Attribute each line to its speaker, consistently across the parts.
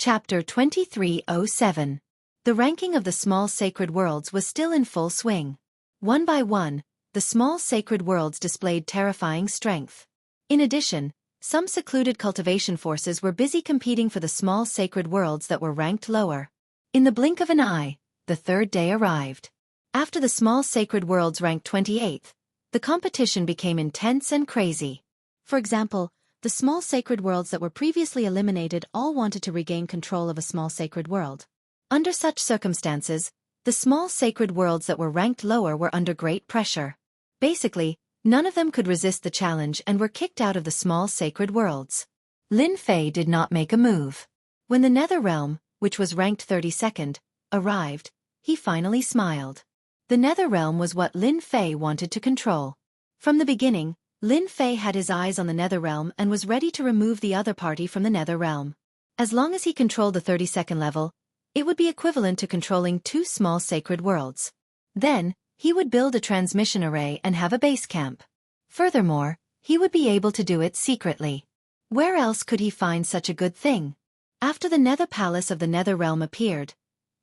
Speaker 1: Chapter 2307. The ranking of the small sacred worlds was still in full swing. One by one, the small sacred worlds displayed terrifying strength. In addition, some secluded cultivation forces were busy competing for the small sacred worlds that were ranked lower. In the blink of an eye, the third day arrived. After the small sacred worlds ranked 28th, the competition became intense and crazy. For example, the small sacred worlds that were previously eliminated all wanted to regain control of a small sacred world. Under such circumstances, the small sacred worlds that were ranked lower were under great pressure. Basically, none of them could resist the challenge and were kicked out of the small sacred worlds. Lin Fei did not make a move. When the Nether Realm, which was ranked 32nd, arrived, he finally smiled. The Nether Realm was what Lin Fei wanted to control. From the beginning, Lin Fei had his eyes on the Nether Realm and was ready to remove the other party from the Nether Realm. As long as he controlled the 32nd level, it would be equivalent to controlling 2 small sacred worlds. Then, he would build a transmission array and have a base camp. Furthermore, he would be able to do it secretly. Where else could he find such a good thing? After the Nether Palace of the Nether Realm appeared,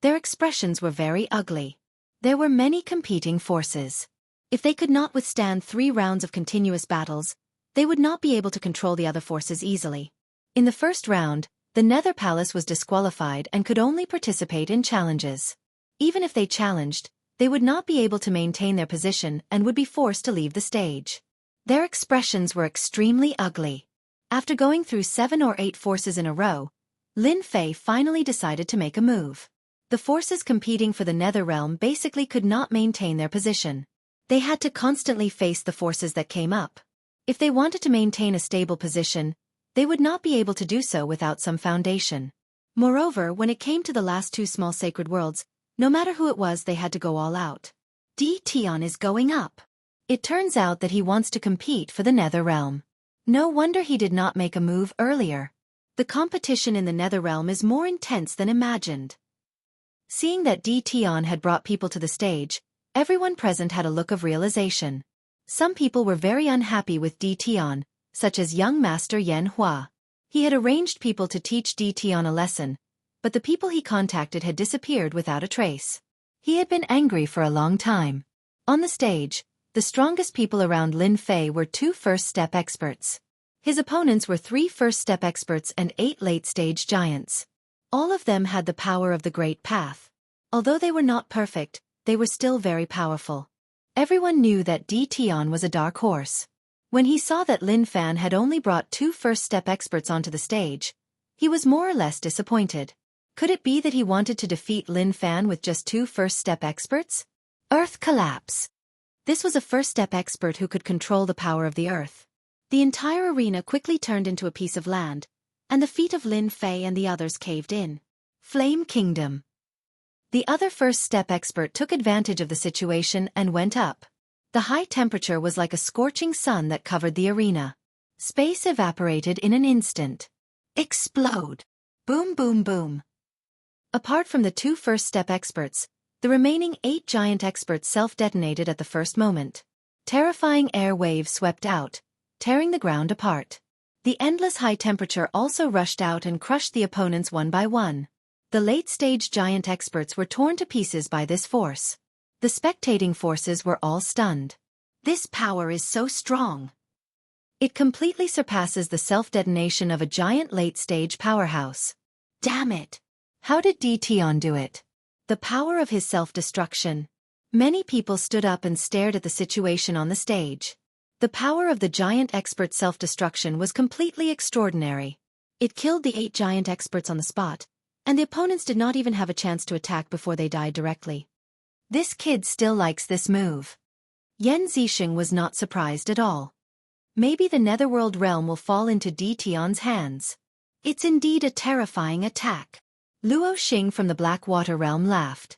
Speaker 1: their expressions were very ugly. There were many competing forces. If they could not withstand 3 rounds of continuous battles, they would not be able to control the other forces easily. In the first round, the Nether Palace was disqualified and could only participate in challenges. Even if they challenged, they would not be able to maintain their position and would be forced to leave the stage. Their expressions were extremely ugly. After going through 7 or 8 forces in a row, Lin Fei finally decided to make a move. The forces competing for the Nether Realm basically could not maintain their position. They had to constantly face the forces that came up. If they wanted to maintain a stable position, they would not be able to do so without some foundation. Moreover, when it came to the last 2 small sacred worlds, no matter who it was, they had to go all out. Tion is going up. It turns out that he wants to compete for the Nether Realm. No wonder he did not make a move earlier. The competition in the Nether Realm is more intense than imagined. Seeing that Tion had brought people to the stage, everyone present had a look of realization. Some people were very unhappy with Tion, such as young master Yan Hua. He had arranged people to teach Tion a lesson, but the people he contacted had disappeared without a trace. He had been angry for a long time. On the stage, the strongest people around Lin Fei were 2 first-step experts. His opponents were 3 first-step experts and 8 late-stage giants. All of them had the power of the Great Path. Although they were not perfect, they were still very powerful. Everyone knew that Tion was a dark horse. When he saw that Lin Fan had only brought 2 first-step experts onto the stage, he was more or less disappointed. Could it be that he wanted to defeat Lin Fan with just 2 first-step experts? Earth collapse. This was a first-step expert who could control the power of the earth. The entire arena quickly turned into a piece of land, and the feet of Lin Fei and the others caved in. Flame Kingdom. The other first-step expert took advantage of the situation and went up. The high temperature was like a scorching sun that covered the arena. Space evaporated in an instant. Explode. Boom boom boom. Apart from the 2 first-step experts, the remaining 8 giant experts self-detonated at the first moment. Terrifying air waves swept out, tearing the ground apart. The endless high temperature also rushed out and crushed the opponents one by one. The late-stage giant experts were torn to pieces by this force. The spectating forces were all stunned. This power is so strong. It completely surpasses the self-detonation of a giant late-stage powerhouse. Damn it! How did Tion do it? The power of his self-destruction. Many people stood up and stared at the situation on the stage. The power of the giant expert's self-destruction was completely extraordinary. It killed the 8 giant experts on the spot, and the opponents did not even have a chance to attack before they died directly. This kid still likes this move. Yan Zixing was not surprised at all. Maybe the Netherworld realm will fall into Tion's hands. It's indeed a terrifying attack. Luo Xing from the Blackwater realm laughed.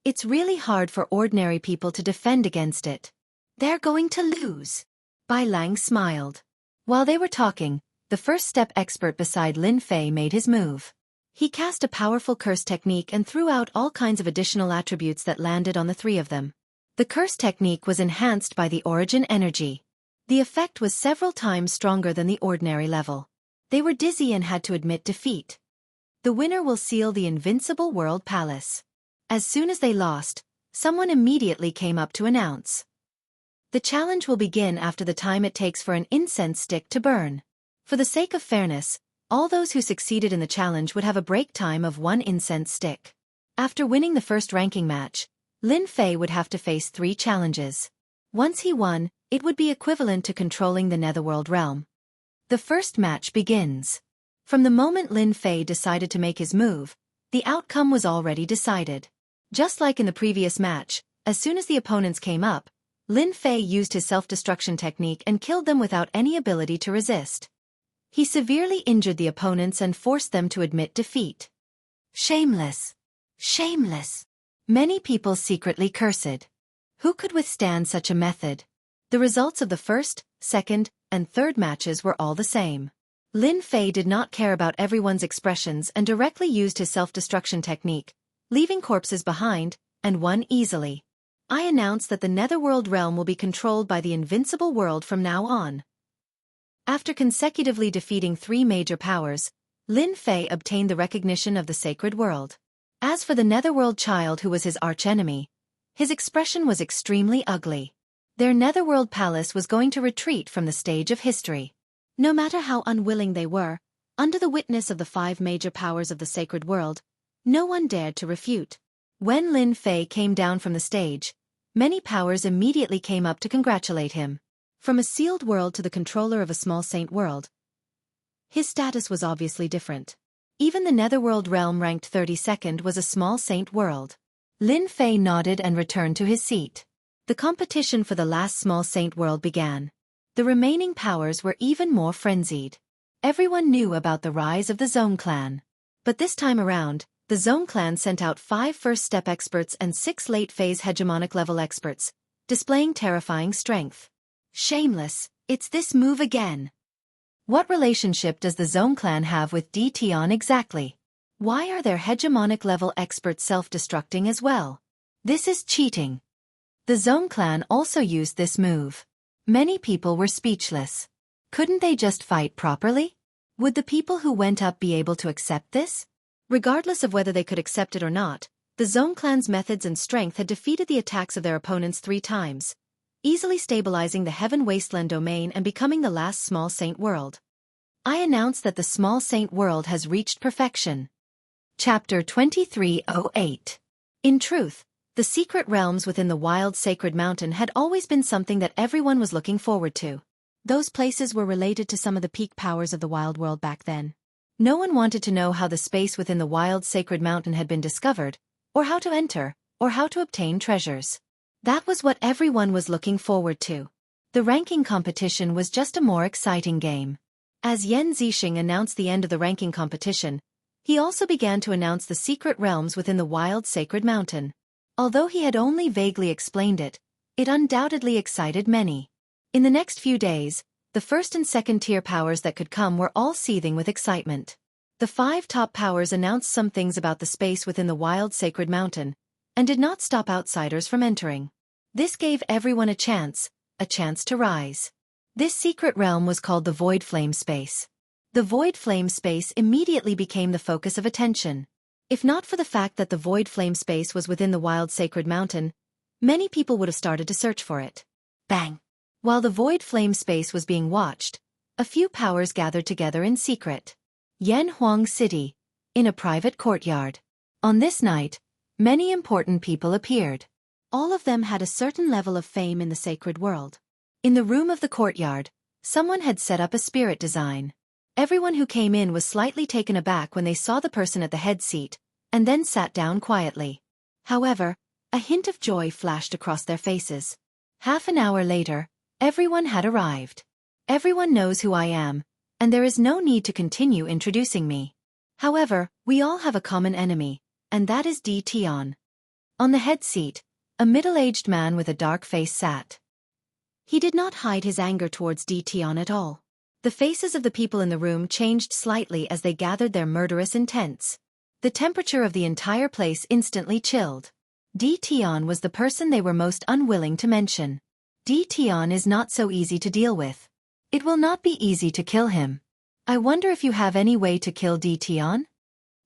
Speaker 1: It's really hard for ordinary people to defend against it. They're going to lose. Bai Lang smiled. While they were talking, the first-step expert beside Lin Fei made his move. He cast a powerful curse technique and threw out all kinds of additional attributes that landed on the 3 of them. The curse technique was enhanced by the origin energy. The effect was several times stronger than the ordinary level. They were dizzy and had to admit defeat. The winner will seal the Invincible World Palace. As soon as they lost, someone immediately came up to announce. The challenge will begin after the time it takes for an incense stick to burn. For the sake of fairness, all those who succeeded in the challenge would have a break time of 1 incense stick. After winning the first ranking match, Lin Fei would have to face 3 challenges. Once he won, it would be equivalent to controlling the Netherworld realm. The first match begins. From the moment Lin Fei decided to make his move, the outcome was already decided. Just like in the previous match, as soon as the opponents came up, Lin Fei used his self-destruction technique and killed them without any ability to resist. He severely injured the opponents and forced them to admit defeat. Shameless! Shameless! Many people secretly cursed. Who could withstand such a method? The results of the first, second, and third matches were all the same. Lin Fei did not care about everyone's expressions and directly used his self-destruction technique, leaving corpses behind, and won easily. I announce that the Netherworld realm will be controlled by the Invincible World from now on. After consecutively defeating 3 major powers, Lin Fei obtained the recognition of the Sacred World. As for the Netherworld child who was his archenemy, his expression was extremely ugly. Their Netherworld palace was going to retreat from the stage of history. No matter how unwilling they were, under the witness of the 5 major powers of the Sacred World, no one dared to refute. When Lin Fei came down from the stage, many powers immediately came up to congratulate him. From a sealed world to the controller of a small saint world, his status was obviously different. Even the Netherworld realm ranked 32nd was a small saint world. Lin Fei nodded and returned to his seat. The competition for the last small saint world began. The remaining powers were even more frenzied. Everyone knew about the rise of the Zone clan. But this time around, the Zone clan sent out 5 first-step experts and 6 late-phase hegemonic-level experts, displaying terrifying strength. Shameless, it's this move again. What relationship does the Zone clan have with DTON exactly? Why are their hegemonic-level experts self-destructing as well? This is cheating. The Zone clan also used this move. Many people were speechless. Couldn't they just fight properly? Would the people who went up be able to accept this? Regardless of whether they could accept it or not, the Zone clan's methods and strength had defeated the attacks of their opponents 3 times, easily stabilizing the Heaven Wasteland domain and becoming the last small saint world. I announce that the small saint world has reached perfection. Chapter 2308. In truth, the secret realms within the wild sacred mountain had always been something that everyone was looking forward to. Those places were related to some of the peak powers of the wild world back then. No one wanted to know how the space within the wild sacred mountain had been discovered, or how to enter, or how to obtain treasures. That was what everyone was looking forward to. The ranking competition was just a more exciting game. As Yan Zixing announced the end of the ranking competition, he also began to announce the secret realms within the wild sacred mountain. Although he had only vaguely explained it, it undoubtedly excited many. In the next few days, the first and second tier powers that could come were all seething with excitement. The 5 top powers announced some things about the space within the wild sacred mountain, and did not stop outsiders from entering. This gave everyone a chance to rise. This secret realm was called the Void Flame Space. The Void Flame Space immediately became the focus of attention. If not for the fact that the Void Flame Space was within the wild sacred mountain, many people would have started to search for it. Bang! While the Void Flame Space was being watched, a few powers gathered together in secret. Yanhuang City, in a private courtyard. On this night, many important people appeared. All of them had a certain level of fame in the sacred world. In the room of the courtyard, someone had set up a spirit design. Everyone who came in was slightly taken aback when they saw the person at the head seat, and then sat down quietly. However, a hint of joy flashed across their faces. Half an hour later, everyone had arrived. Everyone knows who I am, and there is no need to continue introducing me. However, we all have a common enemy, and that is DTON. On the head seat, a middle-aged man with a dark face sat. He did not hide his anger towards DTON at all. The faces of the people in the room changed slightly as they gathered their murderous intents. The temperature of the entire place instantly chilled. DTON was the person they were most unwilling to mention. DTON is not so easy to deal with. It will not be easy to kill him. I wonder if you have any way to kill DTON?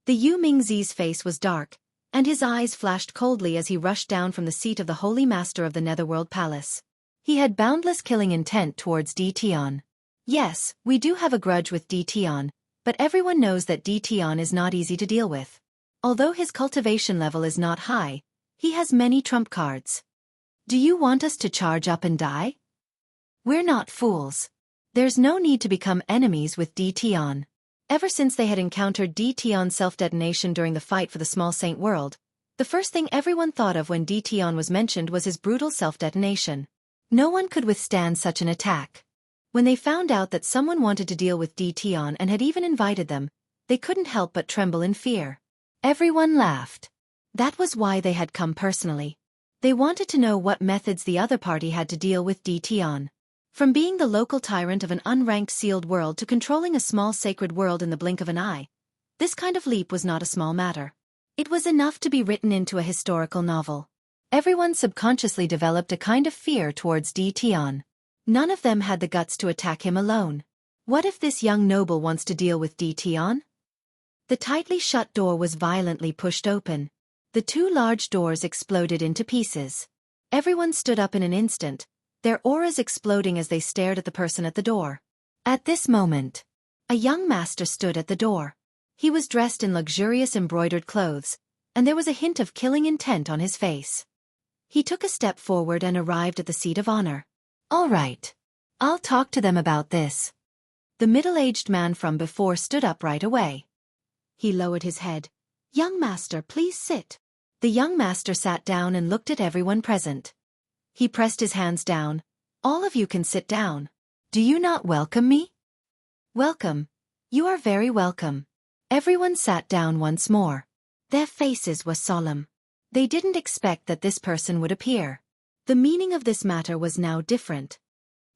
Speaker 1: The Yu Mingzi's face was dark, and his eyes flashed coldly as he rushed down from the seat of the Holy Master of the Netherworld Palace. He had boundless killing intent towards D. Tion. Yes, we do have a grudge with D. Tion, but everyone knows that D. Tion is not easy to deal with. Although his cultivation level is not high, he has many trump cards. Do you want us to charge up and die? We're not fools. There's no need to become enemies with D. Tion. Ever since they had encountered D. Tion's self-detonation during the fight for the small saint world, the first thing everyone thought of when D. Tion was mentioned was his brutal self-detonation. No one could withstand such an attack. When they found out that someone wanted to deal with D. Tion and had even invited them, they couldn't help but tremble in fear. Everyone laughed. That was why they had come personally. They wanted to know what methods the other party had to deal with D. Tion. From being the local tyrant of an unranked sealed world to controlling a small sacred world in the blink of an eye, this kind of leap was not a small matter. It was enough to be written into a historical novel. Everyone subconsciously developed a kind of fear towards D. Tion. None of them had the guts to attack him alone. What if this young noble wants to deal with D. Tion? The tightly shut door was violently pushed open. The two large doors exploded into pieces. Everyone stood up in an instant, their auras exploding as they stared at the person at the door. At this moment, a young master stood at the door. He was dressed in luxurious embroidered clothes, and there was a hint of killing intent on his face. He took a step forward and arrived at the seat of honor. All right. I'll talk to them about this. The middle-aged man from before stood up right away. He lowered his head. Young master, please sit. The young master sat down and looked at everyone present. He pressed his hands down. All of you can sit down. Do you not welcome me? Welcome. You are very welcome. Everyone sat down once more. Their faces were solemn. They didn't expect that this person would appear. The meaning of this matter was now different.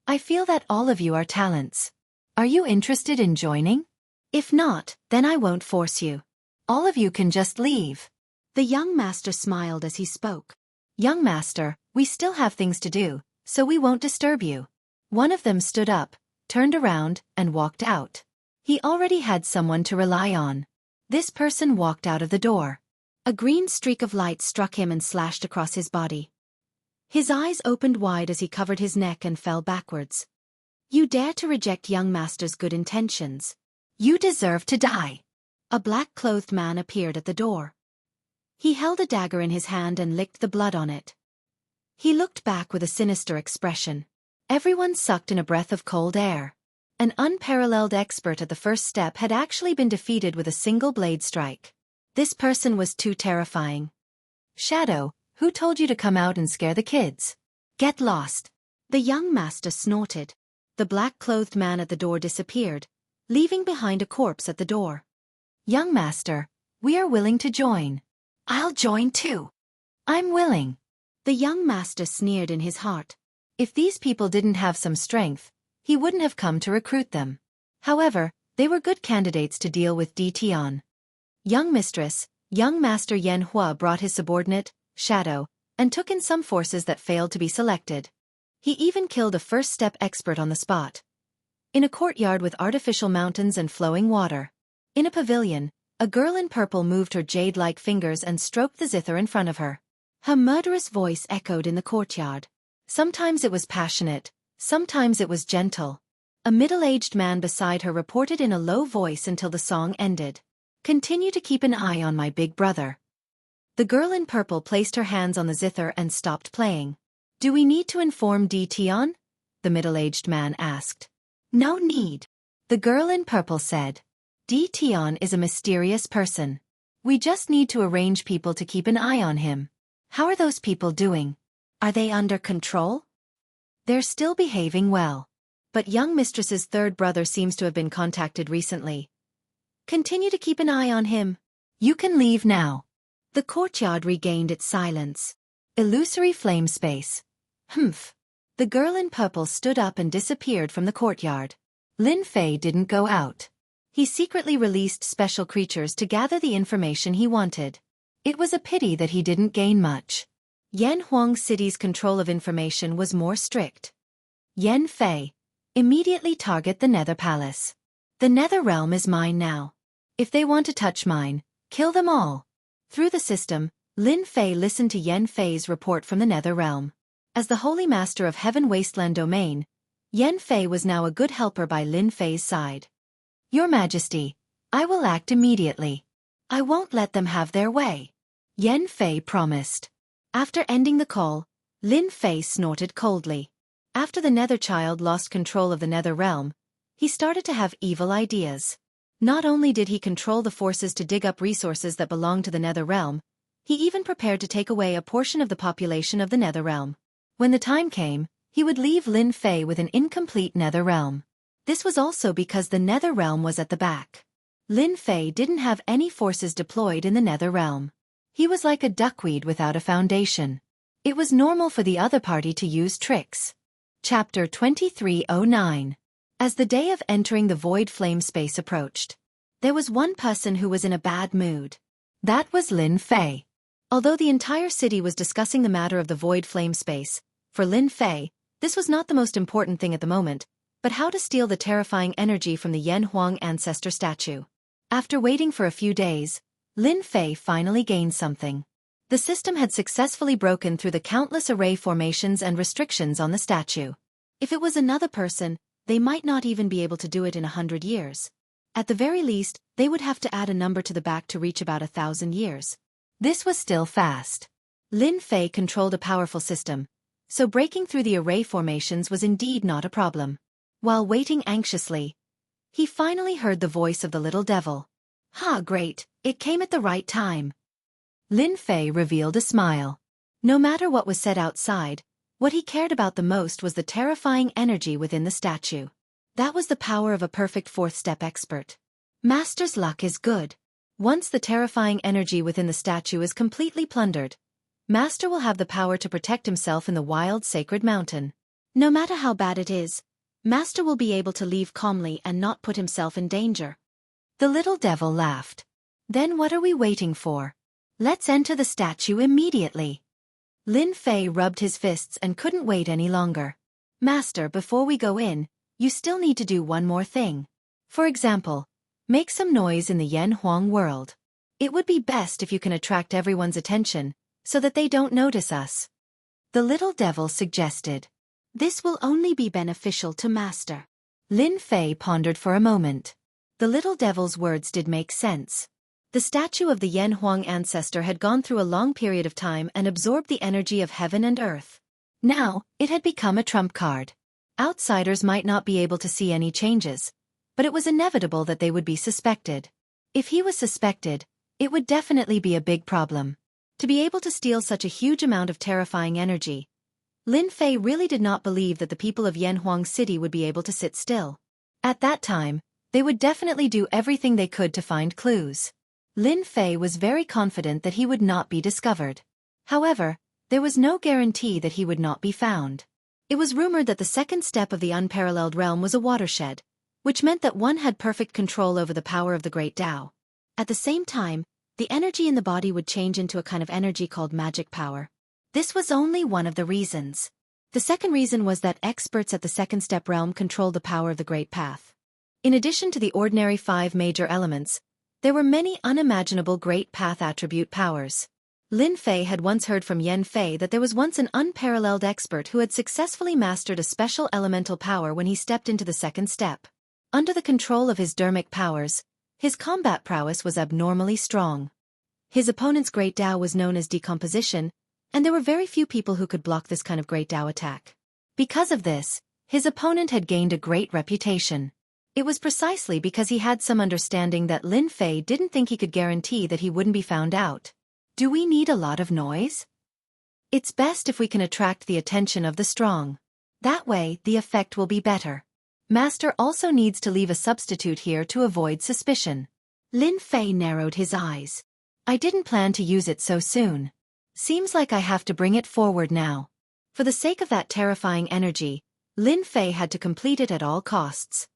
Speaker 1: I feel that all of you are talents. Are you interested in joining? If not, then I won't force you. All of you can just leave. The young master smiled as he spoke. Young master, we still have things to do, so we won't disturb you. One of them stood up, turned around, and walked out. He already had someone to rely on. This person walked out of the door. A green streak of light struck him and slashed across his body. His eyes opened wide as he covered his neck and fell backwards. You dare to reject young master's good intentions. You deserve to die. A black-clothed man appeared at the door. He held a dagger in his hand and licked the blood on it. He looked back with a sinister expression. Everyone sucked in a breath of cold air. An unparalleled expert at the first step had actually been defeated with a single blade strike. This person was too terrifying. Shadow, who told you to come out and scare the kids? Get lost. The young master snorted. The black-clothed man at the door disappeared, leaving behind a corpse at the door. Young master, we are willing to join. I'll join too. I'm willing. The young master sneered in his heart. If these people didn't have some strength, he wouldn't have come to recruit them. However, they were good candidates to deal with D. Tion. Young mistress, young master Yen Hua brought his subordinate, Shadow, and took in some forces that failed to be selected. He even killed a first-step expert on the spot. In a courtyard with artificial mountains and flowing water. In a pavilion, a girl in purple moved her jade-like fingers and stroked the zither in front of her. Her murderous voice echoed in the courtyard. Sometimes it was passionate, sometimes it was gentle. A middle-aged man beside her reported in a low voice until the song ended. Continue to keep an eye on my big brother. The girl in purple placed her hands on the zither and stopped playing. Do we need to inform D. Tion? The middle-aged man asked. No need. The girl in purple said. D. Tion is a mysterious person. We just need to arrange people to keep an eye on him. How are those people doing? Are they under control? They're still behaving well. But young mistress's third brother seems to have been contacted recently. Continue to keep an eye on him. You can leave now. The courtyard regained its silence. Illusory flame space. Humph. The girl in purple stood up and disappeared from the courtyard. Lin Fei didn't go out. He secretly released special creatures to gather the information he wanted. It was a pity that he didn't gain much. Yan Huang City's control of information was more strict. Yen Fei, immediately target the Nether Palace. The Nether Realm is mine now. If they want to touch mine, Kill them all. Through the system, Lin Fei listened to Yen Fei's report from the Nether Realm. As the Holy Master of Heaven Wasteland Domain, Yen Fei was now a good helper by Lin Fei's side. Your Majesty, I will act immediately. I won't let them have their way. Yen Fei promised. After ending the call, Lin Fei snorted coldly. After the Nether Child lost control of the Nether Realm, he started to have evil ideas. Not only did he control the forces to dig up resources that belonged to the Nether Realm, he even prepared to take away a portion of the population of the Nether Realm. When the time came, he would leave Lin Fei with an incomplete Nether Realm. This was also because the Nether Realm was at the back. Lin Fei didn't have any forces deployed in the Nether Realm. He was like a duckweed without a foundation. It was normal for the other party to use tricks. Chapter 2309. As the day of entering the Void Flame space approached, there was one person who was in a bad mood. That was Lin Fei. Although the entire city was discussing the matter of the Void Flame space, for Lin Fei, this was not the most important thing at the moment, but how to steal the terrifying energy from the Yen Huang ancestor statue. After waiting for a few days, Lin Fei finally gained something. The system had successfully broken through the countless array formations and restrictions on the statue. If it was another person, they might not even be able to do it in 100 years. At the very least, they would have to add a number to the back to reach about 1,000 years. This was still fast. Lin Fei controlled a powerful system, so breaking through the array formations was indeed not a problem. While waiting anxiously, he finally heard the voice of the little devil. "Ha, great, it came at the right time." Lin Fei revealed a smile. No matter what was said outside, what he cared about the most was the terrifying energy within the statue. That was the power of a perfect fourth-step expert. Master's luck is good. Once the terrifying energy within the statue is completely plundered, Master will have the power to protect himself in the wild sacred mountain. No matter how bad it is, Master will be able to leave calmly and not put himself in danger. The little devil laughed. Then what are we waiting for? Let's enter the statue immediately. Lin Fei rubbed his fists and couldn't wait any longer. Master, before we go in, you still need to do one more thing. For example, make some noise in the Yen Huang world. It would be best if you can attract everyone's attention, so that they don't notice us. The little devil suggested. This will only be beneficial to Master. Lin Fei pondered for a moment. The little devil's words did make sense. The statue of the Yen Huang ancestor had gone through a long period of time and absorbed the energy of heaven and earth. Now, it had become a trump card. Outsiders might not be able to see any changes, but it was inevitable that they would be suspected. If he was suspected, it would definitely be a big problem. To be able to steal such a huge amount of terrifying energy, Lin Fei really did not believe that the people of Yen Huang City would be able to sit still. At that time, they would definitely do everything they could to find clues. Lin Fei was very confident that he would not be discovered. However, there was no guarantee that he would not be found. It was rumored that the second step of the unparalleled realm was a watershed, which meant that one had perfect control over the power of the Great Tao. At the same time, the energy in the body would change into a kind of energy called magic power. This was only one of the reasons. The second reason was that experts at the second step realm controlled the power of the Great Path. In addition to the ordinary 5 major elements, there were many unimaginable Great Path attribute powers. Lin Fei had once heard from Yen Fei that there was once an unparalleled expert who had successfully mastered a special elemental power when he stepped into the second step. Under the control of his dermic powers, his combat prowess was abnormally strong. His opponent's Great Tao was known as decomposition, and there were very few people who could block this kind of Great Tao attack. Because of this, his opponent had gained a great reputation. It was precisely because he had some understanding that Lin Fei didn't think he could guarantee that he wouldn't be found out. Do we need a lot of noise? It's best if we can attract the attention of the strong. That way, the effect will be better. Master also needs to leave a substitute here to avoid suspicion. Lin Fei narrowed his eyes. I didn't plan to use it so soon. Seems like I have to bring it forward now. For the sake of that terrifying energy, Lin Fei had to complete it at all costs.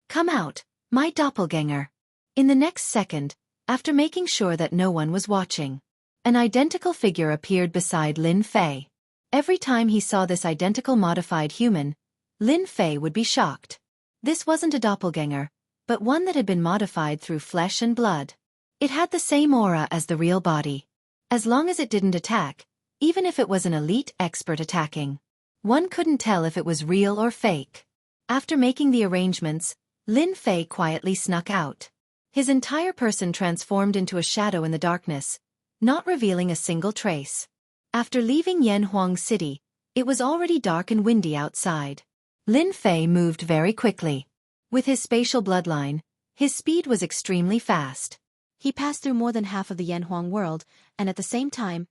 Speaker 1: Come out, my doppelganger. In the next second, after making sure that no one was watching, an identical figure appeared beside Lin Fei. Every time he saw this identical modified human, Lin Fei would be shocked. This wasn't a doppelganger, but one that had been modified through flesh and blood. It had the same aura as the real body. As long as it didn't attack, even if it was an elite expert attacking, one couldn't tell if it was real or fake. After making the arrangements, Lin Fei quietly snuck out. His entire person transformed into a shadow in the darkness, not revealing a single trace. After leaving Yanhuang City, it was already dark and windy outside. Lin Fei moved very quickly. With his spatial bloodline, his speed was extremely fast. He passed through more than half of the Yanhuang world, and at the same time,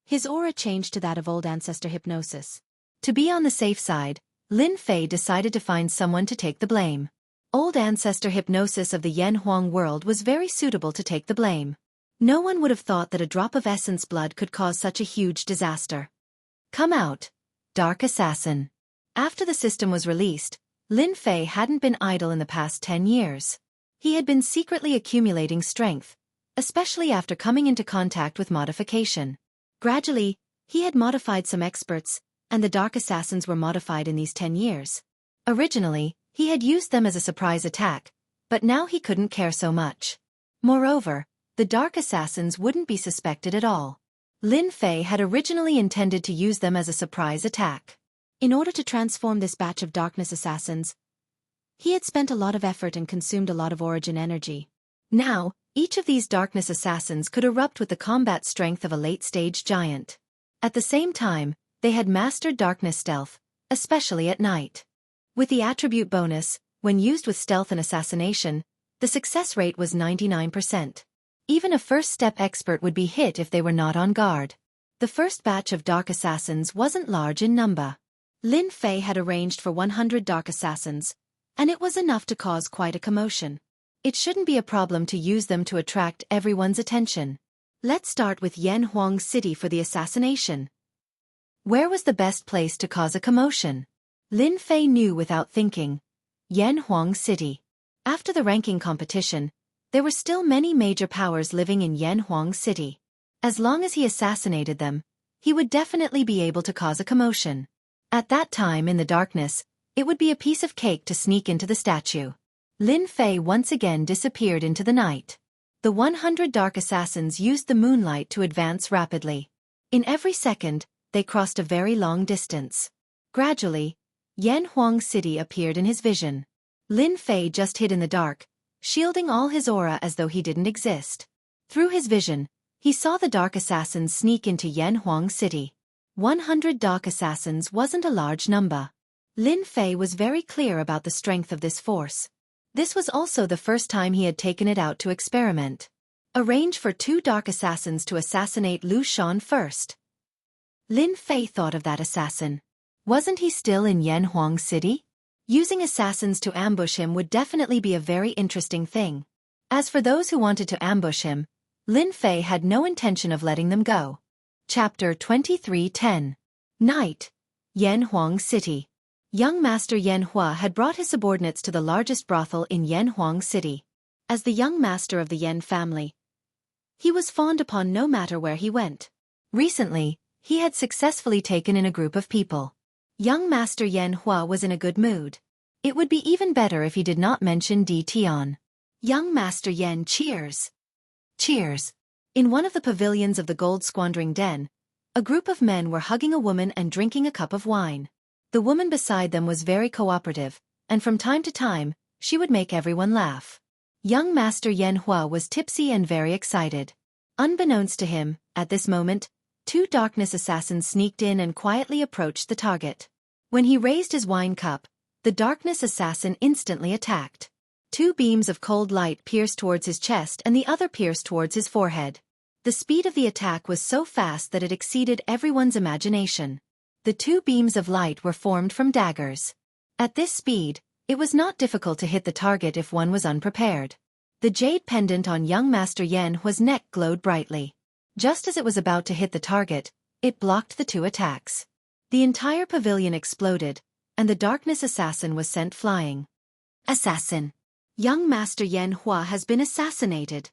Speaker 1: his aura changed to that of old ancestor hypnosis. To be on the safe side, Lin Fei decided to find someone to take the blame. Old ancestor hypnosis of the Yanhuang world was very suitable to take the blame. No one would have thought that a drop of essence blood could cause such a huge disaster. Come out, Dark Assassin. After the system was released, Lin Fei hadn't been idle in the past 10 years. He had been secretly accumulating strength, especially after coming into contact with modification. Gradually, he had modified some experts, and the Dark Assassins were modified in these 10 years. Originally, he had used them as a surprise attack, but now he couldn't care so much. Moreover, the Dark Assassins wouldn't be suspected at all. Lin Fei had originally intended to use them as a surprise attack. In order to transform this batch of Darkness Assassins, he had spent a lot of effort and consumed a lot of origin energy. Now, each of these Darkness Assassins could erupt with the combat strength of a late-stage giant. At the same time, they had mastered Darkness Stealth, especially at night. With the attribute bonus, when used with stealth and assassination, the success rate was 99%. Even a first-step expert would be hit if they were not on guard. The first batch of Dark Assassins wasn't large in number. Lin Fei had arranged for 100 Dark Assassins, and it was enough to cause quite a commotion. It shouldn't be a problem to use them to attract everyone's attention. Let's start with Yanhuang City for the assassination. Where was the best place to cause a commotion? Lin Fei knew without thinking. Yanhuang City. After the ranking competition, there were still many major powers living in Yanhuang City. As long as he assassinated them, he would definitely be able to cause a commotion. At that time in the darkness, it would be a piece of cake to sneak into the statue. Lin Fei once again disappeared into the night. The 100 Dark Assassins used the moonlight to advance rapidly. In every second, they crossed a very long distance. Gradually, Yanhuang City appeared in his vision. Lin Fei just hid in the dark, shielding all his aura as though he didn't exist. Through his vision, he saw the Dark Assassins sneak into Yanhuang City. 100 Dark Assassins wasn't a large number. Lin Fei was very clear about the strength of this force. This was also the first time he had taken it out to experiment. Arrange for 2 Dark Assassins to assassinate Lu Shan first. Lin Fei thought of that assassin. Wasn't he still in Yanhuang City? Using assassins to ambush him would definitely be a very interesting thing. As for those who wanted to ambush him, Lin Fei had no intention of letting them go. Chapter 23:10. Night. Yanhuang City. Young Master Yanhua had brought his subordinates to the largest brothel in Yanhuang City. As the young master of the Yan family, he was fawned upon no matter where he went. Recently, he had successfully taken in a group of people. Young Master Yanhua was in a good mood. It would be even better if he did not mention Di Tian. Young Master Yan cheers. Cheers. In one of the pavilions of the gold squandering den, a group of men were hugging a woman and drinking a cup of wine. The woman beside them was very cooperative, and from time to time, she would make everyone laugh. Young Master Yanhua was tipsy and very excited. Unbeknownst to him, at this moment, 2 Darkness Assassins sneaked in and quietly approached the target. When he raised his wine cup, the Darkness Assassin instantly attacked. 2 beams of cold light pierced towards his chest and the other pierced towards his forehead. The speed of the attack was so fast that it exceeded everyone's imagination. The 2 beams of light were formed from daggers. At this speed, it was not difficult to hit the target if one was unprepared. The jade pendant on young Master Yanhua's neck glowed brightly. Just as it was about to hit the target, it blocked the 2 attacks. The entire pavilion exploded, and the Darkness Assassin was sent flying. Assassin. Young Master Yanhua has been assassinated.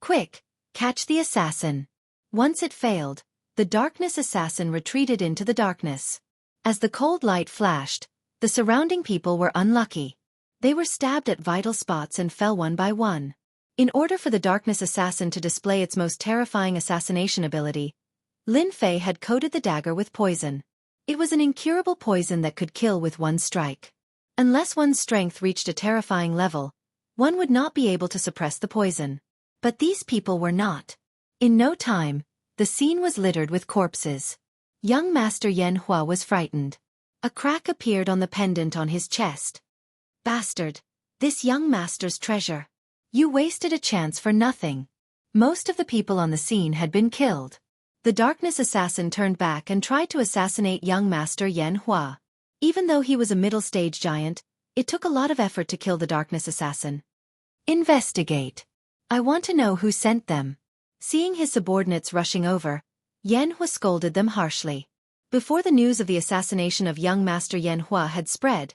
Speaker 1: Quick, catch the assassin. Once it failed, the Darkness Assassin retreated into the darkness. As the cold light flashed, the surrounding people were unlucky. They were stabbed at vital spots and fell one by one. In order for the Darkness Assassin to display its most terrifying assassination ability, Lin Fei had coated the dagger with poison. It was an incurable poison that could kill with one strike. Unless one's strength reached a terrifying level, one would not be able to suppress the poison. But these people were not. In no time, the scene was littered with corpses. Young Master Yen Hua was frightened. A crack appeared on the pendant on his chest. Bastard! This young master's treasure. You wasted a chance for nothing. Most of the people on the scene had been killed. The Darkness Assassin turned back and tried to assassinate young Master Yen Hua. Even though he was a middle-stage giant, it took a lot of effort to kill the Darkness Assassin. Investigate. I want to know who sent them. Seeing his subordinates rushing over, Yen Hua scolded them harshly. Before the news of the assassination of young Master Yen Hua had spread,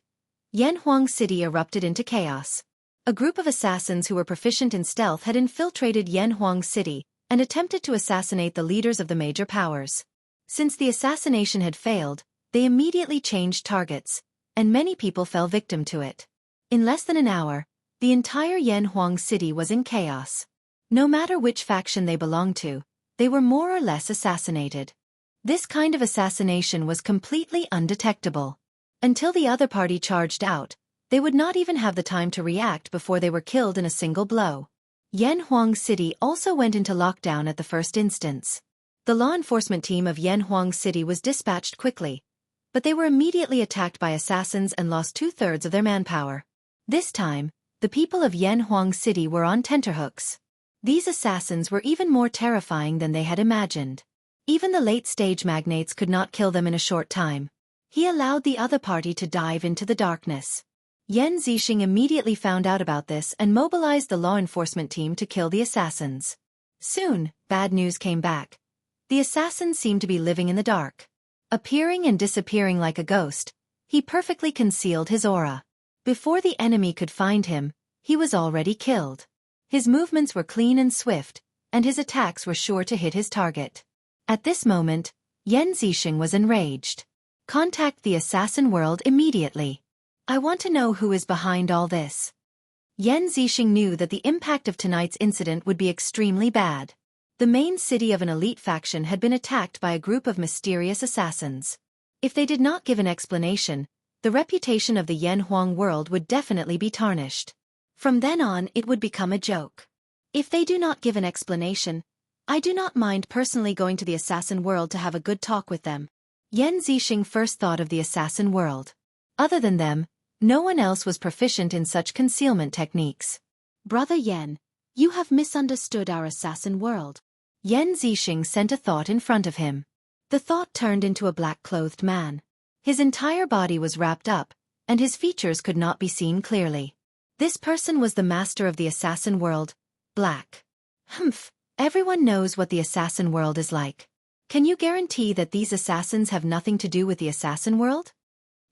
Speaker 1: Yanhuang City erupted into chaos. A group of assassins who were proficient in stealth had infiltrated Yanhuang City and attempted to assassinate the leaders of the major powers. Since the assassination had failed, they immediately changed targets, and many people fell victim to it. In less than an hour, the entire Yanhuang City was in chaos. No matter which faction they belonged to, they were more or less assassinated. This kind of assassination was completely undetectable. Until the other party charged out, they would not even have the time to react before they were killed in a single blow. Yanhuang City also went into lockdown at the first instance. The law enforcement team of Yanhuang City was dispatched quickly, but they were immediately attacked by assassins and lost 2/3 of their manpower. This time, the people of Yanhuang City were on tenterhooks. These assassins were even more terrifying than they had imagined. Even the late-stage magnates could not kill them in a short time. He allowed the other party to dive into the darkness. Yan Zixing immediately found out about this and mobilized the law enforcement team to kill the assassins. Soon, bad news came back. The assassin seemed to be living in the dark. Appearing and disappearing like a ghost, he perfectly concealed his aura. Before the enemy could find him, he was already killed. His movements were clean and swift, and his attacks were sure to hit his target. At this moment, Yan Zixing was enraged. Contact the assassin world immediately. I want to know who is behind all this. Yan Zixing knew that the impact of tonight's incident would be extremely bad. The main city of an elite faction had been attacked by a group of mysterious assassins. If they did not give an explanation, the reputation of the Yanhuang world would definitely be tarnished. From then on, it would become a joke. If they do not give an explanation, I do not mind personally going to the assassin world to have a good talk with them. Yan Zixing first thought of the assassin world. Other than them, no one else was proficient in such concealment techniques. Brother Yan, you have misunderstood our assassin world. Yan Zixing sent a thought in front of him. The thought turned into a black-clothed man. His entire body was wrapped up, and his features could not be seen clearly. This person was the master of the assassin world, Black. Humph, everyone knows what the assassin world is like. Can you guarantee that these assassins have nothing to do with the assassin world?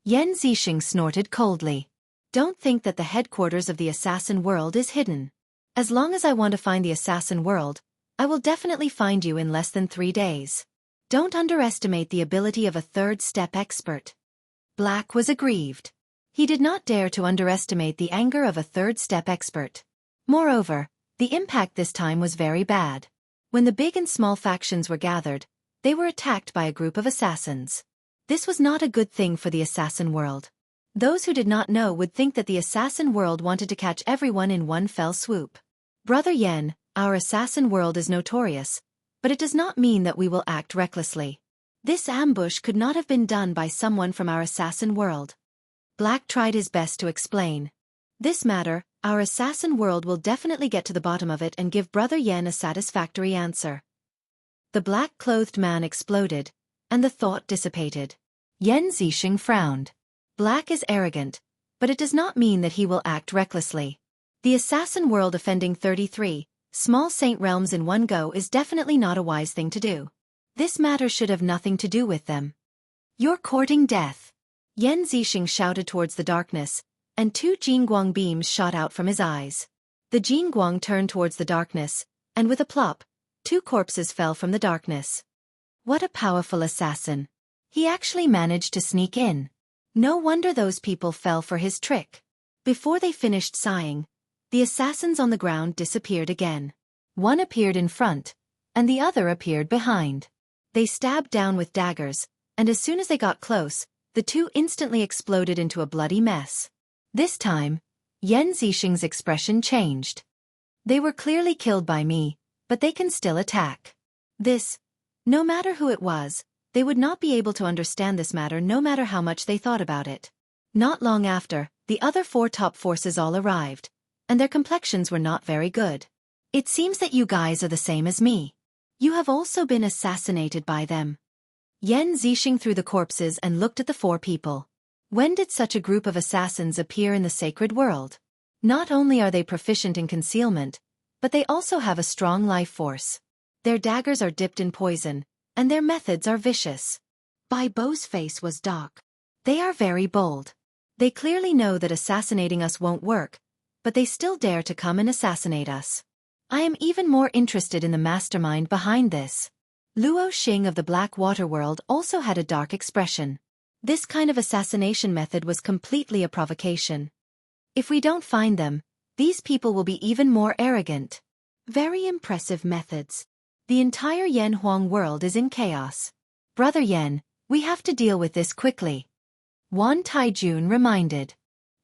Speaker 1: Yan Zixing snorted coldly. Don't think that the headquarters of the assassin world is hidden. As long as I want to find the assassin world, I will definitely find you in less than 3 days. Don't underestimate the ability of a third-step expert. Black was aggrieved. He did not dare to underestimate the anger of a third-step expert. Moreover, the impact this time was very bad. When the big and small factions were gathered, they were attacked by a group of assassins. This was not a good thing for the assassin world. Those who did not know would think that the assassin world wanted to catch everyone in one fell swoop. Brother Yan, our assassin world is notorious, but it does not mean that we will act recklessly. This ambush could not have been done by someone from our assassin world. Black tried his best to explain. This matter, our assassin world will definitely get to the bottom of it and give Brother Yan a satisfactory answer. The black-clothed man exploded, and the thought dissipated. Yan Zixing frowned. Black is arrogant, but it does not mean that he will act recklessly. The assassin world offending 33 small saint realms in one go is definitely not a wise thing to do. This matter should have nothing to do with them. You're courting death. Yan Zixing shouted towards the darkness, and 2 Jingguang beams shot out from his eyes. The Jingguang turned towards the darkness, and with a plop, 2 corpses fell from the darkness. What a powerful assassin. He actually managed to sneak in. No wonder those people fell for his trick. Before they finished sighing, The assassins on the ground disappeared again. One appeared in front, and the other appeared behind. They stabbed down with daggers, and as soon as they got close, the two instantly exploded into a bloody mess. This time, Yan Zixing's expression changed. They were clearly killed by me, but they can still attack. No matter who it was, they would not be able to understand this matter no matter how much they thought about it. Not long after, the other 4 top forces all arrived, and their complexions were not very good. It seems that you guys are the same as me. You have also been assassinated by them. Yan Zixing threw the corpses and looked at the 4 people. When did such a group of assassins appear in the sacred world? Not only are they proficient in concealment, but they also have a strong life force. Their daggers are dipped in poison, and their methods are vicious. Bai Bo's face was dark. They are very bold. They clearly know that assassinating us won't work, but they still dare to come and assassinate us. I am even more interested in the mastermind behind this. Luo Xing of the Black Water World also had a dark expression. This kind of assassination method was completely a provocation. If we don't find them, these people will be even more arrogant. Very impressive methods. The entire Yan Huang world is in chaos. Brother Yan, we have to deal with this quickly. Wan Taijun reminded.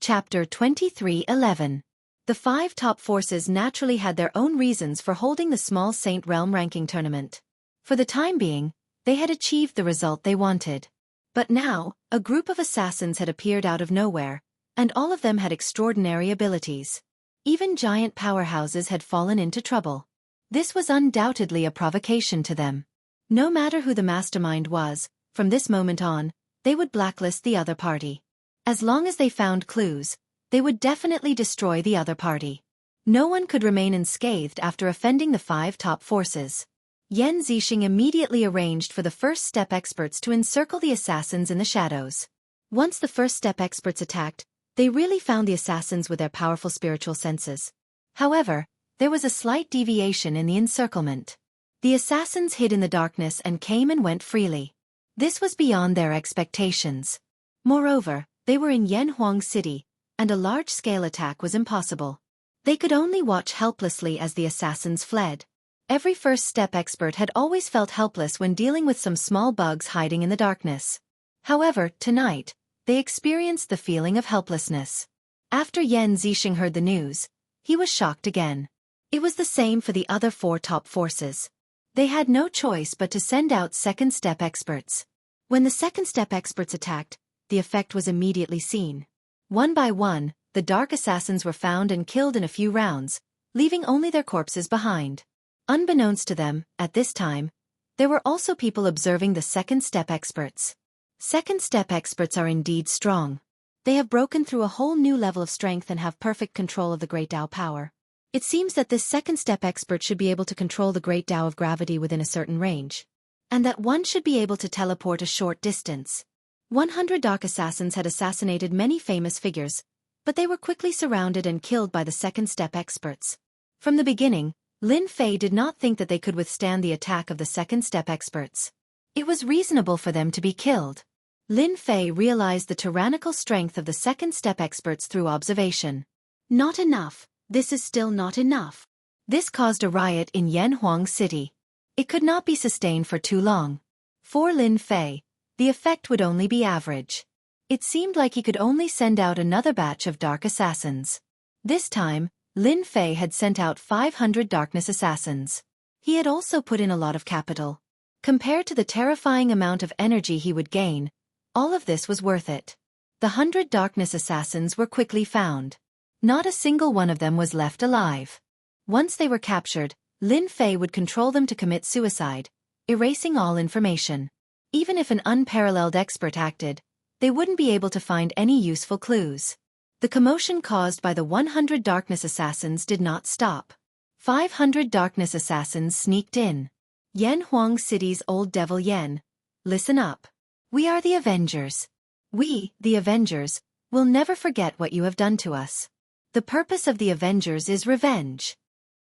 Speaker 1: Chapter 23:11. The 5 top forces naturally had their own reasons for holding the small Saint Realm ranking tournament. For the time being, they had achieved the result they wanted. But now, a group of assassins had appeared out of nowhere, and all of them had extraordinary abilities. Even giant powerhouses had fallen into trouble. This was undoubtedly a provocation to them. No matter who the mastermind was, from this moment on, they would blacklist the other party. As long as they found clues, they would definitely destroy the other party. No one could remain unscathed after offending the 5 top forces. Yan Zixing immediately arranged for the first step experts to encircle the assassins in the shadows. Once the first step experts attacked, they really found the assassins with their powerful spiritual senses. However, there was a slight deviation in the encirclement. The assassins hid in the darkness and came and went freely. This was beyond their expectations. Moreover, they were in Yan Huang City, and a large-scale attack was impossible. They could only watch helplessly as the assassins fled. Every first step expert had always felt helpless when dealing with some small bugs hiding in the darkness. However, tonight, they experienced the feeling of helplessness. After Yan Zixing heard the news, he was shocked again. It was the same for the other 4 top forces. They had no choice but to send out second step experts. When the second step experts attacked, the effect was immediately seen. One by one, the dark assassins were found and killed in a few rounds, leaving only their corpses behind. Unbeknownst to them, at this time, there were also people observing the second step experts. Second step experts are indeed strong. They have broken through a whole new level of strength and have perfect control of the Great Tao power. It seems that this second step expert should be able to control the Great Tao of gravity within a certain range. And that one should be able to teleport a short distance. 100 dark assassins had assassinated many famous figures, but they were quickly surrounded and killed by the second step experts. From the beginning, Lin Fei did not think that they could withstand the attack of the second step experts. It was reasonable for them to be killed. Lin Fei realized the tyrannical strength of the second step experts through observation. Not enough. This is still not enough. This caused a riot in Yan Huang City. It could not be sustained for too long. For Lin Fei, the effect would only be average. It seemed like he could only send out another batch of dark assassins. This time, Lin Fei had sent out 500 darkness assassins. He had also put in a lot of capital. Compared to the terrifying amount of energy he would gain, all of this was worth it. The 100 darkness assassins were quickly found. Not a single one of them was left alive. Once they were captured, Lin Fei would control them to commit suicide, erasing all information. Even if an unparalleled expert acted, they wouldn't be able to find any useful clues. The commotion caused by the 100 darkness assassins did not stop. 500 darkness assassins sneaked in. Yan Huang City's old devil Yan, listen up. We are the Avengers. We, the Avengers, will never forget what you have done to us. The purpose of the Avengers is revenge.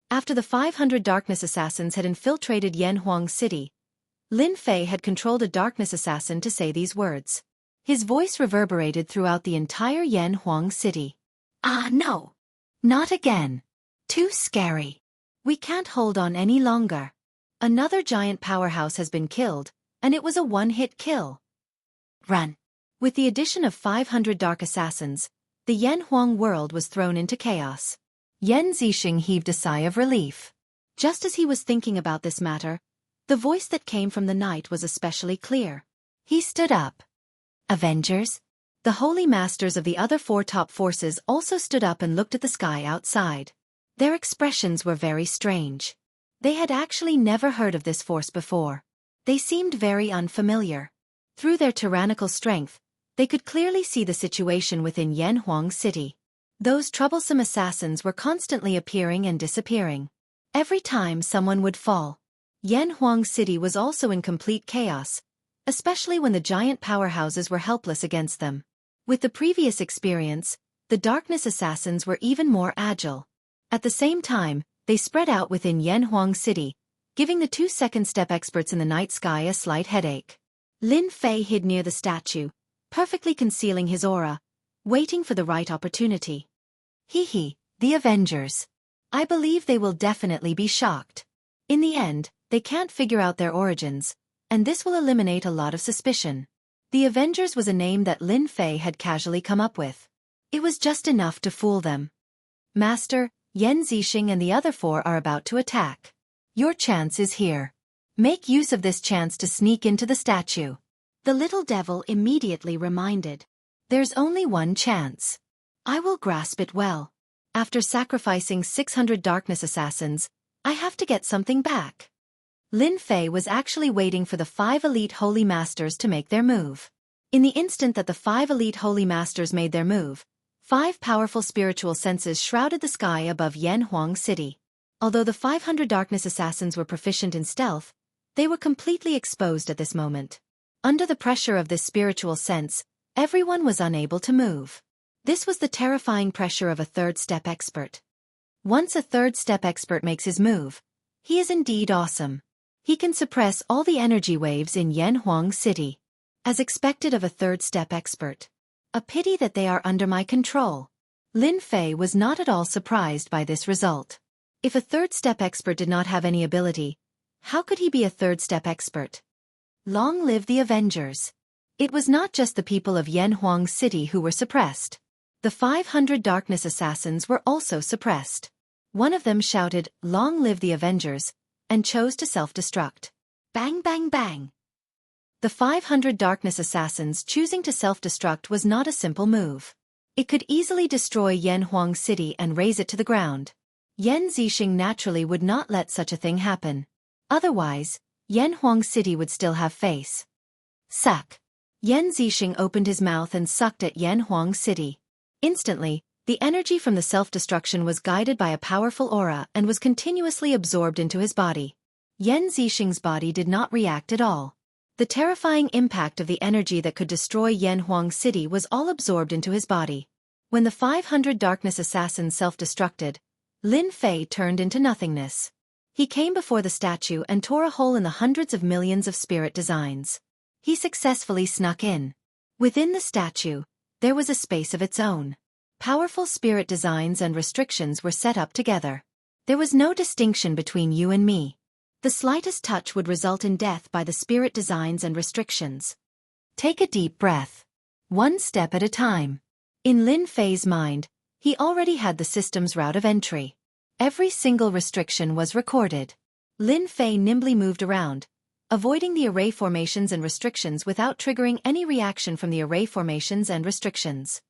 Speaker 1: After the 500 darkness assassins had infiltrated Yan Huang City, Lin Fei had controlled a darkness assassin to say these words. His voice reverberated throughout the entire Yan Huang City. Ah, no! Not again. Too scary. We can't hold on any longer. Another giant powerhouse has been killed, and it was a one-hit kill. Run. With the addition of 500 dark assassins, the Yan Huang world was thrown into chaos. Yan Zixing heaved a sigh of relief. Just as he was thinking about this matter, the voice that came from the night was especially clear. He stood up. Avengers? The holy masters of the other 4 top forces also stood up and looked at the sky outside. Their expressions were very strange. They had actually never heard of this force before. They seemed very unfamiliar. Through their tyrannical strength, they could clearly see the situation within Yan Huang City. Those troublesome assassins were constantly appearing and disappearing. Every time someone would fall. Yan Huang City was also in complete chaos, especially when the giant powerhouses were helpless against them. With the previous experience, the darkness assassins were even more agile. At the same time, they spread out within Yan Huang City, giving the 2 second-step experts in the night sky a slight headache. Lin Fei hid near the statue, perfectly concealing his aura, waiting for the right opportunity. The Avengers. I believe they will definitely be shocked. In the end, they can't figure out their origins, and this will eliminate a lot of suspicion. The Avengers was a name that Lin Fei had casually come up with. It was just enough to fool them. Master, Yan Zixing and the other 4 are about to attack. Your chance is here. Make use of this chance to sneak into the statue. The little devil immediately reminded. There's only one chance. I will grasp it well. After sacrificing 600 darkness assassins, I have to get something back. Lin Fei was actually waiting for the 5 elite holy masters to make their move. In the instant that the 5 elite holy masters made their move, 5 powerful spiritual senses shrouded the sky above Yan Huang City. Although the 500 darkness assassins were proficient in stealth, they were completely exposed at this moment. Under the pressure of this spiritual sense, everyone was unable to move. This was the terrifying pressure of a third-step expert. Once a third-step expert makes his move, he is indeed awesome. He can suppress all the energy waves in Yan Huang City. As expected of a third-step expert. A pity that they are under my control. Lin Fei was not at all surprised by this result. If a third-step expert did not have any ability, how could he be a third-step expert? Long live the Avengers. It was not just the people of Yan Huang City who were suppressed. The 500 darkness assassins were also suppressed. One of them shouted, "Long live the Avengers," and chose to self-destruct. Bang bang bang. The 500 darkness assassins choosing to self-destruct was not a simple move. It could easily destroy Yan Huang City and raze it to the ground. Yan Zixing naturally would not let such a thing happen. Otherwise, Yan Huang City would still have face. Suck. Yan Zixing opened his mouth and sucked at Yan Huang City. Instantly, the energy from the self-destruction was guided by a powerful aura and was continuously absorbed into his body. Yan Zixing's body did not react at all. The terrifying impact of the energy that could destroy Yan Huang City was all absorbed into his body. When the 500 darkness assassins self-destructed, Lin Fei turned into nothingness. He came before the statue and tore a hole in the hundreds of millions of spirit designs. He successfully snuck in. Within the statue, there was a space of its own. Powerful spirit designs and restrictions were set up together. There was no distinction between you and me. The slightest touch would result in death by the spirit designs and restrictions. Take a deep breath. One step at a time. In Lin Fei's mind, he already had the system's route of entry. Every single restriction was recorded. Lin Fei nimbly moved around, avoiding the array formations and restrictions without triggering any reaction from the array formations and restrictions.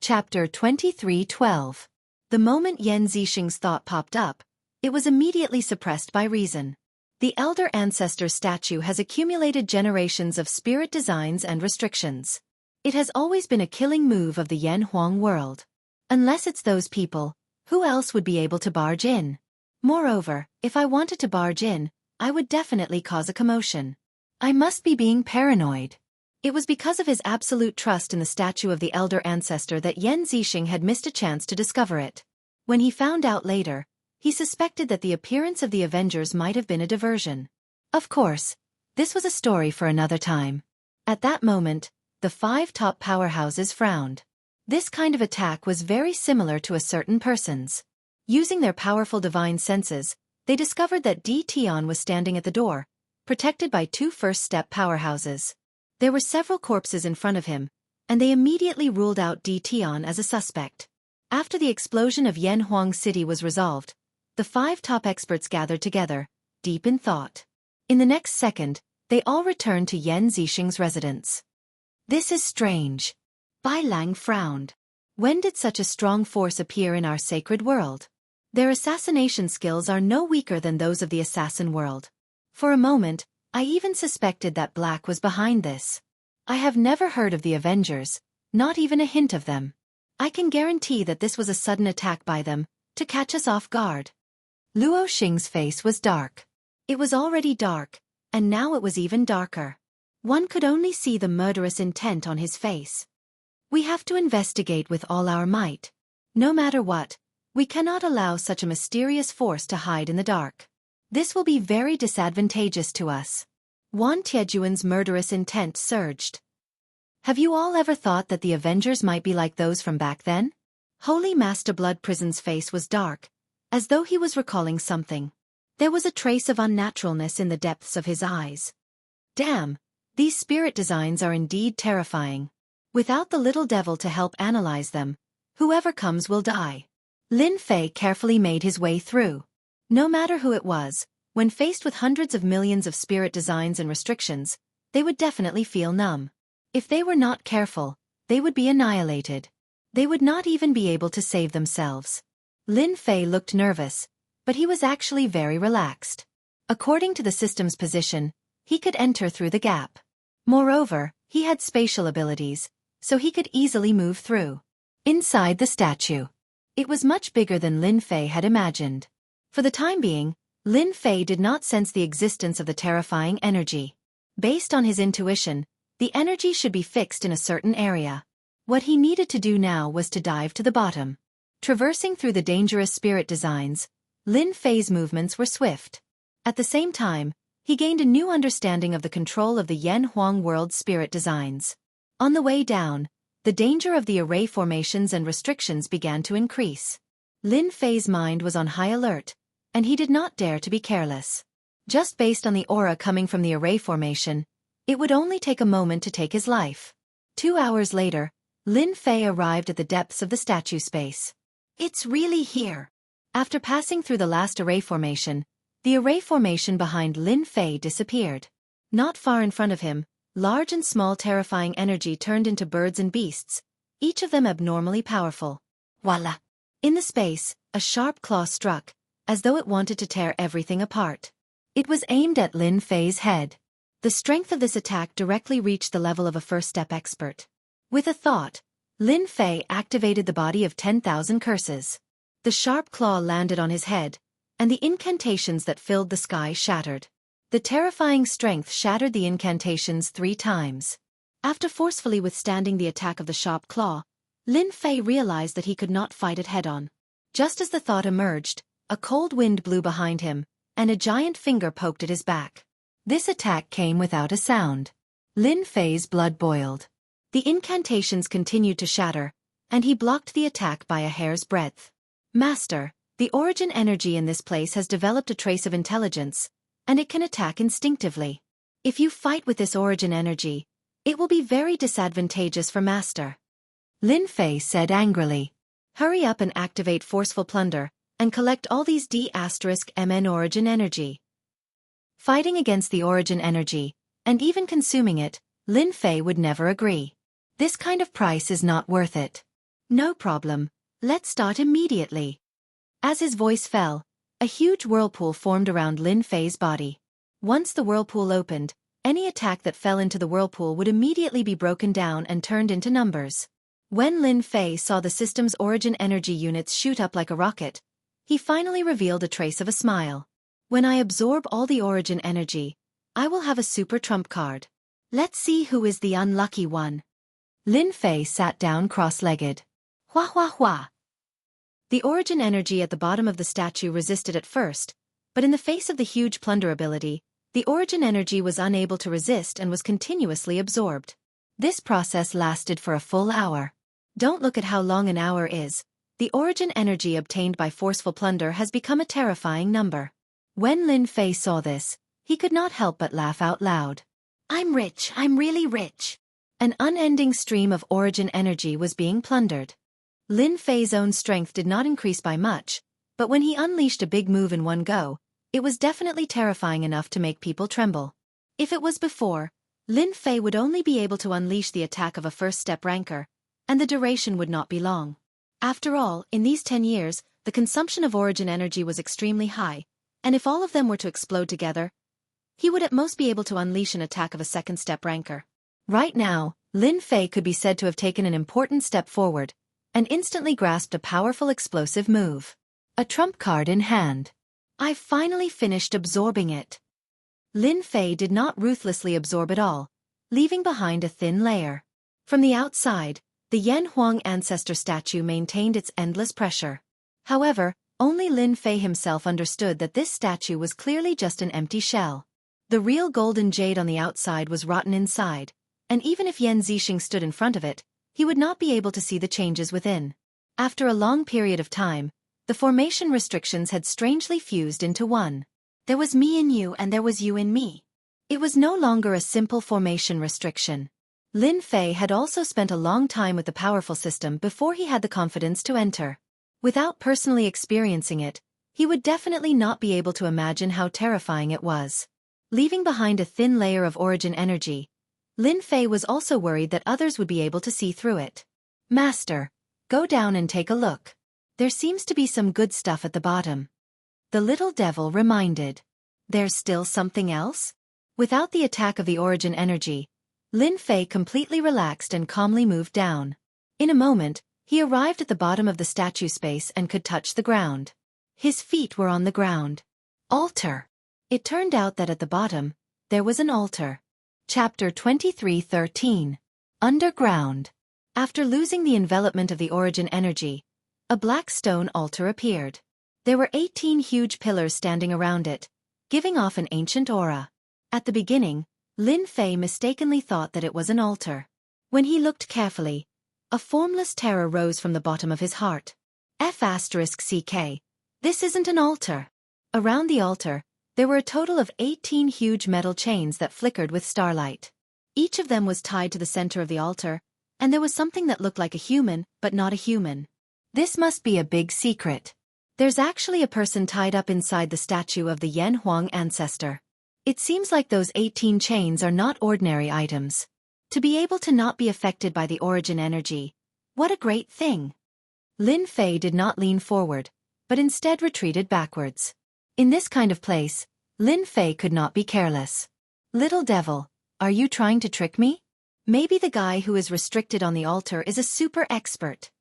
Speaker 1: Chapter 23:12. The moment Yan Zixing's thought popped up, it was immediately suppressed by reason. The elder ancestor statue has accumulated generations of spirit designs and restrictions. It has always been a killing move of the Yan Huang world. Unless it's those people, who else would be able to barge in? Moreover, if I wanted to barge in, I would definitely cause a commotion. I must be being paranoid. It was because of his absolute trust in the statue of the elder ancestor that Yan Zixing had missed a chance to discover it. When he found out later, he suspected that the appearance of the Avengers might have been a diversion. Of course, this was a story for another time. At that moment, the 5 top powerhouses frowned. This kind of attack was very similar to a certain person's. Using their powerful divine senses, they discovered that Tion was standing at the door, protected by two first-step powerhouses. There were several corpses in front of him, and they immediately ruled out Tion as a suspect. After the explosion of Yanhuang City was resolved, the 5 top experts gathered together, deep in thought. In the next second, they all returned to Yan Zixing's residence. This is strange. Bai Lang frowned. When did such a strong force appear in our sacred world? Their assassination skills are no weaker than those of the assassin world. For a moment, I even suspected that Black was behind this. I have never heard of the Avengers, not even a hint of them. I can guarantee that this was a sudden attack by them, to catch us off guard. Luo Xing's face was dark. It was already dark, and now it was even darker. One could only see the murderous intent on his face. We have to investigate with all our might. No matter what, we cannot allow such a mysterious force to hide in the dark. This will be very disadvantageous to us. Wan Tiejuan's murderous intent surged. Have you all ever thought that the Avengers might be like those from back then? Holy Master Blood Prison's face was dark, as though he was recalling something. There was a trace of unnaturalness in the depths of his eyes. Damn, these spirit designs are indeed terrifying. Without the little devil to help analyze them, whoever comes will die. Lin Fei carefully made his way through. No matter who it was, when faced with hundreds of millions of spirit designs and restrictions, they would definitely feel numb. If they were not careful, they would be annihilated. They would not even be able to save themselves. Lin Fei looked nervous, but he was actually very relaxed. According to the system's position, he could enter through the gap. Moreover, he had spatial abilities, so he could easily move through. Inside the statue. It was much bigger than Lin Fei had imagined. For the time being, Lin Fei did not sense the existence of the terrifying energy. Based on his intuition, the energy should be fixed in a certain area. What he needed to do now was to dive to the bottom. Traversing through the dangerous spirit designs, Lin Fei's movements were swift. At the same time, he gained a new understanding of the control of the Yanhuang world spirit designs. On the way down, the danger of the array formations and restrictions began to increase. Lin Fei's mind was on high alert, and he did not dare to be careless. Just based on the aura coming from the array formation, it would only take a moment to take his life. 2 hours later, Lin Fei arrived at the depths of the statue space. It's really here. After passing through the last array formation, the array formation behind Lin Fei disappeared. Not far in front of him, large and small terrifying energy turned into birds and beasts, each of them abnormally powerful. Voila! In the space, a sharp claw struck, as though it wanted to tear everything apart. It was aimed at Lin Fei's head. The strength of this attack directly reached the level of a first-step expert. With a thought, Lin Fei activated the body of 10,000 curses. The sharp claw landed on his head, and the incantations that filled the sky shattered. The terrifying strength shattered the incantations 3 times. After forcefully withstanding the attack of the sharp claw, Lin Fei realized that he could not fight it head-on. Just as the thought emerged, a cold wind blew behind him, and a giant finger poked at his back. This attack came without a sound. Lin Fei's blood boiled. The incantations continued to shatter, and he blocked the attack by a hair's breadth. Master, the origin energy in this place has developed a trace of intelligence, and it can attack instinctively. If you fight with this origin energy, it will be very disadvantageous for Master. Lin Fei said angrily. Hurry up and activate Forceful Plunder, and collect all these D*MN origin energy. Fighting against the origin energy, and even consuming it, Lin Fei would never agree. This kind of price is not worth it. No problem, let's start immediately. As his voice fell, a huge whirlpool formed around Lin Fei's body. Once the whirlpool opened, any attack that fell into the whirlpool would immediately be broken down and turned into numbers. When Lin Fei saw the system's origin energy units shoot up like a rocket, he finally revealed a trace of a smile. When I absorb all the origin energy, I will have a super trump card. Let's see who is the unlucky one. Lin Fei sat down cross-legged. Hua hua hua. The origin energy at the bottom of the statue resisted at first, but in the face of the huge plunder ability, the origin energy was unable to resist and was continuously absorbed. This process lasted for a full hour. Don't look at how long an hour is. The origin energy obtained by forceful plunder has become a terrifying number. When Lin Fei saw this, he could not help but laugh out loud. I'm rich, I'm really rich. An unending stream of origin energy was being plundered. Lin Fei's own strength did not increase by much, but when he unleashed a big move in one go, it was definitely terrifying enough to make people tremble. If it was before, Lin Fei would only be able to unleash the attack of a first-step ranker, and the duration would not be long. After all, in these 10 years, the consumption of origin energy was extremely high, and if all of them were to explode together, he would at most be able to unleash an attack of a second-step ranker. Right now, Lin Fei could be said to have taken an important step forward, and instantly grasped a powerful explosive move. A trump card in hand. I've finally finished absorbing it. Lin Fei did not ruthlessly absorb it all, leaving behind a thin layer. From the outside, the Yan Huang ancestor statue maintained its endless pressure. However, only Lin Fei himself understood that this statue was clearly just an empty shell. The real golden jade on the outside was rotten inside, and even if Yan Zixing stood in front of it, he would not be able to see the changes within. After a long period of time, the formation restrictions had strangely fused into one. There was me in you and there was you in me. It was no longer a simple formation restriction. Lin Fei had also spent a long time with the powerful system before he had the confidence to enter. Without personally experiencing it, he would definitely not be able to imagine how terrifying it was. Leaving behind a thin layer of origin energy, Lin Fei was also worried that others would be able to see through it. Master, go down and take a look. There seems to be some good stuff at the bottom. The little devil reminded. There's still something else? Without the attack of the origin energy, Lin Fei completely relaxed and calmly moved down. In a moment, he arrived at the bottom of the statue space and could touch the ground. His feet were on the ground. Altar. It turned out that at the bottom, there was an altar. Chapter 23:13. Underground. After losing the envelopment of the origin energy, a black stone altar appeared. There were 18 huge pillars standing around it, giving off an ancient aura. At the beginning, Lin Fei mistakenly thought that it was an altar. When he looked carefully, a formless terror rose from the bottom of his heart. F***CK. This isn't an altar. Around the altar, there were a total of 18 huge metal chains that flickered with starlight. Each of them was tied to the center of the altar, and there was something that looked like a human, but not a human. This must be a big secret. There's actually a person tied up inside the statue of the Yan Huang ancestor. It seems like those 18 chains are not ordinary items. To be able to not be affected by the origin energy, what a great thing. Lin Fei did not lean forward, but instead retreated backwards. In this kind of place, Lin Fei could not be careless. Little devil, are you trying to trick me? Maybe the guy who is restricted on the altar is a super expert.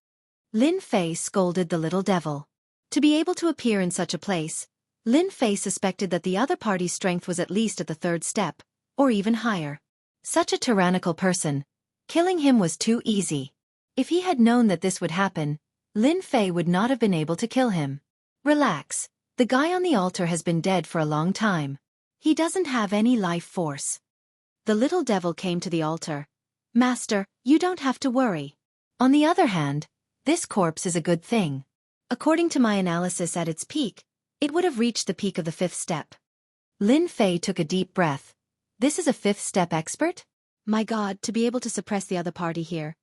Speaker 1: Lin Fei scolded the little devil. To be able to appear in such a place, Lin Fei suspected that the other party's strength was at least at the third step, or even higher. Such a tyrannical person. Killing him was too easy. If he had known that this would happen, Lin Fei would not have been able to kill him. Relax, the guy on the altar has been dead for a long time. He doesn't have any life force. The little devil came to the altar. Master, you don't have to worry. On the other hand, this corpse is a good thing. According to my analysis at its peak, it would have reached the peak of the 5th step. Lin Fei took a deep breath. This is a 5th step expert? My God, to be able to suppress the other party here.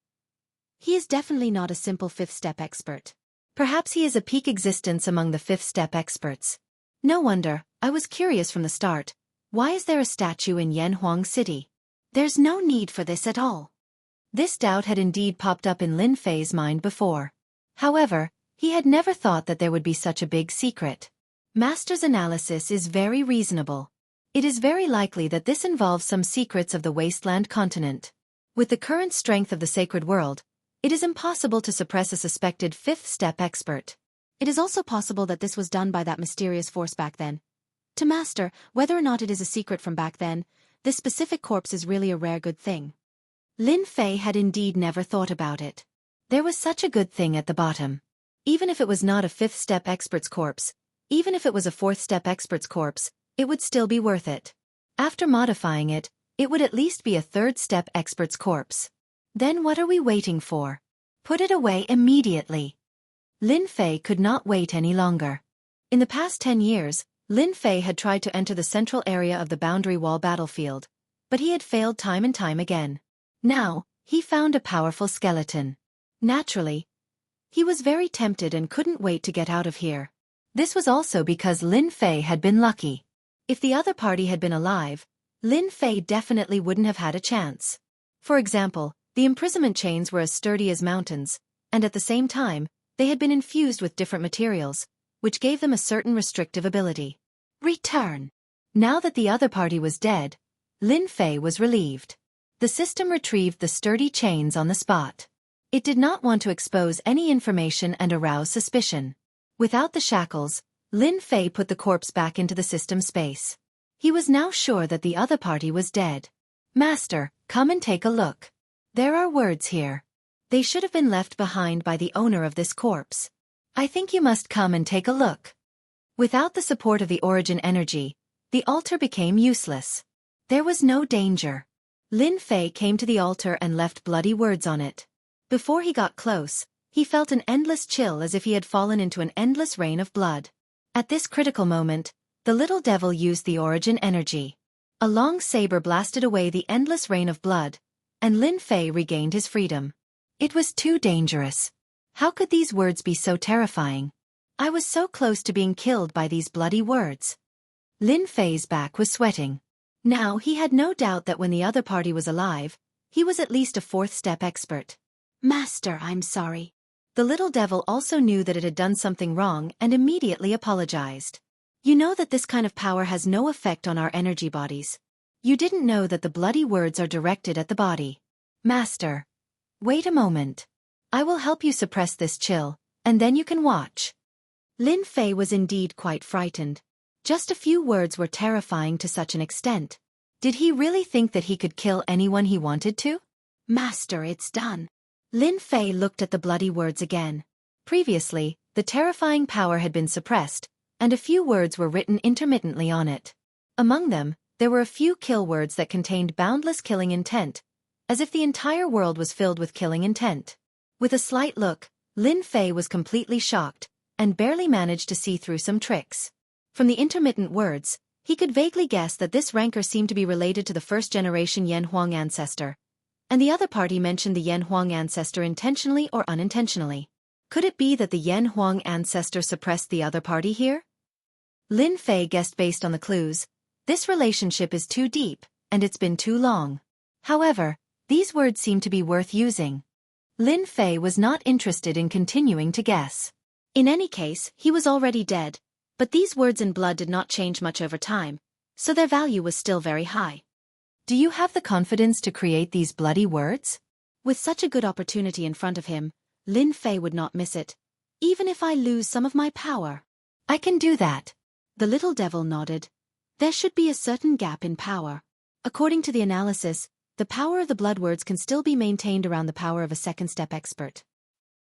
Speaker 1: He is definitely not a simple 5th step expert. Perhaps he is a peak existence among the 5th step experts. No wonder, I was curious from the start. Why is there a statue in Yan Huang City? There's no need for this at all. This doubt had indeed popped up in Lin Fei's mind before. However, he had never thought that there would be such a big secret. Master's analysis is very reasonable. It is very likely that this involves some secrets of the wasteland continent. With the current strength of the sacred world, it is impossible to suppress a suspected 5th step expert. It is also possible that this was done by that mysterious force back then. To Master, whether or not it is a secret from back then, this specific corpse is really a rare good thing. Lin Fei had indeed never thought about it. There was such a good thing at the bottom. Even if it was not a 5th step expert's corpse, even if it was a 4th step expert's corpse, it would still be worth it. After modifying it, it would at least be a 3rd step expert's corpse. Then what are we waiting for? Put it away immediately. Lin Fei could not wait any longer. In the past 10 years, Lin Fei had tried to enter the central area of the boundary wall battlefield, but he had failed time and time again. Now, he found a powerful skeleton. Naturally, he was very tempted and couldn't wait to get out of here. This was also because Lin Fei had been lucky. If the other party had been alive, Lin Fei definitely wouldn't have had a chance. For example, the imprisonment chains were as sturdy as mountains, and at the same time, they had been infused with different materials, which gave them a certain restrictive ability. Return. Now that the other party was dead, Lin Fei was relieved. The system retrieved the sturdy chains on the spot. It did not want to expose any information and arouse suspicion. Without the shackles, Lin Fei put the corpse back into the system space. He was now sure that the other party was dead. Master, come and take a look. There are words here. They should have been left behind by the owner of this corpse. I think you must come and take a look. Without the support of the origin energy, the altar became useless. There was no danger. Lin Fei came to the altar and left bloody words on it. Before he got close, he felt an endless chill as if he had fallen into an endless rain of blood. At this critical moment, the little devil used the origin energy. A long saber blasted away the endless rain of blood, and Lin Fei regained his freedom. It was too dangerous. How could these words be so terrifying? I was so close to being killed by these bloody words. Lin Fei's back was sweating. Now he had no doubt that when the other party was alive, he was at least a fourth-step expert. Master, I'm sorry. The little devil also knew that it had done something wrong and immediately apologized. You know that this kind of power has no effect on our energy bodies. You didn't know that the bloody words are directed at the body. Master. Wait a moment. I will help you suppress this chill, and then you can watch. Lin Fei was indeed quite frightened. Just a few words were terrifying to such an extent. Did he really think that he could kill anyone he wanted to? Master, it's done. Lin Fei looked at the bloody words again. Previously, the terrifying power had been suppressed, and a few words were written intermittently on it. Among them, there were a few kill words that contained boundless killing intent, as if the entire world was filled with killing intent. With a slight look, Lin Fei was completely shocked, and barely managed to see through some tricks. From the intermittent words, he could vaguely guess that this rancor seemed to be related to the first-generation Yan Huang ancestor, and the other party mentioned the Yan Huang ancestor intentionally or unintentionally. Could it be that the Yan Huang ancestor suppressed the other party here? Lin Fei guessed based on the clues. This relationship is too deep, and it's been too long. However, these words seem to be worth using. Lin Fei was not interested in continuing to guess. In any case, he was already dead, but these words in blood did not change much over time, so their value was still very high. Do you have the confidence to create these bloody words? With such a good opportunity in front of him, Lin Fei would not miss it. Even if I lose some of my power. I can do that. The little devil nodded. There should be a certain gap in power. According to the analysis, the power of the blood words can still be maintained around the power of a second-step expert.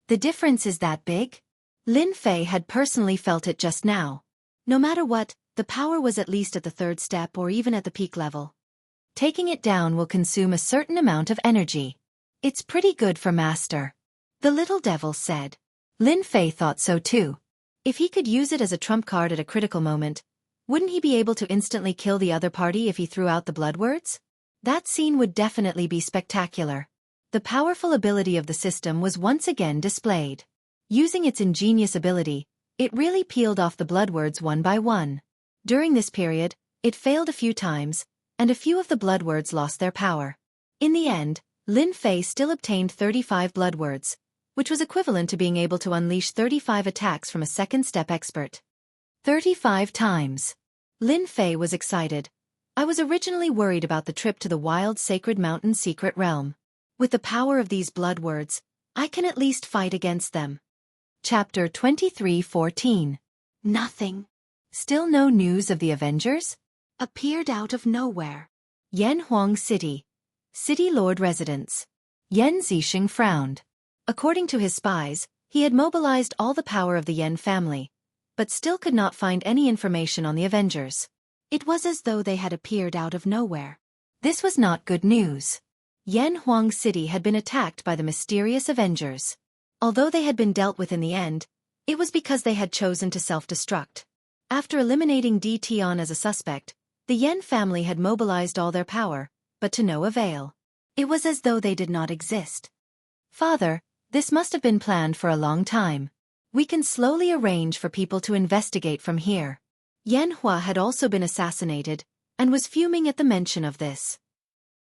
Speaker 1: The difference is that big? Lin Fei had personally felt it just now. No matter what, the power was at least at the third step or even at the peak level. Taking it down will consume a certain amount of energy. It's pretty good for Master. The little devil said. Lin Fei thought so too. If he could use it as a trump card at a critical moment, wouldn't he be able to instantly kill the other party if he threw out the blood words? That scene would definitely be spectacular. The powerful ability of the system was once again displayed. Using its ingenious ability, it really peeled off the blood words one by one. During this period, it failed a few times, and a few of the blood words lost their power. In the end, Lin Fei still obtained 35 blood words, which was equivalent to being able to unleash 35 attacks from a second-step expert. 35 times. Lin Fei was excited. I was originally worried about the trip to the wild sacred mountain secret realm. With the power of these blood words, I can at least fight against them. Chapter 23:14. Nothing. Still no news of the Avengers? Appeared out of nowhere. Yan Huang City. City Lord Residence. Yan Zixing frowned. According to his spies, he had mobilized all the power of the Yan family, but still could not find any information on the Avengers. It was as though they had appeared out of nowhere. This was not good news. Yan Huang City had been attacked by the mysterious Avengers. Although they had been dealt with in the end, it was because they had chosen to self-destruct. After eliminating Tion as a suspect, the Yen family had mobilized all their power, but to no avail. It was as though they did not exist. Father, this must have been planned for a long time. We can slowly arrange for people to investigate from here. Yan Hua had also been assassinated, and was fuming at the mention of this.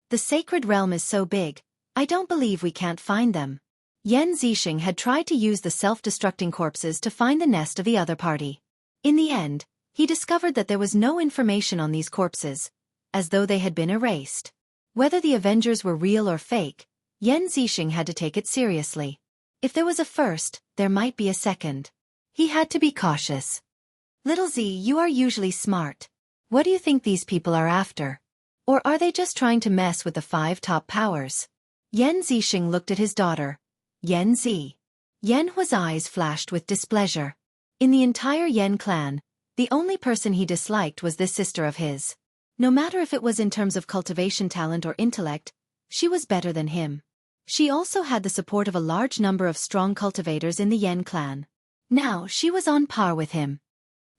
Speaker 1: The sacred realm is so big, I don't believe we can't find them. Yan Zixing had tried to use the self-destructing corpses to find the nest of the other party. In the end, he discovered that there was no information on these corpses, as though they had been erased. Whether the Avengers were real or fake, Yan Zixing had to take it seriously. If there was a first, there might be a second. He had to be cautious. Little Z, you are usually smart. What do you think these people are after? Or are they just trying to mess with the 5 top powers? Yan Zixing looked at his daughter, Yan Zi. Yan Hua's eyes flashed with displeasure. In the entire Yan clan, the only person he disliked was this sister of his. No matter if it was in terms of cultivation talent or intellect, she was better than him. She also had the support of a large number of strong cultivators in the Yan clan. Now she was on par with him.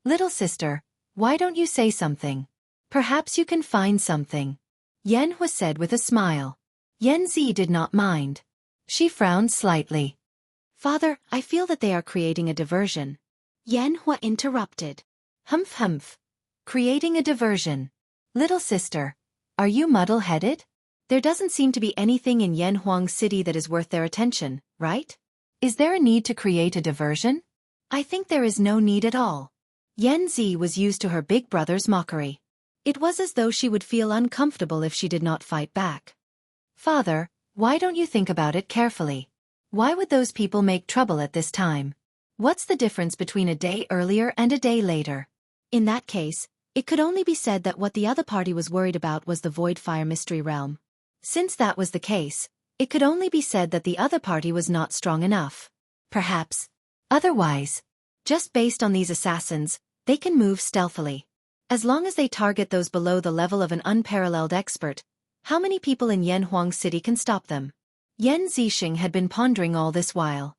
Speaker 1: Little sister, why don't you say something? Perhaps you can find something. Yan Hua said with a smile. Yan Zi did not mind. She frowned slightly. Father, I feel that they are creating a diversion. Yan Hua interrupted. Humph. Creating a diversion. Little sister, are you muddle-headed? There doesn't seem to be anything in Yanhuang City that is worth their attention, right? Is there a need to create a diversion? I think there is no need at all. Yan Zi was used to her big brother's mockery. It was as though she would feel uncomfortable if she did not fight back. Father, why don't you think about it carefully? Why would those people make trouble at this time? What's the difference between a day earlier and a day later? In that case, it could only be said that what the other party was worried about was the Void Fire Mystery Realm. Since that was the case, it could only be said that the other party was not strong enough. Perhaps. Otherwise, just based on these assassins, they can move stealthily. As long as they target those below the level of an unparalleled expert, how many people in Yanhuang City can stop them? Yan Zixing had been pondering all this while.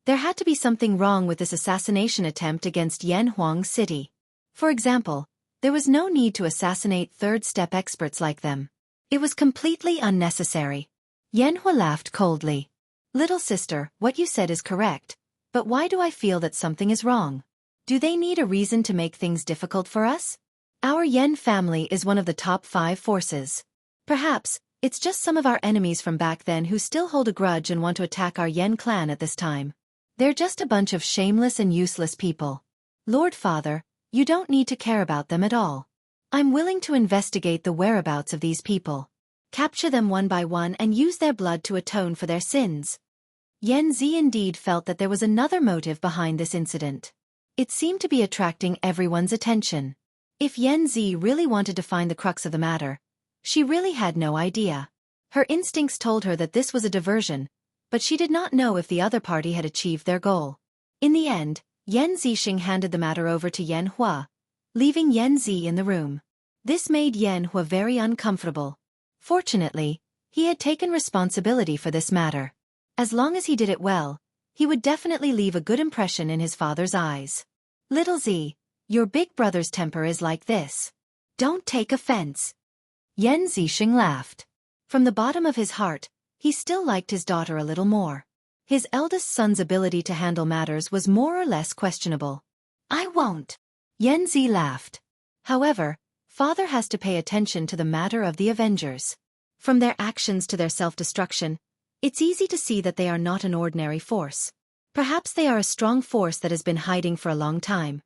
Speaker 1: There had to be something wrong with this assassination attempt against Yanhuang City. For example, there was no need to assassinate third-step experts like them. It was completely unnecessary. Yan Hua laughed coldly. Little sister, what you said is correct, but why do I feel that something is wrong? Do they need a reason to make things difficult for us? Our Yan family is one of the top 5 forces. Perhaps, it's just some of our enemies from back then who still hold a grudge and want to attack our Yan clan at this time. They're just a bunch of shameless and useless people. Lord Father, you don't need to care about them at all. I'm willing to investigate the whereabouts of these people. Capture them one by one and use their blood to atone for their sins. Yan Zi indeed felt that there was another motive behind this incident. It seemed to be attracting everyone's attention. If Yan Zi really wanted to find the crux of the matter, she really had no idea. Her instincts told her that this was a diversion, but she did not know if the other party had achieved their goal. In the end, Yan Zixing handed the matter over to Yan Hua, leaving Yan Zi in the room. This made Yan Hua very uncomfortable. Fortunately, he had taken responsibility for this matter. As long as he did it well, he would definitely leave a good impression in his father's eyes. Little Z, your big brother's temper is like this. Don't take offense. Yan Zixing laughed. From the bottom of his heart, he still liked his daughter a little more. His eldest son's ability to handle matters was more or less questionable. I won't. Yan Zi laughed. However, father has to pay attention to the matter of the Avengers. From their actions to their self-destruction, it's easy to see that they are not an ordinary force. Perhaps they are a strong force that has been hiding for a long time.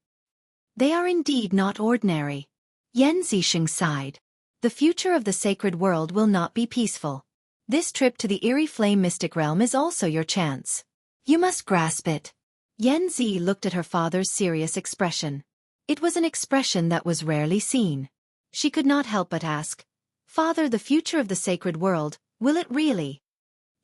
Speaker 1: They are indeed not ordinary. Yan Zixing sighed. The future of the sacred world will not be peaceful. This trip to the eerie flame mystic realm is also your chance. You must grasp it. Yan Zi looked at her father's serious expression. It was an expression that was rarely seen. She could not help but ask, Father, the future of the sacred world, will it really?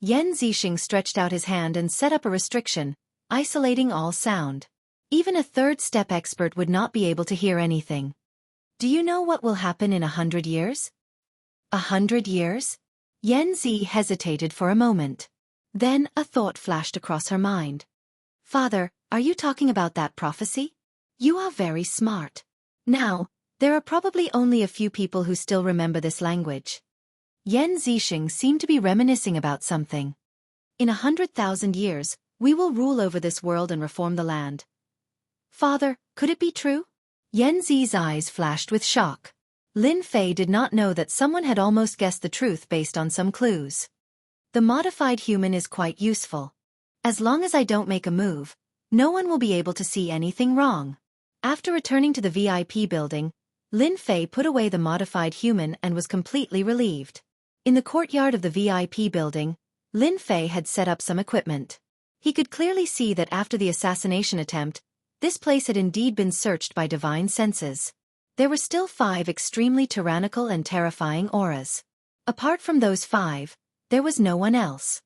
Speaker 1: Yan Zixing stretched out his hand and set up a restriction, isolating all sound. Even a third-step expert would not be able to hear anything. Do you know what will happen in 100 years? 100 years? Yan Zi hesitated for a moment. Then a thought flashed across her mind. Father, are you talking about that prophecy? You are very smart. Now, there are probably only a few people who still remember this language. Yan Zixing seemed to be reminiscing about something. In 100,000 years, we will rule over this world and reform the land. Father, could it be true? Yan Zi's eyes flashed with shock. Lin Fei did not know that someone had almost guessed the truth based on some clues. The modified human is quite useful. As long as I don't make a move, no one will be able to see anything wrong. After returning to the VIP building, Lin Fei put away the modified human and was completely relieved. In the courtyard of the VIP building, Lin Fei had set up some equipment. He could clearly see that after the assassination attempt, this place had indeed been searched by divine senses. There were still 5 extremely tyrannical and terrifying auras. Apart from those 5, there was no one else.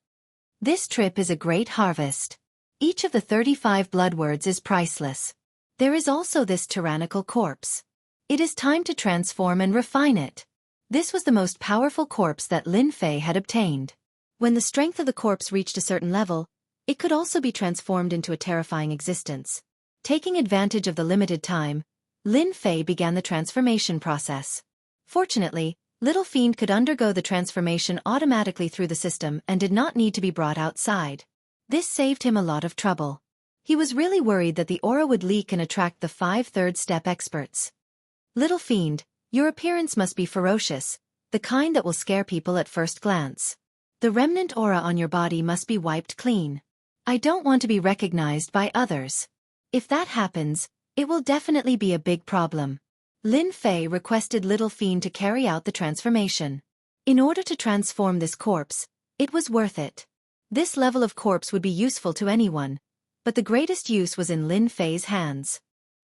Speaker 1: This trip is a great harvest. Each of the 35 blood words is priceless. There is also this tyrannical corpse. It is time to transform and refine it. This was the most powerful corpse that Lin Fei had obtained. When the strength of the corpse reached a certain level, it could also be transformed into a terrifying existence. Taking advantage of the limited time, Lin Fei began the transformation process. Fortunately, Little Fiend could undergo the transformation automatically through the system and did not need to be brought outside. This saved him a lot of trouble. He was really worried that the aura would leak and attract the 5 third-step experts. Little Fiend, your appearance must be ferocious, the kind that will scare people at first glance. The remnant aura on your body must be wiped clean. I don't want to be recognized by others. If that happens, it will definitely be a big problem. Lin Fei requested Little Fiend to carry out the transformation. In order to transform this corpse, it was worth it. This level of corpse would be useful to anyone, but the greatest use was in Lin Fei's hands.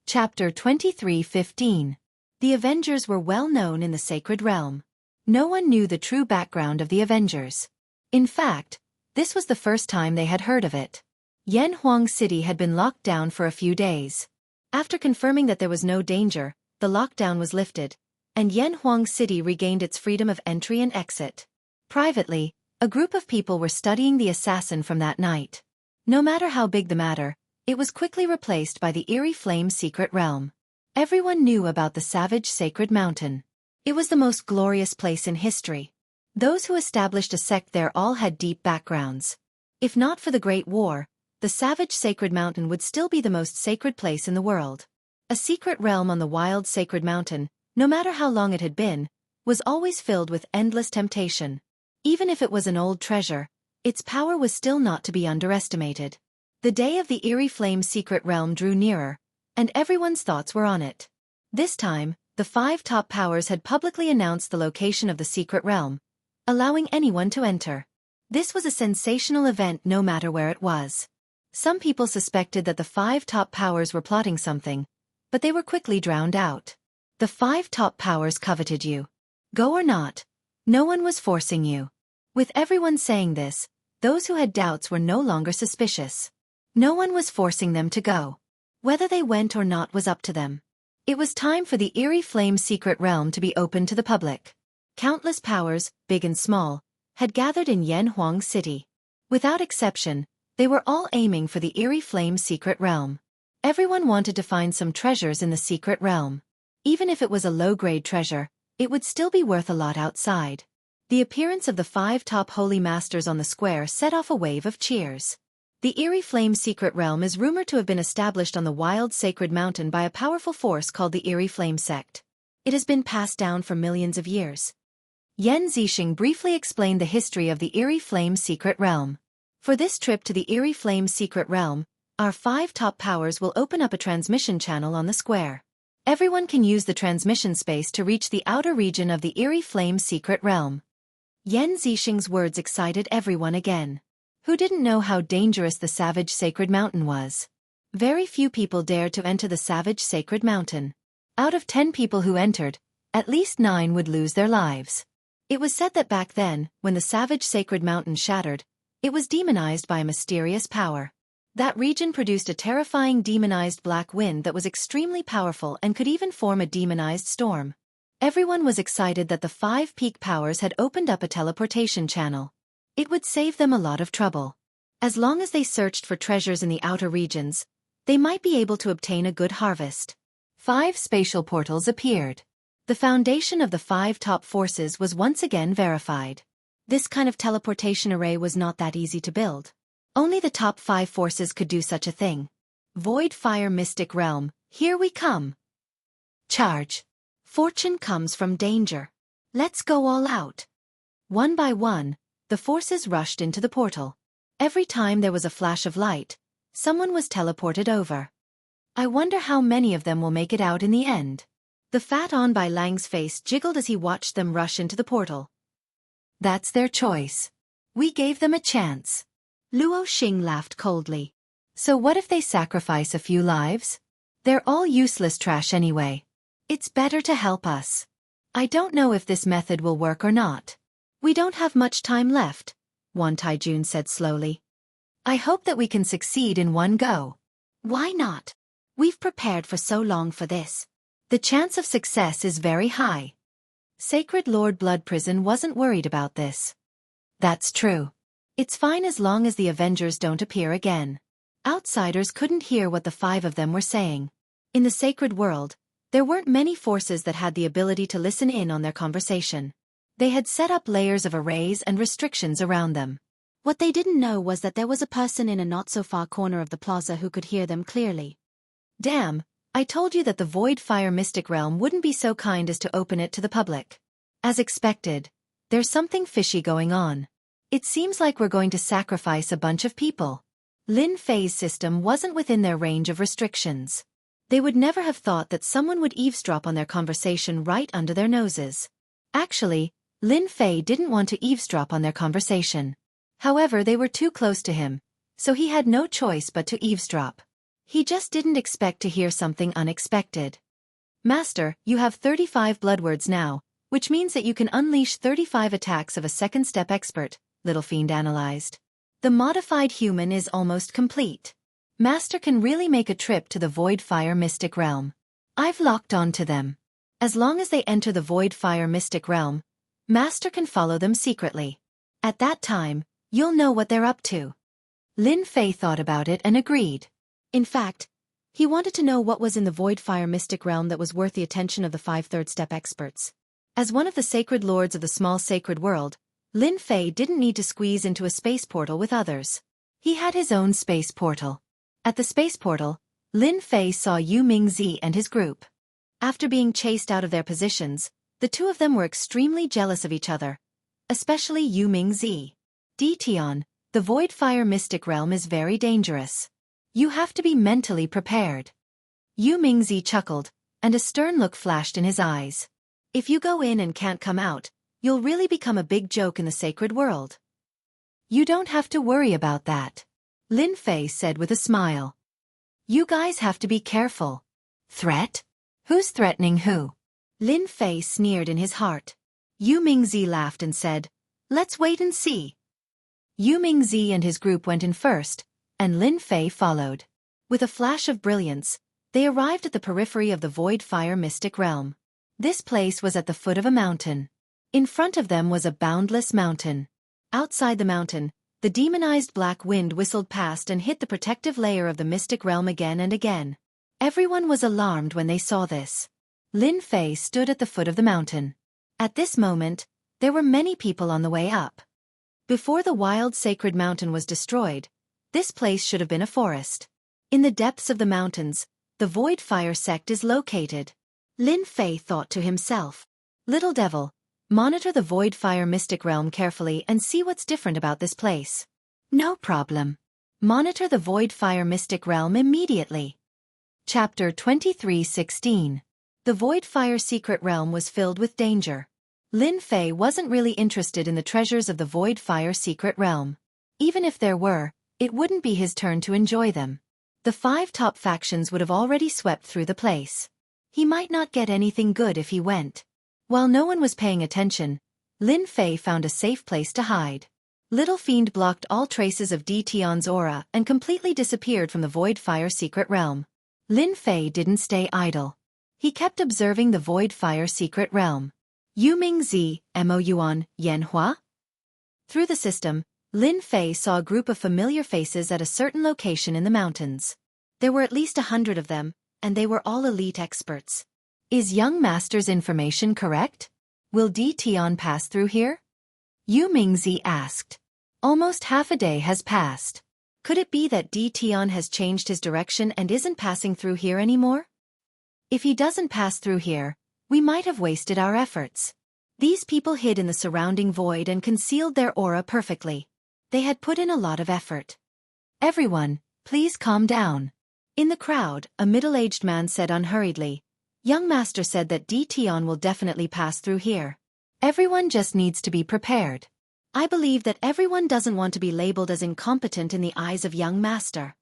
Speaker 1: Chapter 23:15. The Avengers were well known in the Sacred Realm. No one knew the true background of the Avengers. In fact, this was the first time they had heard of it. Yanhuang City had been locked down for a few days. After confirming that there was no danger, the lockdown was lifted, and Yanhuang City regained its freedom of entry and exit. Privately, a group of people were studying the assassin from that night. No matter how big the matter, it was quickly replaced by the Eerie Flame Secret Realm. Everyone knew about the Savage Sacred Mountain. It was the most glorious place in history. Those who established a sect there all had deep backgrounds. If not for the Great War, the Savage Sacred Mountain would still be the most sacred place in the world. A secret realm on the wild Sacred Mountain, no matter how long it had been, was always filled with endless temptation. Even if it was an old treasure, its power was still not to be underestimated. The day of the Eerie Flame Secret Realm drew nearer, and everyone's thoughts were on it. This time, the 5 top powers had publicly announced the location of the secret realm, allowing anyone to enter. This was a sensational event no matter where it was. Some people suspected that the 5 top powers were plotting something, but they were quickly drowned out. The 5 top powers coveted you. Go or not, no one was forcing you. With everyone saying this, those who had doubts were no longer suspicious. No one was forcing them to go. Whether they went or not was up to them. It was time for the Eerie Flame Secret Realm to be open to the public. Countless powers, big and small, had gathered in Yanhuang City. Without exception, they were all aiming for the Eerie Flame Secret Realm. Everyone wanted to find some treasures in the secret realm. Even if it was a low-grade treasure, it would still be worth a lot outside. The appearance of the 5 top holy masters on the square set off a wave of cheers. The Eerie Flame Secret Realm is rumored to have been established on the wild Sacred Mountain by a powerful force called the Eerie Flame Sect. It has been passed down for millions of years. Yan Zixing briefly explained the history of the Eerie Flame Secret Realm. For this trip to the Eerie Flame Secret Realm, our 5 top powers will open up a transmission channel on the square. Everyone can use the transmission space to reach the outer region of the Eerie Flame Secret Realm. Yan Zixing's words excited everyone again. Who didn't know how dangerous the Savage Sacred Mountain was? Very few people dared to enter the Savage Sacred Mountain. Out of 10 people who entered, at least 9 would lose their lives. It was said that back then, when the Savage Sacred Mountain shattered, it was demonized by a mysterious power. That region produced a terrifying demonized black wind that was extremely powerful and could even form a demonized storm. Everyone was excited that the 5 peak powers had opened up a teleportation channel. It would save them a lot of trouble. As long as they searched for treasures in the outer regions, they might be able to obtain a good harvest. 5 spatial portals appeared. The foundation of the 5 top forces was once again verified. This kind of teleportation array was not that easy to build. Only the top 5 forces could do such a thing. Void Fire Mystic Realm, here we come. Charge. Fortune comes from danger. Let's go all out. One by one, the forces rushed into the portal. Every time there was a flash of light, someone was teleported over. I wonder how many of them will make it out in the end. The fat on by Lang's face jiggled as he watched them rush into the portal. That's their choice. We gave them a chance. Luo Xing laughed coldly. So what if they sacrifice a few lives? They're all useless trash anyway. It's better to help us. I don't know if this method will work or not. We don't have much time left, Wan Taijun said slowly. I hope that we can succeed in one go. Why not? We've prepared for so long for this. The chance of success is very high. Sacred Lord Blood Prison wasn't worried about this. That's true. It's fine as long as the Avengers don't appear again. Outsiders couldn't hear what the 5 of them were saying. In the sacred world, there weren't many forces that had the ability to listen in on their conversation. They had set up layers of arrays and restrictions around them. What they didn't know was that there was a person in a not-so-far corner of the plaza who could hear them clearly. Damn, I told you that the Void Fire Mystic Realm wouldn't be so kind as to open it to the public. As expected, there's something fishy going on. It seems like we're going to sacrifice a bunch of people. Lin Fei's system wasn't within their range of restrictions. They would never have thought that someone would eavesdrop on their conversation right under their noses. Actually, Lin Fei didn't want to eavesdrop on their conversation. However, they were too close to him, so he had no choice but to eavesdrop. He just didn't expect to hear something unexpected. Master, you have 35 blood words now, which means that you can unleash 35 attacks of a second-step expert, Little Fiend analyzed. The modified human is almost complete. Master can really make a trip to the Void Fire Mystic Realm. I've locked on to them. As long as they enter the Void Fire Mystic Realm, Master can follow them secretly. At that time, you'll know what they're up to. Lin Fei thought about it and agreed. In fact, he wanted to know what was in the Void Fire Mystic Realm that was worth the attention of the 5 third-step experts. As one of the sacred lords of the small sacred world, Lin Fei didn't need to squeeze into a space portal with others. He had his own space portal. At the space portal, Lin Fei saw Yu Mingzi and his group. After being chased out of their positions, the 2 of them were extremely jealous of each other, especially Yu Mingzi. Dition, the Void Fire Mystic Realm is very dangerous. You have to be mentally prepared. Yu Mingzi chuckled, and a stern look flashed in his eyes. If you go in and can't come out, you'll really become a big joke in the sacred world. You don't have to worry about that, Lin Fei said with a smile. You guys have to be careful. Threat? Who's threatening who? Lin Fei sneered in his heart. Yu Mingzi laughed and said, let's wait and see. Yu Mingzi and his group went in first, and Lin Fei followed. With a flash of brilliance, they arrived at the periphery of the Void Fire Mystic Realm. This place was at the foot of a mountain. In front of them was a boundless mountain. Outside the mountain, the demonized black wind whistled past and hit the protective layer of the mystic realm again and again. Everyone was alarmed when they saw this. Lin Fei stood at the foot of the mountain. At this moment, there were many people on the way up. Before the wild sacred mountain was destroyed, this place should have been a forest. In the depths of the mountains, the Void Fire sect is located. Lin Fei thought to himself, Little Devil, monitor the Void Fire Mystic Realm carefully and see what's different about this place. No problem. Monitor the Void Fire Mystic Realm immediately. Chapter 23:16. The Void Fire Secret Realm was filled with danger. Lin Fei wasn't really interested in the treasures of the Void Fire Secret Realm. Even if there were, it wouldn't be his turn to enjoy them. The 5 top factions would have already swept through the place. He might not get anything good if he went. While no one was paying attention, Lin Fei found a safe place to hide. Little Fiend blocked all traces of Dition's aura and completely disappeared from the Void Fire Secret Realm. Lin Fei didn't stay idle. He kept observing the Void Fire Secret Realm. Yu Mingzi, Mo Yuan, Yan Hua? Through the system, Lin Fei saw a group of familiar faces at a certain location in the mountains. There were at least 100 of them, and they were all elite experts. Is young master's information correct? Will Di Tian pass through here? Yu Mingzi asked. Almost half a day has passed. Could it be that Di Tian has changed his direction and isn't passing through here anymore? If he doesn't pass through here, we might have wasted our efforts. These people hid in the surrounding void and concealed their aura perfectly. They had put in a lot of effort. Everyone, please calm down. In the crowd, a middle-aged man said unhurriedly, Young master said that Di Tian will definitely pass through here. Everyone just needs to be prepared. I believe that everyone doesn't want to be labeled as incompetent in the eyes of young master.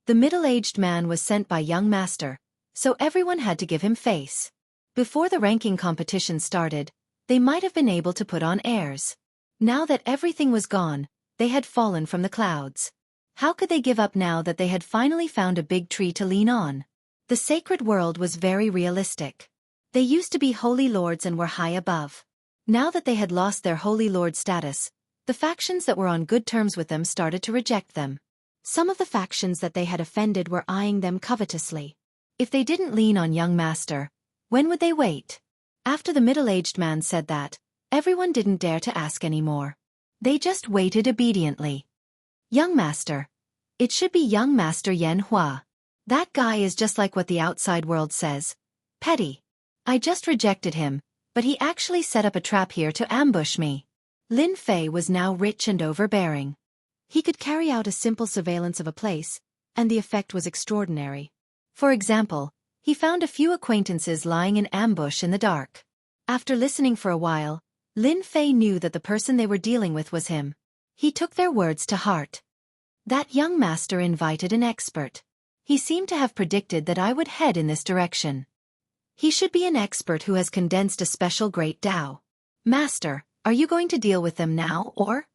Speaker 1: The middle-aged man was sent by young master, so everyone had to give him face. Before the ranking competition started, they might have been able to put on airs. Now that everything was gone, they had fallen from the clouds. How could they give up now that they had finally found a big tree to lean on? The sacred world was very realistic. They used to be holy lords and were high above. Now that they had lost their holy lord status, the factions that were on good terms with them started to reject them. Some of the factions that they had offended were eyeing them covetously. If they didn't lean on young master, when would they wait? After the middle-aged man said that, everyone didn't dare to ask anymore. They just waited obediently. Young master. It should be young master Yan Hua. That guy is just like what the outside world says. Petty. I just rejected him, but he actually set up a trap here to ambush me. Lin Fei was now rich and overbearing. He could carry out a simple surveillance of a place, and the effect was extraordinary. For example, he found a few acquaintances lying in ambush in the dark. After listening for a while, Lin Fei knew that the person they were dealing with was him. He took their words to heart. That young master invited an expert. He seemed to have predicted that I would head in this direction. He should be an expert who has condensed a special great Tao. Master, are you going to deal with them now, or?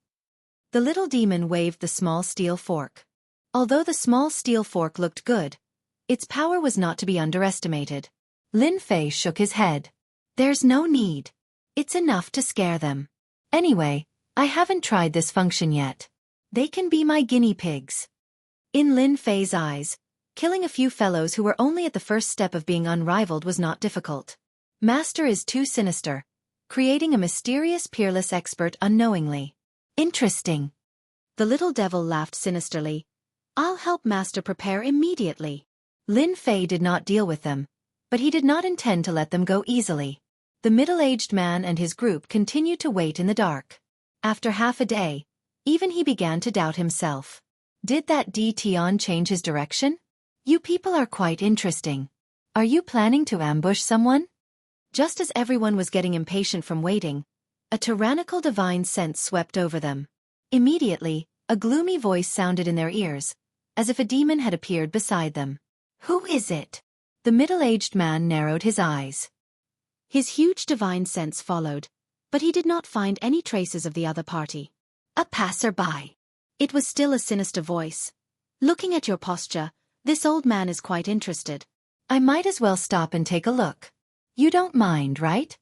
Speaker 1: The little demon waved the small steel fork. Although the small steel fork looked good, its power was not to be underestimated. Lin Fei shook his head. There's no need. It's enough to scare them. Anyway, I haven't tried this function yet. They can be my guinea pigs. In Lin Fei's eyes, killing a few fellows who were only at the first step of being unrivaled was not difficult. Master is too sinister, creating a mysterious peerless expert unknowingly. Interesting. The little devil laughed sinisterly. I'll help Master prepare immediately. Lin Fei did not deal with them, but he did not intend to let them go easily. The middle-aged man and his group continued to wait in the dark. After half a day, even he began to doubt himself. Did that Di Tian change his direction? You people are quite interesting. Are you planning to ambush someone? Just as everyone was getting impatient from waiting, a tyrannical divine sense swept over them. Immediately, a gloomy voice sounded in their ears, as if a demon had appeared beside them. Who is it? The middle-aged man narrowed his eyes. His huge divine sense followed, but he did not find any traces of the other party. A passerby. It was still a sinister voice. Looking at your posture, this old man is quite interested. I might as well stop and take a look. You don't mind, right?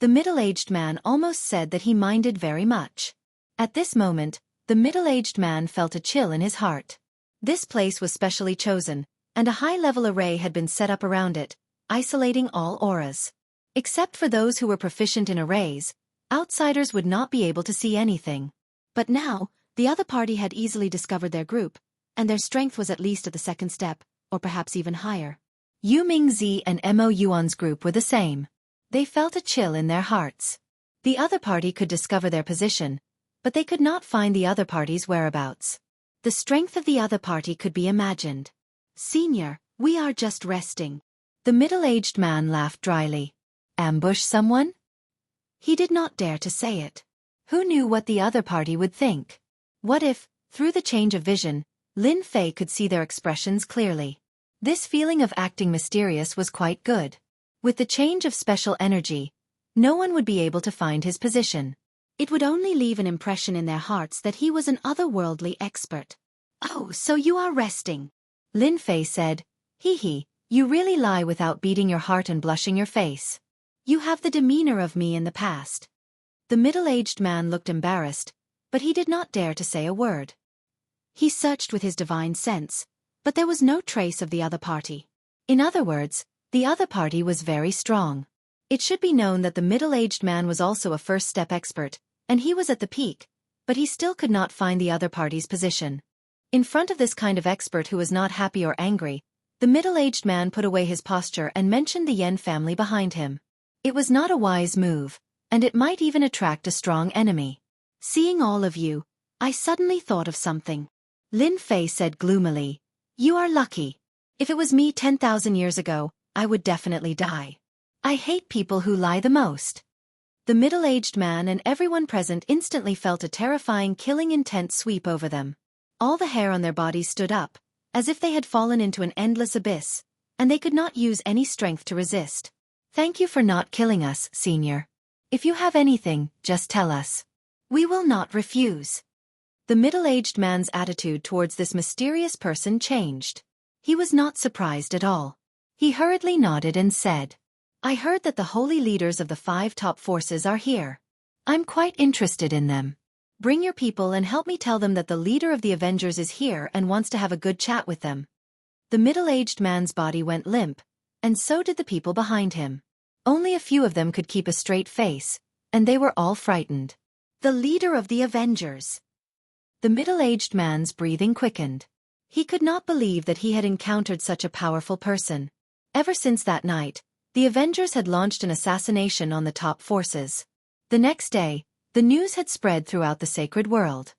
Speaker 1: The middle-aged man almost said that he minded very much. At this moment, the middle-aged man felt a chill in his heart. This place was specially chosen, and a high-level array had been set up around it, isolating all auras. Except for those who were proficient in arrays, outsiders would not be able to see anything. But now, the other party had easily discovered their group, and their strength was at least at the second step, or perhaps even higher. Yu Mingzi and Mo Yuan's group were the same. They felt a chill in their hearts. The other party could discover their position, but they could not find the other party's whereabouts. The strength of the other party could be imagined. Senior, we are just resting. The middle-aged man laughed dryly. Ambush someone? He did not dare to say it. Who knew what the other party would think? What if, through the change of vision, Lin Fei could see their expressions clearly? This feeling of acting mysterious was quite good. With the change of special energy, no one would be able to find his position. It would only leave an impression in their hearts that he was an otherworldly expert. Oh, so you are resting. Lin Fei said, Hee, you really lie without beating your heart and blushing your face. You have the demeanor of me in the past. The middle-aged man looked embarrassed, but he did not dare to say a word. He searched with his divine sense, but there was no trace of the other party. In other words, the other party was very strong. It should be known that the middle-aged man was also a first-step expert, and he was at the peak, but he still could not find the other party's position. In front of this kind of expert who was not happy or angry, the middle-aged man put away his posture and mentioned the Yen family behind him. It was not a wise move, and it might even attract a strong enemy. Seeing all of you, I suddenly thought of something. Lin Fei said gloomily, "You are lucky. If it was me 10,000 years ago, I would definitely die. I hate people who lie the most." The middle-aged man and everyone present instantly felt a terrifying killing intent sweep over them. All the hair on their bodies stood up, as if they had fallen into an endless abyss, and they could not use any strength to resist. "Thank you for not killing us, Senior. If you have anything, just tell us. We will not refuse." The middle-aged man's attitude towards this mysterious person changed. He was not surprised at all. He hurriedly nodded and said, "I heard that the holy leaders of the 5 top forces are here. I'm quite interested in them. Bring your people and help me tell them that the leader of the Avengers is here and wants to have a good chat with them." The middle-aged man's body went limp, and so did the people behind him. Only a few of them could keep a straight face, and they were all frightened. The leader of the Avengers. The middle-aged man's breathing quickened. He could not believe that he had encountered such a powerful person. Ever since that night, the Avengers had launched an assassination on the top forces. The next day, the news had spread throughout the sacred world.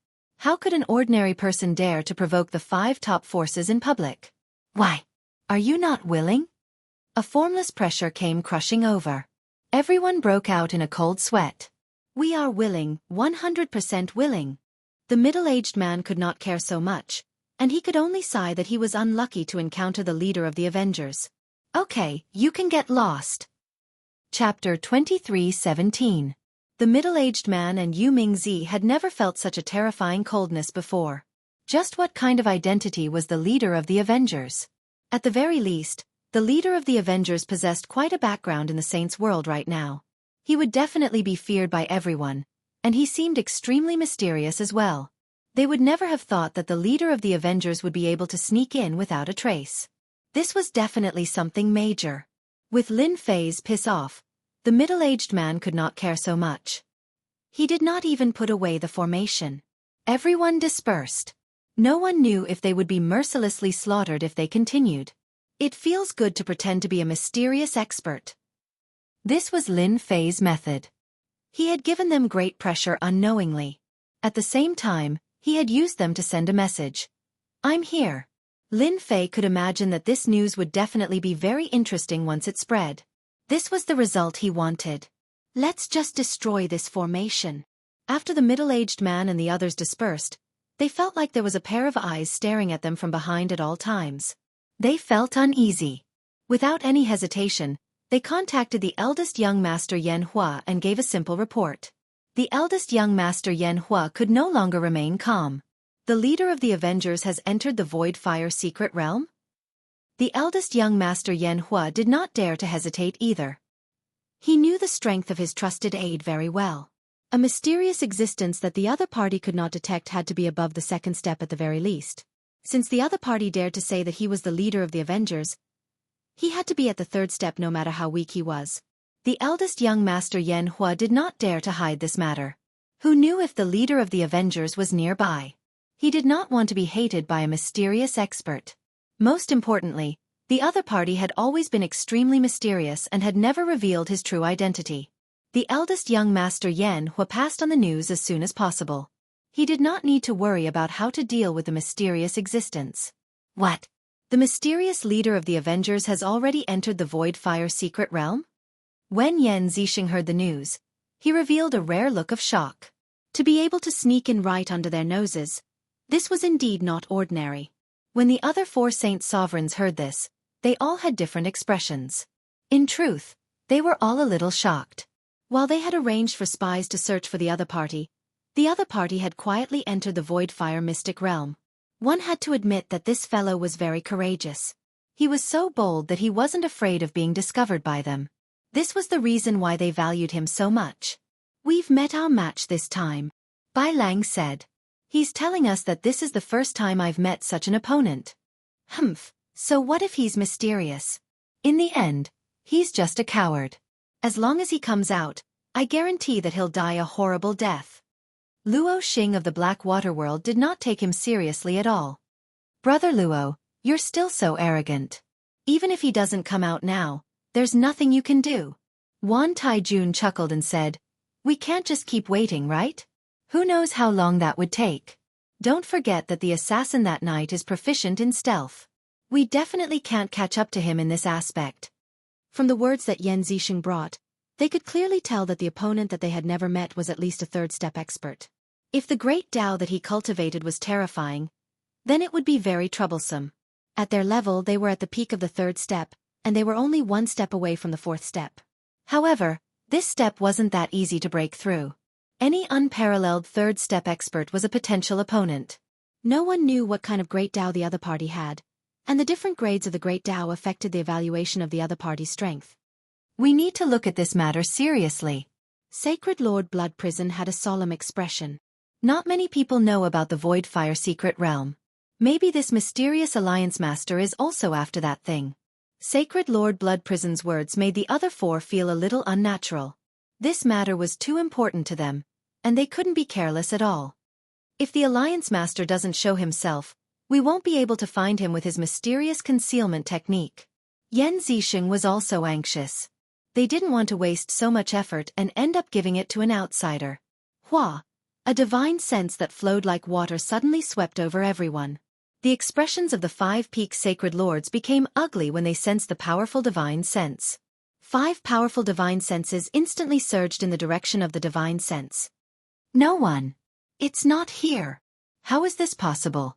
Speaker 1: How could an ordinary person dare to provoke the 5 top forces in public? Why? Are you not willing? A formless pressure came crushing over. Everyone broke out in a cold sweat. "We are willing, 100% willing." The middle-aged man could not care so much, and he could only sigh that he was unlucky to encounter the leader of the Avengers. "Okay, you can get lost." Chapter 23:17. The middle-aged man and Yu Mingzi had never felt such a terrifying coldness before. Just what kind of identity was the leader of the Avengers? At the very least, the leader of the Avengers possessed quite a background in the Saints' world right now. He would definitely be feared by everyone, and he seemed extremely mysterious as well. They would never have thought that the leader of the Avengers would be able to sneak in without a trace. This was definitely something major. With Lin Fei's piss off, the middle-aged man could not care so much. He did not even put away the formation. Everyone dispersed. No one knew if they would be mercilessly slaughtered if they continued. It feels good to pretend to be a mysterious expert. This was Lin Fei's method. He had given them great pressure unknowingly. At the same time, he had used them to send a message. "I'm here." Lin Fei could imagine that this news would definitely be very interesting once it spread. This was the result he wanted. "Let's just destroy this formation." After the middle-aged man and the others dispersed, they felt like there was a pair of eyes staring at them from behind at all times. They felt uneasy. Without any hesitation, they contacted the eldest young master Yan Hua and gave a simple report. The eldest young master Yan Hua could no longer remain calm. The leader of the Avengers has entered the Void Fire secret realm? The eldest young master Yan Hua did not dare to hesitate either. He knew the strength of his trusted aide very well. A mysterious existence that the other party could not detect had to be above the second step at the very least. Since the other party dared to say that he was the leader of the Avengers, he had to be at the third step no matter how weak he was. The eldest young master Yan Hua did not dare to hide this matter. Who knew if the leader of the Avengers was nearby? He did not want to be hated by a mysterious expert. Most importantly, the other party had always been extremely mysterious and had never revealed his true identity. The eldest young master Yan Hua passed on the news as soon as possible. He did not need to worry about how to deal with the mysterious existence. What? The mysterious leader of the Avengers has already entered the Void Fire secret realm? When Yan Zixing heard the news, he revealed a rare look of shock. To be able to sneak in right under their noses, this was indeed not ordinary. When the other 4 Saint sovereigns heard this, they all had different expressions. In truth, they were all a little shocked. While they had arranged for spies to search for the other party had quietly entered the Void Fire mystic realm. One had to admit that this fellow was very courageous. He was so bold that he wasn't afraid of being discovered by them. This was the reason why they valued him so much. "We've met our match this time. Bai Lang said. He's telling us that this is the first time I've met such an opponent. Humph, so what if he's mysterious? In the end, he's just a coward. As long as he comes out, I guarantee that he'll die a horrible death. Luo Xing of the Black Water World did not take him seriously at all. Brother Luo, you're still so arrogant. Even if he doesn't come out now, there's nothing you can do. Wan Taijun chuckled and said, we can't just keep waiting, right? Who knows how long that would take? Don't forget that the assassin that night is proficient in stealth. We definitely can't catch up to him in this aspect. From the words that Yan Zixing brought, they could clearly tell that the opponent that they had never met was at least a third-step expert. If the great Tao that he cultivated was terrifying, then it would be very troublesome. At their level they were at the peak of the third step, and they were only one step away from the fourth step. However, this step wasn't that easy to break through. Any unparalleled third-step expert was a potential opponent. No one knew what kind of great Tao the other party had, and the different grades of the great Tao affected the evaluation of the other party's strength. We need to look at this matter seriously. Sacred Lord Blood Prison had a solemn expression. Not many people know about the Void Fire secret realm. Maybe this mysterious Alliance Master is also after that thing. Sacred Lord Blood Prison's words made the other four feel a little unnatural. This matter was too important to them, and they couldn't be careless at all. If the Alliance Master doesn't show himself, we won't be able to find him with his mysterious concealment technique. Yan Zixing was also anxious. They didn't want to waste so much effort and end up giving it to an outsider. Hua! A divine sense that flowed like water suddenly swept over everyone. The expressions of the 5 peak sacred lords became ugly when they sensed the powerful divine sense. 5 powerful divine senses instantly surged in the direction of the divine sense. No one. It's not here. How is this possible?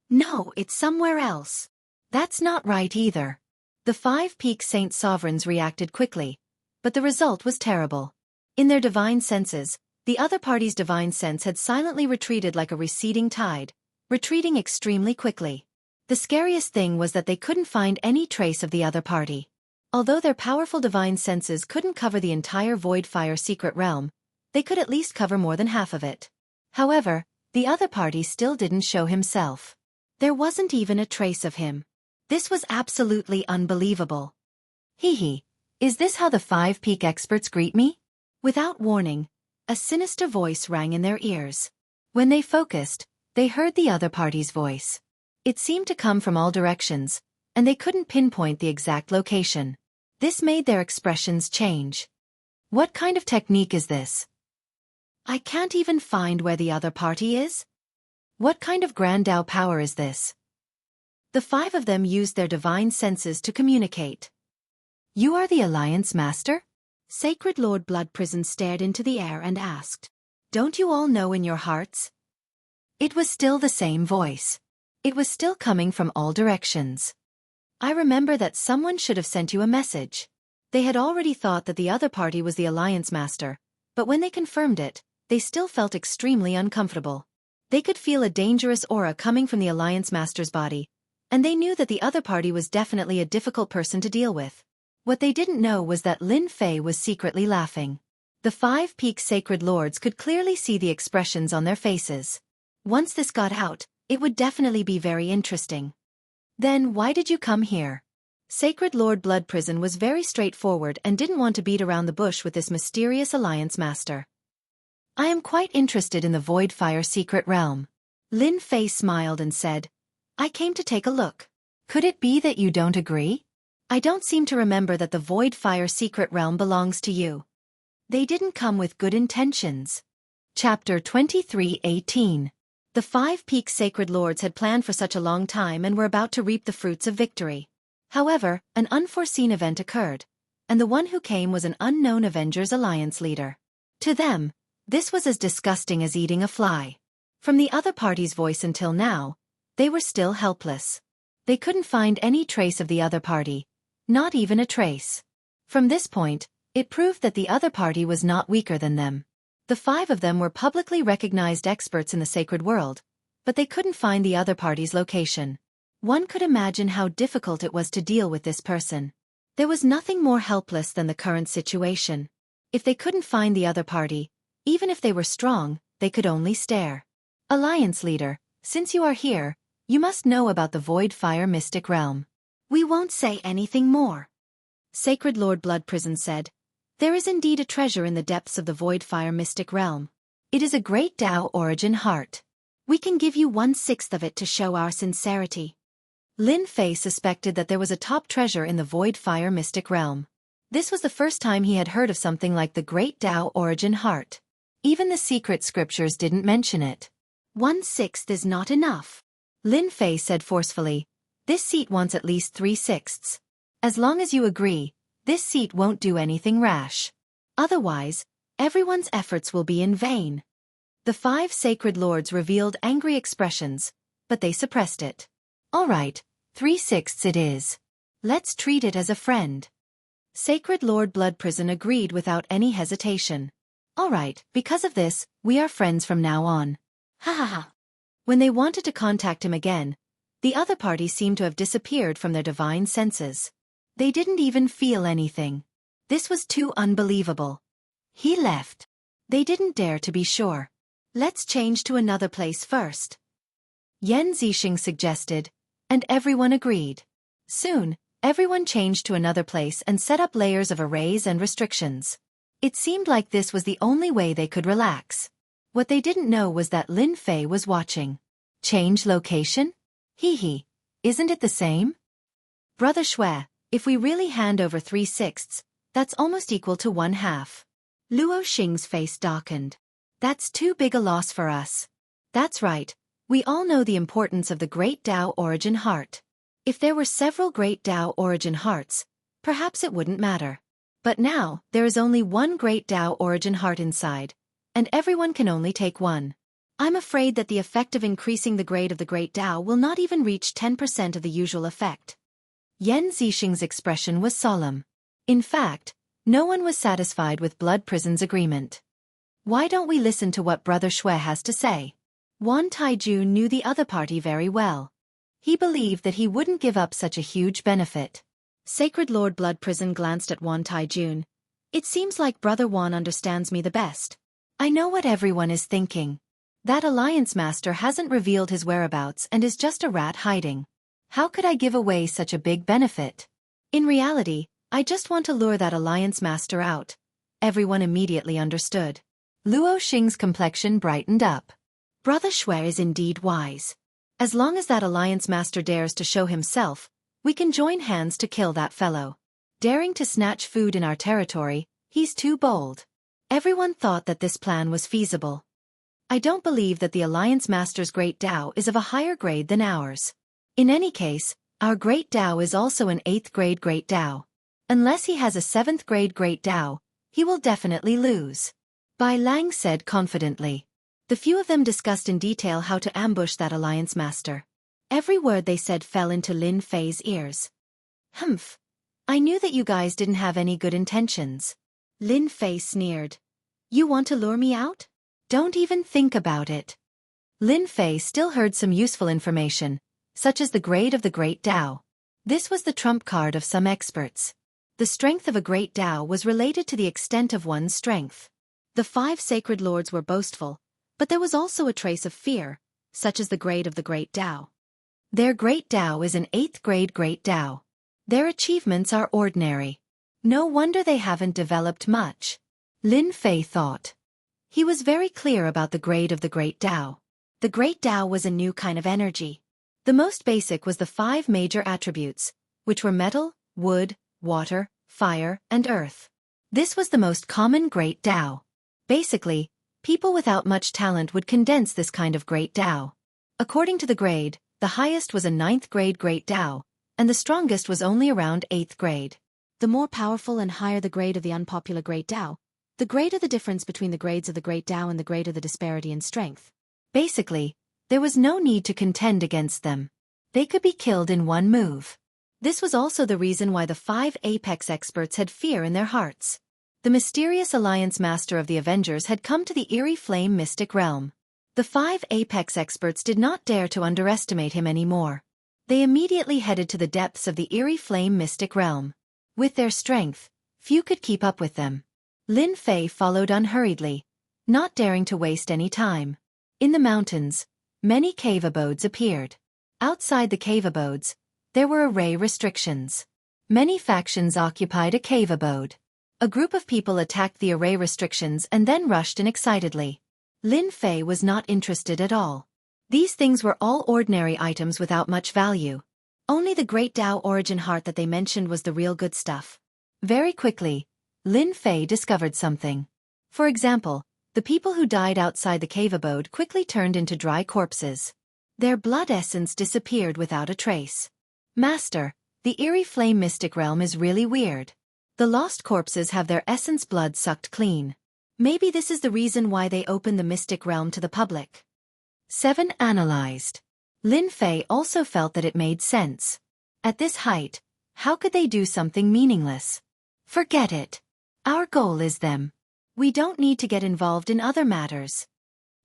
Speaker 1: No, it's somewhere else. That's not right either. The 5 peak saint sovereigns reacted quickly, but the result was terrible. In their divine senses, the other party's divine sense had silently retreated like a receding tide, retreating extremely quickly. The scariest thing was that they couldn't find any trace of the other party. Although their powerful divine senses couldn't cover the entire Void Fire secret realm, they could at least cover more than half of it. However, the other party still didn't show himself. There wasn't even a trace of him. This was absolutely unbelievable. Hee hee, is this how the 5 peak experts greet me? Without warning, a sinister voice rang in their ears. When they focused, they heard the other party's voice. It seemed to come from all directions, and they couldn't pinpoint the exact location. This made their expressions change. What kind of technique is this? I can't even find where the other party is? What kind of Grand Tao power is this? The 5 of them used their divine senses to communicate. You are the Alliance Master? Sacred Lord Blood Prison stared into the air and asked. Don't you all know in your hearts? It was still the same voice. It was still coming from all directions. I remember that someone should have sent you a message. They had already thought that the other party was the Alliance Master, but when they confirmed it, they still felt extremely uncomfortable. They could feel a dangerous aura coming from the Alliance Master's body, and they knew that the other party was definitely a difficult person to deal with. What they didn't know was that Lin Fei was secretly laughing. The 5 peak sacred lords could clearly see the expressions on their faces. Once this got out, it would definitely be very interesting. Then why did you come here? Sacred Lord Blood Prison was very straightforward and didn't want to beat around the bush with this mysterious Alliance Master. I am quite interested in the Void Fire secret realm. Lin Fei smiled and said, I came to take a look. Could it be that you don't agree? I don't seem to remember that the Void Fire secret realm belongs to you. They didn't come with good intentions. Chapter 23:18. The 5 peak sacred lords had planned for such a long time and were about to reap the fruits of victory. However, an unforeseen event occurred, and the one who came was an unknown Avengers Alliance leader. To them, this was as disgusting as eating a fly. From the other party's voice until now, they were still helpless. They couldn't find any trace of the other party, not even a trace. From this point, it proved that the other party was not weaker than them. The 5 of them were publicly recognized experts in the sacred world, but they couldn't find the other party's location. One could imagine how difficult it was to deal with this person. There was nothing more helpless than the current situation. If they couldn't find the other party, even if they were strong, they could only stare. Alliance leader, since you are here, you must know about the Void Fire Mystic Realm. We won't say anything more. Sacred Lord Blood Prison said, there is indeed a treasure in the depths of the Void Fire Mystic Realm. It is a great Tao origin heart. We can give you 1/6 of it to show our sincerity. Lin Fei suspected that there was a top treasure in the Void Fire Mystic Realm. This was the first time he had heard of something like the Great Tao Origin Heart. Even the secret scriptures didn't mention it. 1/6 is not enough. Lin Fei said forcefully, this seat wants at least 3/6. As long as you agree, this seat won't do anything rash. Otherwise, everyone's efforts will be in vain. The 5 sacred lords revealed angry expressions, but they suppressed it. All right, 3/6 it is. Let's treat it as a friend. Sacred Lord Blood Prison agreed without any hesitation. All right, because of this, we are friends from now on. Ha ha ha. When they wanted to contact him again, the other party seemed to have disappeared from their divine senses. They didn't even feel anything. This was too unbelievable. He left. They didn't dare to be sure. Let's change to another place first. Yan Zixing suggested, and everyone agreed. Soon, everyone changed to another place and set up layers of arrays and restrictions. It seemed like this was the only way they could relax. What they didn't know was that Lin Fei was watching. Change location? Hee hee. Isn't it the same? Brother Shui, if we really hand over 3/6, that's almost equal to 1/2. Luo Xing's face darkened. That's too big a loss for us. That's right. We all know the importance of the Great Tao Origin Heart. If there were several Great Tao Origin Hearts, perhaps it wouldn't matter. But now, there is only one Great Tao Origin Heart inside, and everyone can only take one. I'm afraid that the effect of increasing the grade of the Great Tao will not even reach 10% of the usual effect. Yan Zixing's expression was solemn. In fact, no one was satisfied with Blood Prison's agreement. Why don't we listen to what Brother Shui has to say? Wan Taiju knew the other party very well. He believed that he wouldn't give up such a huge benefit. Sacred Lord Blood Prison glanced at Wan Taijun. It seems like Brother Wan understands me the best. I know what everyone is thinking. That Alliance Master hasn't revealed his whereabouts and is just a rat hiding. How could I give away such a big benefit? In reality, I just want to lure that Alliance Master out. Everyone immediately understood. Luo Xing's complexion brightened up. Brother Shui is indeed wise. As long as that Alliance Master dares to show himself, we can join hands to kill that fellow. Daring to snatch food in our territory, he's too bold. Everyone thought that this plan was feasible. I don't believe that the Alliance Master's Great Tao is of a higher grade than ours. In any case, our Great Tao is also an 8th grade Great Tao. Unless he has a 7th grade Great Tao, he will definitely lose. Bai Lang said confidently. The few of them discussed in detail how to ambush that Alliance Master. Every word they said fell into Lin Fei's ears. Humph. I knew that you guys didn't have any good intentions. Lin Fei sneered. You want to lure me out? Don't even think about it. Lin Fei still heard some useful information, such as the grade of the Great Tao. This was the trump card of some experts. The strength of a Great Tao was related to the extent of one's strength. The 5 sacred lords were boastful, but there was also a trace of fear, such as the grade of the Great Tao. Their Great Tao is an 8th grade Great Tao. Their achievements are ordinary. No wonder they haven't developed much. Lin Fei thought. He was very clear about the grade of the Great Tao. The Great Tao was a new kind of energy. The most basic was the 5 major attributes, which were metal, wood, water, fire, and earth. This was the most common Great Tao. Basically, people without much talent would condense this kind of Great Tao. According to the grade, the highest was a 9th grade Great Tao, and the strongest was only around 8th grade. The more powerful and higher the grade of the unpopular Great Tao, the greater the difference between the grades of the Great Tao and the greater the disparity in strength. Basically, there was no need to contend against them. They could be killed in one move. This was also the reason why the 5 apex experts had fear in their hearts. The mysterious Alliance Master of the Avengers had come to the Eerie Flame Mystic Realm. The 5 apex experts did not dare to underestimate him anymore. They immediately headed to the depths of the Eerie Flame Mystic Realm. With their strength, few could keep up with them. Lin Fei followed unhurriedly, not daring to waste any time. In the mountains, many cave abodes appeared. Outside the cave abodes, there were array restrictions. Many factions occupied a cave abode. A group of people attacked the array restrictions and then rushed in excitedly. Lin Fei was not interested at all. These things were all ordinary items without much value. Only the Great Tao Origin Heart that they mentioned was the real good stuff. Very quickly, Lin Fei discovered something. For example, the people who died outside the cave abode quickly turned into dry corpses. Their blood essence disappeared without a trace. Master, the eerie flame mystic realm is really weird. The lost corpses have their essence blood sucked clean. Maybe this is the reason why they open the mystic realm to the public. 7. Analyzed. Lin Fei also felt that it made sense. At this height, how could they do something meaningless? Forget it. Our goal is them. We don't need to get involved in other matters.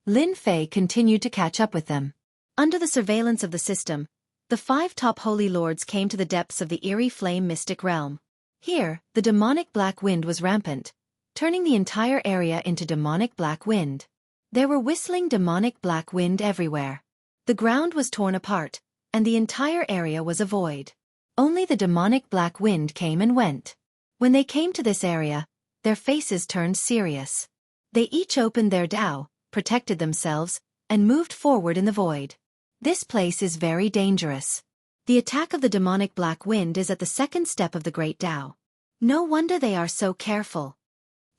Speaker 1: Lin Fei continued to catch up with them. Under the surveillance of the system, the 5 top holy lords came to the depths of the eerie flame mystic realm. Here, the demonic black wind was rampant, turning the entire area into demonic black wind. There were whistling demonic black wind everywhere. The ground was torn apart, and the entire area was a void. Only the demonic black wind came and went. When they came to this area, their faces turned serious. They each opened their Tao, protected themselves, and moved forward in the void. This place is very dangerous. The attack of the demonic black wind is at the second step of the Great Tao. No wonder they are so careful.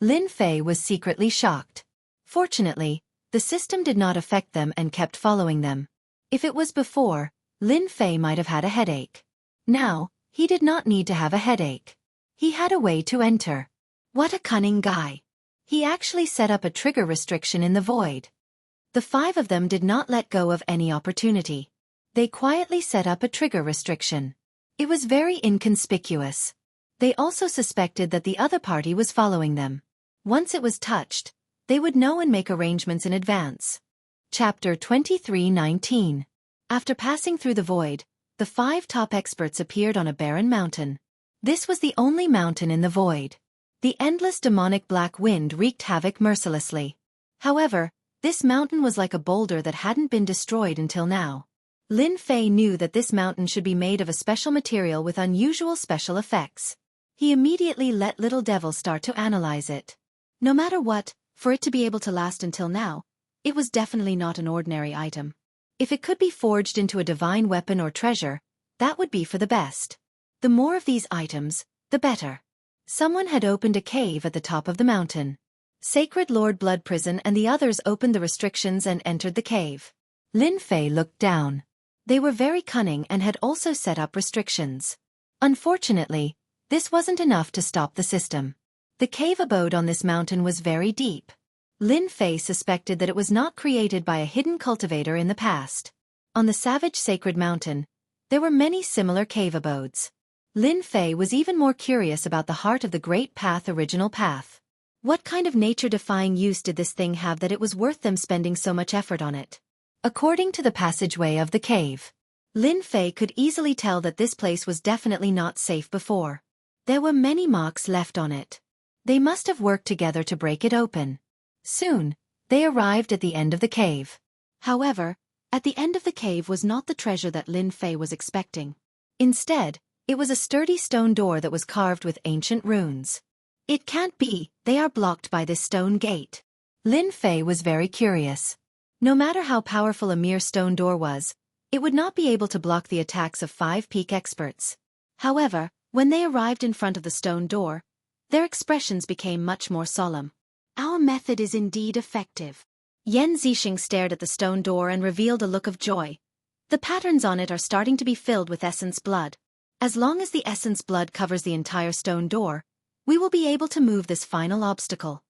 Speaker 1: Lin Fei was secretly shocked. Fortunately, the system did not affect them and kept following them. If it was before, Lin Fei might have had a headache. Now, he did not need to have a headache. He had a way to enter. What a cunning guy. He actually set up a trigger restriction in the void. The 5 of them did not let go of any opportunity. They quietly set up a trigger restriction. It was very inconspicuous. They also suspected that the other party was following them. Once it was touched, they would know and make arrangements in advance. Chapter 23:19. After passing through the void, the 5 top experts appeared on a barren mountain. This was the only mountain in the void. The endless demonic black wind wreaked havoc mercilessly. However, this mountain was like a boulder that hadn't been destroyed until now. Lin Fei knew that this mountain should be made of a special material with unusual special effects. He immediately let Little Devil start to analyze it. No matter what, for it to be able to last until now, it was definitely not an ordinary item. If it could be forged into a divine weapon or treasure, that would be for the best. The more of these items, the better. Someone had opened a cave at the top of the mountain. Sacred Lord Blood Prison and the others opened the restrictions and entered the cave. Lin Fei looked down. They were very cunning and had also set up restrictions. Unfortunately, this wasn't enough to stop the system. The cave abode on this mountain was very deep. Lin Fei suspected that it was not created by a hidden cultivator in the past. On the Savage Sacred Mountain, there were many similar cave abodes. Lin Fei was even more curious about the heart of the Great Path Original Path. What kind of nature-defying use did this thing have that it was worth them spending so much effort on it? According to the passageway of the cave, Lin Fei could easily tell that this place was definitely not safe before. There were many marks left on it. They must have worked together to break it open. Soon, they arrived at the end of the cave. However, at the end of the cave was not the treasure that Lin Fei was expecting. Instead, it was a sturdy stone door that was carved with ancient runes. It can't be, they are blocked by this stone gate. Lin Fei was very curious. No matter how powerful a mere stone door was, it would not be able to block the attacks of 5 peak experts. However, when they arrived in front of the stone door, their expressions became much more solemn. Our method is indeed effective. Yan Zixing stared at the stone door and revealed a look of joy. The patterns on it are starting to be filled with essence blood. As long as the essence blood covers the entire stone door, we will be able to move this final obstacle.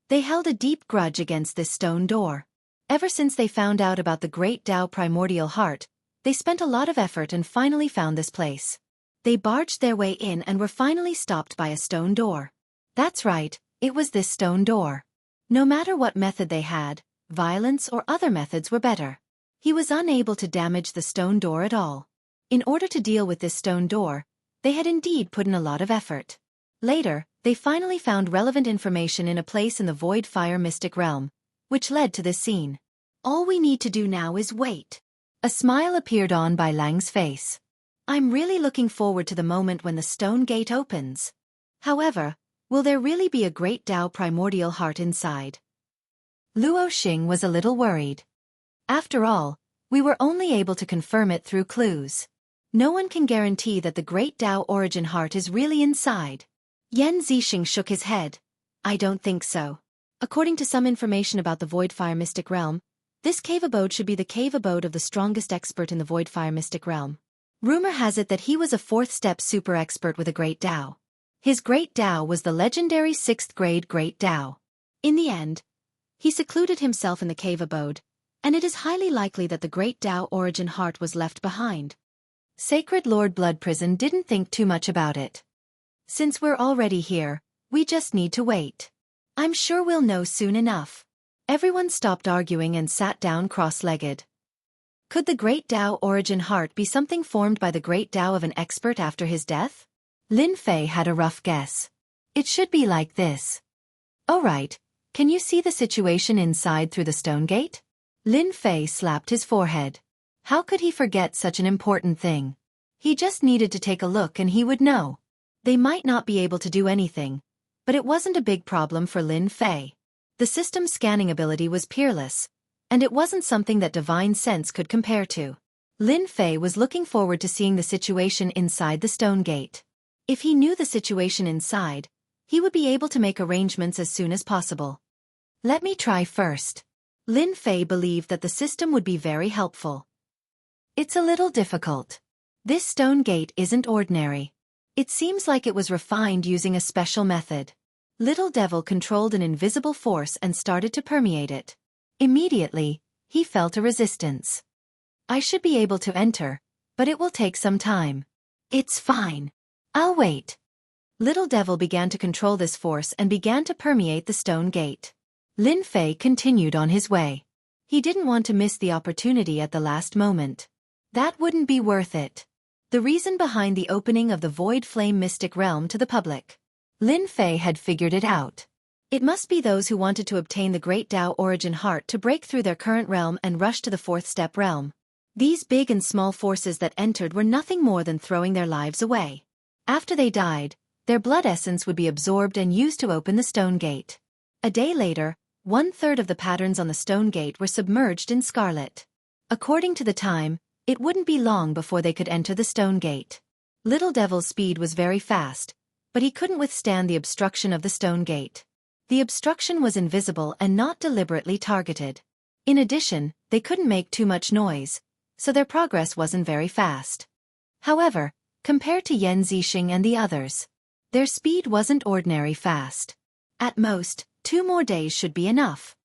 Speaker 1: They held a deep grudge against this stone door. Ever since they found out about the Great Tao Primordial Heart, they spent a lot of effort and finally found this place. They barged their way in and were finally stopped by a stone door. That's right, it was this stone door. No matter what method they had, violence or other methods were better. He was unable to damage the stone door at all. In order to deal with this stone door, they had indeed put in a lot of effort. Later, They finally found relevant information in a place in the Void Fire Mystic Realm, which led to this scene. All we need to do now is wait. A smile appeared on Bai Lang's face. I'm really looking forward to the moment when the stone gate opens. However, will there really be a great Tao primordial heart inside? Luo Xing was a little worried. After all, we were only able to confirm it through clues. No one can guarantee that the great Tao origin heart is really inside. Yan Zixing shook his head. I don't think so. According to some information about the Void Fire Mystic Realm, this cave abode should be the cave abode of the strongest expert in the Void Fire Mystic Realm. Rumor has it that he was a 4th step super expert with a great Tao. His great Tao was the legendary 6th grade great Tao. In the end, he secluded himself in the cave abode, and it is highly likely that the great Tao origin heart was left behind. Sacred Lord Blood Prison didn't think too much about it. Since we're already here, we just need to wait. I'm sure we'll know soon enough. Everyone stopped arguing and sat down cross-legged. Could the great Tao origin heart be something formed by the great Tao of an expert after his death? Lin Fei had a rough guess. It should be like this. Oh right, can you see the situation inside through the stone gate? Lin Fei slapped his forehead. How could he forget such an important thing? He just needed to take a look and he would know. They might not be able to do anything, but it wasn't a big problem for Lin Fei. The system's scanning ability was peerless, and it wasn't something that divine sense could compare to. Lin Fei was looking forward to seeing the situation inside the stone gate. If he knew the situation inside, he would be able to make arrangements as soon as possible. Let me try first. Lin Fei believed that the system would be very helpful. It's a little difficult. This stone gate isn't ordinary. It seems like it was refined using a special method. Little Devil controlled an invisible force and started to permeate it. Immediately, he felt a resistance. I should be able to enter, but it will take some time. It's fine. I'll wait. Little Devil began to control this force and began to permeate the stone gate. Lin Fei continued on his way. He didn't want to miss the opportunity at the last moment. That wouldn't be worth it. The reason behind the opening of the Void Flame Mystic Realm to the public. Lin Fei had figured it out. It must be those who wanted to obtain the Great Tao Origin Heart to break through their current realm and rush to the 4th step realm. These big and small forces that entered were nothing more than throwing their lives away. After they died, their blood essence would be absorbed and used to open the stone gate. A day later, 1/3 of the patterns on the stone gate were submerged in scarlet. According to the time, it wouldn't be long before they could enter the stone gate. Little Devil's speed was very fast, but he couldn't withstand the obstruction of the stone gate. The obstruction was invisible and not deliberately targeted. In addition, they couldn't make too much noise, so their progress wasn't very fast. However, compared to Yan Zixing and the others, their speed wasn't ordinary fast. At most, 2 more days should be enough.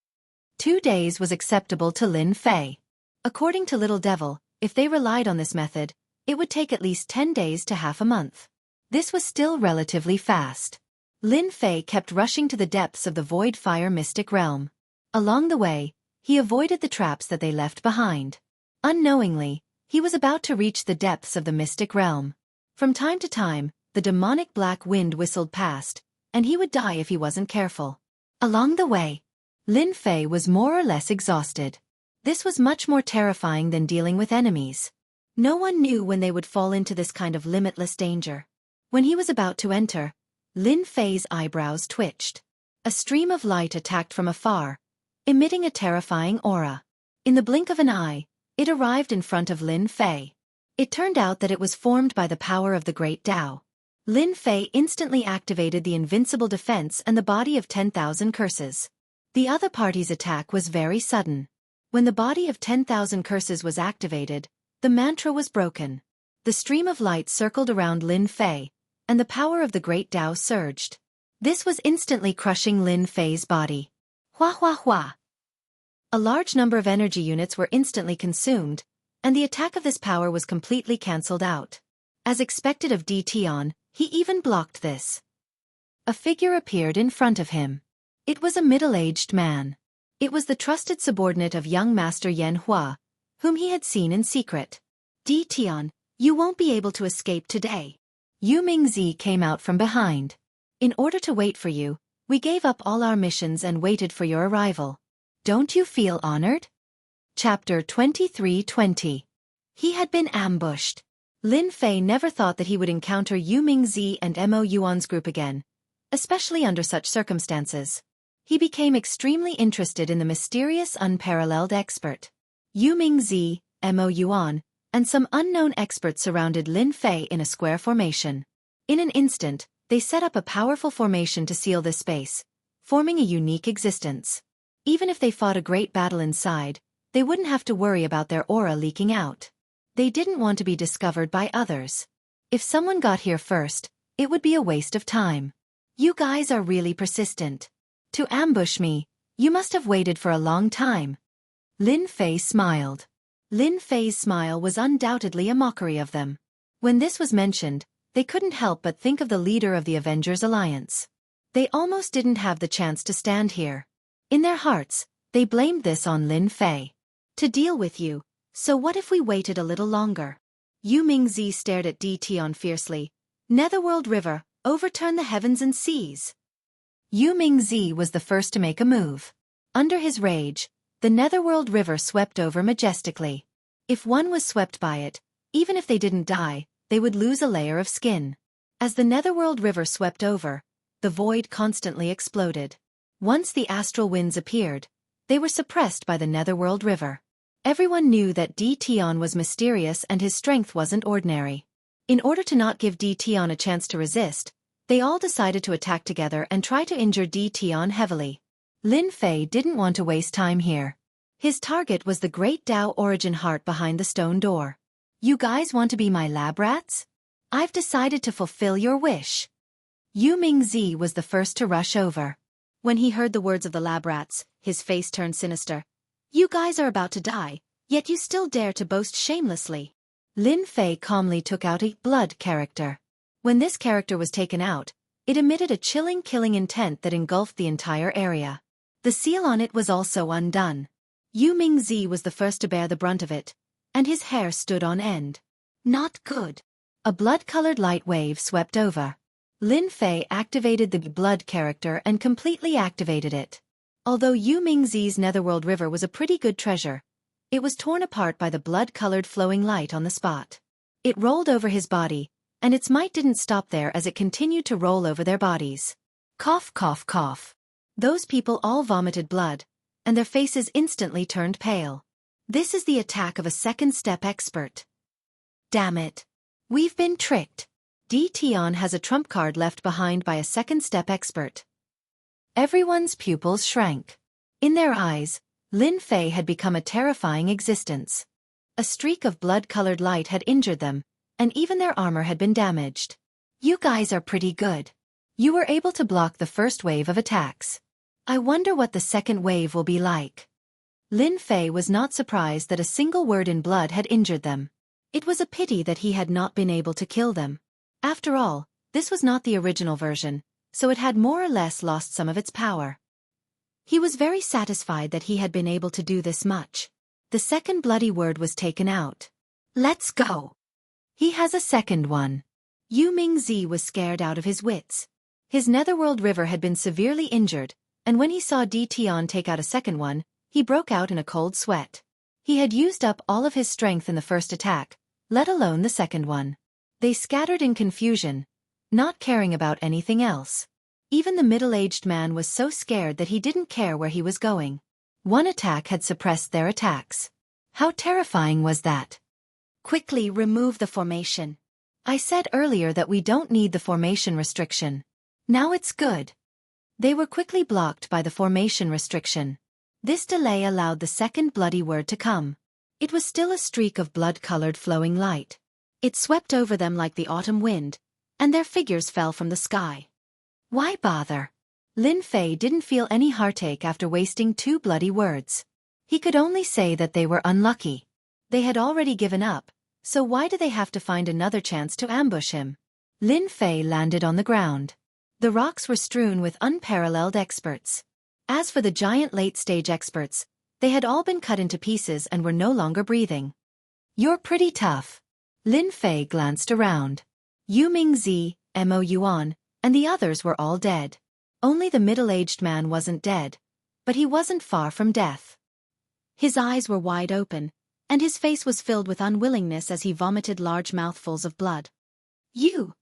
Speaker 1: 2 days was acceptable to Lin Fei. According to Little Devil, if they relied on this method, it would take at least 10 days to half a month. This was still relatively fast. Lin Fei kept rushing to the depths of the Void Fire Mystic Realm. Along the way, he avoided the traps that they left behind. Unknowingly, he was about to reach the depths of the Mystic Realm. From time to time, the demonic black wind whistled past, and he would die if he wasn't careful. Along the way, Lin Fei was more or less exhausted. This was much more terrifying than dealing with enemies. No one knew when they would fall into this kind of limitless danger. When he was about to enter, Lin Fei's eyebrows twitched. A stream of light attacked from afar, emitting a terrifying aura. In the blink of an eye, it arrived in front of Lin Fei. It turned out that it was formed by the power of the Great Tao. Lin Fei instantly activated the invincible defense and the body of 10,000 curses. The other party's attack was very sudden. When the body of 10,000 curses was activated, the mantra was broken. The stream of light circled around Lin Fei, and the power of the Great Tao surged. This was instantly crushing Lin Fei's body. Hua hua hua. A large number of energy units were instantly consumed, and the attack of this power was completely cancelled out. As expected of Tion, he even blocked this. A figure appeared in front of him. It was a middle-aged man. It was the trusted subordinate of young Master Yan Hua, whom he had seen in secret. Tion, you won't be able to escape today. Yu Mingzi came out from behind. In order to wait for you, we gave up all our missions and waited for your arrival. Don't you feel honored? Chapter 23:20. He had been ambushed. Lin Fei never thought that he would encounter Yu Mingzi and Mo Yuan's group again, especially under such circumstances. He became extremely interested in the mysterious unparalleled expert. Yu Mingzi, Mo Yuan, and some unknown experts surrounded Lin Fei in a square formation. In an instant, they set up a powerful formation to seal this space, forming a unique existence. Even if they fought a great battle inside, they wouldn't have to worry about their aura leaking out. They didn't want to be discovered by others. If someone got here first, it would be a waste of time. You guys are really persistent. To ambush me, you must have waited for a long time. Lin Fei smiled. Lin Fei's smile was undoubtedly a mockery of them. When this was mentioned, they couldn't help but think of the leader of the Avengers Alliance. They almost didn't have the chance to stand here. In their hearts, they blamed this on Lin Fei. To deal with you, so what if we waited a little longer? Yu Mingzi stared at Tion fiercely. Netherworld River, overturn the heavens and seas. Yu Mingzi was the first to make a move. Under his rage, the Netherworld River swept over majestically. If one was swept by it, even if they didn't die, they would lose a layer of skin. As the Netherworld River swept over, the void constantly exploded. Once the astral winds appeared, they were suppressed by the Netherworld River. Everyone knew that Tion was mysterious and his strength wasn't ordinary. In order to not give Tion a chance to resist, they all decided to attack together and try to injure Tion heavily. Lin Fei didn't want to waste time here. His target was the Great Tao Origin Heart behind the stone door. You guys want to be my lab rats? I've decided to fulfill your wish. Yu Mingzi was the first to rush over. When he heard the words of the lab rats, his face turned sinister. You guys are about to die, yet you still dare to boast shamelessly. Lin Fei calmly took out a blood character. When this character was taken out, it emitted a chilling killing intent that engulfed the entire area. The seal on it was also undone. Yu Mingzi was the first to bear the brunt of it, and his hair stood on end. Not good. A blood-colored light wave swept over. Lin Fei activated the blood character and completely activated it. Although Yu Mingzi's Netherworld River was a pretty good treasure, it was torn apart by the blood-colored flowing light on the spot. It rolled over his body, and its might didn't stop there as it continued to roll over their bodies. Cough, cough, cough. Those people all vomited blood, and their faces instantly turned pale. This is the attack of a second-step expert. Damn it. We've been tricked. Tion has a trump card left behind by a second-step expert. Everyone's pupils shrank. In their eyes, Lin Fei had become a terrifying existence. A streak of blood-colored light had injured them, and even their armor had been damaged. You guys are pretty good. You were able to block the first wave of attacks. I wonder what the second wave will be like. Lin Fei was not surprised that a single word in blood had injured them. It was a pity that he had not been able to kill them. After all, this was not the original version, so it had more or less lost some of its power. He was very satisfied that he had been able to do this much. The second bloody word was taken out. Let's go. He has a second one. Yu Mingzi was scared out of his wits. His Netherworld River had been severely injured, and when he saw Tion take out a second one, he broke out in a cold sweat. He had used up all of his strength in the first attack, let alone the second one. They scattered in confusion, not caring about anything else. Even the middle-aged man was so scared that he didn't care where he was going. One attack had suppressed their attacks. How terrifying was that? Quickly remove the formation. I said earlier that we don't need the formation restriction. Now it's good. They were quickly blocked by the formation restriction. This delay allowed the second bloody word to come. It was still a streak of blood-colored flowing light. It swept over them like the autumn wind, and their figures fell from the sky. Why bother? Lin Fei didn't feel any heartache after wasting 2 bloody words. He could only say that they were unlucky. They had already given up, so why do they have to find another chance to ambush him? Lin Fei landed on the ground. The rocks were strewn with unparalleled experts. As for the giant late-stage experts, they had all been cut into pieces and were no longer breathing. You're pretty tough. Lin Fei glanced around. Yu Mingzi, Mo Yuan, and the others were all dead. Only the middle-aged man wasn't dead, but he wasn't far from death. His eyes were wide open, and his face was filled with unwillingness as he vomited large mouthfuls of blood. You!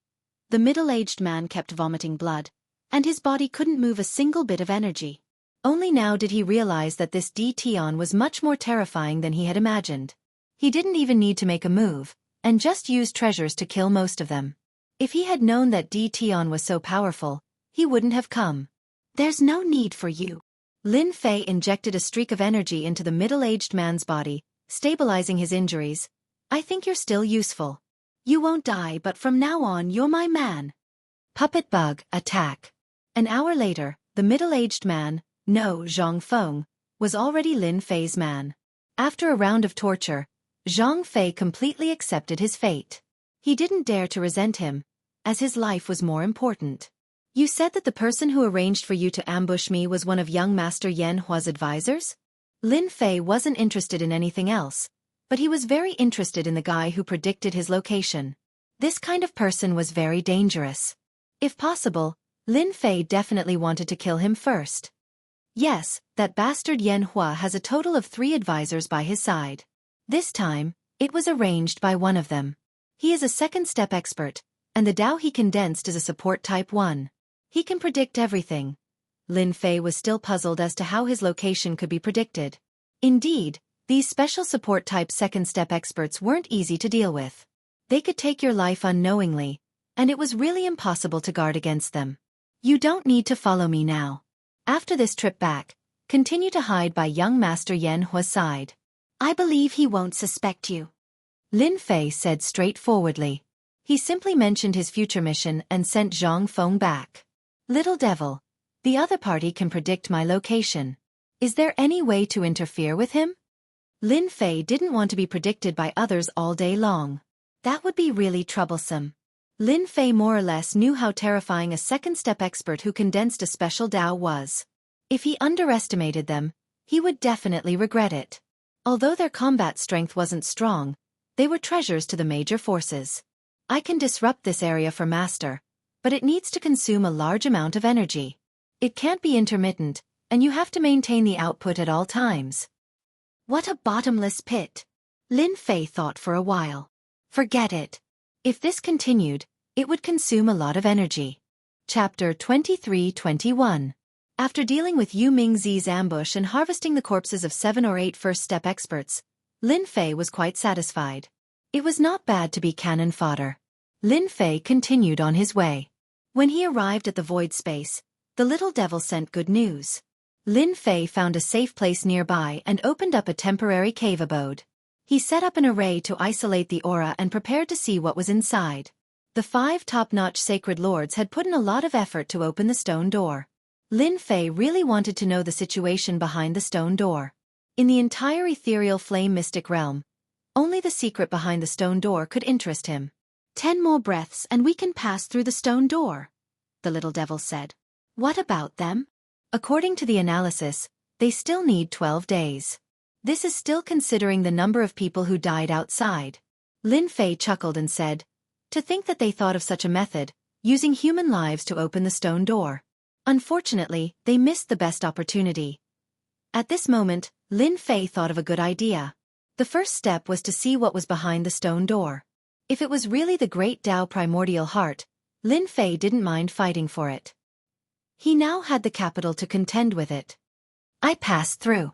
Speaker 1: The middle-aged man kept vomiting blood, and his body couldn't move a single bit of energy. Only now did he realize that this Tion was much more terrifying than he had imagined. He didn't even need to make a move, and just use treasures to kill most of them. If he had known that Tion was so powerful, he wouldn't have come. There's no need for you. Lin Fei injected a streak of energy into the middle-aged man's body, stabilizing his injuries. I think you're still useful. You won't die, but from now on you're my man. Puppet bug, attack. An hour later, the middle-aged man, No Zhang Feng, was already Lin Fei's man. After a round of torture, Zhang Fei completely accepted his fate. He didn't dare to resent him, as his life was more important. You said that the person who arranged for you to ambush me was one of young Master Yan Hua's advisors? Lin Fei wasn't interested in anything else, but he was very interested in the guy who predicted his location. This kind of person was very dangerous. If possible, Lin Fei definitely wanted to kill him first. Yes, that bastard Yan Hua has a total of 3 advisors by his side. This time, it was arranged by one of them. He is a second-step expert, and the Dao he condensed is a support type 1. He can predict everything. Lin Fei was still puzzled as to how his location could be predicted. Indeed, these special support type second-step experts weren't easy to deal with. They could take your life unknowingly, and it was really impossible to guard against them. You don't need to follow me now. After this trip back, continue to hide by young Master Yan Hua's side. I believe he won't suspect you. Lin Fei said straightforwardly. He simply mentioned his future mission and sent Zhang Feng back. Little devil, the other party can predict my location. Is there any way to interfere with him? Lin Fei didn't want to be predicted by others all day long. That would be really troublesome. Lin Fei more or less knew how terrifying a second-step expert who condensed a special Dao was. If he underestimated them, he would definitely regret it. Although their combat strength wasn't strong, they were treasures to the major forces. I can disrupt this area for Master, but it needs to consume a large amount of energy. It can't be intermittent, and you have to maintain the output at all times. What a bottomless pit. Lin Fei thought for a while. Forget it. If this continued, it would consume a lot of energy. Chapter 23-21. After dealing with Yu Mingzi's ambush and harvesting the corpses of 7 or 8 first-step experts, Lin Fei was quite satisfied. It was not bad to be cannon fodder. Lin Fei continued on his way. When he arrived at the void space, the little devil sent good news. Lin Fei found a safe place nearby and opened up a temporary cave abode. He set up an array to isolate the aura and prepared to see what was inside. The 5 top-notch sacred lords had put in a lot of effort to open the stone door. Lin Fei really wanted to know the situation behind the stone door. In the entire ethereal flame mystic realm, only the secret behind the stone door could interest him. 10 more breaths and we can pass through the stone door, the little devil said. What about them? According to the analysis, they still need 12 days. This is still considering the number of people who died outside. Lin Fei chuckled and said, to think that they thought of such a method, using human lives to open the stone door. Unfortunately, they missed the best opportunity. At this moment, Lin Fei thought of a good idea. The first step was to see what was behind the stone door. If it was really the great Tao primordial heart, Lin Fei didn't mind fighting for it. He now had the capital to contend with it. I passed through.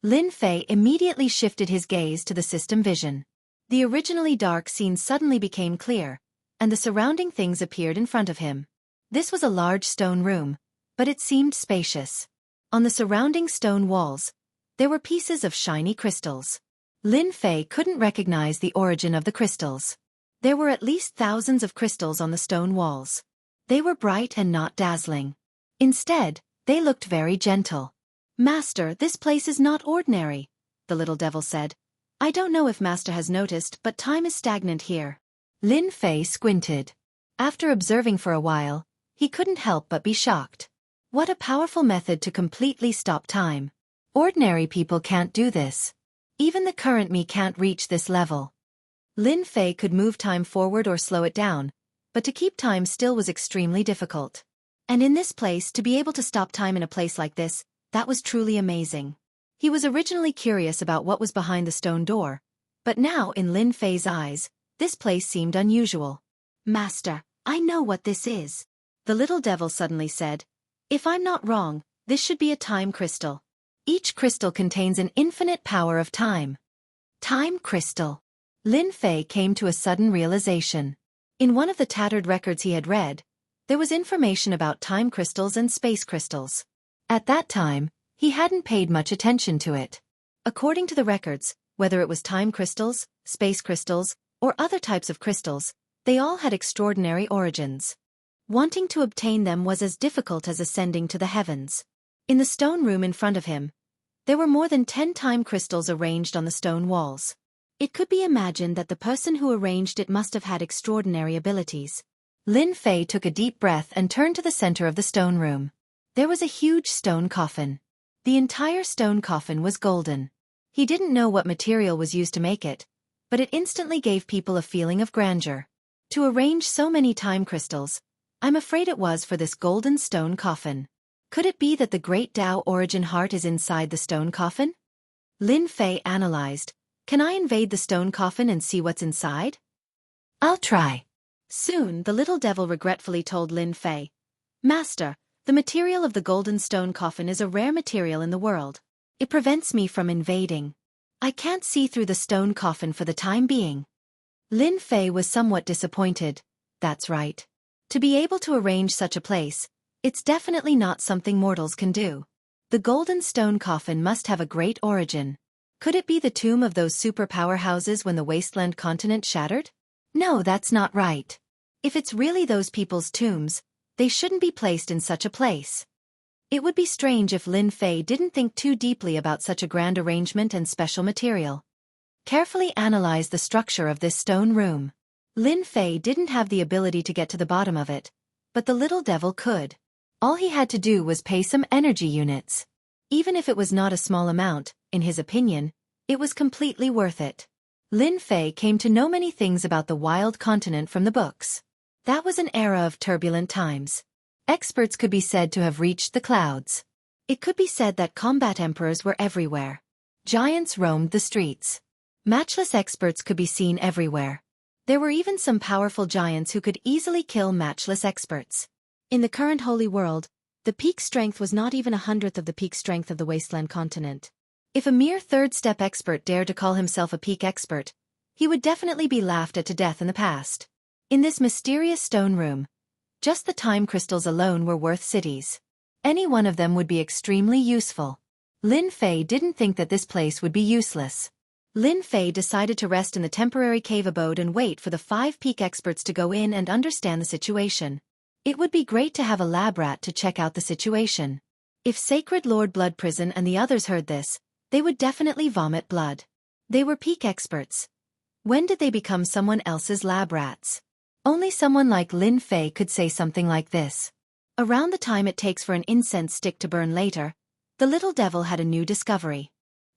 Speaker 1: Lin Fei immediately shifted his gaze to the system vision. The originally dark scene suddenly became clear, and the surrounding things appeared in front of him. This was a large stone room, but it seemed spacious. On the surrounding stone walls, there were pieces of shiny crystals. Lin Fei couldn't recognize the origin of the crystals. There were at least thousands of crystals on the stone walls. They were bright and not dazzling. Instead, they looked very gentle. Master, this place is not ordinary, the little devil said. I don't know if Master has noticed, but time is stagnant here. Lin Fei squinted. After observing for a while, he couldn't help but be shocked. What a powerful method to completely stop time. Ordinary people can't do this. Even the current me can't reach this level. Lin Fei could move time forward or slow it down, but to keep time still was extremely difficult. And in this place, to be able to stop time in a place like this, that was truly amazing. He was originally curious about what was behind the stone door, but now in Lin Fei's eyes, this place seemed unusual. "Master, I know what this is," the little devil suddenly said. "If I'm not wrong, this should be a time crystal. Each crystal contains an infinite power of time." Time crystal. Lin Fei came to a sudden realization. In one of the tattered records he had read, there was information about time crystals and space crystals. At that time, he hadn't paid much attention to it. According to the records, whether it was time crystals, space crystals, or other types of crystals, they all had extraordinary origins. Wanting to obtain them was as difficult as ascending to the heavens. In the stone room in front of him, there were more than 10 time crystals arranged on the stone walls. It could be imagined that the person who arranged it must have had extraordinary abilities. Lin Fei took a deep breath and turned to the center of the stone room. There was a huge stone coffin. The entire stone coffin was golden. He didn't know what material was used to make it, but it instantly gave people a feeling of grandeur. To arrange so many time crystals, I'm afraid it was for this golden stone coffin. Could it be that the great Tao origin heart is inside the stone coffin? Lin Fei analyzed. Can I invade the stone coffin and see what's inside? I'll try. Soon the little devil regretfully told Lin Fei, "Master, the material of the golden stone coffin is a rare material in the world. It prevents me from invading. I can't see through the stone coffin for the time being." Lin Fei was somewhat disappointed. That's right. To be able to arrange such a place, it's definitely not something mortals can do. The golden stone coffin must have a great origin. Could it be the tomb of those super powerhouses when the wasteland continent shattered? No, that's not right. If it's really those people's tombs, they shouldn't be placed in such a place. It would be strange if Lin Fei didn't think too deeply about such a grand arrangement and special material. Carefully analyze the structure of this stone room. Lin Fei didn't have the ability to get to the bottom of it, but the little devil could. All he had to do was pay some energy units. Even if it was not a small amount, in his opinion, it was completely worth it. Lin Fei came to know many things about the wild continent from the books. That was an era of turbulent times. Experts could be said to have reached the clouds. It could be said that combat emperors were everywhere. Giants roamed the streets. Matchless experts could be seen everywhere. There were even some powerful giants who could easily kill matchless experts. In the current holy world, the peak strength was not even 1/100th of the peak strength of the wasteland continent. If a mere third-step expert dared to call himself a peak expert, he would definitely be laughed at to death in the past. In this mysterious stone room, just the time crystals alone were worth cities. Any one of them would be extremely useful. Lin Fei didn't think that this place would be useless. Lin Fei decided to rest in the temporary cave abode and wait for the 5 peak experts to go in and understand the situation. It would be great to have a lab rat to check out the situation. If Sacred Lord Blood Prison and the others heard this, they would definitely vomit blood. They were peak experts. When did they become someone else's lab rats? Only someone like Lin Fei could say something like this. Around the time it takes for an incense stick to burn later, the little devil had a new discovery.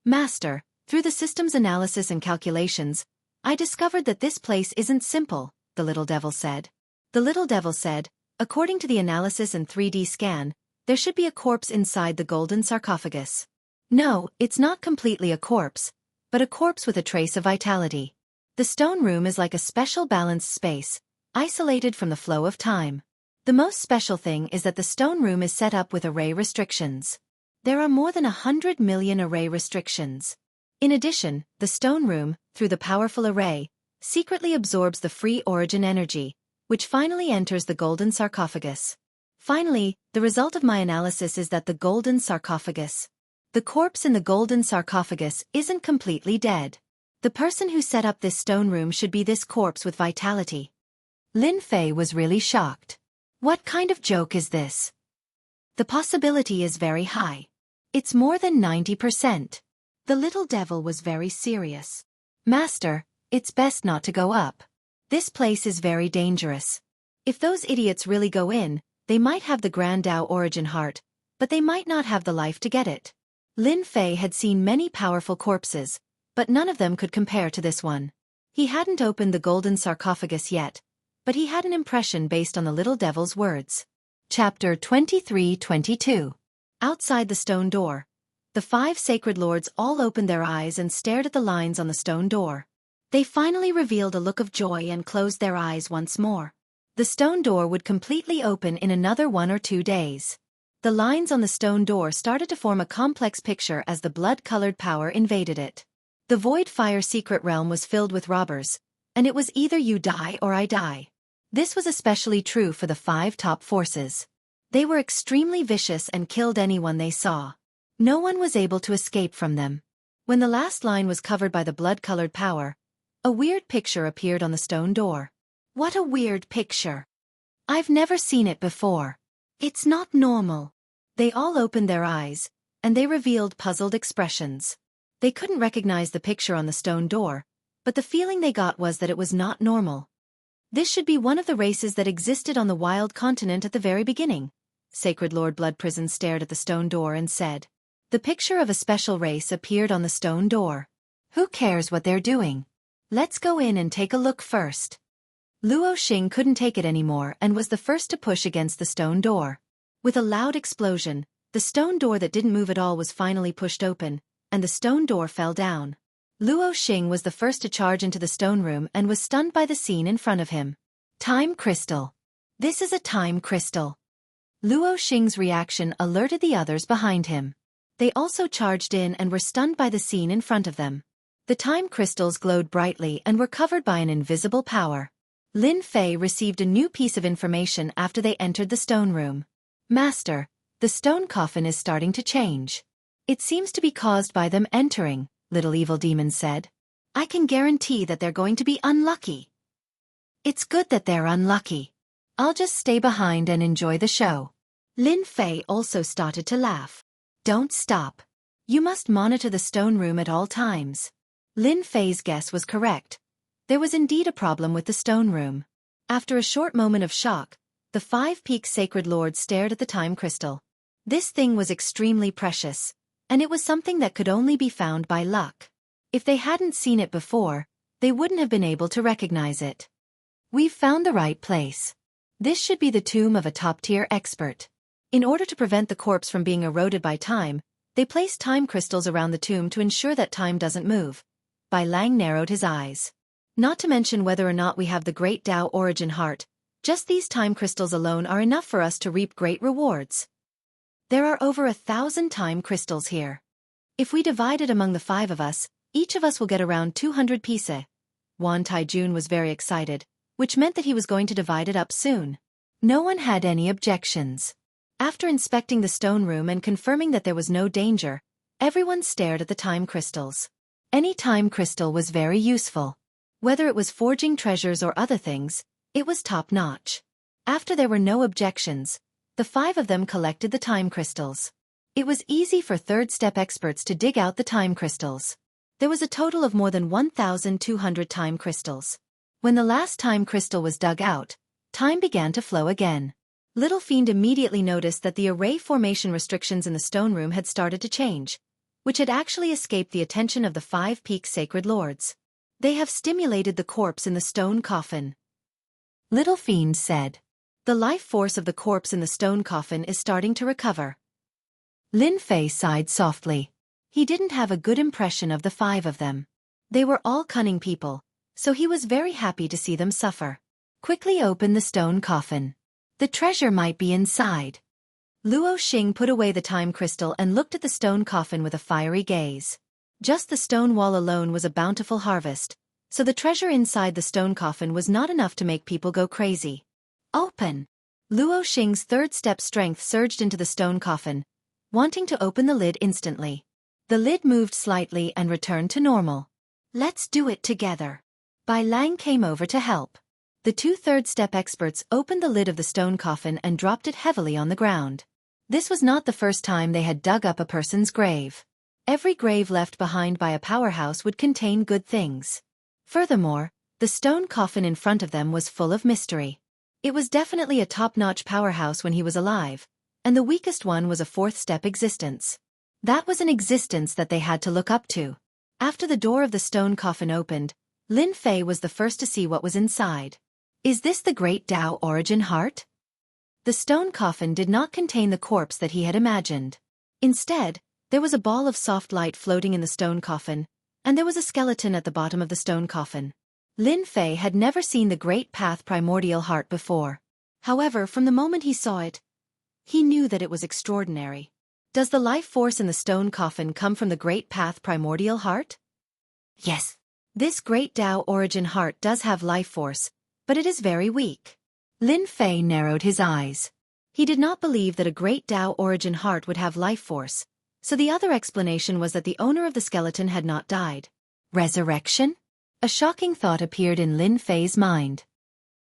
Speaker 1: "Master, through the system's analysis and calculations, I discovered that this place isn't simple," the little devil said. The little devil said, "According to the analysis and 3D scan, there should be a corpse inside the golden sarcophagus. No, it's not completely a corpse, but a corpse with a trace of vitality. The stone room is like a special balanced space, isolated from the flow of time. The most special thing is that the stone room is set up with array restrictions. There are more than 100 million array restrictions. In addition, the stone room, through the powerful array, secretly absorbs the free origin energy, which finally enters the golden sarcophagus. Finally, the result of my analysis is that the golden sarcophagus, the corpse in the golden sarcophagus, isn't completely dead. The person who set up this stone room should be this corpse with vitality." Lin Fei was really shocked. What kind of joke is this? The possibility is very high. It's more than 90%. The little devil was very serious. "Master, it's best not to go up. This place is very dangerous. If those idiots really go in, they might have the Grand Tao origin heart, but they might not have the life to get it." Lin Fei had seen many powerful corpses, but none of them could compare to this one. He hadn't opened the golden sarcophagus yet, but he had an impression based on the little devil's words. Chapter 23-22. Outside the stone door, the 5 sacred lords all opened their eyes and stared at the lines on the stone door. They finally revealed a look of joy and closed their eyes once more. The stone door would completely open in another 1 or 2 days. The lines on the stone door started to form a complex picture as the blood-colored power invaded it. The Void Fire secret realm was filled with robbers, and it was either you die or I die. This was especially true for the 5 top forces. They were extremely vicious and killed anyone they saw. No one was able to escape from them. When the last line was covered by the blood-colored power, a weird picture appeared on the stone door. What a weird picture. I've never seen it before. It's not normal. They all opened their eyes, and they revealed puzzled expressions. They couldn't recognize the picture on the stone door, but the feeling they got was that it was not normal. This should be one of the races that existed on the wild continent at the very beginning. Sacred Lord Blood Prison stared at the stone door and said. The picture of a special race appeared on the stone door. Who cares what they're doing? Let's go in and take a look first. Luo Xing couldn't take it anymore and was the first to push against the stone door. With a loud explosion, the stone door that didn't move at all was finally pushed open, and the stone door fell down. Luo Xing was the first to charge into the stone room and was stunned by the scene in front of him. Time crystal. This is a time crystal. Luo Xing's reaction alerted the others behind him. They also charged in and were stunned by the scene in front of them. The time crystals glowed brightly and were covered by an invisible power. Lin Fei received a new piece of information after they entered the stone room. Master, the stone coffin is starting to change. It seems to be caused by them entering, Little Evil Demon said. I can guarantee that they're going to be unlucky. It's good that they're unlucky. I'll just stay behind and enjoy the show. Lin Fei also started to laugh. Don't stop. You must monitor the stone room at all times. Lin Fei's guess was correct. There was indeed a problem with the stone room. After a short moment of shock, the 5 peak sacred lords stared at the time crystal. This thing was extremely precious, and it was something that could only be found by luck. If they hadn't seen it before, they wouldn't have been able to recognize it. We've found the right place. This should be the tomb of a top-tier expert. In order to prevent the corpse from being eroded by time, they placed time crystals around the tomb to ensure that time doesn't move. Bai Lang narrowed his eyes. Not to mention whether or not we have the great Tao origin heart, just these time crystals alone are enough for us to reap great rewards. There are over 1,000 time crystals here. If we divide it among the 5 of us, each of us will get around 200 pieces. Wan Taijun was very excited, which meant that he was going to divide it up soon. No one had any objections. After inspecting the stone room and confirming that there was no danger, everyone stared at the time crystals. Any time crystal was very useful. Whether it was forging treasures or other things, it was top-notch. After there were no objections, the 5 of them collected the time crystals. It was easy for third-step experts to dig out the time crystals. There was a total of more than 1,200 time crystals. When the last time crystal was dug out, time began to flow again. Little Fiend immediately noticed that the array formation restrictions in the stone room had started to change, which had actually escaped the attention of the 5 peak sacred lords. They have stimulated the corpse in the stone coffin. Little Fiend said. The life force of the corpse in the stone coffin is starting to recover. Lin Fei sighed softly. He didn't have a good impression of the 5 of them. They were all cunning people, so he was very happy to see them suffer. Quickly open the stone coffin. The treasure might be inside. Luo Xing put away the time crystal and looked at the stone coffin with a fiery gaze. Just the stone wall alone was a bountiful harvest, so the treasure inside the stone coffin was not enough to make people go crazy. Open! Luo Xing's third-step strength surged into the stone coffin, wanting to open the lid instantly. The lid moved slightly and returned to normal. Let's do it together. Bai Lang came over to help. The 2 third-step experts opened the lid of the stone coffin and dropped it heavily on the ground. This was not the first time they had dug up a person's grave. Every grave left behind by a powerhouse would contain good things. Furthermore, the stone coffin in front of them was full of mystery. It was definitely a top-notch powerhouse when he was alive, and the weakest one was a 4th-step existence. That was an existence that they had to look up to. After the door of the stone coffin opened, Lin Fei was the first to see what was inside. Is this the great Tao origin heart? The stone coffin did not contain the corpse that he had imagined. Instead, there was a ball of soft light floating in the stone coffin, and there was a skeleton at the bottom of the stone coffin. Lin Fei had never seen the Great Path Primordial Heart before. However, from the moment he saw it, he knew that it was extraordinary. Does the life force in the stone coffin come from the Great Path Primordial Heart? Yes. This Great Tao Origin Heart does have life force, but it is very weak. Lin Fei narrowed his eyes. He did not believe that a Great Tao Origin Heart would have life force, so the other explanation was that the owner of the skeleton had not died. Resurrection? A shocking thought appeared in Lin Fei's mind.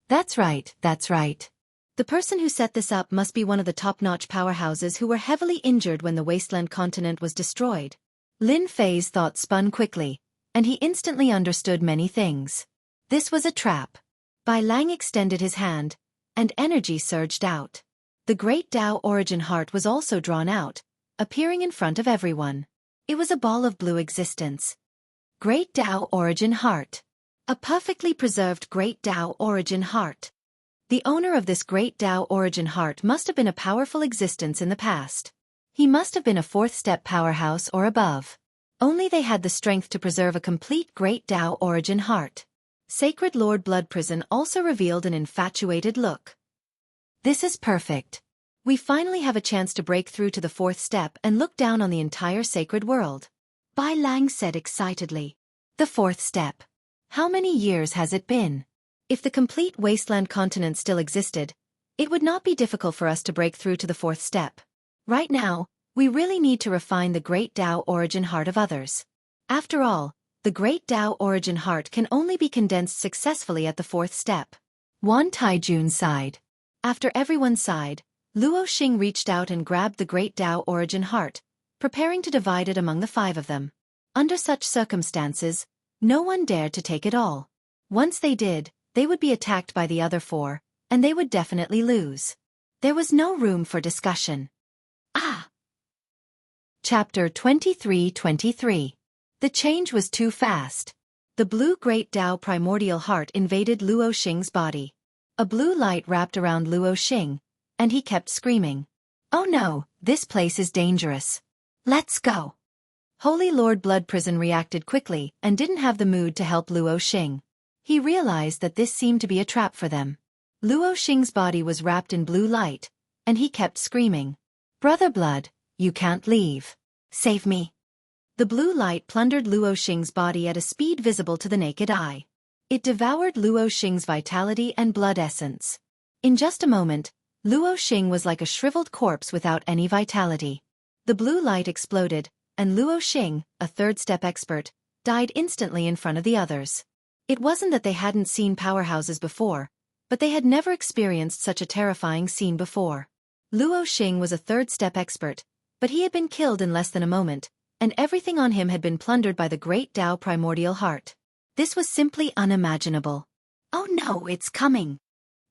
Speaker 1: That's right, that's right. The person who set this up must be one of the top-notch powerhouses who were heavily injured when the wasteland continent was destroyed. Lin Fei's thoughts spun quickly, and he instantly understood many things. This was a trap. Bai Lang extended his hand, and energy surged out. The Great Tao Origin Heart was also drawn out, appearing in front of everyone. It was a ball of blue existence. Great Tao Origin Heart. A perfectly preserved Great Tao Origin Heart. The owner of this Great Tao Origin Heart must have been a powerful existence in the past. He must have been a fourth-step powerhouse or above. Only they had the strength to preserve a complete Great Tao Origin Heart. Sacred Lord Blood Prison also revealed an infatuated look. This is perfect. We finally have a chance to break through to the fourth step and look down on the entire sacred world. Bai Lang said excitedly. The fourth step. How many years has it been? If the complete wasteland continent still existed, it would not be difficult for us to break through to the fourth step. Right now, we really need to refine the Great Tao Origin Heart of others. After all, the Great Tao Origin Heart can only be condensed successfully at the fourth step. Wan Taijun sighed. After everyone sighed, Luo Xing reached out and grabbed the Great Tao Origin Heart, preparing to divide it among the 5 of them. Under such circumstances, no one dared to take it all. Once they did, they would be attacked by the other 4, and they would definitely lose. There was no room for discussion. Chapter 23-23. The change was too fast. The blue Great Tao Primordial Heart invaded Luo Xing's body. A blue light wrapped around Luo Xing, and he kept screaming. Oh no, this place is dangerous. Let's go. Holy Lord Blood Prison reacted quickly and didn't have the mood to help Luo Xing. He realized that this seemed to be a trap for them. Luo Xing's body was wrapped in blue light, and he kept screaming. Brother Blood, you can't leave. Save me. The blue light plundered Luo Xing's body at a speed visible to the naked eye. It devoured Luo Xing's vitality and blood essence. In just a moment, Luo Xing was like a shriveled corpse without any vitality. The blue light exploded, and Luo Xing, a third-step expert, died instantly in front of the others. It wasn't that they hadn't seen powerhouses before, but they had never experienced such a terrifying scene before. Luo Xing was a third-step expert, but he had been killed in less than a moment, and everything on him had been plundered by the Great Tao Primordial Heart. This was simply unimaginable. Oh no, it's coming!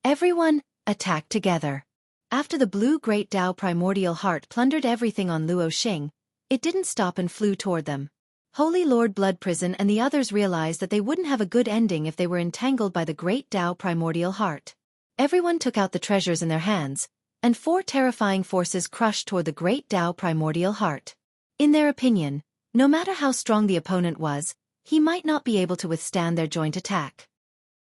Speaker 1: Everyone attacked together. After the blue Great Tao Primordial Heart plundered everything on Luo Xing, it didn't stop and flew toward them. Holy Lord Blood Prison and the others realized that they wouldn't have a good ending if they were entangled by the Great Tao Primordial Heart. Everyone took out the treasures in their hands, and 4 terrifying forces crushed toward the Great Tao Primordial Heart. In their opinion, no matter how strong the opponent was, he might not be able to withstand their joint attack.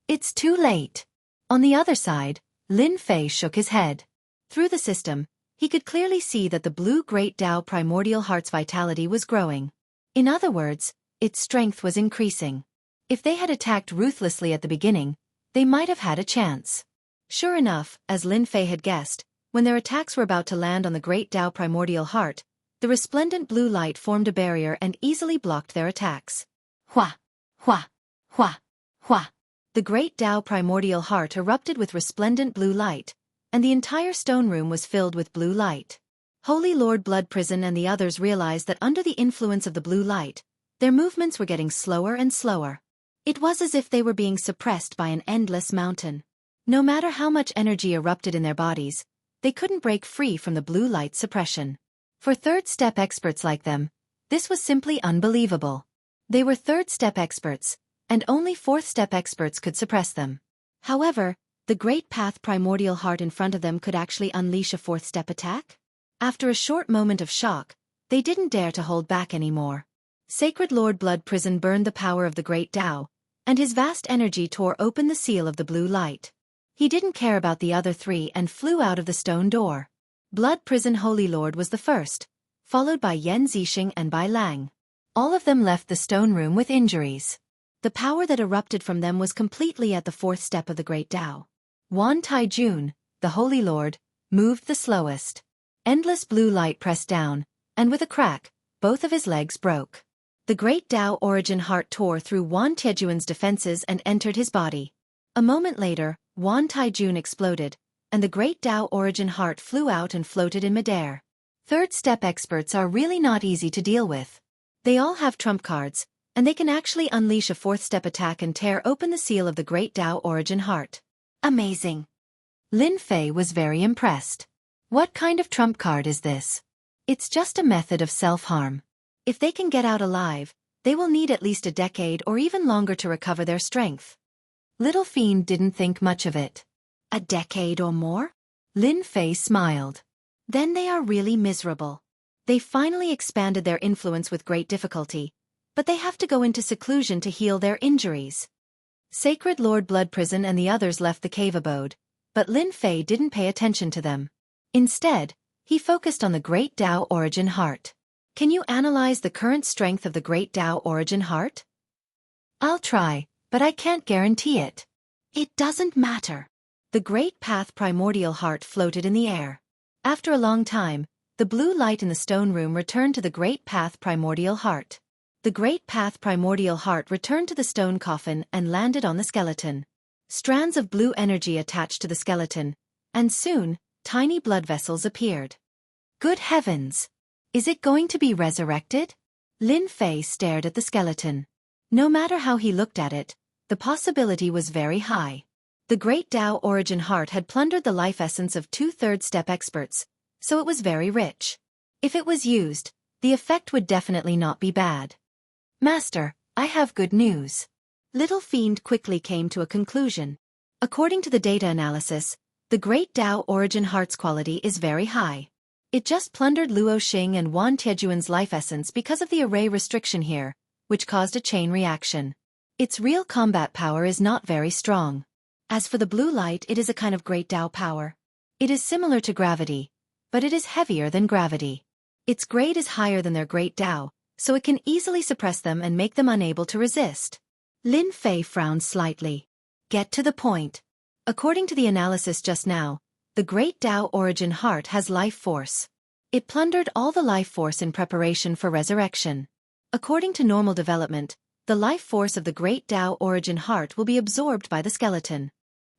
Speaker 1: It's too late. On the other side, Lin Fei shook his head. Through the system, he could clearly see that the blue Great Tao Primordial Heart's vitality was growing. In other words, its strength was increasing. If they had attacked ruthlessly at the beginning, they might have had a chance. Sure enough, as Lin Fei had guessed, when their attacks were about to land on the Great Tao Primordial Heart, the resplendent blue light formed a barrier and easily blocked their attacks. Hua! Hua! Hua! Hua! The Great Tao Primordial Heart erupted with resplendent blue light, and the entire stone room was filled with blue light. Holy Lord Blood Prison and the others realized that under the influence of the blue light, their movements were getting slower and slower. It was as if they were being suppressed by an endless mountain. No matter how much energy erupted in their bodies, they couldn't break free from the blue light suppression. For third-step experts like them, this was simply unbelievable. They were third-step experts, and only fourth-step experts could suppress them. However, The Great Path Primordial Heart in front of them could actually unleash a fourth-step attack? After a short moment of shock, they didn't dare to hold back anymore. Sacred Lord Blood Prison burned the power of the Great Tao, and his vast energy tore open the seal of the blue light. He didn't care about the other three and flew out of the stone door. Blood Prison Holy Lord was the first, followed by Yan Zixing and Bai Lang. All of them left the stone room with injuries. The power that erupted from them was completely at the fourth step of the Great Tao. Wan Taijun, the Holy Lord, moved the slowest. Endless blue light pressed down, and with a crack, both of his legs broke. The Great Tao Origin Heart tore through Wan Taijun's defenses and entered his body. A moment later, Wan Taijun exploded, and the Great Tao Origin Heart flew out and floated in midair. Third-step experts are really not easy to deal with. They all have trump cards, and they can actually unleash a fourth-step attack and tear open the seal of the Great Tao Origin Heart. Amazing! Lin Fei was very impressed. What kind of trump card is this? It's just a method of self-harm. If they can get out alive, they will need at least a decade or even longer to recover their strength. Little Fiend didn't think much of it. A decade or more? Lin Fei smiled. Then they are really miserable. They finally expanded their influence with great difficulty, but they have to go into seclusion to heal their injuries. Sacred Lord Blood Prison and the others left the cave abode, but Lin Fei didn't pay attention to them. Instead, he focused on the Great Tao Origin Heart. Can you analyze the current strength of the Great Tao Origin Heart? I'll try, but I can't guarantee it. It doesn't matter. The Great Path Primordial Heart floated in the air. After a long time, the blue light in the stone room returned to the Great Path Primordial Heart. The Great Path Primordial Heart returned to the stone coffin and landed on the skeleton. Strands of blue energy attached to the skeleton, and soon, tiny blood vessels appeared. Good heavens! Is it going to be resurrected? Lin Fei stared at the skeleton. No matter how he looked at it, the possibility was very high. The Great Tao Origin Heart had plundered the life essence of 2 third-step experts, so it was very rich. If it was used, the effect would definitely not be bad. Master, I have good news. Little Fiend quickly came to a conclusion. According to the data analysis, the Great Tao Origin Heart's quality is very high. It just plundered Luo Xing and Wan Tiejuan's life essence because of the array restriction here, which caused a chain reaction. Its real combat power is not very strong. As for the blue light, it is a kind of Great Tao power. It is similar to gravity, but it is heavier than gravity. Its grade is higher than their Great Tao, so it can easily suppress them and make them unable to resist. Lin Fei frowned slightly. Get to the point. According to the analysis just now, the Great Tao Origin Heart has life force. It plundered all the life force in preparation for resurrection. According to normal development, the life force of the Great Tao Origin Heart will be absorbed by the skeleton.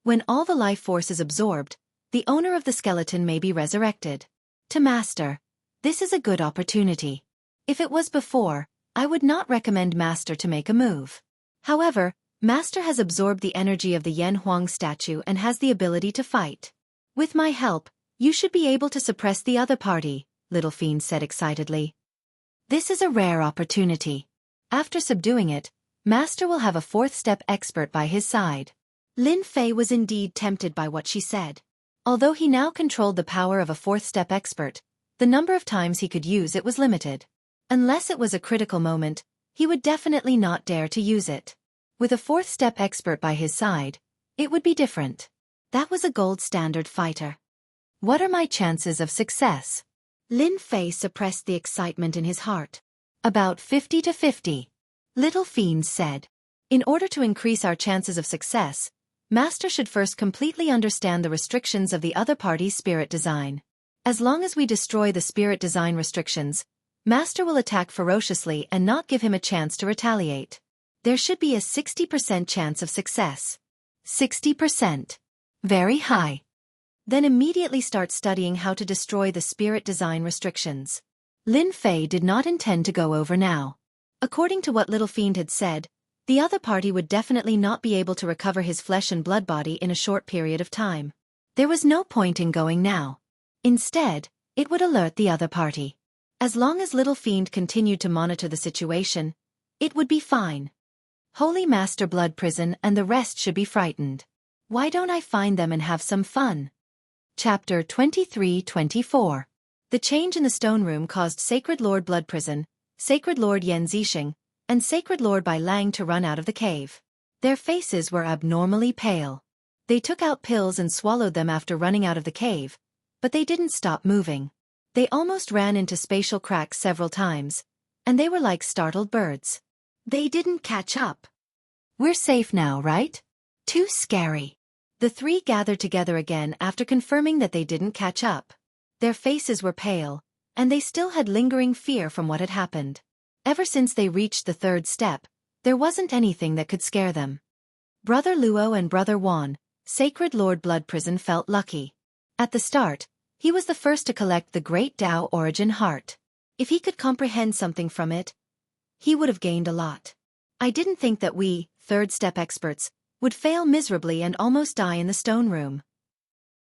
Speaker 1: When all the life force is absorbed, the owner of the skeleton may be resurrected. To Master, this is a good opportunity. If it was before, I would not recommend Master to make a move. However, Master has absorbed the energy of the Yan Huang statue and has the ability to fight. With my help, you should be able to suppress the other party, Little Fiend said excitedly. This is a rare opportunity. After subduing it, Master will have a fourth-step expert by his side. Lin Fei was indeed tempted by what she said. Although he now controlled the power of a fourth-step expert, the number of times he could use it was limited. Unless it was a critical moment, he would definitely not dare to use it. With a fourth-step expert by his side, it would be different. That was a gold standard fighter. What are my chances of success? Lin Fei suppressed the excitement in his heart. About 50 to 50. Little Fiend said. In order to increase our chances of success, Master should first completely understand the restrictions of the other party's spirit design. As long as we destroy the spirit design restrictions, Master will attack ferociously and not give him a chance to retaliate. There should be a 60% chance of success. 60%. Very high. Then immediately start studying how to destroy the spirit design restrictions. Lin Fei did not intend to go over now. According to what Little Fiend had said, the other party would definitely not be able to recover his flesh and blood body in a short period of time. There was no point in going now. Instead, it would alert the other party. As long as Little Fiend continued to monitor the situation, it would be fine. Holy Master Blood Prison and the rest should be frightened. Why don't I find them and have some fun? Chapter 23-24. The change in the stone room caused Sacred Lord Bloodprison, Sacred Lord Yen Zixing, and Sacred Lord Bai Lang to run out of the cave. Their faces were abnormally pale. They took out pills and swallowed them after running out of the cave, but they didn't stop moving. They almost ran into spatial cracks several times, and they were like startled birds. They didn't catch up. We're safe now, right? Too scary. The three gathered together again after confirming that they didn't catch up. Their faces were pale, and they still had lingering fear from what had happened. Ever since they reached the third step, there wasn't anything that could scare them. Brother Luo and Brother Wan, Sacred Lord Bloodprison, felt lucky. At the start, he was the first to collect the Great Tao Origin Heart. If he could comprehend something from it, he would have gained a lot. I didn't think that we, third step experts, would fail miserably and almost die in the stone room.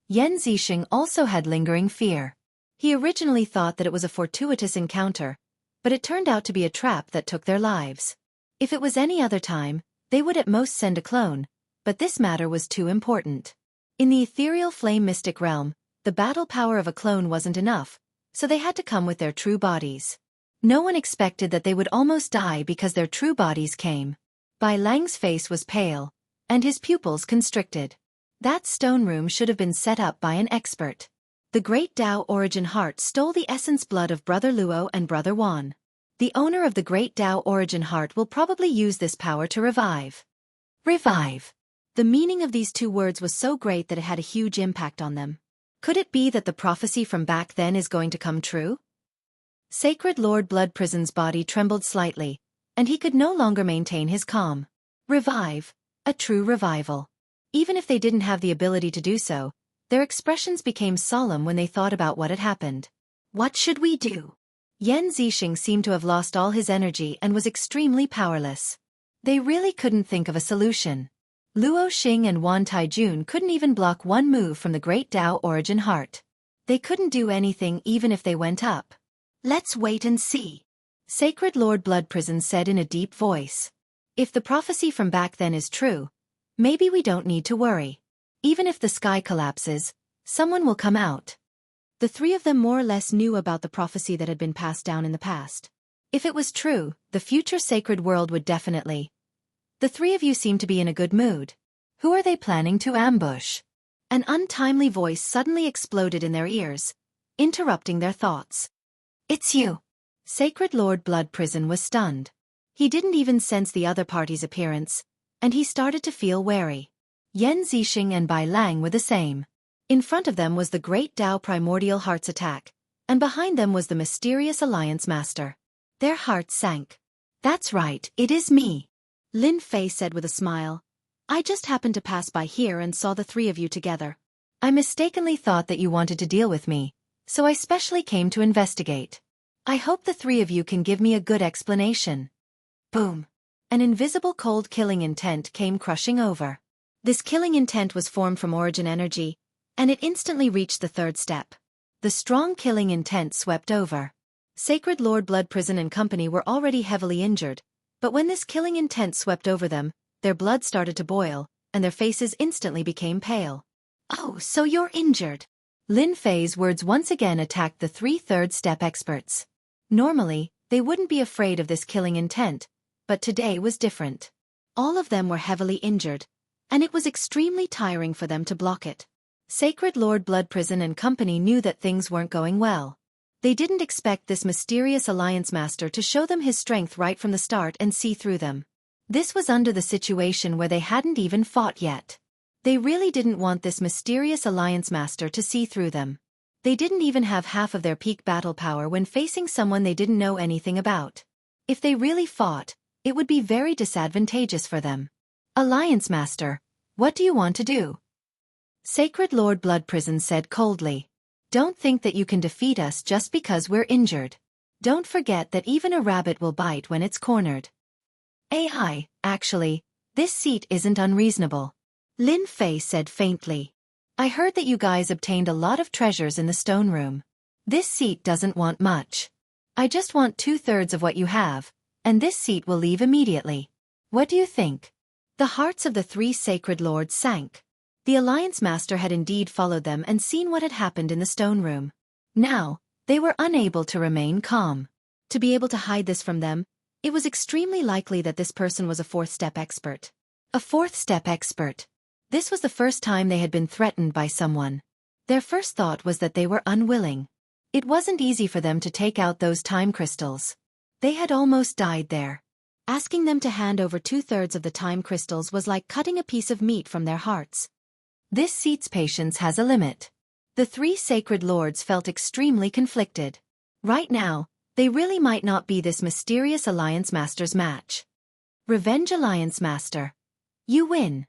Speaker 1: Yen Zixing also had lingering fear. He originally thought that it was a fortuitous encounter, but it turned out to be a trap that took their lives. If it was any other time, they would at most send a clone, but this matter was too important. In the ethereal flame mystic realm, the battle power of a clone wasn't enough, so they had to come with their true bodies. No one expected that they would almost die because their true bodies came. Bai Lang's face was pale, and his pupils constricted. That stone room should have been set up by an expert. The Great Tao Origin Heart stole the essence blood of Brother Luo and Brother Wan. The owner of the Great Tao Origin Heart will probably use this power to revive. Revive. The meaning of these two words was so great that it had a huge impact on them. Could it be that the prophecy from back then is going to come true? Sacred Lord Bloodprison's body trembled slightly, and he could no longer maintain his calm. Revive. A true revival. Even if they didn't have the ability to do so, their expressions became solemn when they thought about what had happened. What should we do? Yen Zixing seemed to have lost all his energy and was extremely powerless. They really couldn't think of a solution. Luo Xing and Wan Taijun couldn't even block one move from the Great Tao Origin Heart. They couldn't do anything even if they went up. Let's wait and see. Sacred Lord Bloodprison said in a deep voice. If the prophecy from back then is true, maybe we don't need to worry. Even if the sky collapses, someone will come out. The three of them more or less knew about the prophecy that had been passed down in the past. If it was true, the future sacred world would definitely. The three of you seem to be in a good mood. Who are they planning to ambush? An untimely voice suddenly exploded in their ears, interrupting their thoughts. It's you. Sacred Lord Bloodprison was stunned. He didn't even sense the other party's appearance, and he started to feel wary. Yen Zixing and Bai Lang were the same. In front of them was the Great Tao Primordial Heart's attack, and behind them was the mysterious Alliance Master. Their hearts sank. That's right, it is me. Lin Fei said with a smile. I just happened to pass by here and saw the three of you together. I mistakenly thought that you wanted to deal with me, so I specially came to investigate. I hope the three of you can give me a good explanation. Boom. An invisible cold killing intent came crushing over. This killing intent was formed from origin energy, and it instantly reached the third step. The strong killing intent swept over. Sacred Lord Bloodprison and company were already heavily injured, but when this killing intent swept over them, their blood started to boil, and their faces instantly became pale. Oh, so you're injured. Lin Fei's words once again attacked the three third-step experts. Normally, they wouldn't be afraid of this killing intent, but today was different. All of them were heavily injured, and it was extremely tiring for them to block it. Sacred Lord Bloodprison and company knew that things weren't going well. They didn't expect this mysterious Alliance Master to show them his strength right from the start and see through them. This was under the situation where they hadn't even fought yet. They really didn't want this mysterious Alliance Master to see through them. They didn't even have half of their peak battle power when facing someone they didn't know anything about. If they really fought, it would be very disadvantageous for them. Alliance Master, what do you want to do? Sacred Lord Bloodprison said coldly. Don't think that you can defeat us just because we're injured. Don't forget that even a rabbit will bite when it's cornered. Actually, this seat isn't unreasonable. Lin Fei said faintly. I heard that you guys obtained a lot of treasures in the stone room. This seat doesn't want much. I just want 2/3 of what you have, and this seat will leave immediately. What do you think? The hearts of the three sacred lords sank. The Alliance Master had indeed followed them and seen what had happened in the stone room. Now, they were unable to remain calm. To be able to hide this from them, it was extremely likely that this person was a fourth-step expert. A fourth-step expert. This was the first time they had been threatened by someone. Their first thought was that they were unwilling. It wasn't easy for them to take out those time crystals. They had almost died there. Asking them to hand over 2/3 of the time crystals was like cutting a piece of meat from their hearts. This seat's patience has a limit. The three sacred lords felt extremely conflicted. Right now, they really might not be this mysterious Alliance Master's match. Revenge Alliance Master. You win.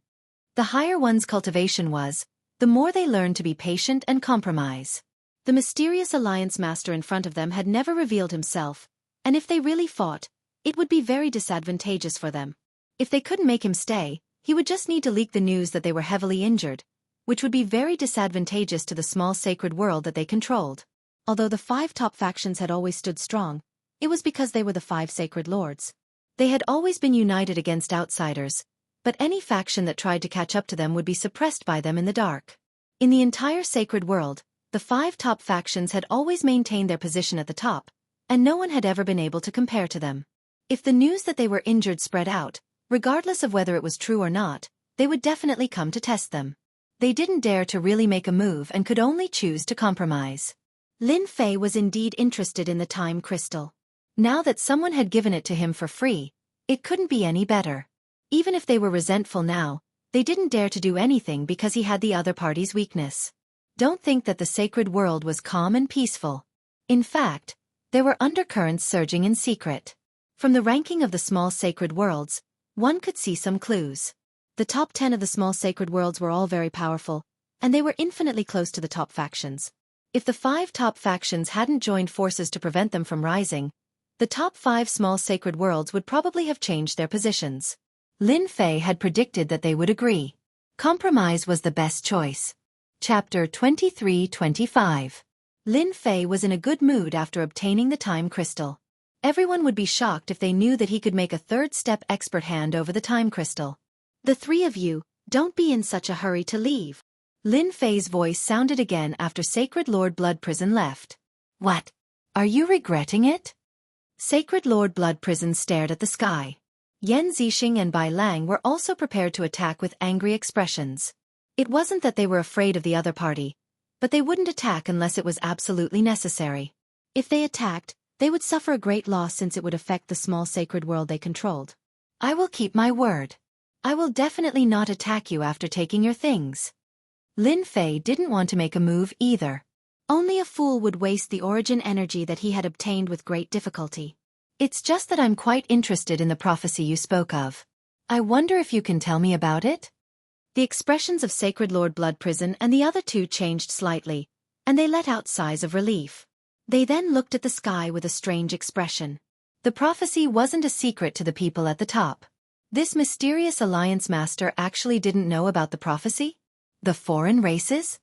Speaker 1: The higher one's cultivation was, the more they learned to be patient and compromise. The mysterious Alliance Master in front of them had never revealed himself, and if they really fought, it would be very disadvantageous for them. If they couldn't make him stay, he would just need to leak the news that they were heavily injured, which would be very disadvantageous to the small sacred world that they controlled. Although the 5 top factions had always stood strong, it was because they were the 5 sacred lords. They had always been united against outsiders, but any faction that tried to catch up to them would be suppressed by them in the dark. In the entire sacred world, the 5 top factions had always maintained their position at the top, and no one had ever been able to compare to them. If the news that they were injured spread out, regardless of whether it was true or not, they would definitely come to test them. They didn't dare to really make a move and could only choose to compromise. Lin Fei was indeed interested in the time crystal. Now that someone had given it to him for free, it couldn't be any better. Even if they were resentful now, they didn't dare to do anything because he had the other party's weakness. Don't think that the sacred world was calm and peaceful. In fact, there were undercurrents surging in secret. From the ranking of the small sacred worlds, one could see some clues. The top 10 of the small sacred worlds were all very powerful, and they were infinitely close to the top factions. If the 5 top factions hadn't joined forces to prevent them from rising, the top 5 small sacred worlds would probably have changed their positions. Lin Fei had predicted that they would agree. Compromise was the best choice. Chapter 23-25. Lin Fei was in a good mood after obtaining the time crystal. Everyone would be shocked if they knew that he could make a 3rd-step expert hand over the time crystal. The 3 of you, don't be in such a hurry to leave. Lin Fei's voice sounded again after Sacred Lord Blood Prison left. What? Are you regretting it? Sacred Lord Blood Prison stared at the sky. Yan Zixing and Bai Lang were also prepared to attack with angry expressions. It wasn't that they were afraid of the other party, but they wouldn't attack unless it was absolutely necessary. If they attacked, they would suffer a great loss since it would affect the small sacred world they controlled. I will keep my word. I will definitely not attack you after taking your things. Lin Fei didn't want to make a move either. Only a fool would waste the origin energy that he had obtained with great difficulty. It's just that I'm quite interested in the prophecy you spoke of. I wonder if you can tell me about it? The expressions of Sacred Lord Blood Prison and the other 2 changed slightly, and they let out sighs of relief. They then looked at the sky with a strange expression. The prophecy wasn't a secret to the people at the top. This mysterious Alliance Master actually didn't know about the prophecy? The foreign races?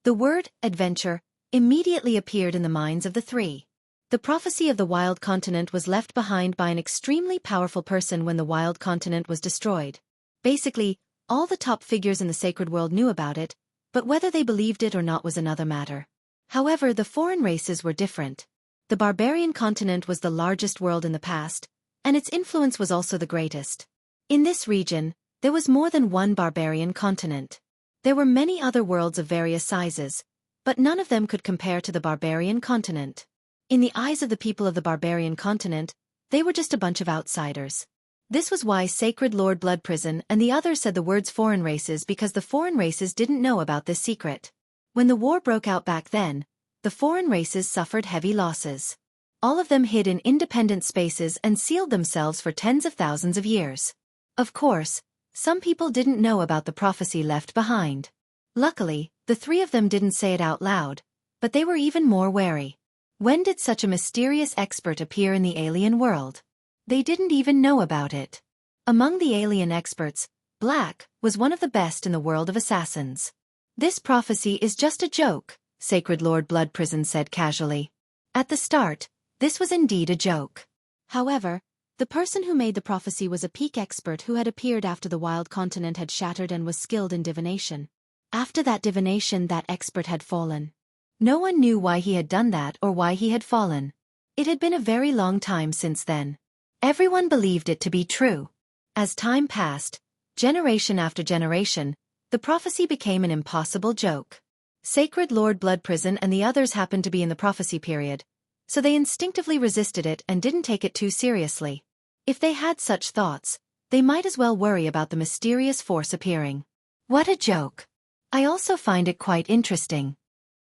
Speaker 1: The word, adventure, immediately appeared in the minds of the 3. The prophecy of the Wild Continent was left behind by an extremely powerful person when the Wild Continent was destroyed. Basically, all the top figures in the sacred world knew about it, but whether they believed it or not was another matter. However, the foreign races were different. The barbarian continent was the largest world in the past, and its influence was also the greatest. In this region, there was more than one barbarian continent. There were many other worlds of various sizes, but none of them could compare to the barbarian continent. In the eyes of the people of the barbarian continent, they were just a bunch of outsiders. This was why Sacred Lord Blood Prison and the others said the words foreign races, because the foreign races didn't know about this secret. When the war broke out back then, the foreign races suffered heavy losses. All of them hid in independent spaces and sealed themselves for tens of thousands of years. Of course, some people didn't know about the prophecy left behind. Luckily, the 3 of them didn't say it out loud, but they were even more wary. When did such a mysterious expert appear in the alien world? They didn't even know about it. Among the alien experts, Black was one of the best in the world of assassins. This prophecy is just a joke, Sacred Lord Blood Prison said casually. At the start, this was indeed a joke. However, the person who made the prophecy was a peak expert who had appeared after the Wild Continent had shattered and was skilled in divination. After that divination, that expert had fallen. No one knew why he had done that or why he had fallen. It had been a very long time since then. Everyone believed it to be true. As time passed, generation after generation, the prophecy became an impossible joke. Sacred Lord Blood Prison and the others happened to be in the prophecy period, so they instinctively resisted it and didn't take it too seriously. If they had such thoughts, they might as well worry about the mysterious force appearing. What a joke! I also find it quite interesting.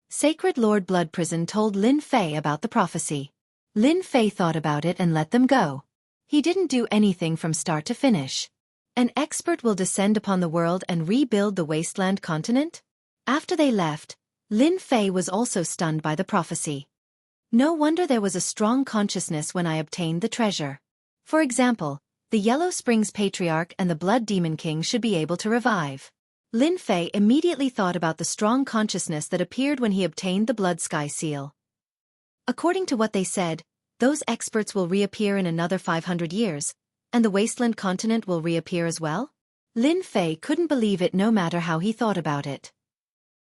Speaker 1: Sacred Lord Blood Prison told Lin Fei about the prophecy. Lin Fei thought about it and let them go. He didn't do anything from start to finish. An expert will descend upon the world and rebuild the wasteland continent? After they left, Lin Fei was also stunned by the prophecy. No wonder there was a strong consciousness when I obtained the treasure. For example, the Yellow Springs Patriarch and the Blood Demon King should be able to revive. Lin Fei immediately thought about the strong consciousness that appeared when he obtained the Blood Sky Seal. According to what they said, those experts will reappear in another 500 years, and the wasteland continent will reappear as well? Lin Fei couldn't believe it no matter how he thought about it.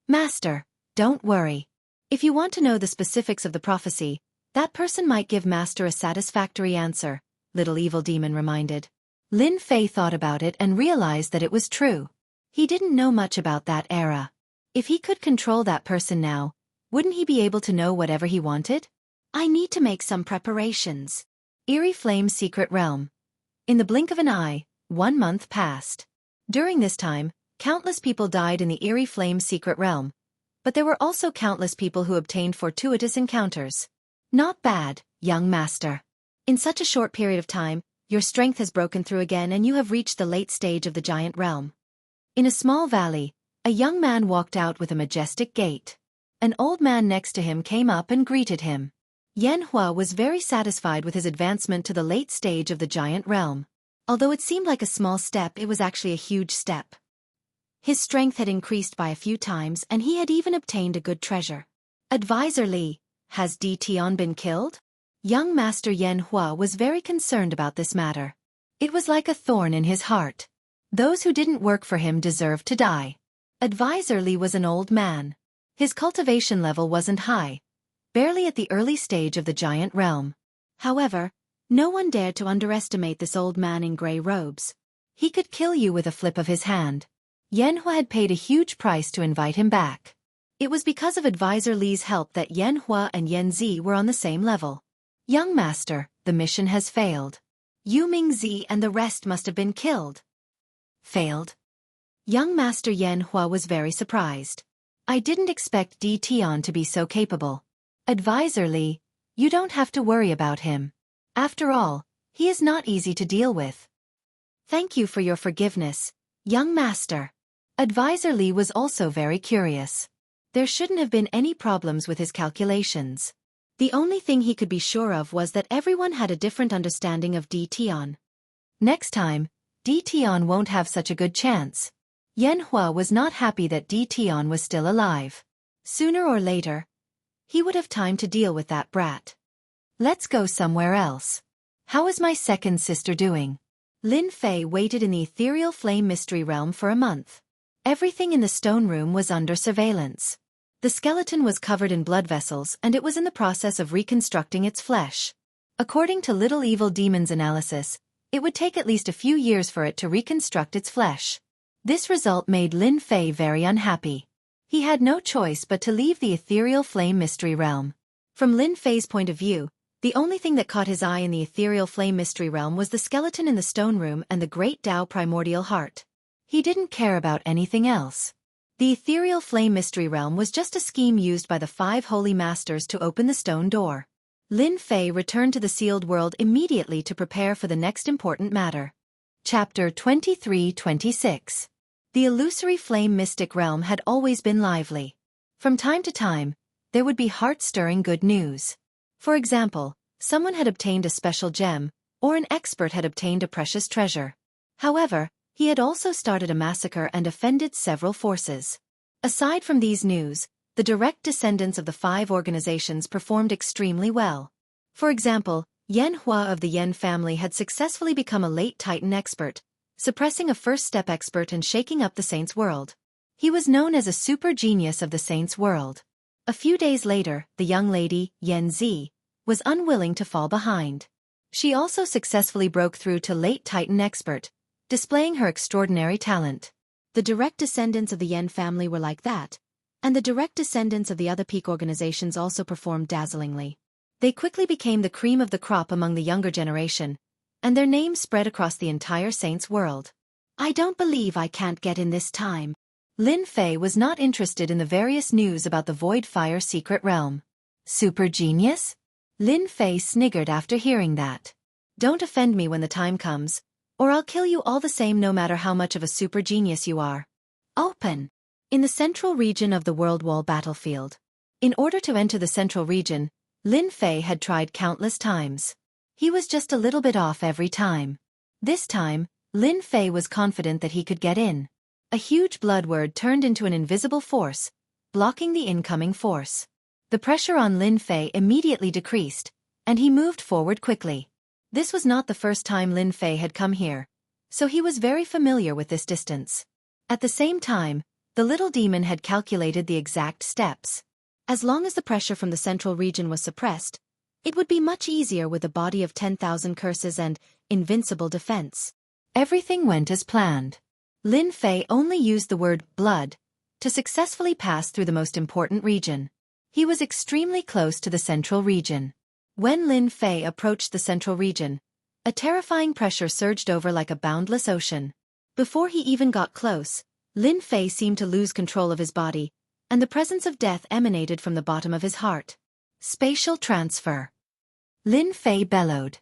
Speaker 1: Master, don't worry. If you want to know the specifics of the prophecy, that person might give Master a satisfactory answer, Little Evil Demon reminded. Lin Fei thought about it and realized that it was true. He didn't know much about that era. If he could control that person now, wouldn't he be able to know whatever he wanted? I need to make some preparations. Eerie Flame's Secret Realm. In the blink of an eye, 1 month passed. During this time, countless people died in the Eerie Flame's Secret Realm, but there were also countless people who obtained fortuitous encounters. Not bad, young master. In such a short period of time, your strength has broken through again and you have reached the late stage of the giant realm. In a small valley, a young man walked out with a majestic gait. An old man next to him came up and greeted him. Yan Hua was very satisfied with his advancement to the late stage of the giant realm. Although it seemed like a small step, it was actually a huge step. His strength had increased by a few times and he had even obtained a good treasure. Advisor Li, has Di Tian been killed? Young Master Yan Hua was very concerned about this matter. It was like a thorn in his heart. Those who didn't work for him deserved to die. Advisor Li was an old man. His cultivation level wasn't high, barely at the early stage of the giant realm. However, no one dared to underestimate this old man in gray robes. He could kill you with a flip of his hand. Yan Hua had paid a huge price to invite him back. It was because of Advisor Li's help that Yan Hua and Yan Zi were on the same level. Young master, the mission has failed. Yu Ming Zi and the rest must have been killed. Failed? Young Master Yan Hua was very surprised. I didn't expect Di Tian to be so capable. Advisor Li, you don't have to worry about him. After all, he is not easy to deal with. Thank you for your forgiveness, young master. Advisor Li was also very curious. There shouldn't have been any problems with his calculations. The only thing he could be sure of was that everyone had a different understanding of Di Tian. Next time, Di Tian won't have such a good chance. Yan Hua was not happy that Di Tian was still alive. Sooner or later, he would have time to deal with that brat. Let's go somewhere else. How is my second sister doing? Lin Fei waited in the ethereal flame mystery realm for a month. Everything in the stone room was under surveillance. The skeleton was covered in blood vessels and it was in the process of reconstructing its flesh. According to Little Evil Demon's analysis, it would take at least a few years for it to reconstruct its flesh. This result made Lin Fei very unhappy. He had no choice but to leave the ethereal flame mystery realm. From Lin Fei's point of view, the only thing that caught his eye in the ethereal flame mystery realm was the skeleton in the stone room and the great Tao primordial heart. He didn't care about anything else. The ethereal flame mystery realm was just a scheme used by the 5 holy masters to open the stone door. Lin Fei returned to the sealed world immediately to prepare for the next important matter. Chapter 23-26. The illusory flame mystic realm had always been lively. From time to time, there would be heart-stirring good news. For example, someone had obtained a special gem, or an expert had obtained a precious treasure. However, he had also started a massacre and offended several forces. Aside from these news, the direct descendants of the 5 organizations performed extremely well. For example, Yan Hua of the Yan family had successfully become a late Titan expert, suppressing a first-step expert and shaking up the Saints' world. He was known as a super genius of the saints' world. A few days later, the young lady, Yen Zi, was unwilling to fall behind. She also successfully broke through to late Titan expert, displaying her extraordinary talent. The direct descendants of the Yen family were like that, and the direct descendants of the other peak organizations also performed dazzlingly. They quickly became the cream of the crop among the younger generation, and their names spread across the entire saints' world. I don't believe I can't get in this time. Lin Fei was not interested in the various news about the Void Fire secret realm. Super genius? Lin Fei sniggered after hearing that. Don't offend me when the time comes, or I'll kill you all the same no matter how much of a super genius you are. Open. In the central region of the World Wall battlefield. In order to enter the central region, Lin Fei had tried countless times. He was just a little bit off every time. This time, Lin Fei was confident that he could get in. A huge blood word turned into an invisible force, blocking the incoming force. The pressure on Lin Fei immediately decreased, and he moved forward quickly. This was not the first time Lin Fei had come here, so he was very familiar with this distance. At the same time, the little demon had calculated the exact steps. As long as the pressure from the central region was suppressed, it would be much easier with a body of 10,000 curses and invincible defense. Everything went as planned. Lin Fei only used the word blood to successfully pass through the most important region. He was extremely close to the central region. When Lin Fei approached the central region, a terrifying pressure surged over like a boundless ocean. Before he even got close, Lin Fei seemed to lose control of his body, and the presence of death emanated from the bottom of his heart. Spatial transfer. Lin Fei bellowed.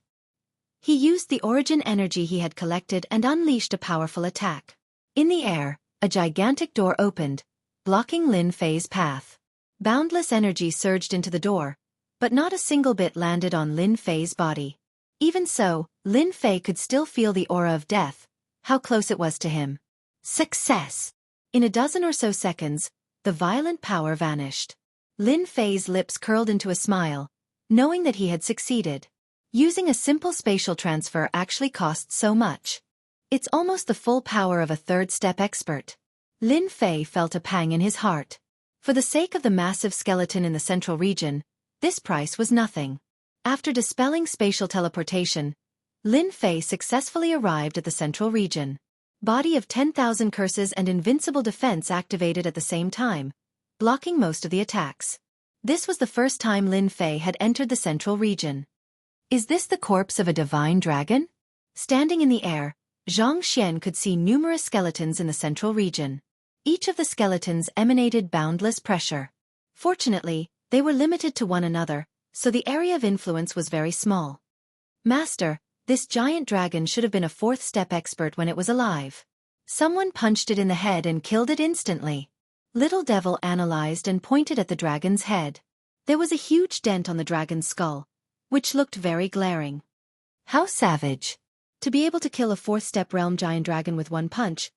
Speaker 1: He used the origin energy he had collected and unleashed a powerful attack. In the air, a gigantic door opened, blocking Lin Fei's path. Boundless energy surged into the door, but not a single bit landed on Lin Fei's body. Even so, Lin Fei could still feel the aura of death, how close it was to him. Success! In a dozen or so seconds, the violent power vanished. Lin Fei's lips curled into a smile, knowing that he had succeeded. Using a simple spatial transfer actually costs so much. It's almost the full power of a third-step expert. Lin Fei felt a pang in his heart. For the sake of the massive skeleton in the central region, this price was nothing. After dispelling spatial teleportation, Lin Fei successfully arrived at the central region. Body of 10,000 curses and invincible defense activated at the same time, blocking most of the attacks. This was the first time Lin Fei had entered the central region. Is this the corpse of a divine dragon? Standing in the air, Zhang Xian could see numerous skeletons in the central region. Each of the skeletons emanated boundless pressure. Fortunately, they were limited to one another, so the area of influence was very small. Master, this giant dragon should have been a fourth-step expert when it was alive. Someone punched it in the head and killed it instantly. Little Devil analyzed and pointed at the dragon's head. There was a huge dent on the dragon's skull, which looked very glaring. How savage! To be able to kill a fourth-step realm giant dragon with one punch,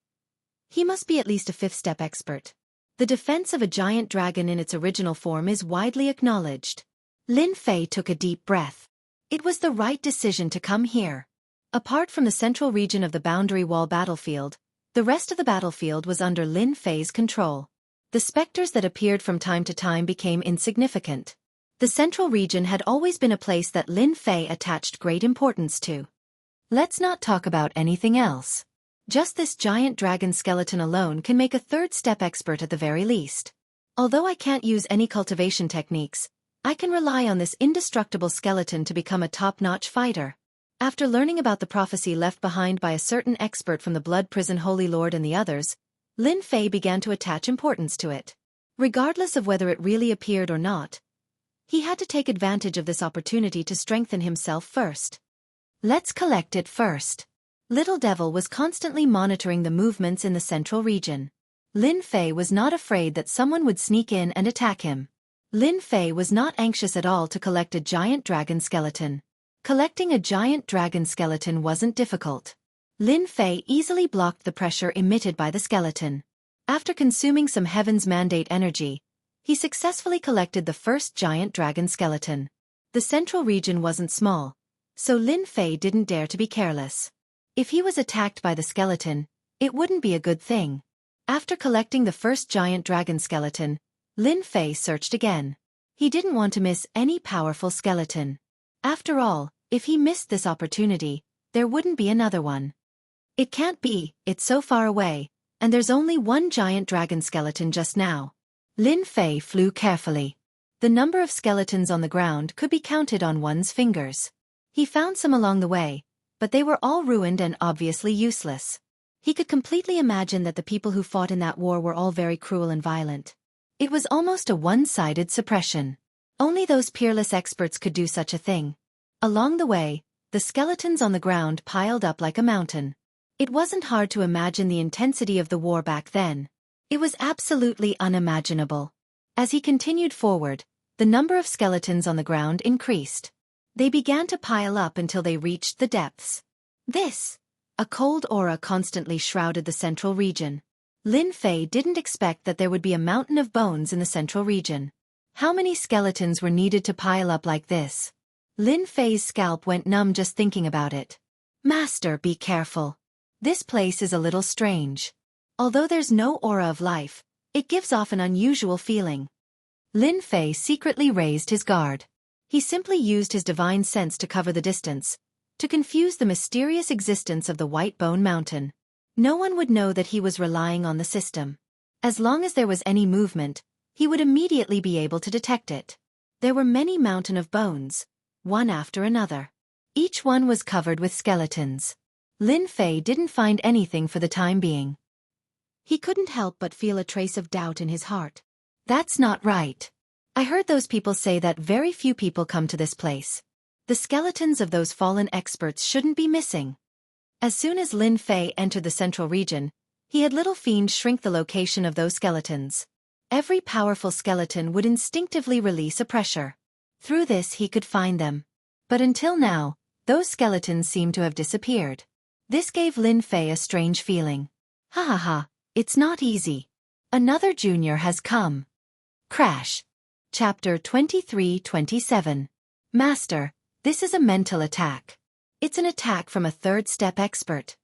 Speaker 1: he must be at least a fifth-step expert. The defense of a giant dragon in its original form is widely acknowledged. Lin Fei took a deep breath. It was the right decision to come here. Apart from the central region of the boundary wall battlefield, the rest of the battlefield was under Lin Fei's control. The specters that appeared from time to time became insignificant. The central region had always been a place that Lin Fei attached great importance to. Let's not talk about anything else. Just this giant dragon skeleton alone can make a third-step expert at the very least. Although I can't use any cultivation techniques, I can rely on this indestructible skeleton to become a top-notch fighter. After learning about the prophecy left behind by a certain expert from the Blood Prison Holy Lord and the others, Lin Fei began to attach importance to it. Regardless of whether it really appeared or not, he had to take advantage of this opportunity to strengthen himself first. Let's collect it first. Little Devil was constantly monitoring the movements in the central region. Lin Fei was not afraid that someone would sneak in and attack him. Lin Fei was not anxious at all to collect a giant dragon skeleton. Collecting a giant dragon skeleton wasn't difficult. Lin Fei easily blocked the pressure emitted by the skeleton. After consuming some Heaven's Mandate energy, he successfully collected the first giant dragon skeleton. The central region wasn't small, so Lin Fei didn't dare to be careless. If he was attacked by the skeleton, it wouldn't be a good thing. After collecting the first giant dragon skeleton, Lin Fei searched again. He didn't want to miss any powerful skeleton. After all, if he missed this opportunity, there wouldn't be another one. It can't be, it's so far away, and there's only one giant dragon skeleton just now. Lin Fei flew carefully. The number of skeletons on the ground could be counted on one's fingers. He found some along the way, but they were all ruined and obviously useless. He could completely imagine that the people who fought in that war were all very cruel and violent. It was almost a one-sided suppression. Only those peerless experts could do such a thing. Along the way, the skeletons on the ground piled up like a mountain. It wasn't hard to imagine the intensity of the war back then. It was absolutely unimaginable. As he continued forward, the number of skeletons on the ground increased. They began to pile up until they reached the depths. A cold aura constantly shrouded the central region. Lin Fei didn't expect that there would be a mountain of bones in the central region. How many skeletons were needed to pile up like this? Lin Fei's scalp went numb just thinking about it. Master, be careful. This place is a little strange. Although there's no aura of life, it gives off an unusual feeling. Lin Fei secretly raised his guard. He simply used his divine sense to cover the distance, to confuse the mysterious existence of the White Bone Mountain. No one would know that he was relying on the system. As long as there was any movement, he would immediately be able to detect it. There were many mountains of bones, one after another. Each one was covered with skeletons. Lin Fei didn't find anything for the time being. He couldn't help but feel a trace of doubt in his heart. That's not right. I heard those people say that very few people come to this place. The skeletons of those fallen experts shouldn't be missing. As soon as Lin Fei entered the central region, he had Little Fiend shrink the location of those skeletons. Every powerful skeleton would instinctively release a pressure. Through this he could find them. But until now, those skeletons seemed to have disappeared. This gave Lin Fei a strange feeling. Ha ha ha, it's not easy. Another junior has come. Crash. Chapter 23-27. Master, this is a mental attack. It's an attack from a third-step expert.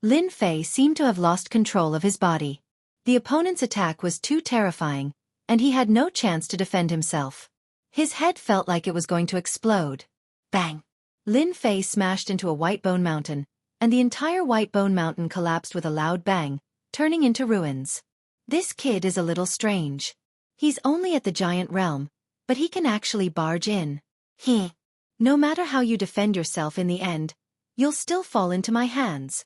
Speaker 1: Lin Fei seemed to have lost control of his body. The opponent's attack was too terrifying, and he had no chance to defend himself. His head felt like it was going to explode. Bang! Lin Fei smashed into a White Bone Mountain, and the entire White Bone Mountain collapsed with a loud bang, turning into ruins. This kid is a little strange. He's only at the giant realm, but he can actually barge in. No matter how you defend yourself in the end, you'll still fall into my hands.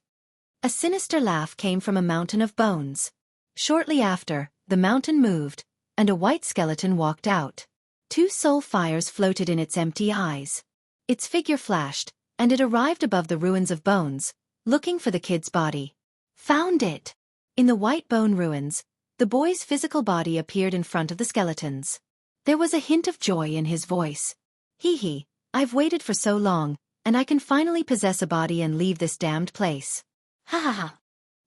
Speaker 1: A sinister laugh came from a mountain of bones. Shortly after, the mountain moved, and a white skeleton walked out. 2 soul fires floated in its empty eyes. Its figure flashed, and it arrived above the ruins of bones, looking for the kid's body. Found it! In the White Bone ruins, the boy's physical body appeared in front of the skeletons. There was a hint of joy in his voice. Hee, I've waited for so long, and I can finally possess a body and leave this damned place. Ha ha ha.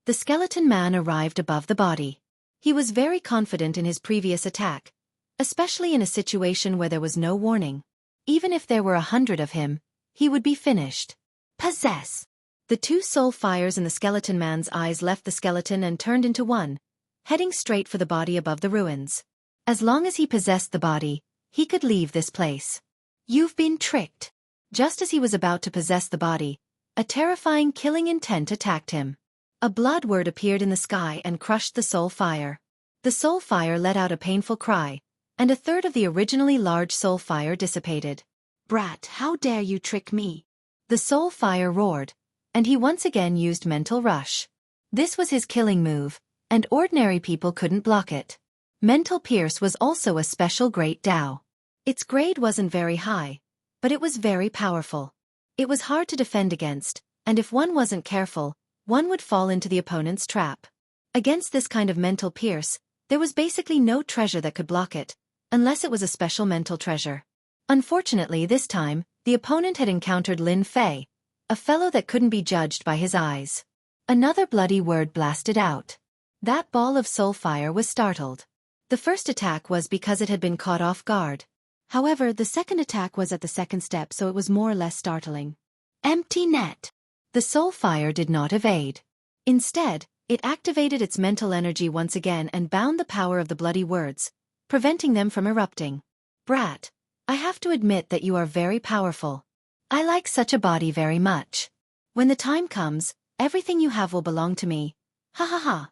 Speaker 1: The skeleton man arrived above the body. He was very confident in his previous attack, especially in a situation where there was no warning. Even if there were 100 of him, he would be finished. Possess! The 2 soul fires in the skeleton man's eyes left the skeleton and turned into one, heading straight for the body above the ruins. As long as he possessed the body, he could leave this place. You've been tricked. Just as he was about to possess the body, a terrifying killing intent attacked him. A blood word appeared in the sky and crushed the soul fire. The soul fire let out a painful cry, and a third of the originally large soul fire dissipated. Brat, how dare you trick me? The soul fire roared, and he once again used Mental Rush. This was his killing move, and ordinary people couldn't block it. Mental Pierce was also a special Great Dao. Its grade wasn't very high, but it was very powerful. It was hard to defend against, and if one wasn't careful, one would fall into the opponent's trap. Against this kind of Mental Pierce, there was basically no treasure that could block it, unless it was a special mental treasure. Unfortunately this time, the opponent had encountered Lin Fei, a fellow that couldn't be judged by his eyes. Another bloody word blasted out. That ball of soul fire was startled. The first attack was because it had been caught off guard. However, the second attack was at the second step, so it was more or less startling. Empty net. The soul fire did not evade. Instead, It activated its mental energy once again and bound the power of the bloody words, preventing them from erupting. Brat, I have to admit that you are very powerful. I like such a body very much. When the time comes, everything you have will belong to me. Ha ha ha.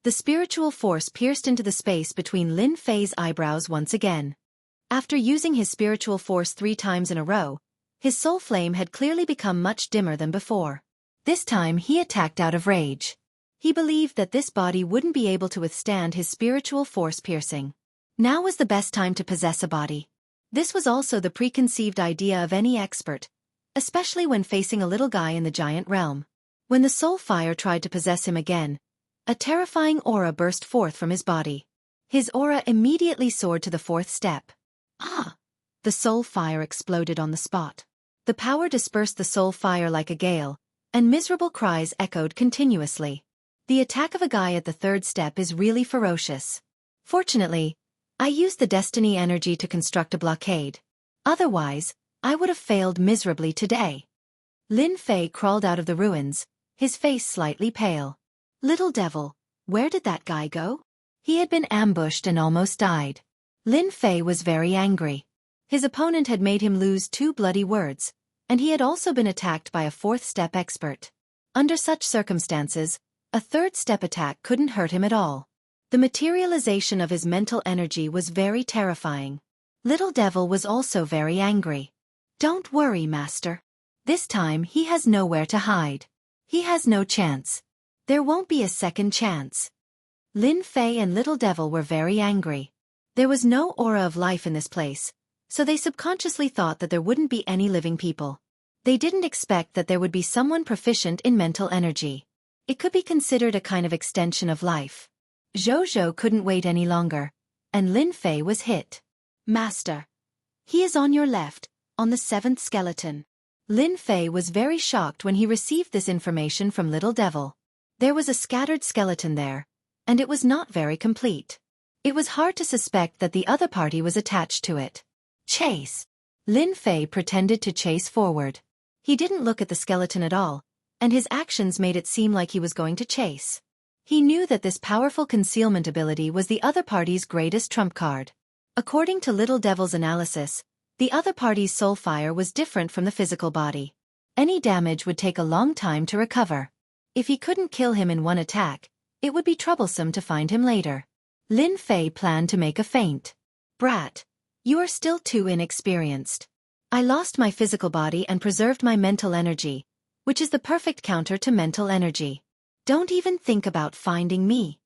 Speaker 1: The spiritual force pierced into the space between Lin Fei's eyebrows once again. After using his spiritual force 3 times in a row, his soul flame had clearly become much dimmer than before. This time he attacked out of rage. He believed that this body wouldn't be able to withstand his spiritual force piercing. Now was the best time to possess a body. This was also the preconceived idea of any expert, especially when facing a little guy in the giant realm. When the soul fire tried to possess him again, a terrifying aura burst forth from his body. His aura immediately soared to the 4th step. Ah! The soul fire exploded on the spot. The power dispersed the soul fire like a gale, and miserable cries echoed continuously. The attack of a guy at the 3rd step is really ferocious. Fortunately, I used the destiny energy to construct a blockade. Otherwise, I would have failed miserably today. Lin Fei crawled out of the ruins, his face slightly pale. Little devil, where did that guy go? He had been ambushed and almost died. Lin Fei was very angry. His opponent had made him lose 2 bloody words, and he had also been attacked by a 4th step expert. Under such circumstances, a 3rd step attack couldn't hurt him at all. The materialization of his mental energy was very terrifying. Little devil was also very angry. Don't worry, master. This time he has nowhere to hide. He has no chance. There won't be a second chance. Lin Fei and Little Devil were very angry. There was no aura of life in this place, so they subconsciously thought that there wouldn't be any living people. They didn't expect that there would be someone proficient in mental energy. It could be considered a kind of extension of life. Zhou couldn't wait any longer, and Lin Fei was hit. Master. He is on your left, on the 7th skeleton. Lin Fei was very shocked when he received this information from Little Devil. There was a scattered skeleton there, and it was not very complete. It was hard to suspect that the other party was attached to it. Chase. Lin Fei pretended to chase forward. He didn't look at the skeleton at all, and his actions made it seem like he was going to chase. He knew that this powerful concealment ability was the other party's greatest trump card. According to Little Devil's analysis, the other party's soul fire was different from the physical body. Any damage would take a long time to recover. If he couldn't kill him in one attack, it would be troublesome to find him later. Lin Fei planned to make a feint. Brat, you are still too inexperienced. I lost my physical body and preserved my mental energy, which is the perfect counter to mental energy. Don't even think about finding me.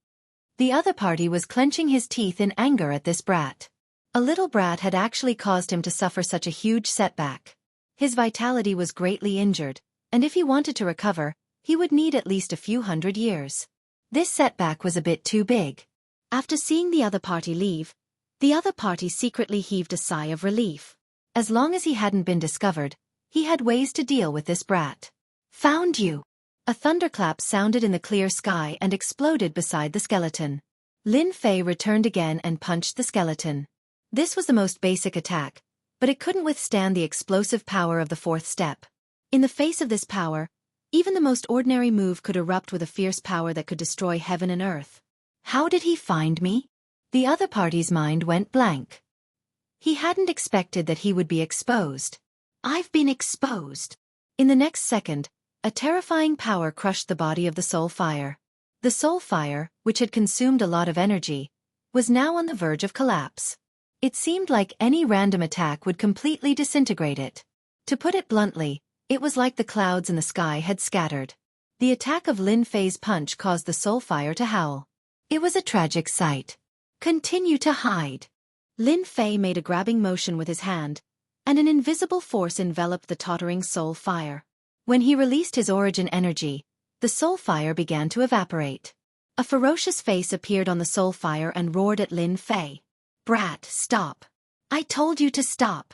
Speaker 1: The other party was clenching his teeth in anger at this brat. A little brat had actually caused him to suffer such a huge setback. His vitality was greatly injured, and if he wanted to recover, he would need at least a few hundred years. This setback was a bit too big. After seeing the other party leave, the other party secretly heaved a sigh of relief. As long as he hadn't been discovered, he had ways to deal with this brat. Found you! A thunderclap sounded in the clear sky and exploded beside the skeleton. Lin Fei returned again and punched the skeleton. This was the most basic attack, but it couldn't withstand the explosive power of the 4th step. In the face of this power, even the most ordinary move could erupt with a fierce power that could destroy heaven and earth. How did he find me? The other party's mind went blank. He hadn't expected that he would be exposed. I've been exposed. In the next second, a terrifying power crushed the body of the soul fire. The soul fire, which had consumed a lot of energy, was now on the verge of collapse. It seemed like any random attack would completely disintegrate it. To put it bluntly, it was like the clouds in the sky had scattered. The attack of Lin Fei's punch caused the soul fire to howl. It was a tragic sight. Continue to hide. Lin Fei made a grabbing motion with his hand, and an invisible force enveloped the tottering soul fire. When he released his origin energy, the soul fire began to evaporate. A ferocious face appeared on the soul fire and roared at Lin Fei. Brat, stop. I told you to stop.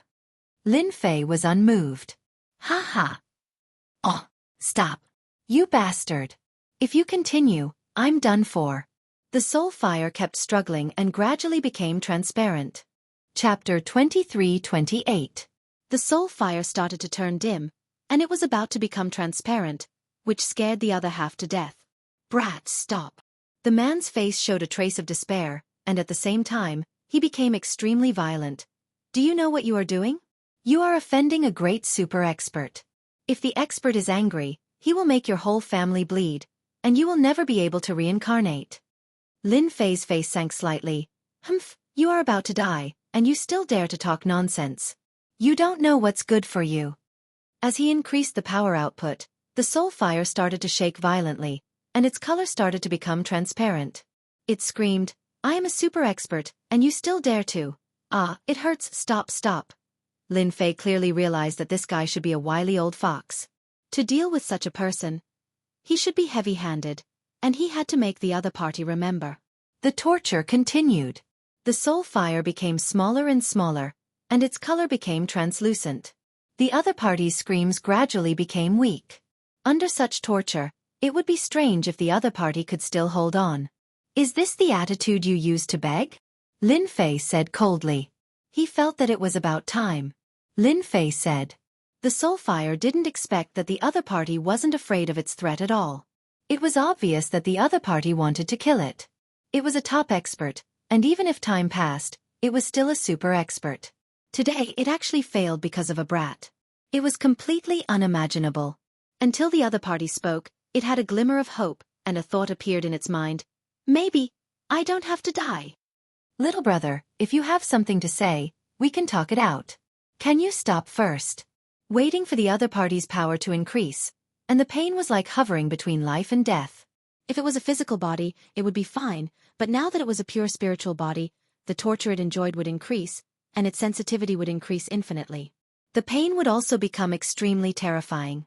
Speaker 1: Lin Fei was unmoved. Ha ha. Oh, stop. You bastard. If you continue, I'm done for. The soul fire kept struggling and gradually became transparent. Chapter 23-28. The soul fire started to turn dim, and it was about to become transparent, which scared the other half to death. Brat, stop. The man's face showed a trace of despair, and at the same time, he became extremely violent. Do you know what you are doing? You are offending a great super expert. If the expert is angry, he will make your whole family bleed, and you will never be able to reincarnate. Lin Fei's face sank slightly. Humph, you are about to die, and you still dare to talk nonsense. You don't know what's good for you. As he increased the power output, the soul fire started to shake violently, and its color started to become transparent. It screamed, I am a super expert, and you still dare to. Ah, it hurts, stop, stop. Lin Fei clearly realized that this guy should be a wily old fox. To deal with such a person, he should be heavy-handed, and he had to make the other party remember. The torture continued. The soul fire became smaller and smaller, and its color became translucent. The other party's screams gradually became weak. Under such torture, it would be strange if the other party could still hold on. Is this the attitude you use to beg? Lin Fei said coldly. He felt that it was about time. Lin Fei said. The soul fire didn't expect that the other party wasn't afraid of its threat at all. It was obvious that the other party wanted to kill it. It was a top expert, and even if time passed, it was still a super expert. Today it actually failed because of a brat. It was completely unimaginable. Until the other party spoke, it had a glimmer of hope, and a thought appeared in its mind. Maybe I don't have to die. Little brother, if you have something to say, we can talk it out. Can you stop first? Waiting for the other party's power to increase, and the pain was like hovering between life and death. If it was a physical body, it would be fine, but now that it was a pure spiritual body, the torture it enjoyed would increase, and its sensitivity would increase infinitely. The pain would also become extremely terrifying.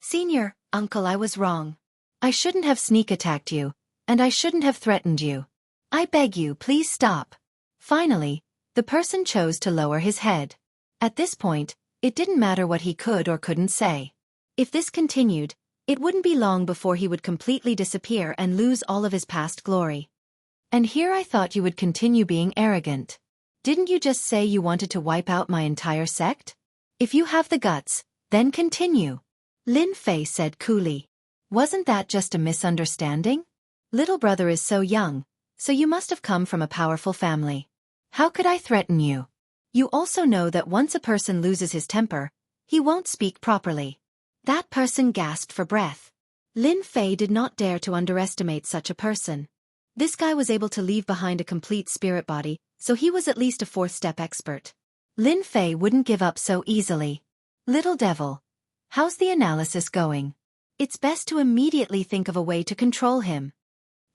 Speaker 1: Senior, uncle, I was wrong. I shouldn't have sneak attacked you, and I shouldn't have threatened you. I beg you, please stop. Finally, the person chose to lower his head. At this point, it didn't matter what he could or couldn't say. If this continued, it wouldn't be long before he would completely disappear and lose all of his past glory. And here I thought you would continue being arrogant. Didn't you just say you wanted to wipe out my entire sect? If you have the guts, then continue. Lin Fei said coolly. Wasn't that just a misunderstanding? Little brother is so young, so you must have come from a powerful family. How could I threaten you? You also know that once a person loses his temper, he won't speak properly. That person gasped for breath. Lin Fei did not dare to underestimate such a person. This guy was able to leave behind a complete spirit body, so he was at least a fourth-step expert. Lin Fei wouldn't give up so easily. Little devil. How's the analysis going? It's best to immediately think of a way to control him.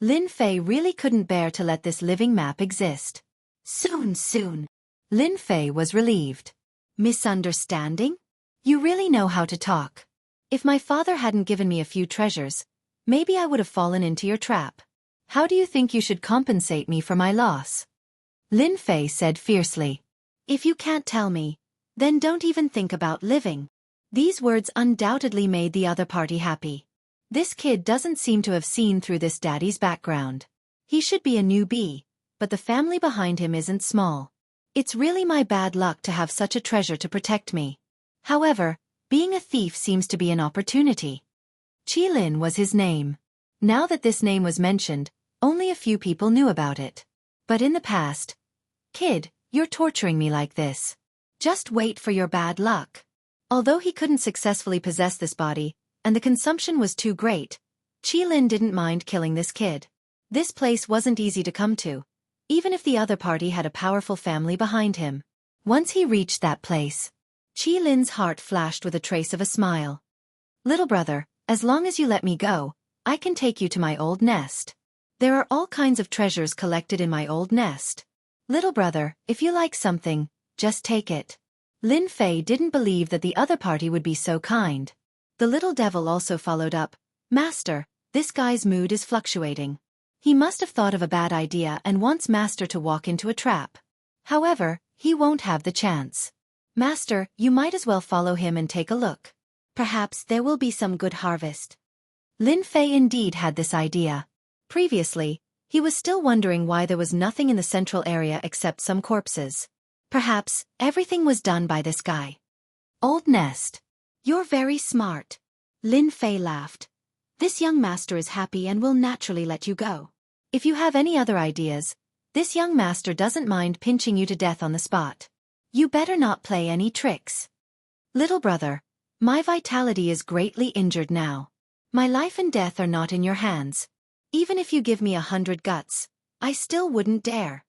Speaker 1: Lin Fei really couldn't bear to let this living map exist. Soon. Lin Fei was relieved. Misunderstanding? You really know how to talk. If my father hadn't given me a few treasures, maybe I would have fallen into your trap. How do you think you should compensate me for my loss? Lin Fei said fiercely. If you can't tell me, then don't even think about living. These words undoubtedly made the other party happy. This kid doesn't seem to have seen through this daddy's background. He should be a newbie, but the family behind him isn't small. It's really my bad luck to have such a treasure to protect me. However, being a thief seems to be an opportunity. Qilin was his name. Now that this name was mentioned, only a few people knew about it. But in the past, kid, you're torturing me like this. Just wait for your bad luck. Although he couldn't successfully possess this body, and the consumption was too great, Qilin didn't mind killing this kid. This place wasn't easy to come to, even if the other party had a powerful family behind him. Once he reached that place, Qilin's heart flashed with a trace of a smile. Little brother, as long as you let me go, I can take you to my old nest. There are all kinds of treasures collected in my old nest. Little brother, if you like something, just take it. Lin Fei didn't believe that the other party would be so kind. The little devil also followed up. Master, this guy's mood is fluctuating. He must have thought of a bad idea and wants Master to walk into a trap. However, he won't have the chance. Master, you might as well follow him and take a look. Perhaps there will be some good harvest. Lin Fei indeed had this idea. Previously, he was still wondering why there was nothing in the central area except some corpses. Perhaps everything was done by this guy. Old nest. You're very smart. Lin Fei laughed. This young master is happy and will naturally let you go. If you have any other ideas, this young master doesn't mind pinching you to death on the spot. You better not play any tricks. Little brother, my vitality is greatly injured now. My life and death are not in your hands. Even if you give me 100 guts, I still wouldn't dare.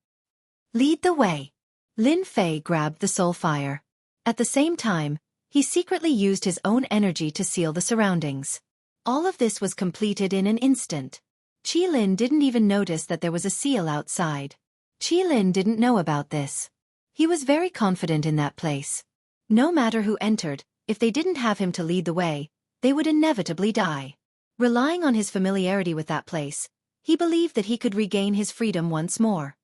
Speaker 1: Lead the way. Lin Fei grabbed the soul fire. At the same time, he secretly used his own energy to seal the surroundings. All of this was completed in an instant. Qi Lin didn't even notice that there was a seal outside. Qi Lin didn't know about this. He was very confident in that place. No matter who entered, if they didn't have him to lead the way, they would inevitably die. Relying on his familiarity with that place, he believed that he could regain his freedom once more.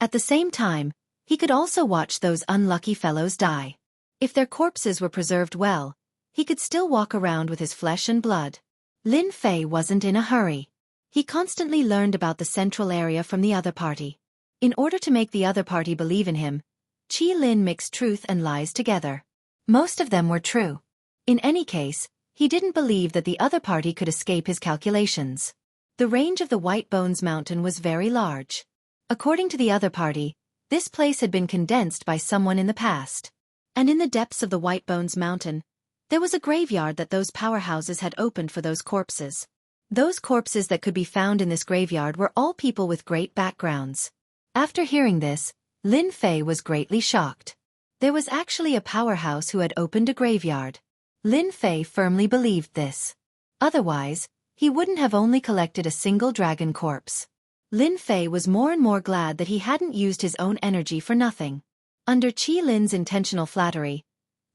Speaker 1: At the same time, he could also watch those unlucky fellows die. If their corpses were preserved well, he could still walk around with his flesh and blood. Lin Fei wasn't in a hurry. He constantly learned about the central area from the other party. In order to make the other party believe in him, Qi Lin mixed truth and lies together. Most of them were true. In any case, he didn't believe that the other party could escape his calculations. The range of the White Bones Mountain was very large. According to the other party, this place had been condensed by someone in the past. And in the depths of the White Bones Mountain, there was a graveyard that those powerhouses had opened for those corpses. Those corpses that could be found in this graveyard were all people with great backgrounds. After hearing this, Lin Fei was greatly shocked. There was actually a powerhouse who had opened a graveyard. Lin Fei firmly believed this. Otherwise, he wouldn't have only collected a single dragon corpse. Lin Fei was more and more glad that he hadn't used his own energy for nothing. Under Qi Lin's intentional flattery,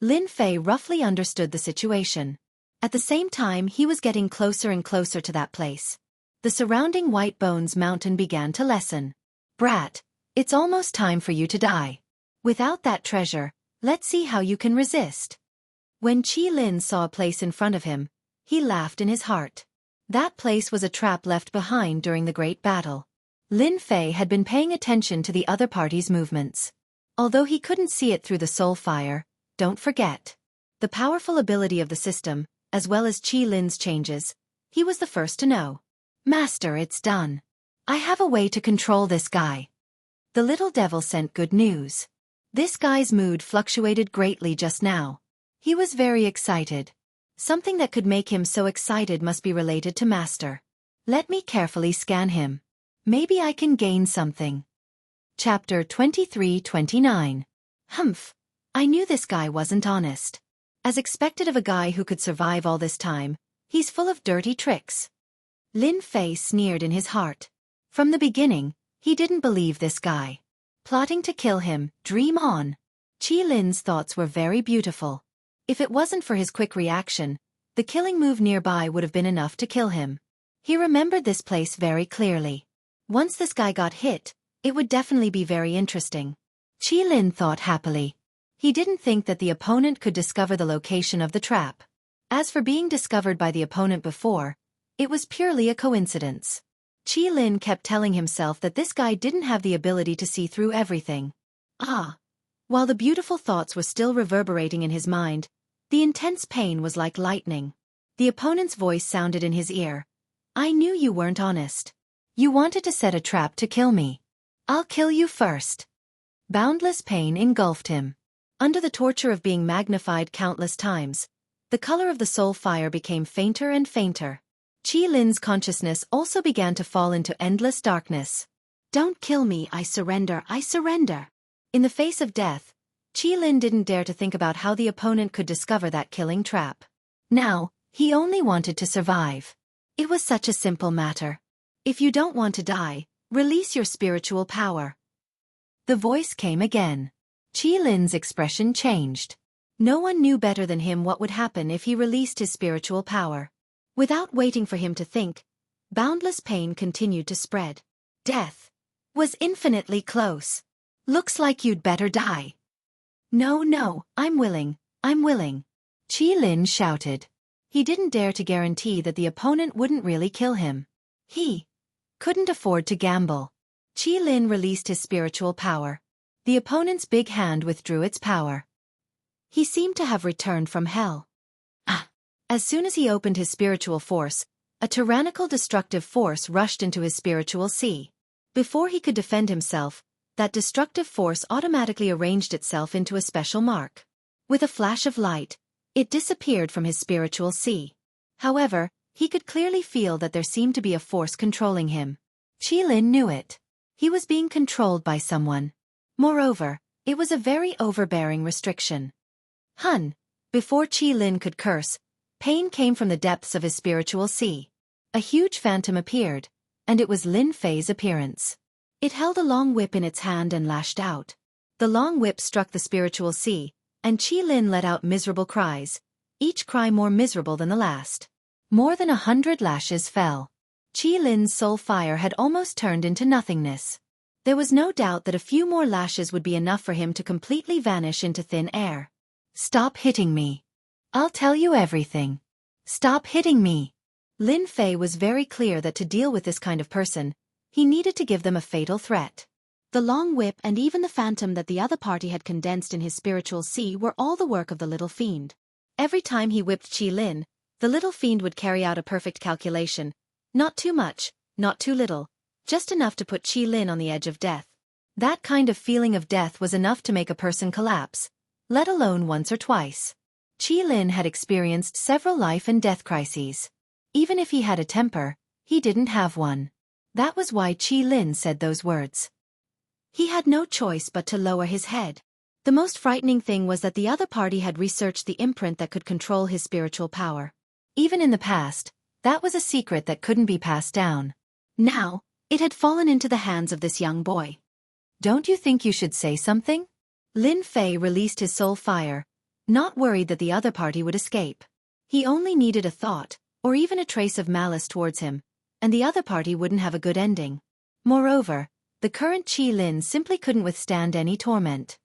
Speaker 1: Lin Fei roughly understood the situation. At the same time, he was getting closer and closer to that place. The surrounding White Bones Mountain began to lessen. Brat, it's almost time for you to die. Without that treasure, let's see how you can resist. When Qi Lin saw a place in front of him, he laughed in his heart. That place was a trap left behind during the Great Battle. Lin Fei had been paying attention to the other party's movements. Although he couldn't see it through the soul fire, don't forget the powerful ability of the system, as well as Qi Lin's changes. He was the first to know. Master, it's done. I have a way to control this guy. The little devil sent good news. This guy's mood fluctuated greatly just now. He was very excited. Something that could make him so excited must be related to Master. Let me carefully scan him. Maybe I can gain something. Chapter 23-29. Humph. I knew this guy wasn't honest. As expected of a guy who could survive all this time, he's full of dirty tricks. Lin Fei sneered in his heart. From the beginning, he didn't believe this guy. Plotting to kill him, dream on. Qi Lin's thoughts were very beautiful. If it wasn't for his quick reaction, the killing move nearby would have been enough to kill him. He remembered this place very clearly. Once this guy got hit, it would definitely be very interesting. Qi Lin thought happily. He didn't think that the opponent could discover the location of the trap. As for being discovered by the opponent before, it was purely a coincidence. Qi Lin kept telling himself that this guy didn't have the ability to see through everything. While the beautiful thoughts were still reverberating in his mind, the intense pain was like lightning. The opponent's voice sounded in his ear. I knew you weren't honest. You wanted to set a trap to kill me. I'll kill you first. Boundless pain engulfed him. Under the torture of being magnified countless times, the color of the soul fire became fainter and fainter. Qi Lin's consciousness also began to fall into endless darkness. Don't kill me, I surrender, I surrender. In the face of death, Qi Lin didn't dare to think about how the opponent could discover that killing trap. Now, he only wanted to survive. It was such a simple matter. If you don't want to die, release your spiritual power. The voice came again. Qi Lin's expression changed. No one knew better than him what would happen if he released his spiritual power. Without waiting for him to think, boundless pain continued to spread. Death was infinitely close. Looks like you'd better die. No, I'm willing. Qi Lin shouted. He didn't dare to guarantee that the opponent wouldn't really kill him. He couldn't afford to gamble. Qi Lin released his spiritual power. The opponent's big hand withdrew its power. He seemed to have returned from hell. As soon as he opened his spiritual force, A tyrannical destructive force rushed into his spiritual sea. Before he could defend himself, that destructive force automatically arranged itself into a special mark. With a flash of light, it disappeared from his spiritual sea. However, he could clearly feel that there seemed to be a force controlling him. Qilin knew it. He was being controlled by someone. Moreover, it was a very overbearing restriction. Hun! Before Qilin could curse, pain came from the depths of his spiritual sea. A huge phantom appeared, and it was Lin Fei's appearance. It held a long whip in its hand and lashed out. The long whip struck the spiritual sea, and Qilin let out miserable cries, each cry more miserable than the last. More than 100 lashes fell. Qilin's soul fire had almost turned into nothingness. There was no doubt that a few more lashes would be enough for him to completely vanish into thin air. Stop hitting me. I'll tell you everything. Stop hitting me. Lin Fei was very clear that to deal with this kind of person, he needed to give them a fatal threat. The long whip and even the phantom that the other party had condensed in his spiritual sea were all the work of the little fiend. Every time he whipped Qilin, the little fiend would carry out a perfect calculation. Not too much, not too little, just enough to put Qilin on the edge of death. That kind of feeling of death was enough to make a person collapse, let alone once or twice. Qilin had experienced several life and death crises. Even if he had a temper, he didn't have one. That was why Qilin said those words. He had no choice but to lower his head. The most frightening thing was that the other party had researched the imprint that could control his spiritual power. Even in the past, that was a secret that couldn't be passed down. Now, it had fallen into the hands of this young boy. Don't you think you should say something? Lin Fei released his soul fire, not worried that the other party would escape. He only needed a thought, or even a trace of malice towards him, and the other party wouldn't have a good ending. Moreover, the current Qilin simply couldn't withstand any torment.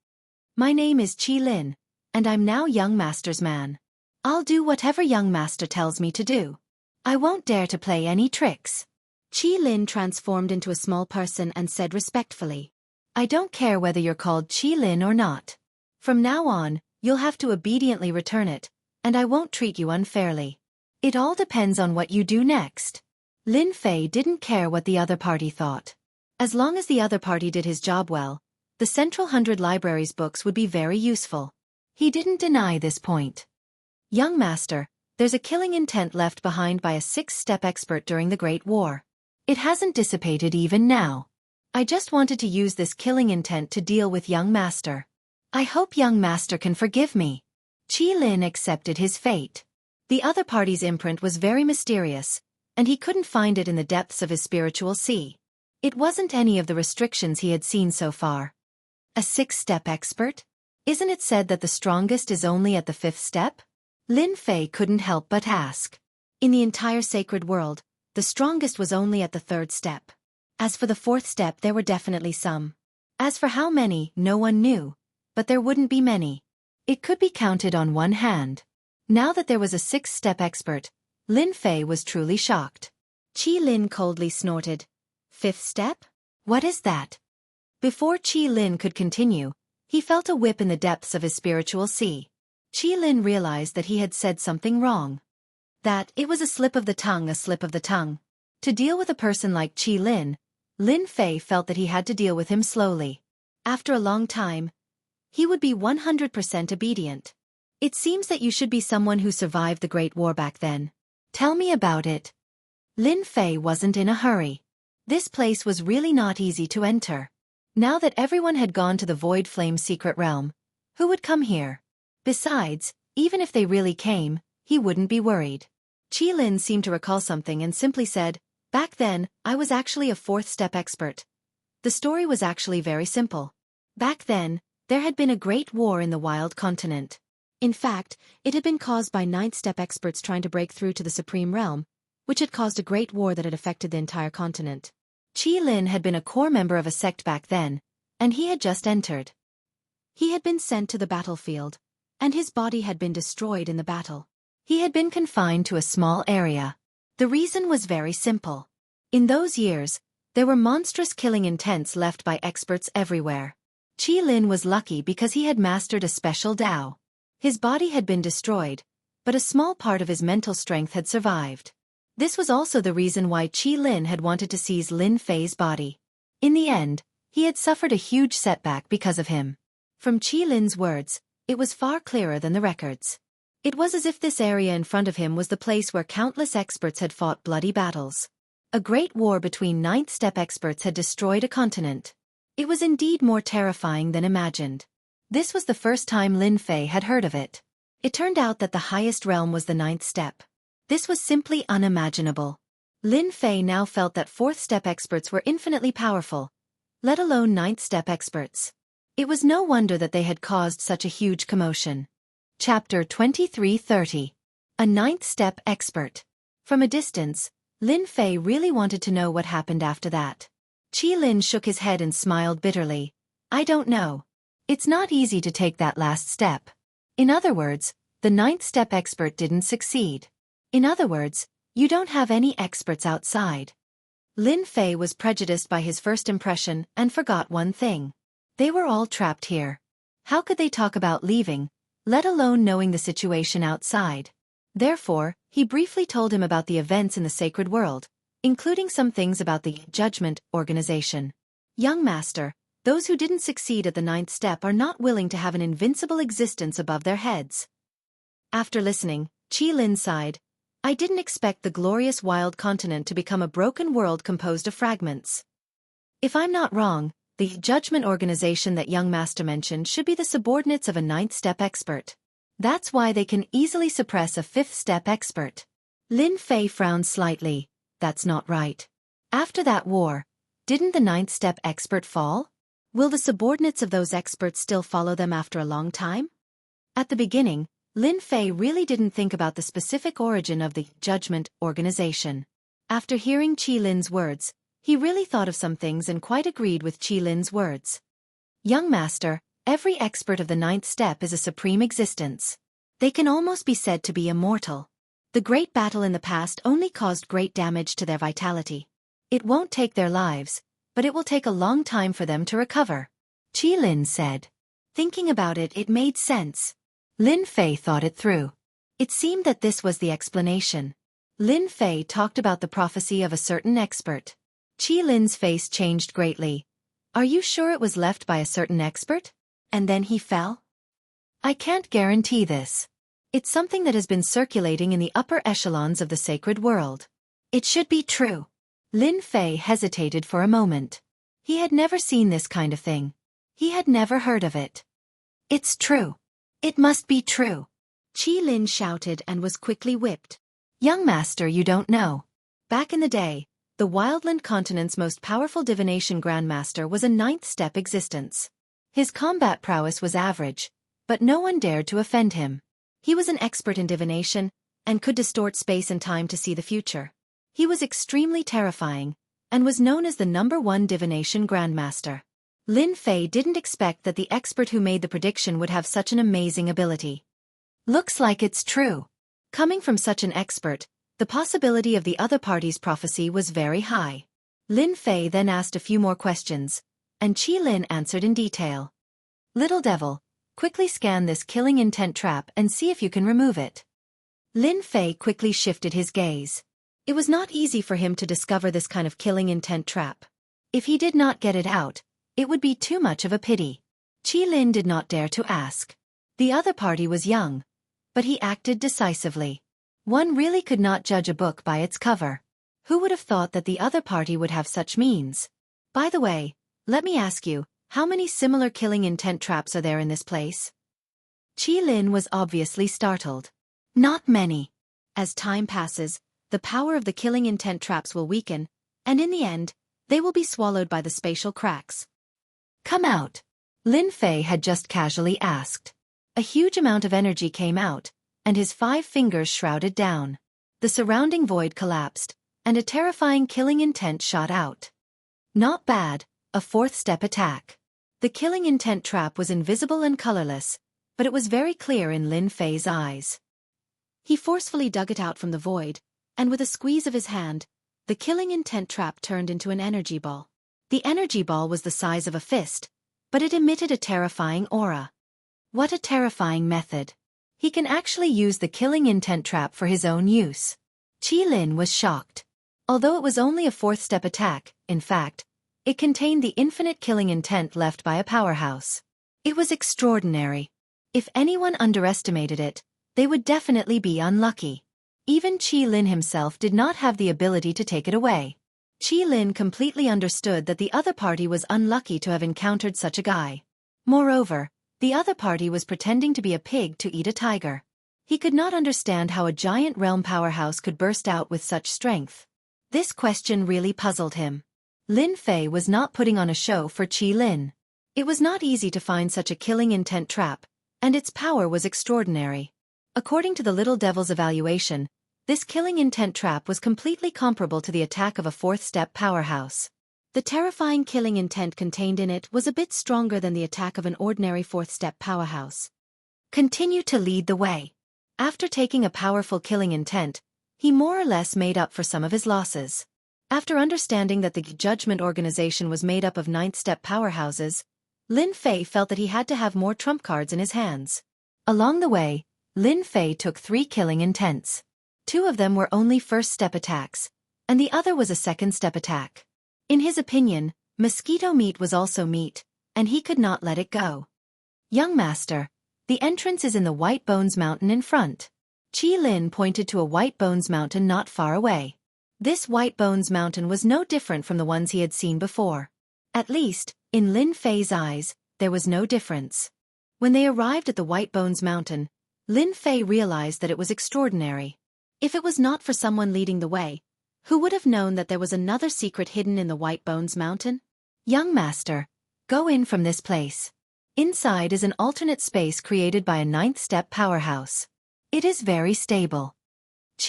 Speaker 1: My name is Qilin, and I'm now young master's man. I'll do whatever young master tells me to do. I won't dare to play any tricks. Qilin transformed into a small person and said respectfully, I don't care whether you're called Qilin or not. From now on, you'll have to obediently return it, and I won't treat you unfairly. It all depends on what you do next. Lin Fei didn't care what the other party thought. As long as the other party did his job well, the Central 100 Library's books would be very useful. He didn't deny this point. Young master, there's a killing intent left behind by a 6-step expert during the Great War. It hasn't dissipated even now. I just wanted to use this killing intent to deal with young master. I hope young master can forgive me. Qilin accepted his fate. The other party's imprint was very mysterious, and he couldn't find it in the depths of his spiritual sea. It wasn't any of the restrictions he had seen so far. A 6-step expert? Isn't it said that the strongest is only at the 5th step? Lin Fei couldn't help but ask. In the entire sacred world, the strongest was only at the 3rd step. As for the 4th step, there were definitely some. As for how many, no one knew, but there wouldn't be many. It could be counted on one hand. Now that there was a 6-step expert, Lin Fei was truly shocked. Qilin coldly snorted. 5th step? What is that? Before Qilin could continue, he felt a whip in the depths of his spiritual sea. Qilin realized that he had said something wrong. That it was a slip of the tongue, a slip of the tongue. To deal with a person like Qilin, Lin Fei felt that he had to deal with him slowly. After a long time, he would be 100% obedient. It seems that you should be someone who survived the Great War back then. Tell me about it. Lin Fei wasn't in a hurry. This place was really not easy to enter. Now that everyone had gone to the Void Flame secret realm, who would come here? Besides, even if they really came, he wouldn't be worried. Qilin seemed to recall something and simply said, back then, I was actually a 4th step expert. The story was actually very simple. Back then, there had been a great war in the wild continent. In fact, it had been caused by 9th step experts trying to break through to the Supreme Realm, which had caused a great war that had affected the entire continent. Qilin had been a core member of a sect back then, and he had just entered. He had been sent to the battlefield, and his body had been destroyed in the battle. He had been confined to a small area. The reason was very simple. In those years, there were monstrous killing intents left by experts everywhere. Qilin was lucky because he had mastered a special Tao. His body had been destroyed, but a small part of his mental strength had survived. This was also the reason why Qi Lin had wanted to seize Lin Fei's body. In the end, he had suffered a huge setback because of him. From Qi Lin's words, it was far clearer than the records. It was as if this area in front of him was the place where countless experts had fought bloody battles. A great war between ninth step experts had destroyed a continent. It was indeed more terrifying than imagined. This was the first time Lin Fei had heard of it. It turned out that the highest realm was the ninth step. This was simply unimaginable. Lin Fei now felt that fourth step experts were infinitely powerful, let alone ninth step experts. It was no wonder that they had caused such a huge commotion. Chapter 2330. A ninth step expert. From a distance, Lin Fei really wanted to know what happened after that. Qi Lin shook his head and smiled bitterly. I don't know. It's not easy to take that last step. In other words, the ninth step expert didn't succeed. In other words, you don't have any experts outside. Lin Fei was prejudiced by his first impression and forgot one thing. They were all trapped here. How could they talk about leaving, let alone knowing the situation outside? Therefore, he briefly told him about the events in the sacred world, including some things about the Judgment Organization. Young master, those who didn't succeed at the ninth step are not willing to have an invincible existence above their heads. After listening, Qi Lin sighed. I didn't expect the glorious wild continent to become a broken world composed of fragments. If I'm not wrong, the Judgment Organization that young master mentioned should be the subordinates of a ninth step expert. That's why they can easily suppress a fifth step expert. Lin Fei frowned slightly. That's not right. After that war, didn't the ninth step expert fall? Will the subordinates of those experts still follow them after a long time? At the beginning, Lin Fei really didn't think about the specific origin of the Judgment Organization. After hearing Qi Lin's words, he really thought of some things and quite agreed with Qi Lin's words. Young master, every expert of the ninth step is a supreme existence. They can almost be said to be immortal. The great battle in the past only caused great damage to their vitality. It won't take their lives, but it will take a long time for them to recover. Qi Lin said. Thinking about it, it made sense. Lin Fei thought it through. It seemed that this was the explanation. Lin Fei talked about the prophecy of a certain expert. Qi Lin's face changed greatly. Are you sure it was left by a certain expert? And then he fell? I can't guarantee this. It's something that has been circulating in the upper echelons of the sacred world. It should be true. Lin Fei hesitated for a moment. He had never seen this kind of thing. He had never heard of it. It's true. It must be true. Qi Lin shouted and was quickly whipped. Young master, you don't know. Back in the day, the Wildland continent's most powerful divination grandmaster was a ninth step existence. His combat prowess was average, but no one dared to offend him. He was an expert in divination, and could distort space and time to see the future. He was extremely terrifying, and was known as the #1 divination grandmaster. Lin Fei didn't expect that the expert who made the prediction would have such an amazing ability. Looks like it's true. Coming from such an expert, the possibility of the other party's prophecy was very high. Lin Fei then asked a few more questions, and Qi Lin answered in detail. Little devil, quickly scan this killing intent trap and see if you can remove it. Lin Fei quickly shifted his gaze. It was not easy for him to discover this kind of killing intent trap. If he did not get it out, it would be too much of a pity. Qi Lin did not dare to ask. The other party was young, but he acted decisively. One really could not judge a book by its cover. Who would have thought that the other party would have such means? By the way, let me ask you, how many similar killing intent traps are there in this place? Qi Lin was obviously startled. Not many. As time passes, the power of the killing intent traps will weaken, and in the end, they will be swallowed by the spatial cracks. Come out. Lin Fei had just casually asked. A huge amount of energy came out, and his 5 fingers shrouded down. The surrounding void collapsed, and a terrifying killing intent shot out. Not bad, a 4th step attack. The killing intent trap was invisible and colorless, but it was very clear in Lin Fei's eyes. He forcefully dug it out from the void, and with a squeeze of his hand, the killing intent trap turned into an energy ball. The energy ball was the size of a fist, but it emitted a terrifying aura. What a terrifying method. He can actually use the killing intent trap for his own use. Lin was shocked. Although it was only a fourth-step attack, in fact, it contained the infinite killing intent left by a powerhouse. It was extraordinary. If anyone underestimated it, they would definitely be unlucky. Even Lin himself did not have the ability to take it away. Lin completely understood that the other party was unlucky to have encountered such a guy. Moreover, the other party was pretending to be a pig to eat a tiger. He could not understand how a giant realm powerhouse could burst out with such strength. This question really puzzled him. Lin Fei was not putting on a show for Lin. It was not easy to find such a killing intent trap, and its power was extraordinary. According to the little devil's evaluation, this killing intent trap was completely comparable to the attack of a fourth-step powerhouse. The terrifying killing intent contained in it was a bit stronger than the attack of an ordinary fourth-step powerhouse. Continue to lead the way. After taking a powerful killing intent, he more or less made up for some of his losses. After understanding that the judgment organization was made up of ninth-step powerhouses, Lin Fei felt that he had to have more trump cards in his hands. Along the way, Lin Fei took 3 killing intents. 2 of them were only first-step attacks, and the other was a second-step attack. In his opinion, mosquito meat was also meat, and he could not let it go. Young master, the entrance is in the White Bones Mountain in front. Lin pointed to a White Bones Mountain not far away. This White Bones Mountain was no different from the ones he had seen before. At least, in Lin Fei's eyes, there was no difference. When they arrived at the White Bones Mountain, Lin Fei realized that it was extraordinary. If it was not for someone leading the way, who would have known that there was another secret hidden in the White Bones Mountain? Young master, go in from this place. Inside is an alternate space created by a ninth-step powerhouse. It is very stable.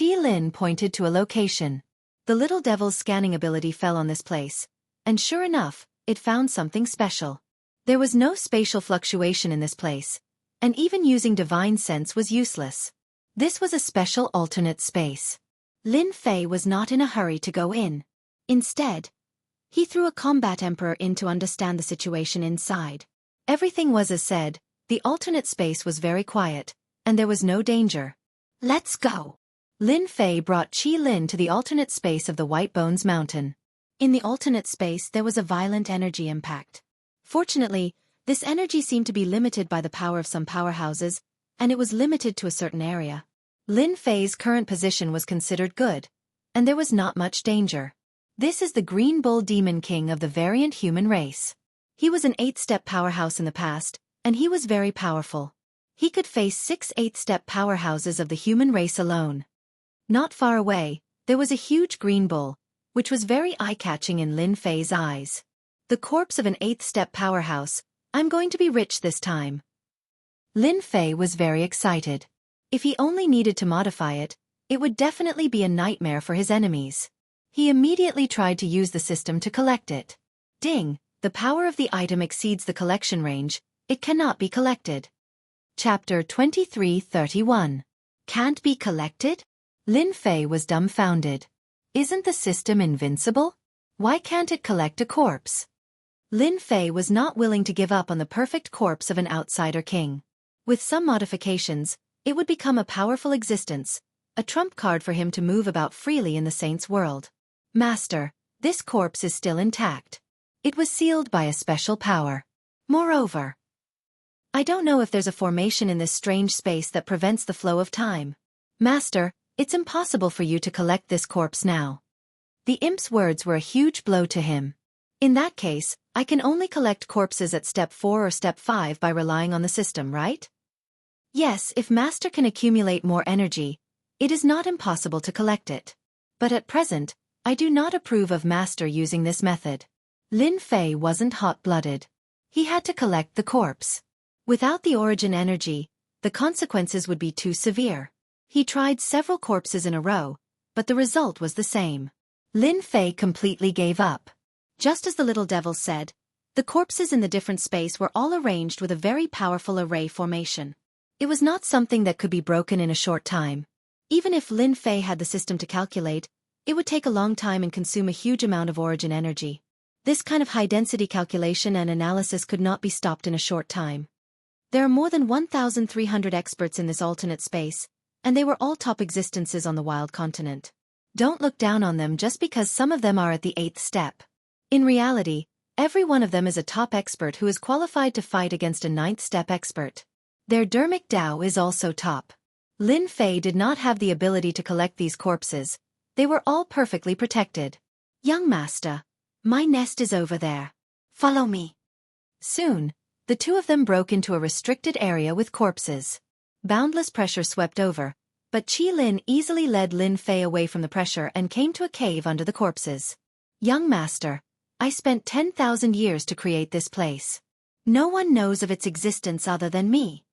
Speaker 1: Lin pointed to a location. The little devil's scanning ability fell on this place, and sure enough, it found something special. There was no spatial fluctuation in this place, and even using divine sense was useless. This was a special alternate space. Lin Fei was not in a hurry to go in. Instead, he threw a combat emperor in to understand the situation inside. Everything was as said, the alternate space was very quiet, and there was no danger. Let's go. Lin Fei brought Lin to the alternate space of the White Bones Mountain. In the alternate space there was a violent energy impact. Fortunately, this energy seemed to be limited by the power of some powerhouses, and it was limited to a certain area. Lin Fei's current position was considered good, and there was not much danger. This is the Green Bull Demon King of the variant human race. He was an 8-step powerhouse in the past, and he was very powerful. He could face 6 8-step powerhouses of the human race alone. Not far away, there was a huge green bull, which was very eye-catching in Lin Fei's eyes. The corpse of an 8th-step powerhouse. I'm going to be rich this time. Lin Fei was very excited. If he only needed to modify it, it would definitely be a nightmare for his enemies. He immediately tried to use the system to collect it. Ding! The power of the item exceeds the collection range. It cannot be collected. Chapter 23:31. Can't be collected? Lin Fei was dumbfounded. Isn't the system invincible? Why can't it collect a corpse? Lin Fei was not willing to give up on the perfect corpse of an outsider king. With some modifications, it would become a powerful existence, a trump card for him to move about freely in the saints' world. Master, this corpse is still intact. It was sealed by a special power. Moreover, I don't know if there's a formation in this strange space that prevents the flow of time. Master, it's impossible for you to collect this corpse now. The imp's words were a huge blow to him. In that case, I can only collect corpses at step 4 or step 5 by relying on the system, right? Yes, if Master can accumulate more energy, it is not impossible to collect it. But at present, I do not approve of Master using this method. Lin Fei wasn't hot-blooded. He had to collect the corpse. Without the origin energy, the consequences would be too severe. He tried several corpses in a row, but the result was the same. Lin Fei completely gave up. Just as the little devil said, the corpses in the different space were all arranged with a very powerful array formation. It was not something that could be broken in a short time. Even if Lin Fei had the system to calculate, it would take a long time and consume a huge amount of origin energy. This kind of high-density calculation and analysis could not be stopped in a short time. There are more than 1,300 experts in this alternate space, and they were all top existences on the wild continent. Don't look down on them just because some of them are at the 8th step. In reality, every one of them is a top expert who is qualified to fight against a 9th step expert. Their dermic Dao is also top. Lin Fei did not have the ability to collect these corpses. They were all perfectly protected. Young master, my nest is over there. Follow me. Soon, the two of them broke into a restricted area with corpses. Boundless pressure swept over, but Qi Lin easily led Lin Fei away from the pressure and came to a cave under the corpses. Young master, I spent 10,000 years to create this place. No one knows of its existence other than me.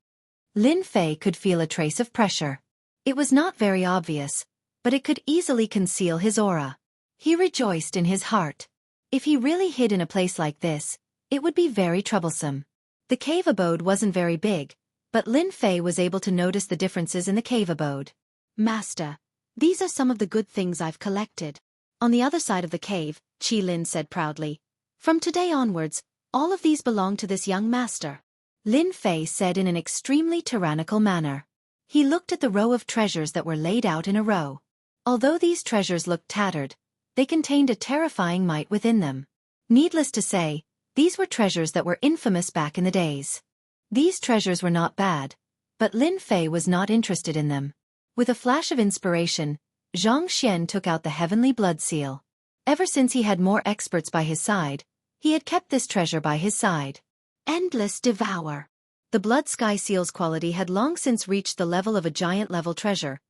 Speaker 1: Lin Fei could feel a trace of pressure. It was not very obvious, but it could easily conceal his aura. He rejoiced in his heart. If he really hid in a place like this, it would be very troublesome. The cave abode wasn't very big, but Lin Fei was able to notice the differences in the cave abode. Master, these are some of the good things I've collected. On the other side of the cave, Qi Lin said proudly. From today onwards, all of these belong to this young master. Lin Fei said in an extremely tyrannical manner. He looked at the row of treasures that were laid out in a row. Although these treasures looked tattered, they contained a terrifying might within them. Needless to say, these were treasures that were infamous back in the days. These treasures were not bad, but Lin Fei was not interested in them. With a flash of inspiration, Zhang Xian took out the heavenly blood seal. Ever since he had more experts by his side, he had kept this treasure by his side. Endless devour. The blood sky seal's quality had long since reached the level of a giant-level treasure,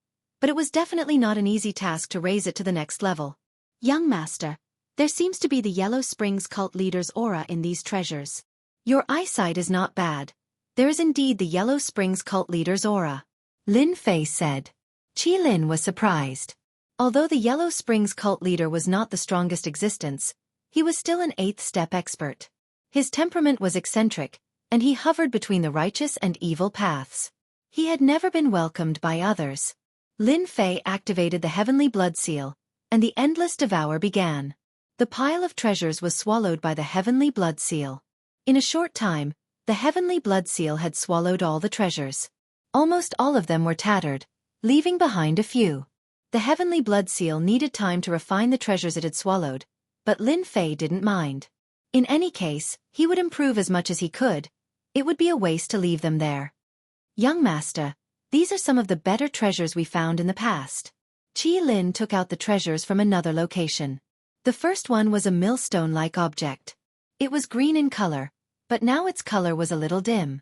Speaker 1: but it was definitely not an easy task to raise it to the next level. Young master, there seems to be the Yellow Springs cult leader's aura in these treasures. Your eyesight is not bad. There is indeed the Yellow Springs cult leader's aura. Lin Fei said. Qi Lin was surprised. Although the Yellow Springs cult leader was not the strongest existence, he was still an 8th step expert. His temperament was eccentric, and he hovered between the righteous and evil paths. He had never been welcomed by others. Lin Fei activated the heavenly blood seal, and the endless devour began. The pile of treasures was swallowed by the heavenly blood seal. In a short time, the heavenly blood seal had swallowed all the treasures. Almost all of them were tattered, leaving behind a few. The heavenly blood seal needed time to refine the treasures it had swallowed, but Lin Fei didn't mind. In any case, he would improve as much as he could. It would be a waste to leave them there. Young master, these are some of the better treasures we found in the past. Qi Lin took out the treasures from another location. The first one was a millstone-like object. It was green in color, but now its color was a little dim.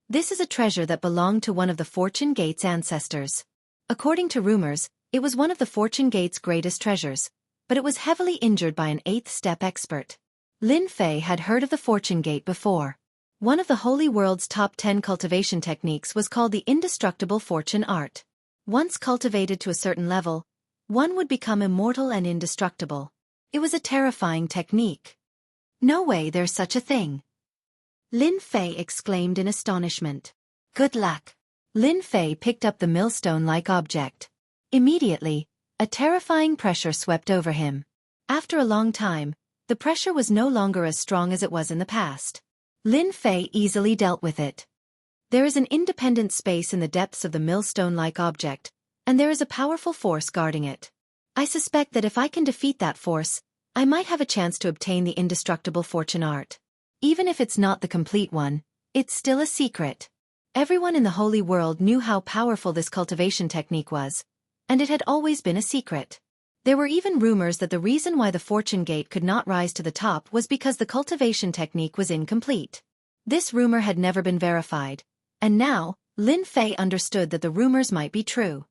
Speaker 1: This is a treasure that belonged to one of the Fortune Gate's ancestors. According to rumors, it was one of the Fortune Gate's greatest treasures, but it was heavily injured by an 8th step expert. Lin Fei had heard of the Fortune Gate before. One of the Holy World's top 10 cultivation techniques was called the indestructible fortune art. Once cultivated to a certain level, one would become immortal and indestructible. It was a terrifying technique. No way there's such a thing. Lin Fei exclaimed in astonishment. Good luck. Lin Fei picked up the millstone-like object. Immediately, a terrifying pressure swept over him. After a long time, the pressure was no longer as strong as it was in the past. Lin Fei easily dealt with it. There is an independent space in the depths of the millstone-like object, and there is a powerful force guarding it. I suspect that if I can defeat that force, I might have a chance to obtain the indestructible fortune art. Even if it's not the complete one, it's still a secret. Everyone in the Holy World knew how powerful this cultivation technique was, and it had always been a secret. There were even rumors that the reason why the Fortune Gate could not rise to the top was because the cultivation technique was incomplete. This rumor had never been verified, and now, Lin Fei understood that the rumors might be true.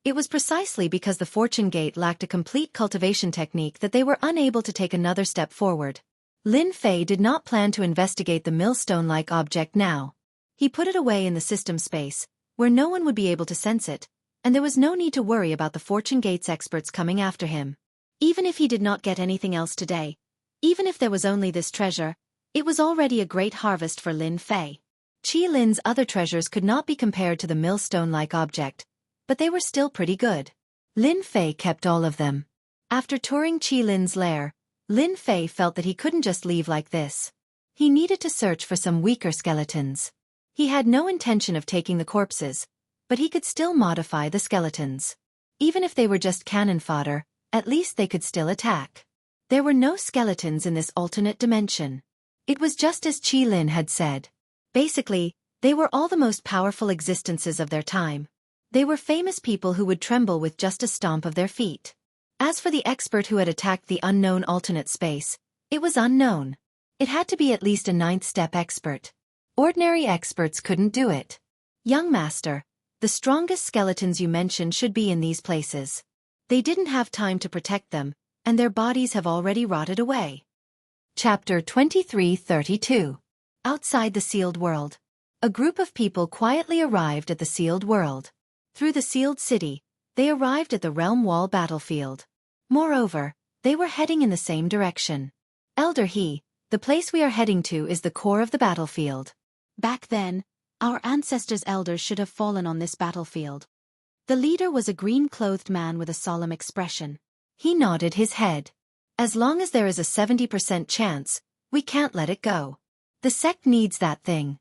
Speaker 1: It was precisely because the Fortune Gate lacked a complete cultivation technique that they were unable to take another step forward. Lin Fei did not plan to investigate the millstone-like object now. He put it away in the system space, where no one would be able to sense it, and there was no need to worry about the Fortune Gate's experts coming after him. Even if he did not get anything else today, even if there was only this treasure, it was already a great harvest for Lin Fei. Qi Lin's other treasures could not be compared to the millstone-like object, but they were still pretty good. Lin Fei kept all of them. After touring Qi Lin's lair, Lin Fei felt that he couldn't just leave like this. He needed to search for some weaker skeletons. He had no intention of taking the corpses, but he could still modify the skeletons. Even if they were just cannon fodder, at least they could still attack. There were no skeletons in this alternate dimension. It was just as Qi-Lin had said. Basically, they were all the most powerful existences of their time. They were famous people who would tremble with just a stomp of their feet. As for the expert who had attacked the unknown alternate space, it was unknown. It had to be at least a 9th step expert. Ordinary experts couldn't do it. Young master, the strongest skeletons you mentioned should be in these places. They didn't have time to protect them, and their bodies have already rotted away. Chapter 2332. Outside the Sealed World. A group of people quietly arrived at the Sealed World. Through the Sealed City, they arrived at the Realm Wall battlefield. Moreover, they were heading in the same direction. Elder He, the place we are heading to is the core of the battlefield. Back then, our ancestors' elders should have fallen on this battlefield. The leader was a green-clothed man with a solemn expression. He nodded his head. As long as there is a 70% chance, we can't let it go. The sect needs that thing.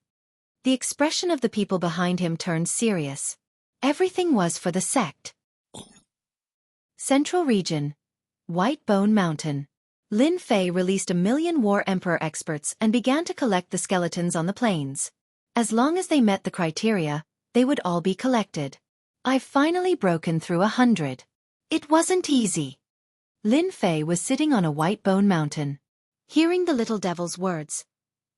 Speaker 1: The expression of the people behind him turned serious. Everything was for the sect. Central Region. White Bone Mountain. Lin Fei released 1,000,000 War Emperor experts and began to collect the skeletons on the plains. As long as they met the criteria, they would all be collected. I've finally broken through 100. It wasn't easy. Lin Fei was sitting on a white bone mountain. Hearing the little devil's words,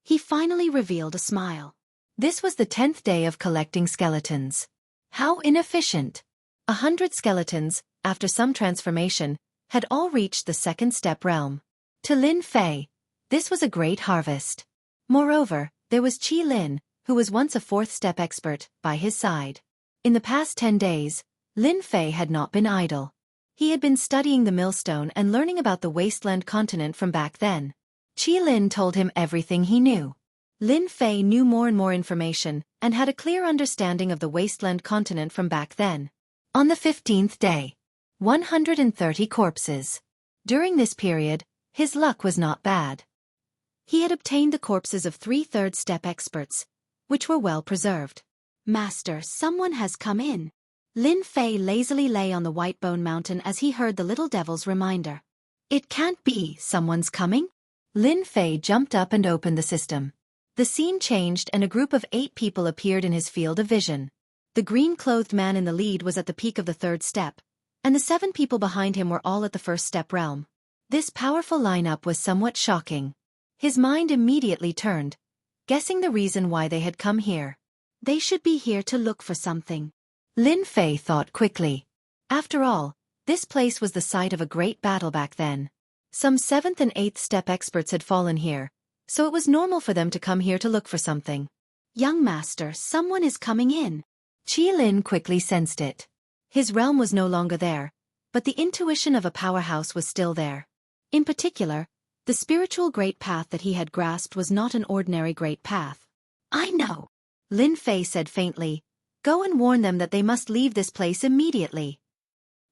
Speaker 1: he finally revealed a smile. This was the 10th day of collecting skeletons. How inefficient! 100 skeletons, after some transformation, had all reached the 2nd step realm. To Lin Fei, this was a great harvest. Moreover, there was Qi-Lin, who was once a 4th step expert, by his side. In the past 10 days, Lin Fei had not been idle. He had been studying the millstone and learning about the wasteland continent from back then. Qi-Lin told him everything he knew. Lin Fei knew more and more information and had a clear understanding of the wasteland continent from back then. On the 15th day, 130 corpses. During this period, his luck was not bad. He had obtained the corpses of 3 3rd step experts, which were well preserved. Master, someone has come in. Lin Fei lazily lay on the white bone mountain as he heard the little devil's reminder. It can't be, someone's coming? Lin Fei jumped up and opened the system. The scene changed and a group of 8 people appeared in his field of vision. The green-clothed man in the lead was at the peak of the 3rd step, and the 7 people behind him were all at the 1st step realm. This powerful lineup was somewhat shocking. His mind immediately turned, guessing the reason why they had come here. They should be here to look for something. Lin Fei thought quickly. After all, this place was the site of a great battle back then. Some 7th and 8th step experts had fallen here, so it was normal for them to come here to look for something. Young master, someone is coming in. Qi-Lin quickly sensed it. His realm was no longer there, but the intuition of a powerhouse was still there. In particular, the spiritual great path that he had grasped was not an ordinary great path. I know, Lin Fei said faintly. Go and warn them that they must leave this place immediately.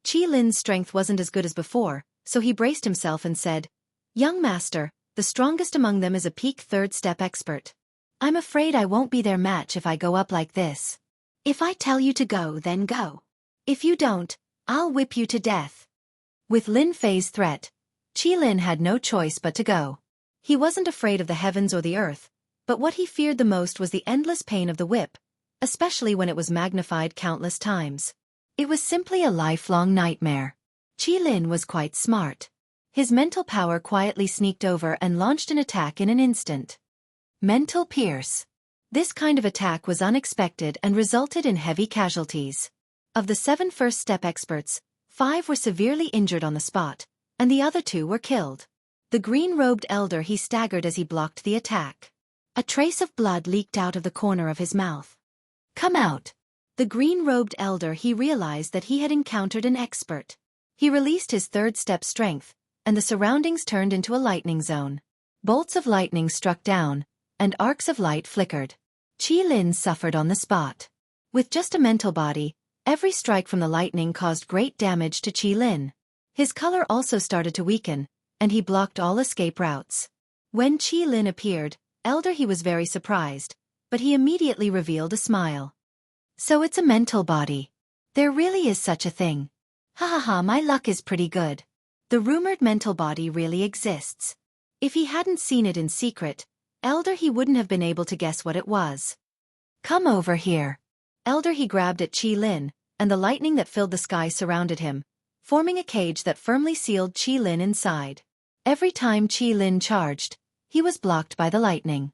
Speaker 1: Qi-Lin's strength wasn't as good as before, so he braced himself and said, Young master, the strongest among them is a peak 3rd step expert. I'm afraid I won't be their match if I go up like this. If I tell you to go, then go. If you don't, I'll whip you to death. With Lin Fei's threat, Qi-Lin had no choice but to go. He wasn't afraid of the heavens or the earth, but what he feared the most was the endless pain of the whip, especially when it was magnified countless times. It was simply a lifelong nightmare. Qi-Lin was quite smart. His mental power quietly sneaked over and launched an attack in an instant. Mental Pierce. This kind of attack was unexpected and resulted in heavy casualties. Of the 7 1st step experts, 5 were severely injured on the spot, and the other 2 were killed. The green-robed elder he staggered as he blocked the attack. A trace of blood leaked out of the corner of his mouth. Come out. The green-robed elder he realized that he had encountered an expert. He released his 3rd step strength, and the surroundings turned into a lightning zone. Bolts of lightning struck down, and arcs of light flickered. Qi-Lin suffered on the spot. With just a mental body, every strike from the lightning caused great damage to Qi-Lin. His color also started to weaken, and he blocked all escape routes. When Qi-Lin appeared, Elder he was very surprised, but he immediately revealed a smile. So it's a mental body. There really is such a thing. Ha ha ha, my luck is pretty good. The rumored mental body really exists. If he hadn't seen it in secret, Elder he wouldn't have been able to guess what it was. Come over here. Elder he grabbed at Chi Lin, and the lightning that filled the sky surrounded him, forming a cage that firmly sealed Chi Lin inside. Every time Chi Lin charged, he was blocked by the lightning.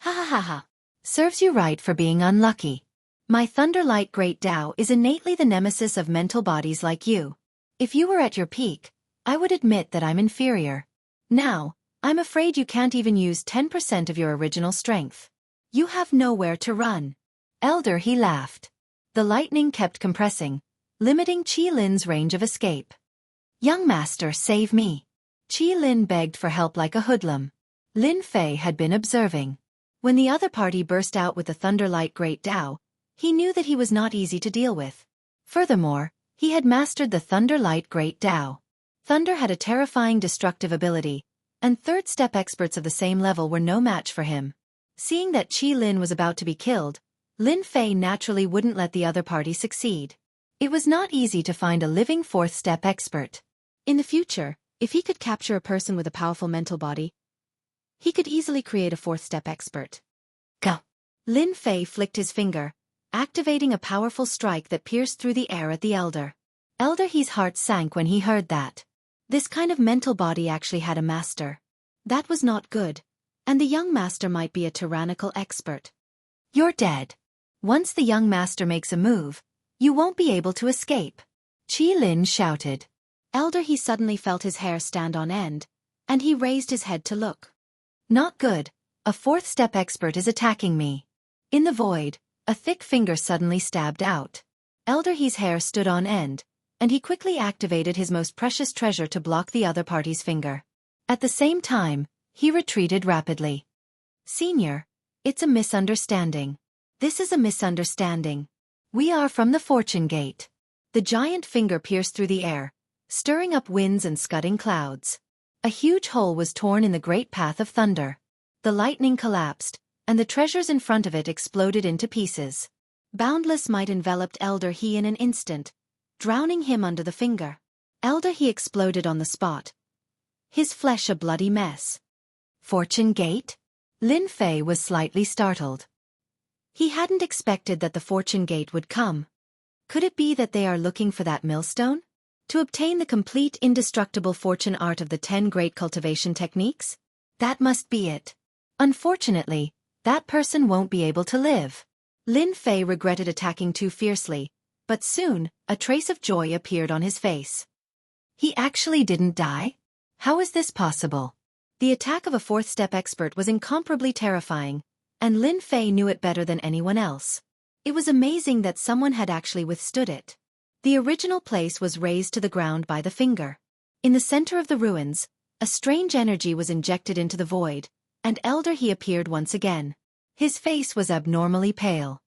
Speaker 1: Ha ha ha ha. Serves you right for being unlucky. My Thunderlight Great Tao is innately the nemesis of mental bodies like you. If you were at your peak, I would admit that I'm inferior. Now, I'm afraid you can't even use 10% of your original strength. You have nowhere to run. Elder he laughed. The lightning kept compressing, limiting Chi Lin's range of escape. Young master, save me. Chi Lin begged for help like a hoodlum. Lin Fei had been observing. When the other party burst out with the Thunderlight Great Tao, he knew that he was not easy to deal with. Furthermore, he had mastered the Thunderlight Great Tao. Thunder had a terrifying destructive ability, and third-step experts of the same level were no match for him. Seeing that Chi Lin was about to be killed, Lin Fei naturally wouldn't let the other party succeed. It was not easy to find a living fourth-step expert. In the future, if he could capture a person with a powerful mental body, he could easily create a fourth-step expert. Go! Lin Fei flicked his finger, activating a powerful strike that pierced through the air at the Elder. Elder He's heart sank when he heard that. This kind of mental body actually had a master. That was not good, and the young master might be a tyrannical expert. You're dead. Once the young master makes a move, you won't be able to escape. Chi Lin shouted. Elder He suddenly felt his hair stand on end, and he raised his head to look. Not good. A fourth-step expert is attacking me. In the void, a thick finger suddenly stabbed out. Elder He's hair stood on end, and he quickly activated his most precious treasure to block the other party's finger. At the same time, he retreated rapidly. Senior, it's a misunderstanding. This is a misunderstanding. We are from the Fortune Gate. The giant finger pierced through the air, stirring up winds and scudding clouds. A huge hole was torn in the great path of thunder. The lightning collapsed, and the treasures in front of it exploded into pieces. Boundless might enveloped Elder He in an instant, drowning him under the finger. Elder He exploded on the spot, his flesh a bloody mess. Fortune Gate? Lin Fei was slightly startled. He hadn't expected that the Fortune Gate would come. Could it be that they are looking for that millstone? To obtain the complete indestructible fortune art of the 10 great cultivation techniques? That must be it. Unfortunately, that person won't be able to live. Lin Fei regretted attacking too fiercely, but soon, a trace of joy appeared on his face. He actually didn't die? How is this possible? The attack of a fourth-step expert was incomparably terrifying, and Lin Fei knew it better than anyone else. It was amazing that someone had actually withstood it. The original place was razed to the ground by the finger. In the center of the ruins, a strange energy was injected into the void, and Elder He appeared once again. His face was abnormally pale.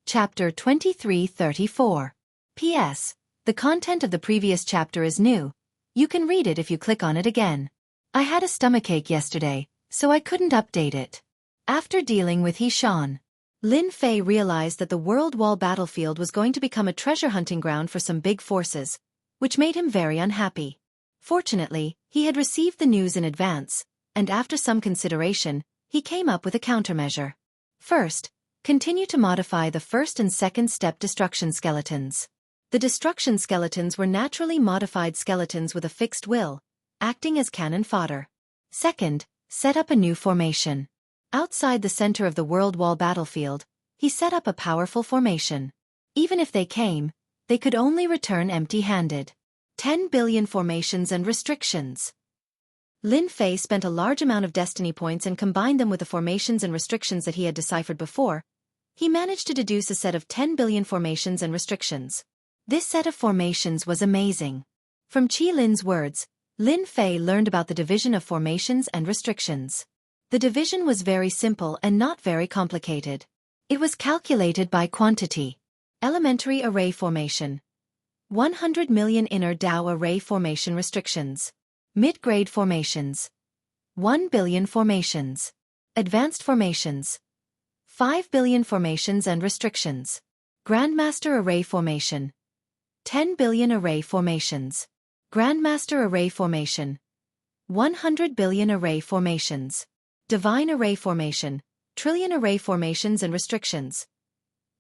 Speaker 1: Chapter 2334. P.S. The content of the previous chapter is new. You can read it if you click on it again. I had a stomachache yesterday, so I couldn't update it. After dealing with Heishan, Lin Fei realized that the World Wall battlefield was going to become a treasure hunting ground for some big forces, which made him very unhappy. Fortunately, he had received the news in advance, and after some consideration, he came up with a countermeasure. First, continue to modify the first and second step destruction skeletons. The destruction skeletons were naturally modified skeletons with a fixed will, acting as cannon fodder. Second, set up a new formation. Outside the center of the World Wall battlefield, he set up a powerful formation. Even if they came, they could only return empty-handed. 10 billion formations and restrictions. Lin Fei spent a large amount of destiny points and combined them with the formations and restrictions that he had deciphered before. He managed to deduce a set of 10 billion formations and restrictions. This set of formations was amazing. From Chi Lin's words, Lin Fei learned about the division of formations and restrictions. The division was very simple and not very complicated. It was calculated by quantity. Elementary array formation. 100 million inner Dao array formation restrictions. Mid-grade formations. 1 billion formations. Advanced formations. 5 billion formations and restrictions. Grandmaster array formation. 10 billion array formations. Grandmaster array formation. 100 billion array formations. Divine array formation. Trillion array formations and restrictions.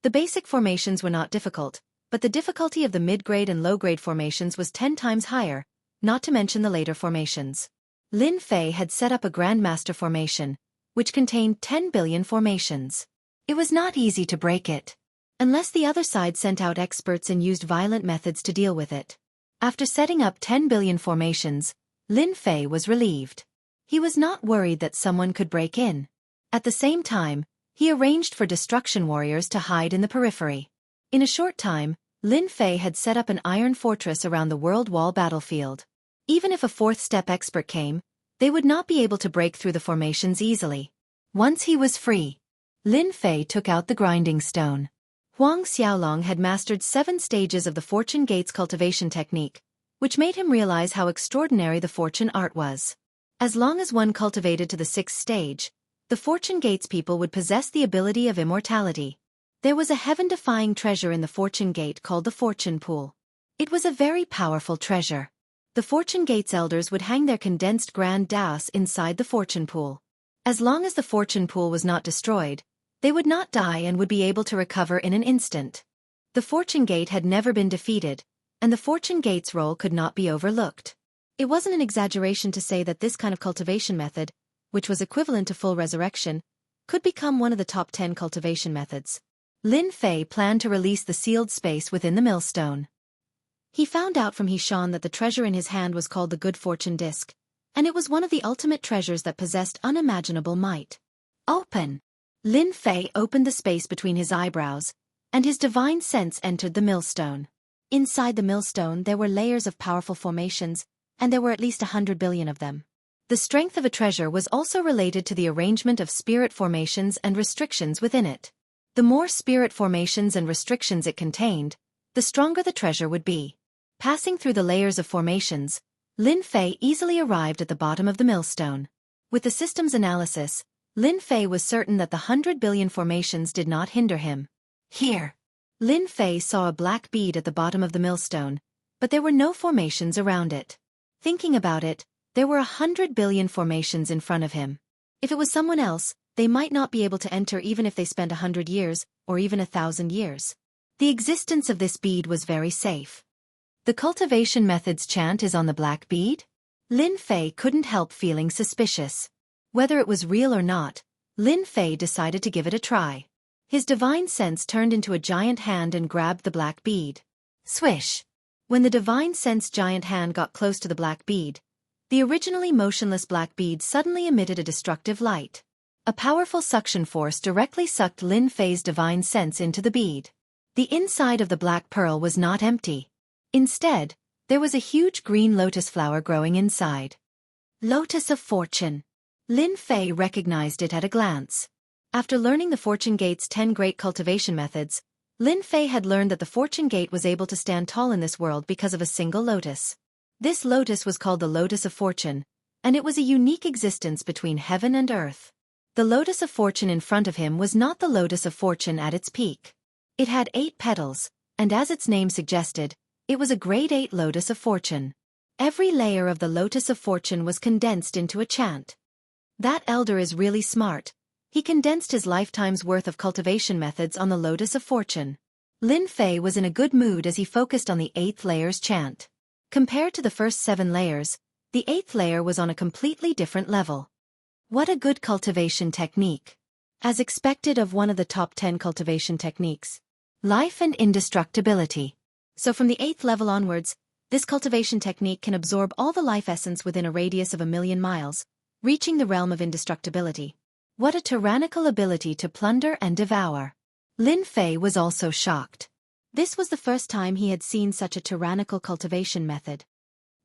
Speaker 1: The basic formations were not difficult, but the difficulty of the mid-grade and low-grade formations was 10 times higher, not to mention the later formations. Lin Fei had set up a Grandmaster formation, which contained 10 billion formations. It was not easy to break it, unless the other side sent out experts and used violent methods to deal with it. After setting up 10 billion formations, Lin Fei was relieved. He was not worried that someone could break in. At the same time, he arranged for destruction warriors to hide in the periphery. In a short time, Lin Fei had set up an iron fortress around the World Wall battlefield. Even if a fourth-step expert came, they would not be able to break through the formations easily. Once he was free, Lin Fei took out the grinding stone. Huang Xiaolong had mastered 7 stages of the Fortune Gates cultivation technique, which made him realize how extraordinary the fortune art was. As long as one cultivated to the 6th stage, the Fortune Gates people would possess the ability of immortality. There was a heaven-defying treasure in the Fortune Gate called the Fortune Pool. It was a very powerful treasure. The Fortune Gates elders would hang their condensed grand daos inside the Fortune Pool. As long as the Fortune Pool was not destroyed, they would not die and would be able to recover in an instant. The Fortune Gate had never been defeated, and the Fortune Gate's role could not be overlooked. It wasn't an exaggeration to say that this kind of cultivation method, which was equivalent to full resurrection, could become one of the top 10 cultivation methods. Lin Fei planned to release the sealed space within the millstone. He found out from Hishan that the treasure in his hand was called the Good Fortune Disc, and it was one of the ultimate treasures that possessed unimaginable might. Open! Lin Fei opened the space between his eyebrows, and his divine sense entered the millstone. Inside the millstone there were layers of powerful formations, and there were at least 100 billion of them. The strength of a treasure was also related to the arrangement of spirit formations and restrictions within it. The more spirit formations and restrictions it contained, the stronger the treasure would be. Passing through the layers of formations, Lin Fei easily arrived at the bottom of the millstone. With the system's analysis, Lin Fei was certain that the 100 billion formations did not hinder him. Here! Lin Fei saw a black bead at the bottom of the millstone, but there were no formations around it. Thinking about it, there were 100 billion formations in front of him. If it was someone else, they might not be able to enter even if they spent 100 years, or even 1,000 years. The existence of this bead was very safe. The cultivation method's chant is on the black bead? Lin Fei couldn't help feeling suspicious. Whether it was real or not, Lin Fei decided to give it a try. His divine sense turned into a giant hand and grabbed the black bead. Swish! When the divine sense giant hand got close to the black bead, the originally motionless black bead suddenly emitted a destructive light. A powerful suction force directly sucked Lin Fei's divine sense into the bead. The inside of the black pearl was not empty. Instead, there was a huge green lotus flower growing inside. Lotus of Fortune. Lin Fei recognized it at a glance. After learning the Fortune Gate's 10 great cultivation methods, Lin Fei had learned that the Fortune Gate was able to stand tall in this world because of a single lotus. This lotus was called the Lotus of Fortune, and it was a unique existence between heaven and earth. The Lotus of Fortune in front of him was not the Lotus of Fortune at its peak. It had 8 petals, and as its name suggested, it was a grade 8 Lotus of Fortune. Every layer of the Lotus of Fortune was condensed into a chant. That elder is really smart. He condensed his lifetime's worth of cultivation methods on the Lotus of Fortune. Lin Fei was in a good mood as he focused on the 8th layer's chant. Compared to the first 7 layers, the 8th layer was on a completely different level. What a good cultivation technique! As expected of one of the top 10 cultivation techniques. Life and indestructibility. So from the 8th level onwards, this cultivation technique can absorb all the life essence within a radius of 1,000,000 miles, reaching the realm of indestructibility. What a tyrannical ability to plunder and devour. Lin Fei was also shocked. This was the first time he had seen such a tyrannical cultivation method.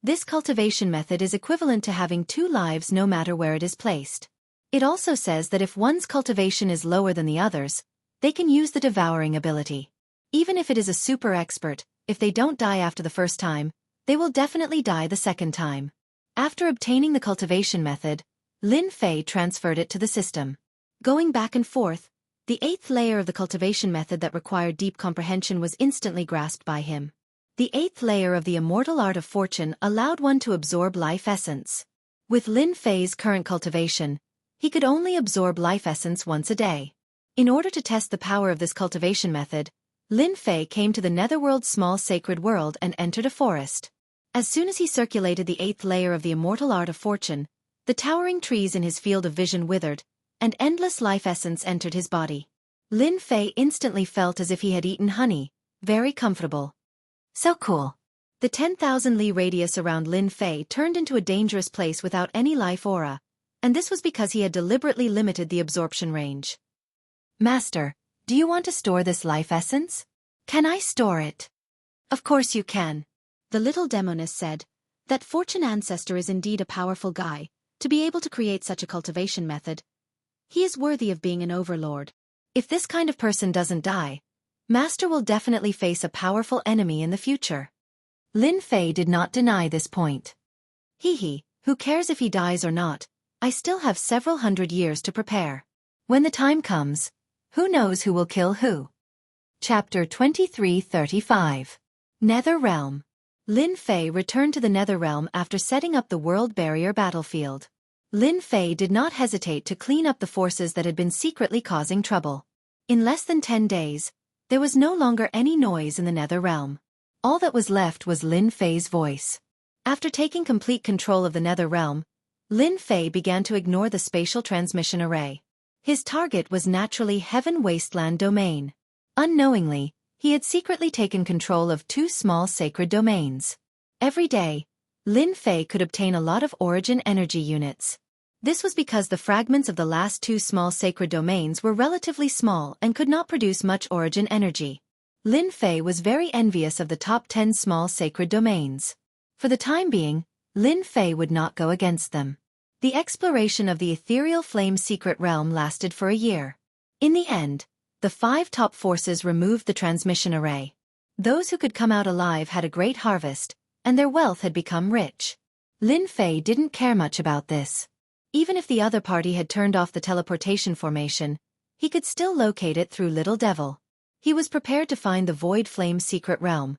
Speaker 1: This cultivation method is equivalent to having 2 lives no matter where it is placed. It also says that if one's cultivation is lower than the others, they can use the devouring ability. Even if it is a super expert, if they don't die after the first time, they will definitely die the second time. After obtaining the cultivation method, Lin Fei transferred it to the system. Going back and forth, the 8th layer of the cultivation method that required deep comprehension was instantly grasped by him. The 8th layer of the immortal art of fortune allowed one to absorb life essence. With Lin Fei's current cultivation, he could only absorb life essence once a day. In order to test the power of this cultivation method, Lin Fei came to the netherworld's small sacred world and entered a forest. As soon as he circulated the 8th layer of the immortal art of fortune, the towering trees in his field of vision withered, and endless life essence entered his body. Lin Fei instantly felt as if he had eaten honey, very comfortable. So cool. The 10,000 li radius around Lin Fei turned into a dangerous place without any life aura, and this was because he had deliberately limited the absorption range. Master, do you want to store this life essence? Can I store it? Of course you can. The little demoness said. That fortune ancestor is indeed a powerful guy, to be able to create such a cultivation method. He is worthy of being an overlord. If this kind of person doesn't die, Master will definitely face a powerful enemy in the future. Lin Fei did not deny this point. Who cares if he dies or not? I still have several hundred years to prepare. When the time comes, who knows who will kill who? Chapter 2335. Nether Realm. Lin Fei returned to the Nether Realm after setting up the World Barrier battlefield. Lin Fei did not hesitate to clean up the forces that had been secretly causing trouble. In less than 10 days, there was no longer any noise in the Nether Realm. All that was left was Lin Fei's voice. After taking complete control of the Nether Realm, Lin Fei began to ignore the spatial transmission array. His target was naturally Heaven Wasteland domain. Unknowingly, he had secretly taken control of 2 small sacred domains. Every day, Lin Fei could obtain a lot of origin energy units. This was because the fragments of the last 2 small sacred domains were relatively small and could not produce much origin energy. Lin Fei was very envious of the top 10 small sacred domains. For the time being, Lin Fei would not go against them. The exploration of the ethereal flame secret realm lasted for a year. In the end, the 5 top forces removed the transmission array. Those who could come out alive had a great harvest, and their wealth had become rich. Lin Fei didn't care much about this. Even if the other party had turned off the teleportation formation, he could still locate it through Little Devil. He was prepared to find the Void Flame secret realm,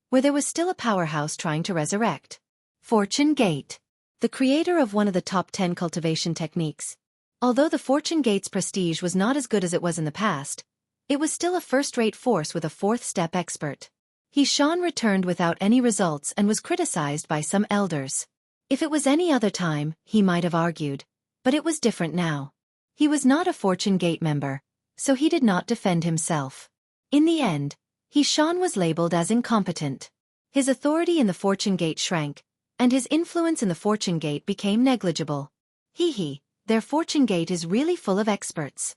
Speaker 1: where there was still a powerhouse trying to resurrect. Fortune Gate. The creator of one of the top 10 cultivation techniques. Although the Fortune Gate's prestige was not as good as it was in the past, it was still a first-rate force with a 4th step expert. Heishan returned without any results and was criticized by some elders. If it was any other time, he might have argued, but it was different now. He was not a Fortune Gate member, so he did not defend himself. In the end, Heishan was labeled as incompetent. His authority in the Fortune Gate shrank, and his influence in the Fortune Gate became negligible. Their Fortune Gate is really full of experts.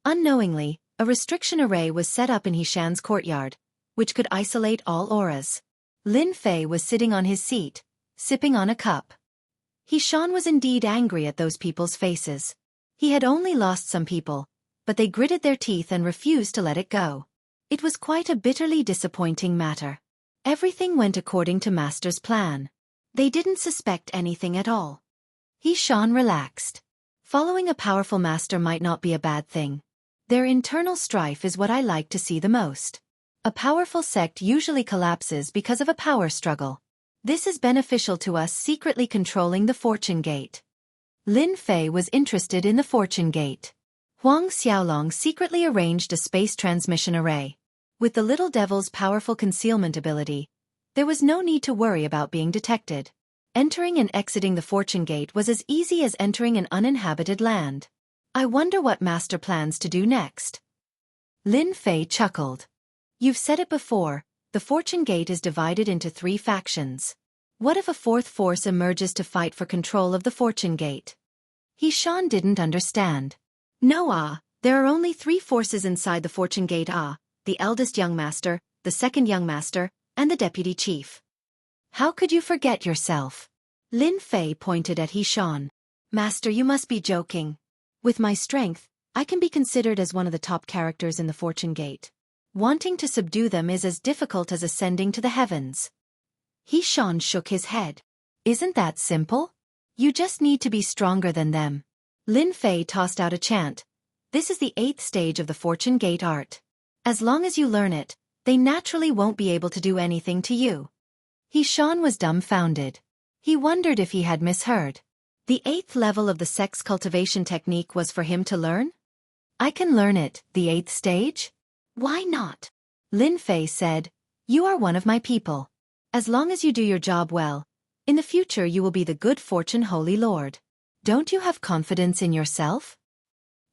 Speaker 1: Unknowingly, a restriction array was set up in Heishan's courtyard, which could isolate all auras. Lin Fei was sitting on his seat, sipping on a cup. Heishan was indeed angry at those people's faces. He had only lost some people, but they gritted their teeth and refused to let it go. It was quite a bitterly disappointing matter. Everything went according to Master's plan. They didn't suspect anything at all. Heishan relaxed. Following a powerful master might not be a bad thing. Their internal strife is what I like to see the most. A powerful sect usually collapses because of a power struggle. This is beneficial to us secretly controlling the Fortune Gate. Lin Fei was interested in the Fortune Gate. Huang Xiaolong secretly arranged a space transmission array. With the Little Devil's powerful concealment ability, there was no need to worry about being detected. Entering and exiting the Fortune Gate was as easy as entering an uninhabited land. I wonder what Master plans to do next. Lin Fei chuckled. You've said it before, the Fortune Gate is divided into 3 factions. What if a 4th force emerges to fight for control of the Fortune Gate? Heishan didn't understand. No, there are only 3 forces inside the Fortune Gate, the eldest young master, the second young master, and the deputy chief. How could you forget yourself? Lin Fei pointed at Heishan. Master, you must be joking. With my strength, I can be considered as one of the top characters in the Fortune Gate. Wanting to subdue them is as difficult as ascending to the heavens. Heishan shook his head. Isn't that simple? You just need to be stronger than them. Lin Fei tossed out a chant. This is the 8th stage of the Fortune Gate art. As long as you learn it, they naturally won't be able to do anything to you. Heartwarming was dumbfounded. He wondered if he had misheard. The 8th level of the sex cultivation technique was for him to learn? I can learn it, the 8th stage? Why not? Lin Fei said, you are one of my people. As long as you do your job well, in the future you will be the good fortune Holy Lord. Don't you have confidence in yourself?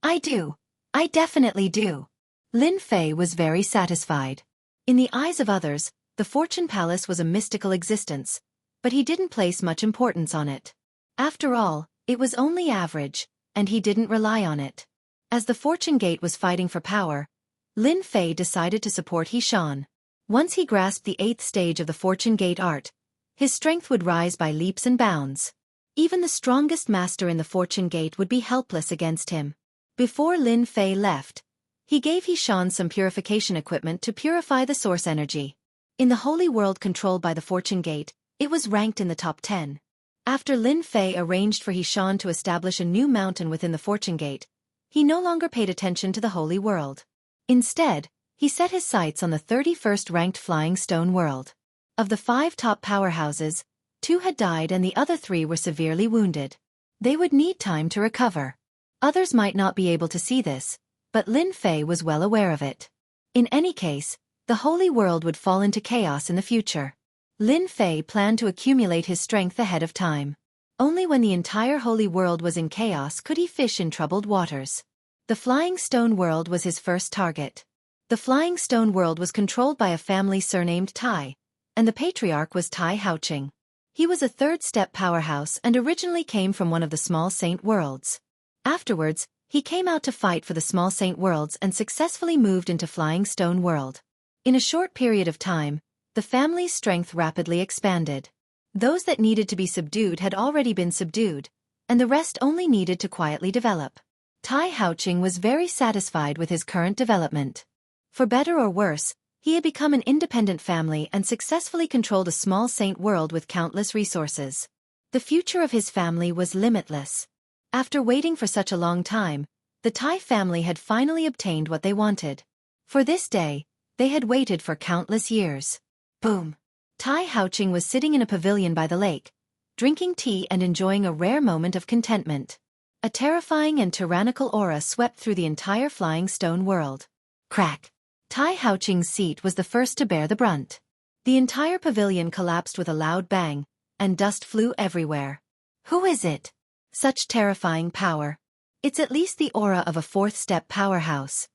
Speaker 1: I do. I definitely do. Lin Fei was very satisfied. In the eyes of others, the Fortune Palace was a mystical existence, but he didn't place much importance on it. After all, it was only average, and he didn't rely on it. As the Fortune Gate was fighting for power, Lin Fei decided to support Heartwarming. Once he grasped the 8th stage of the Fortune Gate art, his strength would rise by leaps and bounds. Even the strongest master in the Fortune Gate would be helpless against him. Before Lin Fei left, he gave Heartwarming some purification equipment to purify the source energy. In the holy world controlled by the Fortune Gate, it was ranked in the top 10. After Lin Fei arranged for Heartwarming to establish a new mountain within the Fortune Gate, he no longer paid attention to the holy world. Instead, he set his sights on the 31st ranked Flying Stone world. Of the 5 top powerhouses, 2 had died and the other 3 were severely wounded. They would need time to recover. Others might not be able to see this, but Lin Fei was well aware of it. In any case, the holy world would fall into chaos in the future. Lin Fei planned to accumulate his strength ahead of time. Only when the entire holy world was in chaos could he fish in troubled waters. The Flying Stone world was his first target. The Flying Stone world was controlled by a family surnamed Tai, and the patriarch was Tai Haoqing. He was a 3rd-step powerhouse and originally came from one of the small saint worlds. Afterwards, he came out to fight for the small saint worlds and successfully moved into Flying Stone world. In a short period of time, the family's strength rapidly expanded. Those that needed to be subdued had already been subdued, and the rest only needed to quietly develop. Tai Haoqing was very satisfied with his current development. For better or worse, he had become an independent family and successfully controlled a small saint world with countless resources. The future of his family was limitless. After waiting for such a long time, the Tai family had finally obtained what they wanted. For this day, they had waited for countless years. Boom! Tai Haoqing was sitting in a pavilion by the lake, drinking tea and enjoying a rare moment of contentment. A terrifying and tyrannical aura swept through the entire Flying Stone world. Crack! Tai Haoqing's seat was the first to bear the brunt. The entire pavilion collapsed with a loud bang, and dust flew everywhere. Who is it? Such terrifying power. It's at least the aura of a 4th-step powerhouse.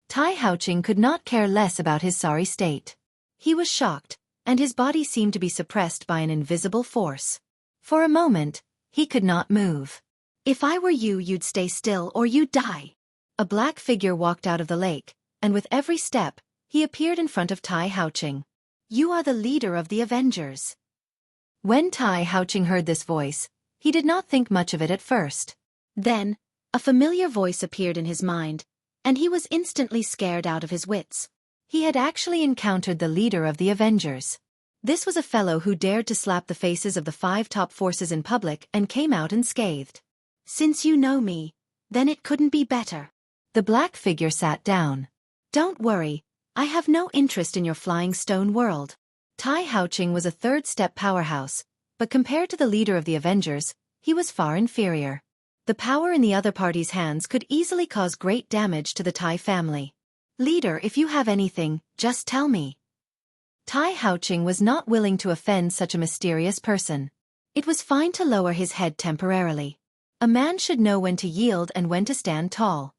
Speaker 1: Tai Haoqing could not care less about his sorry state. He was shocked, and his body seemed to be suppressed by an invisible force. For a moment, he could not move. If I were you, you'd stay still or you'd die. A black figure walked out of the lake, and with every step, he appeared in front of Tai Haoqing. You are the leader of the Avengers. When Tai Haoqing heard this voice, he did not think much of it at first. Then, a familiar voice appeared in his mind, and he was instantly scared out of his wits. He had actually encountered the leader of the Avengers. This was a fellow who dared to slap the faces of the 5 top forces in public and came out unscathed. Since you know me, then it couldn't be better. The black figure sat down. Don't worry, I have no interest in your Flying Stone world. Tai Haoqing was a 3rd-step powerhouse, but compared to the leader of the Avengers, he was far inferior. The power in the other party's hands could easily cause great damage to the Tai family. Leader, if you have anything, just tell me. Tai Haoqing was not willing to offend such a mysterious person. It was fine to lower his head temporarily. A man should know when to yield and when to stand tall.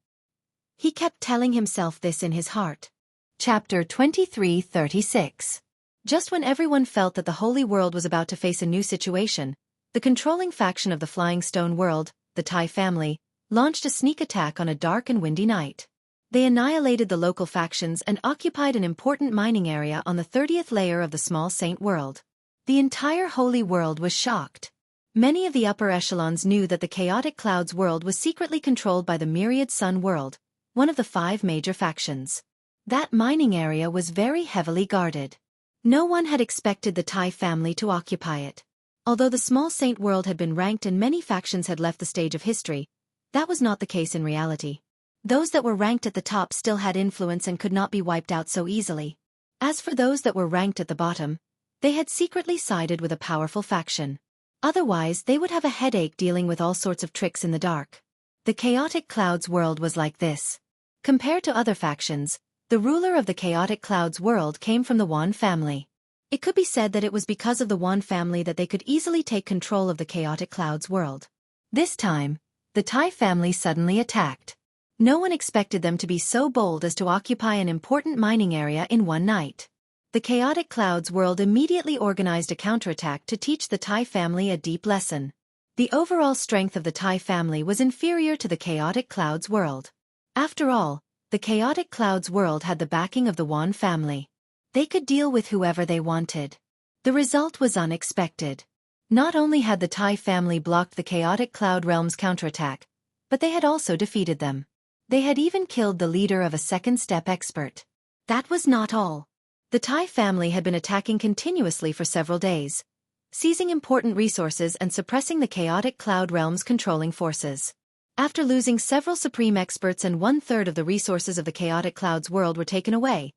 Speaker 1: He kept telling himself this in his heart. Chapter 23:36. Just when everyone felt that the holy world was about to face a new situation, the controlling faction of the Flying Stone world, the Tai family, launched a sneak attack on a dark and windy night. They annihilated the local factions and occupied an important mining area on the 30th layer of the small saint world. The entire holy world was shocked. Many of the upper echelons knew that the chaotic clouds world was secretly controlled by the myriad sun world, one of the 5 major factions. That mining area was very heavily guarded. No one had expected the Tai family to occupy it. Although the small saint world had been ranked and many factions had left the stage of history, that was not the case in reality. Those that were ranked at the top still had influence and could not be wiped out so easily. As for those that were ranked at the bottom, they had secretly sided with a powerful faction. Otherwise, they would have a headache dealing with all sorts of tricks in the dark. The Chaotic Clouds world was like this. Compared to other factions, the ruler of the Chaotic Clouds world came from the Wan family. It could be said that it was because of the Wan family that they could easily take control of the Chaotic Clouds world. This time, the Tai family suddenly attacked. No one expected them to be so bold as to occupy an important mining area in one night. The Chaotic Clouds world immediately organized a counterattack to teach the Tai family a deep lesson. The overall strength of the Tai family was inferior to the Chaotic Clouds world. After all, the Chaotic Clouds world had the backing of the Wan family. They could deal with whoever they wanted. The result was unexpected. Not only had the Tai family blocked the Chaotic Cloud realm's counterattack, but they had also defeated them. They had even killed the leader of a second-step expert. That was not all. The Tai family had been attacking continuously for several days, seizing important resources and suppressing the Chaotic Cloud realm's controlling forces. After losing several supreme experts and 1/3 of the resources of the Chaotic Clouds world were taken away,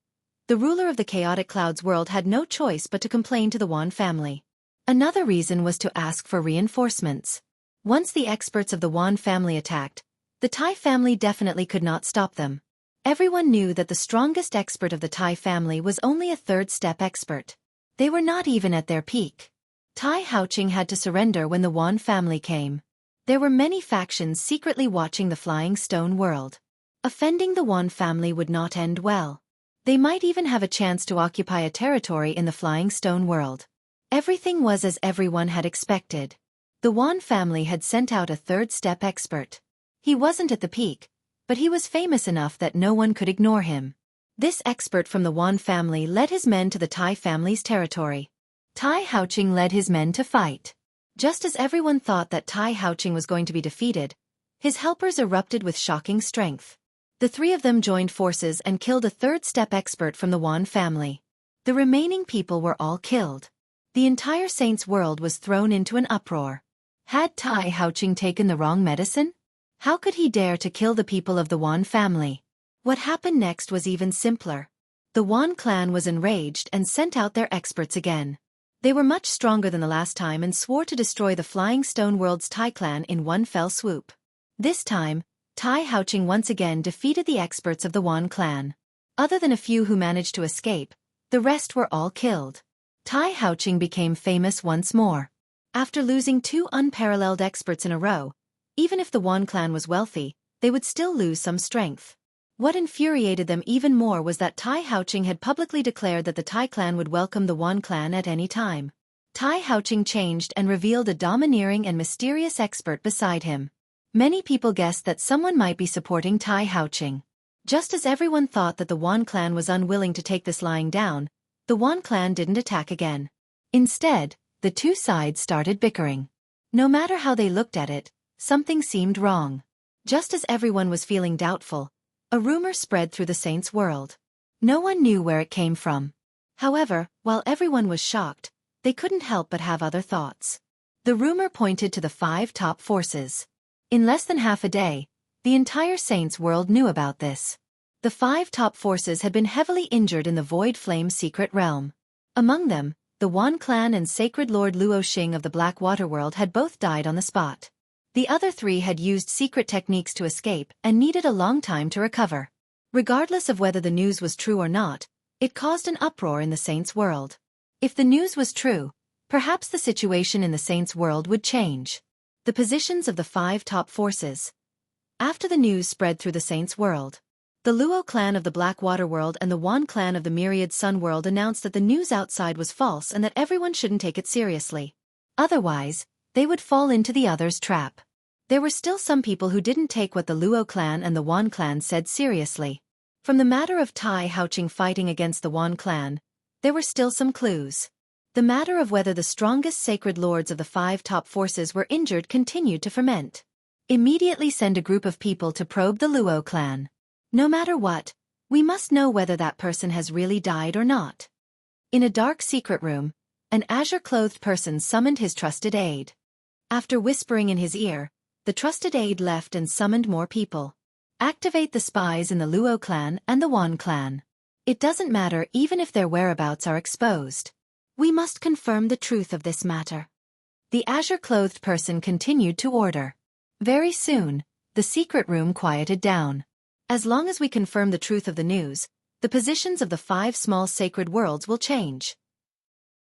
Speaker 1: the ruler of the Chaotic Clouds world had no choice but to complain to the Wan family. Another reason was to ask for reinforcements. Once the experts of the Wan family attacked, the Tai family definitely could not stop them. Everyone knew that the strongest expert of the Tai family was only a third-step expert. They were not even at their peak. Tai Haoqing had to surrender when the Wan family came. There were many factions secretly watching the Flying Stone world. Offending the Wan family would not end well. They might even have a chance to occupy a territory in the Flying Stone world. Everything was as everyone had expected. The Wan family had sent out a third-step expert. He wasn't at the peak, but he was famous enough that no one could ignore him. This expert from the Wan family led his men to the Tai family's territory. Tai Haoqing led his men to fight. Just as everyone thought that Tai Haoqing was going to be defeated, his helpers erupted with shocking strength. The three of them joined forces and killed a third-step expert from the Wan family. The remaining people were all killed. The entire Saints world was thrown into an uproar. Had Tai Haoqing taken the wrong medicine? How could he dare to kill the people of the Wan family? What happened next was even simpler. The Wan clan was enraged and sent out their experts again. They were much stronger than the last time and swore to destroy the Flying Stone world's Tai clan in one fell swoop. This time, Tai Haoqing once again defeated the experts of the Wan clan. Other than a few who managed to escape, the rest were all killed. Tai Haoqing became famous once more. After losing 2 unparalleled experts in a row, even if the Wan clan was wealthy, they would still lose some strength. What infuriated them even more was that Tai Haoqing had publicly declared that the Tai clan would welcome the Wan clan at any time. Tai Haoqing changed and revealed a domineering and mysterious expert beside him. Many people guessed that someone might be supporting Tai Haoqing. Just as everyone thought that the Wan clan was unwilling to take this lying down, the Wan clan didn't attack again. Instead, the two sides started bickering. No matter how they looked at it, something seemed wrong. Just as everyone was feeling doubtful, a rumor spread through the Saints world. No one knew where it came from. However, while everyone was shocked, they couldn't help but have other thoughts. The rumor pointed to the 5 top forces. In less than half a day, the entire Saints world knew about this. The 5 top forces had been heavily injured in the Void Flame secret realm. Among them, the Wan clan and Sacred Lord Luo Xing of the Black Water world had both died on the spot. The other 3 had used secret techniques to escape and needed a long time to recover. Regardless of whether the news was true or not, it caused an uproar in the Saints world. If the news was true, perhaps the situation in the Saints world would change. The positions of the 5 top forces. After the news spread through the Saints world, the Luo clan of the Black Water world and the Wan clan of the Myriad Sun world announced that the news outside was false and that everyone shouldn't take it seriously. Otherwise, they would fall into the others' trap. There were still some people who didn't take what the Luo clan and the Wan clan said seriously. From the matter of Tai Haoqing fighting against the Wan clan, there were still some clues. The matter of whether the strongest sacred lords of the 5 top forces were injured continued to ferment. Immediately send a group of people to probe the Luo clan. No matter what, we must know whether that person has really died or not. In a dark secret room, an azure-clothed person summoned his trusted aide. After whispering in his ear, the trusted aide left and summoned more people. Activate the spies in the Luo clan and the Wan clan. It doesn't matter even if their whereabouts are exposed. We must confirm the truth of this matter. The azure-clothed person continued to order. Very soon, the secret room quieted down. As long as we confirm the truth of the news, the positions of the 5 small sacred worlds will change.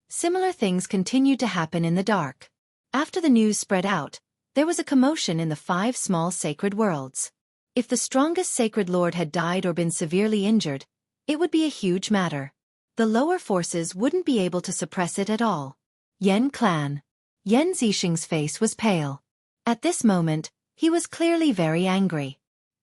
Speaker 1: Similar things continued to happen in the dark. After the news spread out, there was a commotion in the 5 small sacred worlds. If the strongest sacred lord had died or been severely injured, it would be a huge matter. The lower forces wouldn't be able to suppress it at all. Yen clan. Yen Zixing's face was pale. At this moment, he was clearly very angry.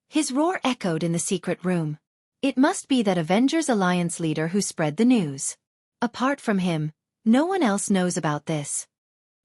Speaker 1: His roar echoed in the secret room. It must be that Avengers Alliance leader who spread the news. Apart from him, no one else knows about this.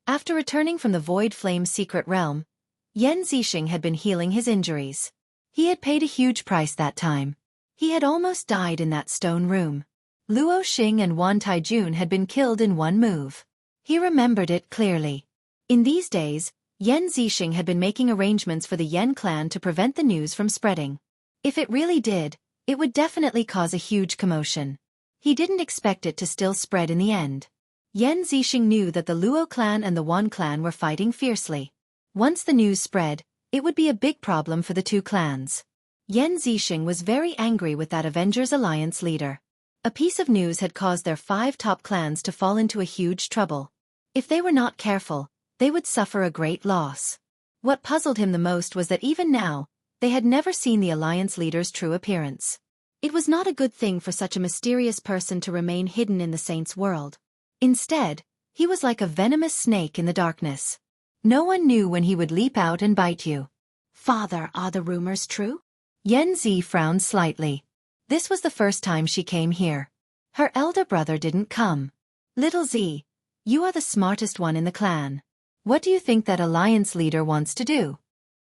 Speaker 1: After returning from the Void Flame secret realm, Yen Zixing had been healing his injuries. He had paid a huge price that time. He had almost died in that stone room. Luo Xing and Wan Taijun had been killed in one move. He remembered it clearly. In these days, Yen Zixing had been making arrangements for the Yen clan to prevent the news from spreading. If it really did, it would definitely cause a huge commotion. He didn't expect it to still spread in the end. Yen Zixing knew that the Luo clan and the Wan clan were fighting fiercely. Once the news spread, it would be a big problem for the 2 clans. Yen Zixing was very angry with that Avengers Alliance leader. A piece of news had caused their 5 top clans to fall into a huge trouble. If they were not careful, they would suffer a great loss. What puzzled him the most was that even now, they had never seen the Alliance leader's true appearance. It was not a good thing for such a mysterious person to remain hidden in the Saints' world. Instead, he was like a venomous snake in the darkness. No one knew when he would leap out and bite you. Father, are the rumors true? Yen Zi frowned slightly. This was the first time she came here. Her elder brother didn't come. Little Z, you are the smartest one in the clan. What do you think that alliance leader wants to do?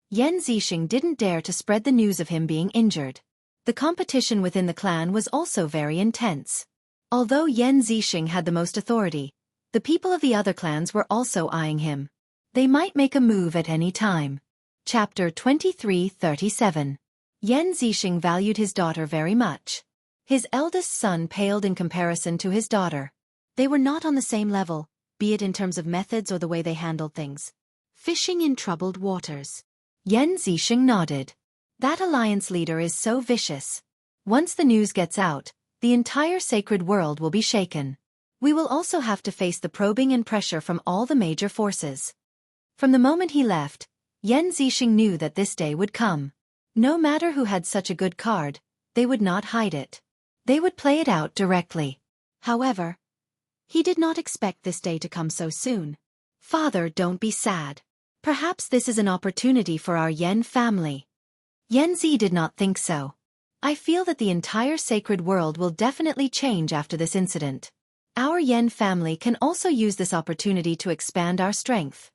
Speaker 1: Yen Zixing didn't dare to spread the news of him being injured. The competition within the clan was also very intense. Although Yen Zixing had the most authority, the people of the other clans were also eyeing him. They might make a move at any time. Chapter 23:37. Yen Zixing valued his daughter very much. His eldest son paled in comparison to his daughter. They were not on the same level, be it in terms of methods or the way they handled things. Fishing in troubled waters. Yen Zixing nodded. That alliance leader is so vicious. Once the news gets out, the entire sacred world will be shaken. We will also have to face the probing and pressure from all the major forces. From the moment he left, Yen Zixing knew that this day would come. No matter who had such a good card, they would not hide it. They would play it out directly. However, he did not expect this day to come so soon. Father, don't be sad. Perhaps this is an opportunity for our Yen family. Yen Zi did not think so. I feel that the entire sacred world will definitely change after this incident. Our Yen family can also use this opportunity to expand our strength.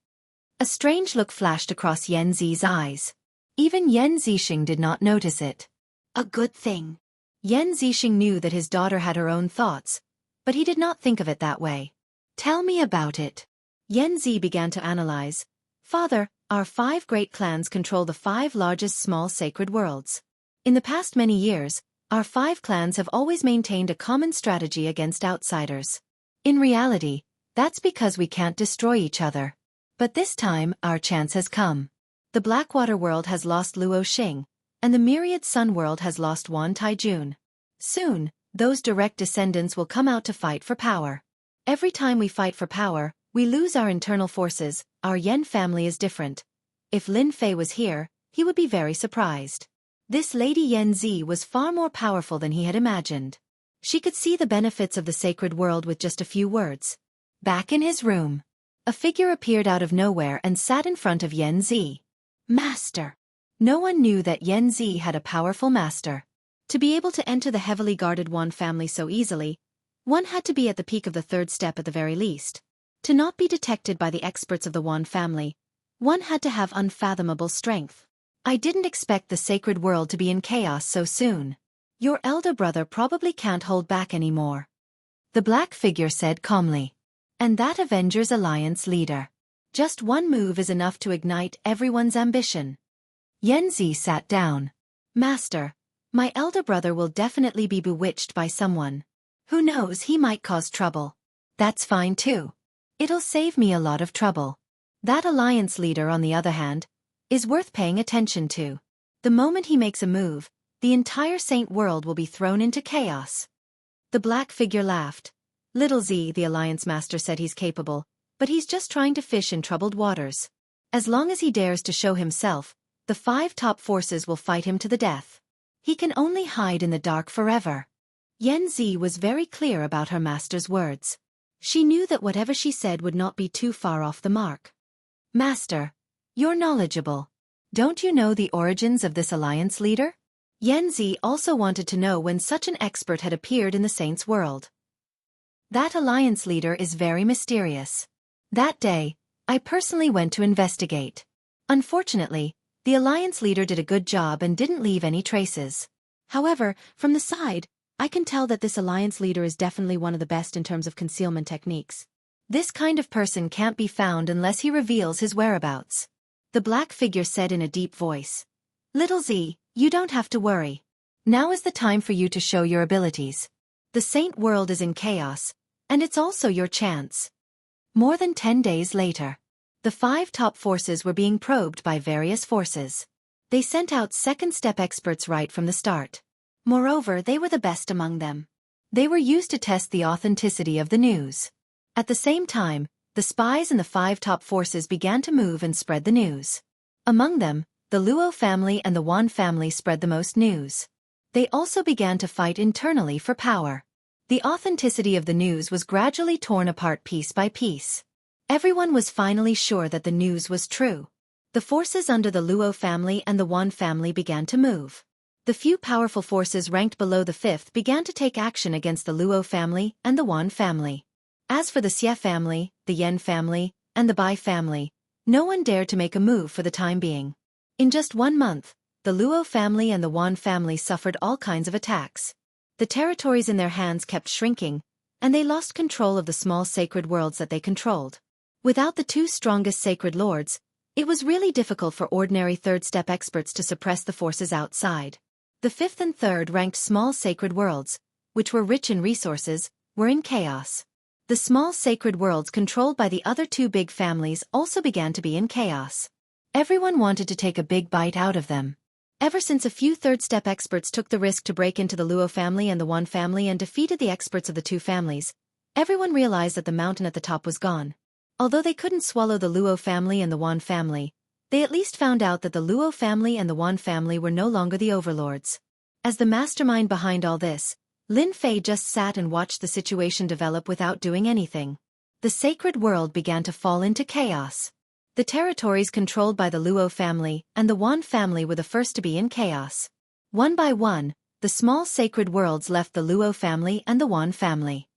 Speaker 1: A strange look flashed across Yen Zi's eyes. Even Yen Zixing did not notice it. A good thing. Yen Zixing knew that his daughter had her own thoughts, but he did not think of it that way. Tell me about it. Yen Zi began to analyze. Father, our 5 great clans control the 5 largest small sacred worlds. In the past many years, our 5 clans have always maintained a common strategy against outsiders. In reality, that's because we can't destroy each other. But this time, our chance has come. The Blackwater world has lost Luo Xing, and the Myriad Sun world has lost Wan Taijun. Soon, those direct descendants will come out to fight for power. Every time we fight for power, we lose our internal forces. Our Yen family is different. If Lin Fei was here, he would be very surprised. This Lady Yen Zi was far more powerful than he had imagined. She could see the benefits of the sacred world with just a few words. Back in his room, a figure appeared out of nowhere and sat in front of Yen Zi. Master. No one knew that Yen Zi had a powerful master. To be able to enter the heavily guarded Wan family so easily, one had to be at the peak of the 3rd step at the very least. To not be detected by the experts of the Wan family, one had to have unfathomable strength. I didn't expect the sacred world to be in chaos so soon. Your elder brother probably can't hold back anymore. The black figure said calmly. And that Avengers Alliance leader. Just one move is enough to ignite everyone's ambition. Yen Zi sat down. Master, My elder brother will definitely be bewitched by someone. Who knows, he might cause trouble. That's fine too. It'll save me a lot of trouble. That alliance leader, on the other hand, is worth paying attention to. The moment he makes a move, the entire Saint world will be thrown into chaos. The black figure laughed. Little Z, the alliance master, said he's capable, but he's just trying to fish in troubled waters. As long as he dares to show himself, the 5 top forces will fight him to the death. He can only hide in the dark forever. Yen Z was very clear about her master's words. She knew that whatever she said would not be too far off the mark. Master, you're knowledgeable. Don't you know the origins of this alliance leader? Yen Z also wanted to know when such an expert had appeared in the Saints' world. That alliance leader is very mysterious. That day, I personally went to investigate. Unfortunately, the alliance leader did a good job and didn't leave any traces. However, from the side, I can tell that this alliance leader is definitely one of the best in terms of concealment techniques. This kind of person can't be found unless he reveals his whereabouts. The black figure said in a deep voice. Little Z, you don't have to worry. Now is the time for you to show your abilities. The Saint world is in chaos, and it's also your chance. More than 10 days later, the 5 top forces were being probed by various forces. They sent out second-step experts right from the start. Moreover, they were the best among them. They were used to test the authenticity of the news. At the same time, the spies in the 5 top forces began to move and spread the news. Among them, the Luo family and the Wan family spread the most news. They also began to fight internally for power. The authenticity of the news was gradually torn apart piece by piece. Everyone was finally sure that the news was true. The forces under the Luo family and the Wan family began to move. The few powerful forces ranked below the 5th began to take action against the Luo family and the Wan family. As for the Xie family, the Yen family, and the Bai family, no one dared to make a move for the time being. In just 1 month, the Luo family and the Wan family suffered all kinds of attacks. The territories in their hands kept shrinking, and they lost control of the small sacred worlds that they controlled. Without the 2 strongest sacred lords, it was really difficult for ordinary third-step experts to suppress the forces outside. The 5th and 3rd ranked small sacred worlds, which were rich in resources, were in chaos. The small sacred worlds controlled by the other 2 big families also began to be in chaos. Everyone wanted to take a big bite out of them. Ever since a few third-step experts took the risk to break into the Luo family and the Wan family and defeated the experts of the 2 families, everyone realized that the mountain at the top was gone. Although they couldn't swallow the Luo family and the Wan family, they at least found out that the Luo family and the Wan family were no longer the overlords. As the mastermind behind all this, Lin Fei just sat and watched the situation develop without doing anything. The sacred world began to fall into chaos. The territories controlled by the Luo family and the Wan family were the first to be in chaos. One by one, the small sacred worlds left the Luo family and the Wan family.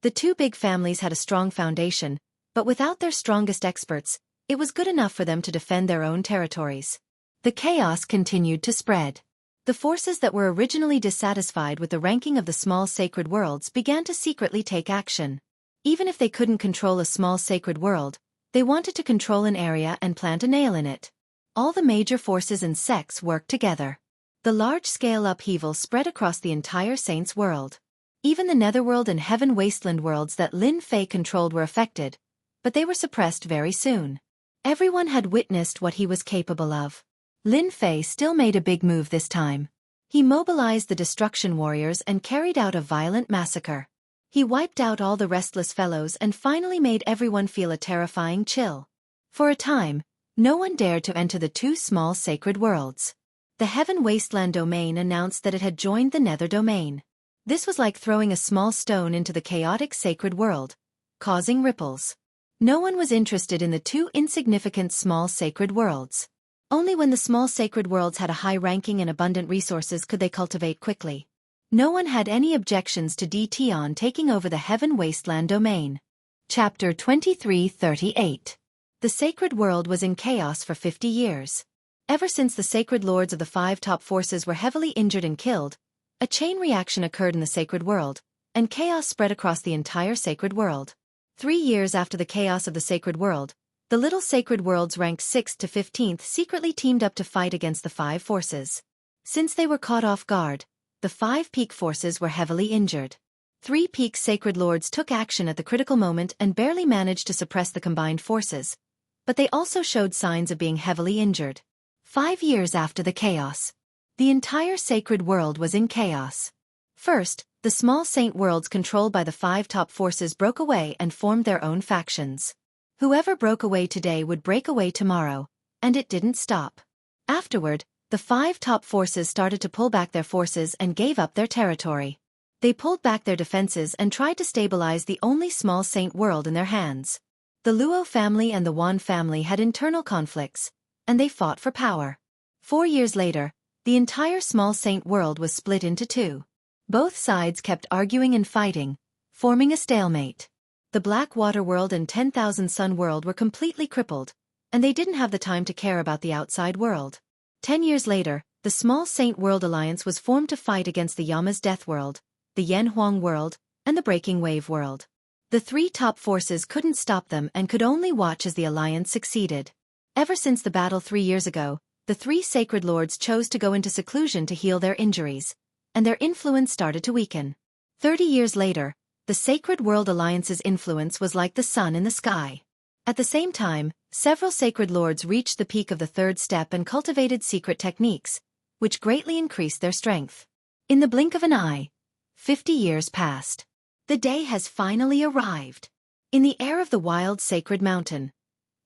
Speaker 1: The 2 big families had a strong foundation, but without their strongest experts, it was good enough for them to defend their own territories. The chaos continued to spread. The forces that were originally dissatisfied with the ranking of the small sacred worlds began to secretly take action. Even if they couldn't control a small sacred world, they wanted to control an area and plant a nail in it. All the major forces and sects worked together. The large-scale upheaval spread across the entire Saints world. Even the Netherworld and Heaven Wasteland worlds that Lin Fei controlled were affected, but they were suppressed very soon. Everyone had witnessed what he was capable of. Lin Fei still made a big move this time. He mobilized the Destruction Warriors and carried out a violent massacre. He wiped out all the restless fellows and finally made everyone feel a terrifying chill. For a time, no one dared to enter the 2 small sacred worlds. The Heaven Wasteland domain announced that it had joined the Nether domain. This was like throwing a small stone into the chaotic sacred world, causing ripples. No one was interested in the 2 insignificant small sacred worlds. Only when the small sacred worlds had a high ranking and abundant resources could they cultivate quickly. No one had any objections to DT taking over the Heaven Wasteland domain. Chapter 2338. The sacred world was in chaos for 50 years. Ever since the sacred lords of the 5 top forces were heavily injured and killed, a chain reaction occurred in the sacred world, and chaos spread across the entire sacred world. 3 years after the chaos of the sacred world, the little sacred worlds ranked 6th to 15th secretly teamed up to fight against the 5 forces. Since they were caught off guard, the 5 peak forces were heavily injured. 3 peak sacred lords took action at the critical moment and barely managed to suppress the combined forces, but they also showed signs of being heavily injured. 5 years after the chaos, the entire sacred world was in chaos. First, the small saint worlds controlled by the 5 top forces broke away and formed their own factions. Whoever broke away today would break away tomorrow, and it didn't stop. Afterward, the 5 top forces started to pull back their forces and gave up their territory. They pulled back their defenses and tried to stabilize the only small saint world in their hands. The Luo family and the Wan family had internal conflicts, and they fought for power. 4 years later, the entire small saint world was split into 2. Both sides kept arguing and fighting, forming a stalemate. The Black Water world and 10,000 Sun world were completely crippled, and they didn't have the time to care about the outside world. 10 years later, the Small Saint World Alliance was formed to fight against the Yama's Death World, the Yen Huang World, and the Breaking Wave World. The 3 top forces couldn't stop them and could only watch as the alliance succeeded. Ever since the battle 3 years ago, the 3 sacred lords chose to go into seclusion to heal their injuries, and their influence started to weaken. 30 years later, the Sacred World Alliance's influence was like the sun in the sky. At the same time, several sacred lords reached the peak of the 3rd step and cultivated secret techniques, which greatly increased their strength. In the blink of an eye, 50 years passed. The day has finally arrived. In the air of the wild sacred mountain,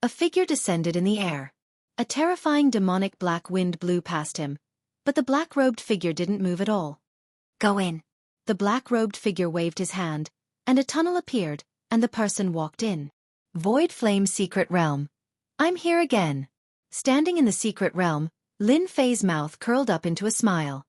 Speaker 1: a figure descended in the air. A terrifying demonic black wind blew past him, but the black-robed figure didn't move at all. "Go in." The black-robed figure waved his hand, and a tunnel appeared, and the person walked in. Void Flame Secret Realm. "I'm here again." Standing in the secret realm, Lin Fei's mouth curled up into a smile.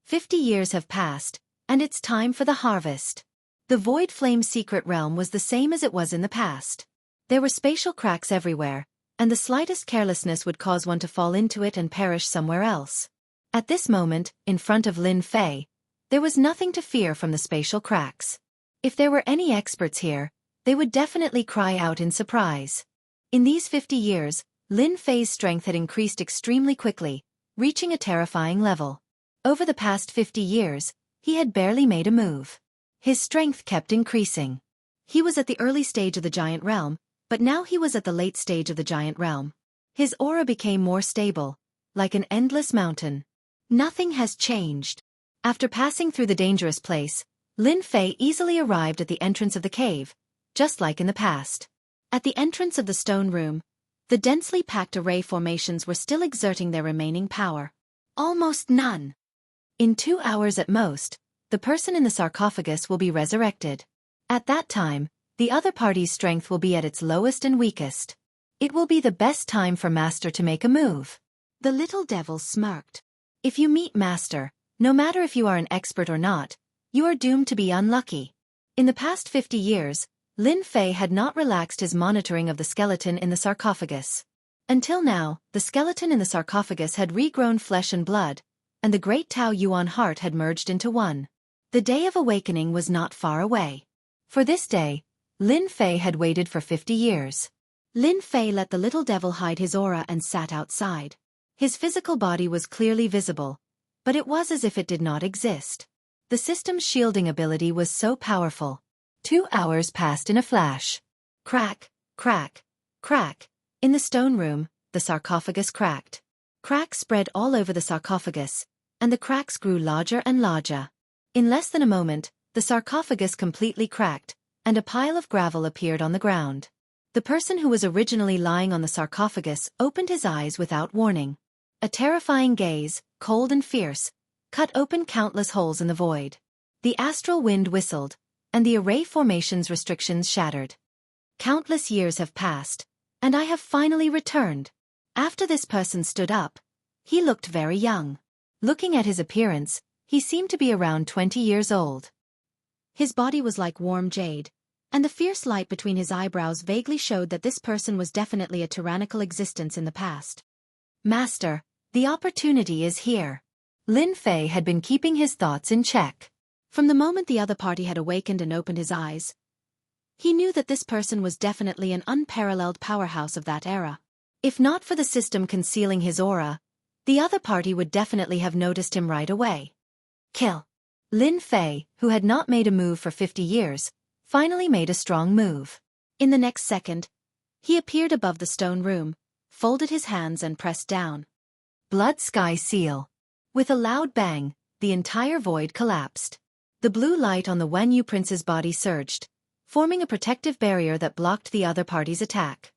Speaker 1: 50 years have passed, and it's time for the harvest. The Void Flame Secret Realm was the same as it was in the past. There were spatial cracks everywhere, and the slightest carelessness would cause one to fall into it and perish somewhere else. At this moment, in front of Lin Fei, there was nothing to fear from the spatial cracks. If there were any experts here, they would definitely cry out in surprise. In these 50 years, Lin Fei's strength had increased extremely quickly, reaching a terrifying level. Over the past 50 years, he had barely made a move. His strength kept increasing. He was at the early stage of the giant realm, but now he was at the late stage of the giant realm. His aura became more stable, like an endless mountain. Nothing has changed. After passing through the dangerous place, Lin Fei easily arrived at the entrance of the cave, just like in the past. At the entrance of the stone room, the densely packed array formations were still exerting their remaining power. Almost none. In 2 hours at most, the person in the sarcophagus will be resurrected. At that time, the other party's strength will be at its lowest and weakest. It will be the best time for Master to make a move. The little devil smirked. If you meet Master, no matter if you are an expert or not, you are doomed to be unlucky. In the past 50 years, Lin Fei had not relaxed his monitoring of the skeleton in the sarcophagus. Until now, the skeleton in the sarcophagus had regrown flesh and blood, and the great Tao Yuan heart had merged into one. The day of awakening was not far away. For this day, Lin Fei had waited for 50 years. Lin Fei let the little devil hide his aura and sat outside. His physical body was clearly visible, but it was as if it did not exist. The system's shielding ability was so powerful. 2 hours passed in a flash. Crack, crack, crack. In the stone room, the sarcophagus cracked. Cracks spread all over the sarcophagus, and the cracks grew larger and larger. In less than a moment, the sarcophagus completely cracked, and a pile of gravel appeared on the ground. The person who was originally lying on the sarcophagus opened his eyes without warning. A terrifying gaze, cold and fierce, cut open countless holes in the void. The astral wind whistled, and the array formation's restrictions shattered. Countless years have passed, and I have finally returned. After this person stood up, he looked very young. Looking at his appearance, he seemed to be around 20 years old. His body was like warm jade, and the fierce light between his eyebrows vaguely showed that this person was definitely a tyrannical existence in the past. Master, the opportunity is here. Lin Fei had been keeping his thoughts in check. From the moment the other party had awakened and opened his eyes, he knew that this person was definitely an unparalleled powerhouse of that era. If not for the system concealing his aura, The other party would definitely have noticed him right away. Kill. Lin Fei, who had not made a move for 50 years, finally made a strong move. In the next second, he appeared above the stone room, folded his hands and pressed down. Blood Sky Seal. With a loud bang, the entire void collapsed. The blue light on the Wenyu prince's body surged, forming a protective barrier that blocked the other party's attack.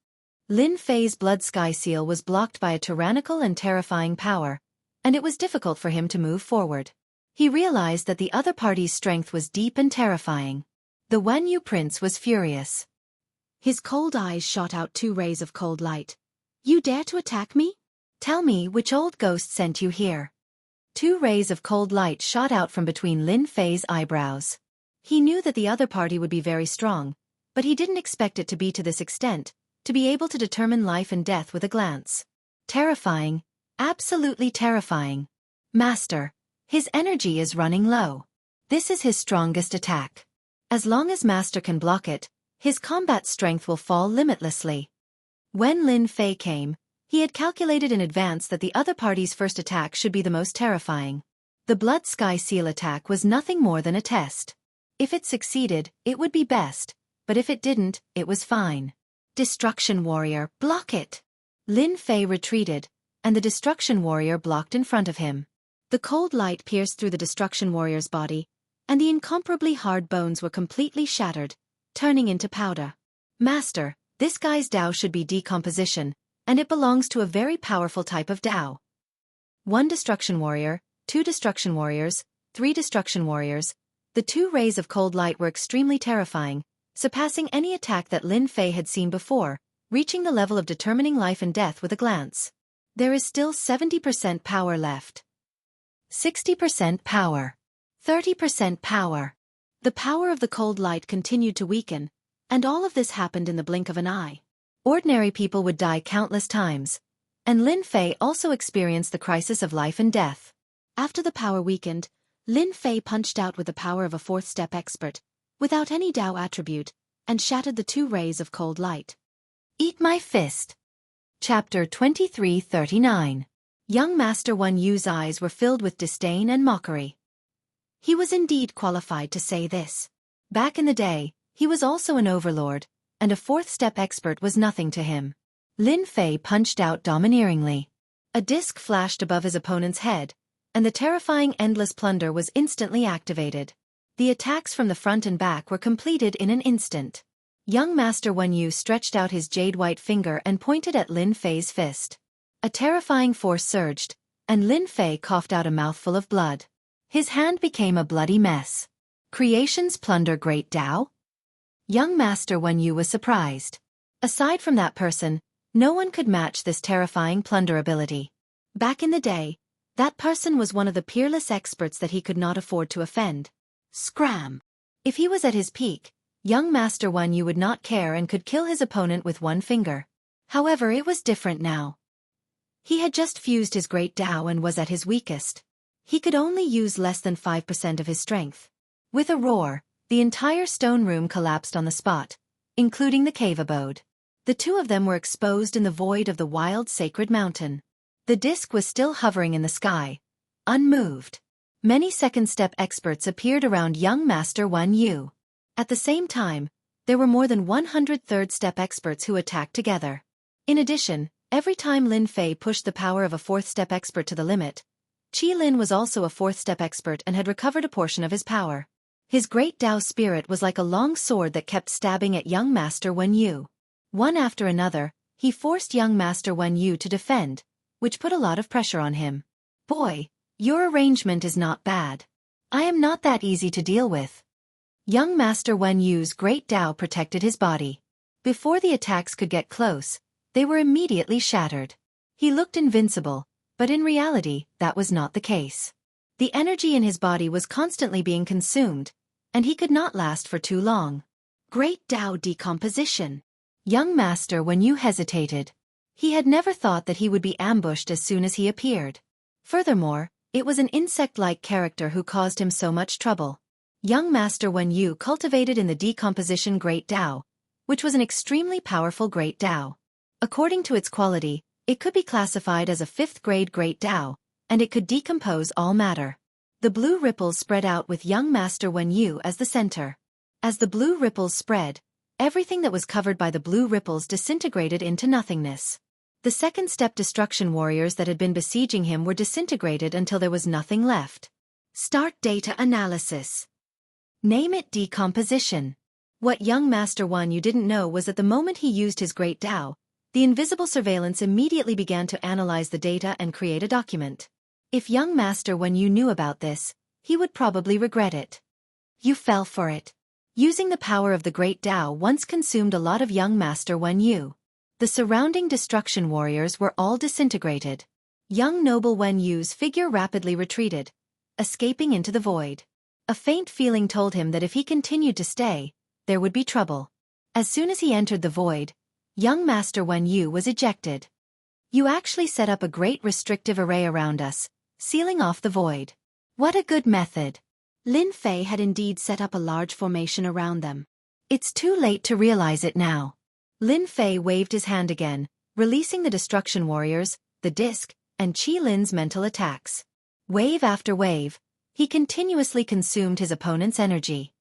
Speaker 1: Lin Fei's Blood Sky Seal was blocked by a tyrannical and terrifying power, and it was difficult for him to move forward. He realized that the other party's strength was deep and terrifying. The Wenyu prince was furious. His cold eyes shot out 2 rays of cold light. You dare to attack me? Tell me which old ghost sent you here. 2 rays of cold light shot out from between Lin Fei's eyebrows. He knew that the other party would be very strong, but he didn't expect it to be to this extent, to be able to determine life and death with a glance. Terrifying, absolutely terrifying. Master, his energy is running low. This is his strongest attack. As long as Master can block it, his combat strength will fall limitlessly. When Lin Fei came, he had calculated in advance that the other party's first attack should be the most terrifying. The Blood Sky Seal attack was nothing more than a test. If it succeeded, it would be best, but if it didn't, it was fine. Destruction Warrior, block it! Lin Fei retreated, and the Destruction Warrior blocked in front of him. The cold light pierced through the Destruction Warrior's body, and the incomparably hard bones were completely shattered, turning into powder. Master, this guy's Tao should be decomposition, and it belongs to a very powerful type of Tao. 1 Destruction Warrior, 2 Destruction Warriors, 3 Destruction Warriors. The 2 rays of cold light were extremely terrifying, surpassing any attack that Lin Fei had seen before, reaching the level of determining life and death with a glance. There is still 70% power left. 60% power. 30% power. The power of the cold light continued to weaken, and all of this happened in the blink of an eye. Ordinary people would die countless times, and Lin Fei also experienced the crisis of life and death. After the power weakened, Lin Fei punched out with the power of a 4th step expert, without any Tao attribute, and shattered the 2 rays of cold light. Eat my fist. Chapter 2339. Young Master Wenyu's eyes were filled with disdain and mockery. He was indeed qualified to say this. Back in the day, he was also an overlord, and a 4th step expert was nothing to him. Lin Fei punched out domineeringly. A disc flashed above his opponent's head, and the terrifying Endless Plunder was instantly activated. The attacks from the front and back were completed in an instant. Young Master Wenyu stretched out his jade-white finger and pointed at Lin Fei's fist. A terrifying force surged, and Lin Fei coughed out a mouthful of blood. His hand became a bloody mess. Creation's Plunder Great Tao? Young Master Wenyu was surprised. Aside from that person, no one could match this terrifying plunder ability. Back in the day, that person was one of the peerless experts that he could not afford to offend. Scram! If he was at his peak, young Master Wenyu would not care and could kill his opponent with 1 finger. However, it was different now. He had just fused his great Tao and was at his weakest. He could only use less than 5% of his strength. With a roar, the entire stone room collapsed on the spot, including the cave abode. The 2 of them were exposed in the void of the wild sacred mountain. The disc was still hovering in the sky, unmoved. Many 2nd step experts appeared around young Master Wenyu. At the same time, there were more than 100 3rd step experts who attacked together. In addition, every time Lin Fei pushed the power of a 4th step expert to the limit, Qi Lin was also a 4th step expert and had recovered a portion of his power. His great Tao spirit was like a long sword that kept stabbing at young Master Wenyu. One after another, he forced young Master Wenyu to defend, which put a lot of pressure on him. Boy, your arrangement is not bad. I am not that easy to deal with. Young Master Wenyu's great Tao protected his body. Before the attacks could get close, they were immediately shattered. He looked invincible, but in reality, that was not the case. The energy in his body was constantly being consumed, and he could not last for too long. Great Tao decomposition. Young Master Wenyu hesitated. He had never thought that he would be ambushed as soon as he appeared. Furthermore, it was an insect-like character who caused him so much trouble. Young Master Wenyu cultivated in the decomposition Great Tao, which was an extremely powerful Great Tao. According to its quality, It could be classified as a 5th-grade Great Tao, and it could decompose all matter. The blue ripples spread out with young Master Wen Yu as the center. As the blue ripples spread, everything that was covered by the blue ripples disintegrated into nothingness. The second-step destruction warriors that had been besieging him were disintegrated until there was nothing left. Start data analysis. Name it decomposition. What young Master Wen Yu didn't know was that the moment he used his Great Tao, the invisible surveillance immediately began to analyze the data and create a document. If young Master Wen Yu knew about this, he would probably regret it. You fell for it. Using the power of the Great Tao once consumed a lot of young Master Wen Yu. The surrounding destruction warriors were all disintegrated. Young Noble Wen Yu's figure rapidly retreated, escaping into the void. A faint feeling told him that if he continued to stay, there would be trouble. As soon as he entered the void, young Master Wen Yu was ejected. You actually set up a great restrictive array around us, sealing off the void. What a good method. Lin Fei had indeed set up a large formation around them. It's too late to realize it now. Lin Fei waved his hand again, releasing the destruction warriors, the disc, and Qi Lin's mental attacks. Wave after wave, he continuously consumed his opponent's energy.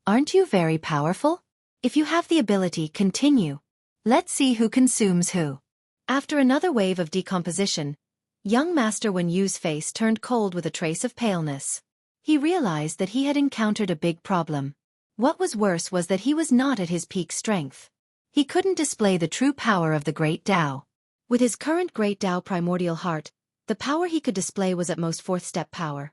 Speaker 1: Aren't you very powerful? If you have the ability, continue. Let's see who consumes who. After another wave of decomposition, young Master Wen Yu's face turned cold with a trace of paleness. He realized that he had encountered a big problem. What was worse was that he was not at his peak strength. He couldn't display the true power of the Great Tao. With his current Great Tao primordial heart, the power he could display was at most 4th-step power.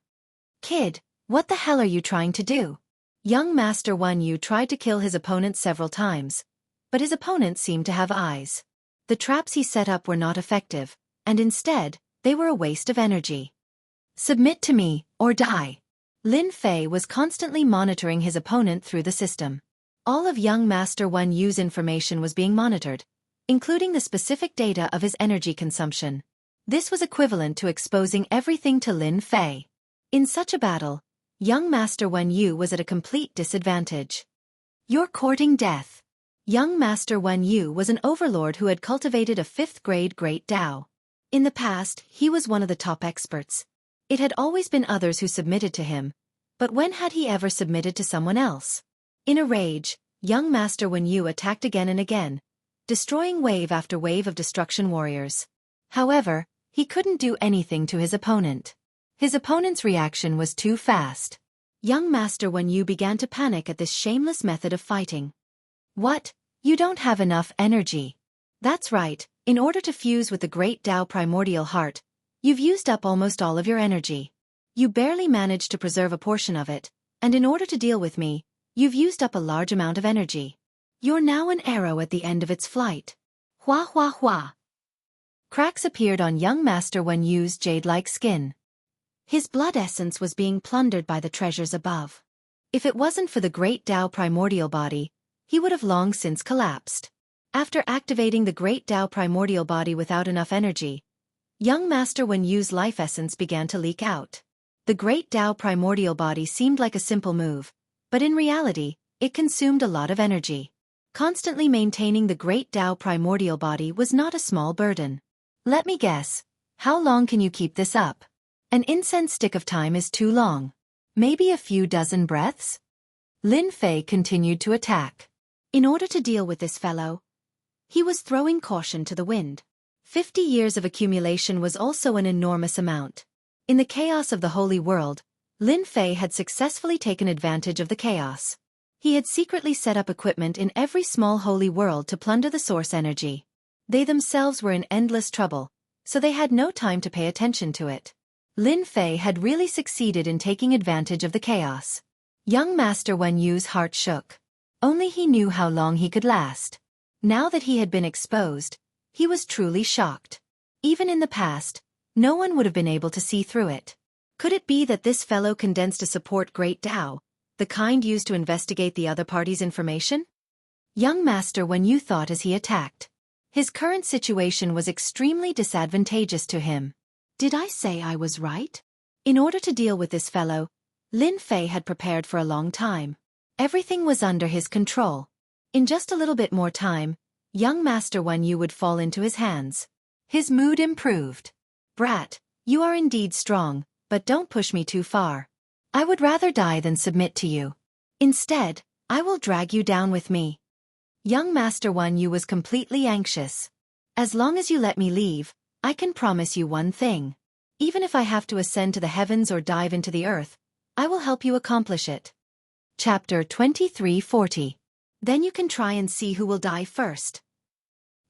Speaker 1: Kid, what the hell are you trying to do? Young Master Wen Yu tried to kill his opponent several times, but his opponent seemed to have eyes. The traps he set up were not effective, and instead, they were a waste of energy. Submit to me, or die. Lin Fei was constantly monitoring his opponent through the system. All of young Master Wen Yu's information was being monitored, including the specific data of his energy consumption. This was equivalent to exposing everything to Lin Fei. In such a battle, young Master Wen Yu was at a complete disadvantage. You're courting death. Young Master Wen Yu was an overlord who had cultivated a 5th-grade Great Tao. In the past, he was one of the top experts. It had always been others who submitted to him, but when had he ever submitted to someone else? In a rage, young Master Wen Yu attacked again and again, destroying wave after wave of destruction warriors. However, he couldn't do anything to his opponent. His opponent's reaction was too fast. Young Master Wen Yu began to panic at this shameless method of fighting. What? You don't have enough energy. That's right, in order to fuse with the Great Tao primordial heart, you've used up almost all of your energy. You barely managed to preserve a portion of it, and in order to deal with me, you've used up a large amount of energy. You're now an arrow at the end of its flight. Hua hua hua. Cracks appeared on young Master Wen Yu's jade-like skin. His blood essence was being plundered by the treasures above. If it wasn't for the Great Tao primordial body, he would have long since collapsed. After activating the Great Tao primordial body without enough energy, young Master Wen Yu's life essence began to leak out. The Great Tao primordial body seemed like a simple move, but in reality, it consumed a lot of energy. Constantly maintaining the Great Tao primordial body was not a small burden. Let me guess, how long can you keep this up? An incense stick of time is too long. Maybe a few dozen breaths? Lin Fei continued to attack. In order to deal with this fellow, he was throwing caution to the wind. 50 years of accumulation was also an enormous amount. In the chaos of the holy world, Lin Fei had successfully taken advantage of the chaos. He had secretly set up equipment in every small holy world to plunder the source energy. They themselves were in endless trouble, so they had no time to pay attention to it. Lin Fei had really succeeded in taking advantage of the chaos. Young Master Wen Yu's heart shook. Only he knew how long he could last. Now that he had been exposed, he was truly shocked. Even in the past, no one would have been able to see through it. Could it be that this fellow condensed to support Great Tao, the kind used to investigate the other party's information? Young Master Wen Yu thought as he attacked. His current situation was extremely disadvantageous to him. Did I say I was right? In order to deal with this fellow, Lin Fei had prepared for a long time. Everything was under his control. In just a little bit more time, young Master Wen Yu would fall into his hands. His mood improved. Brat, you are indeed strong, but don't push me too far. I would rather die than submit to you. Instead, I will drag you down with me. Young Master Wan Yu was completely anxious. As long as you let me leave, I can promise you one thing. Even if I have to ascend to the heavens or dive into the earth, I will help you accomplish it. Chapter 2340. Then you can try and see who will die first.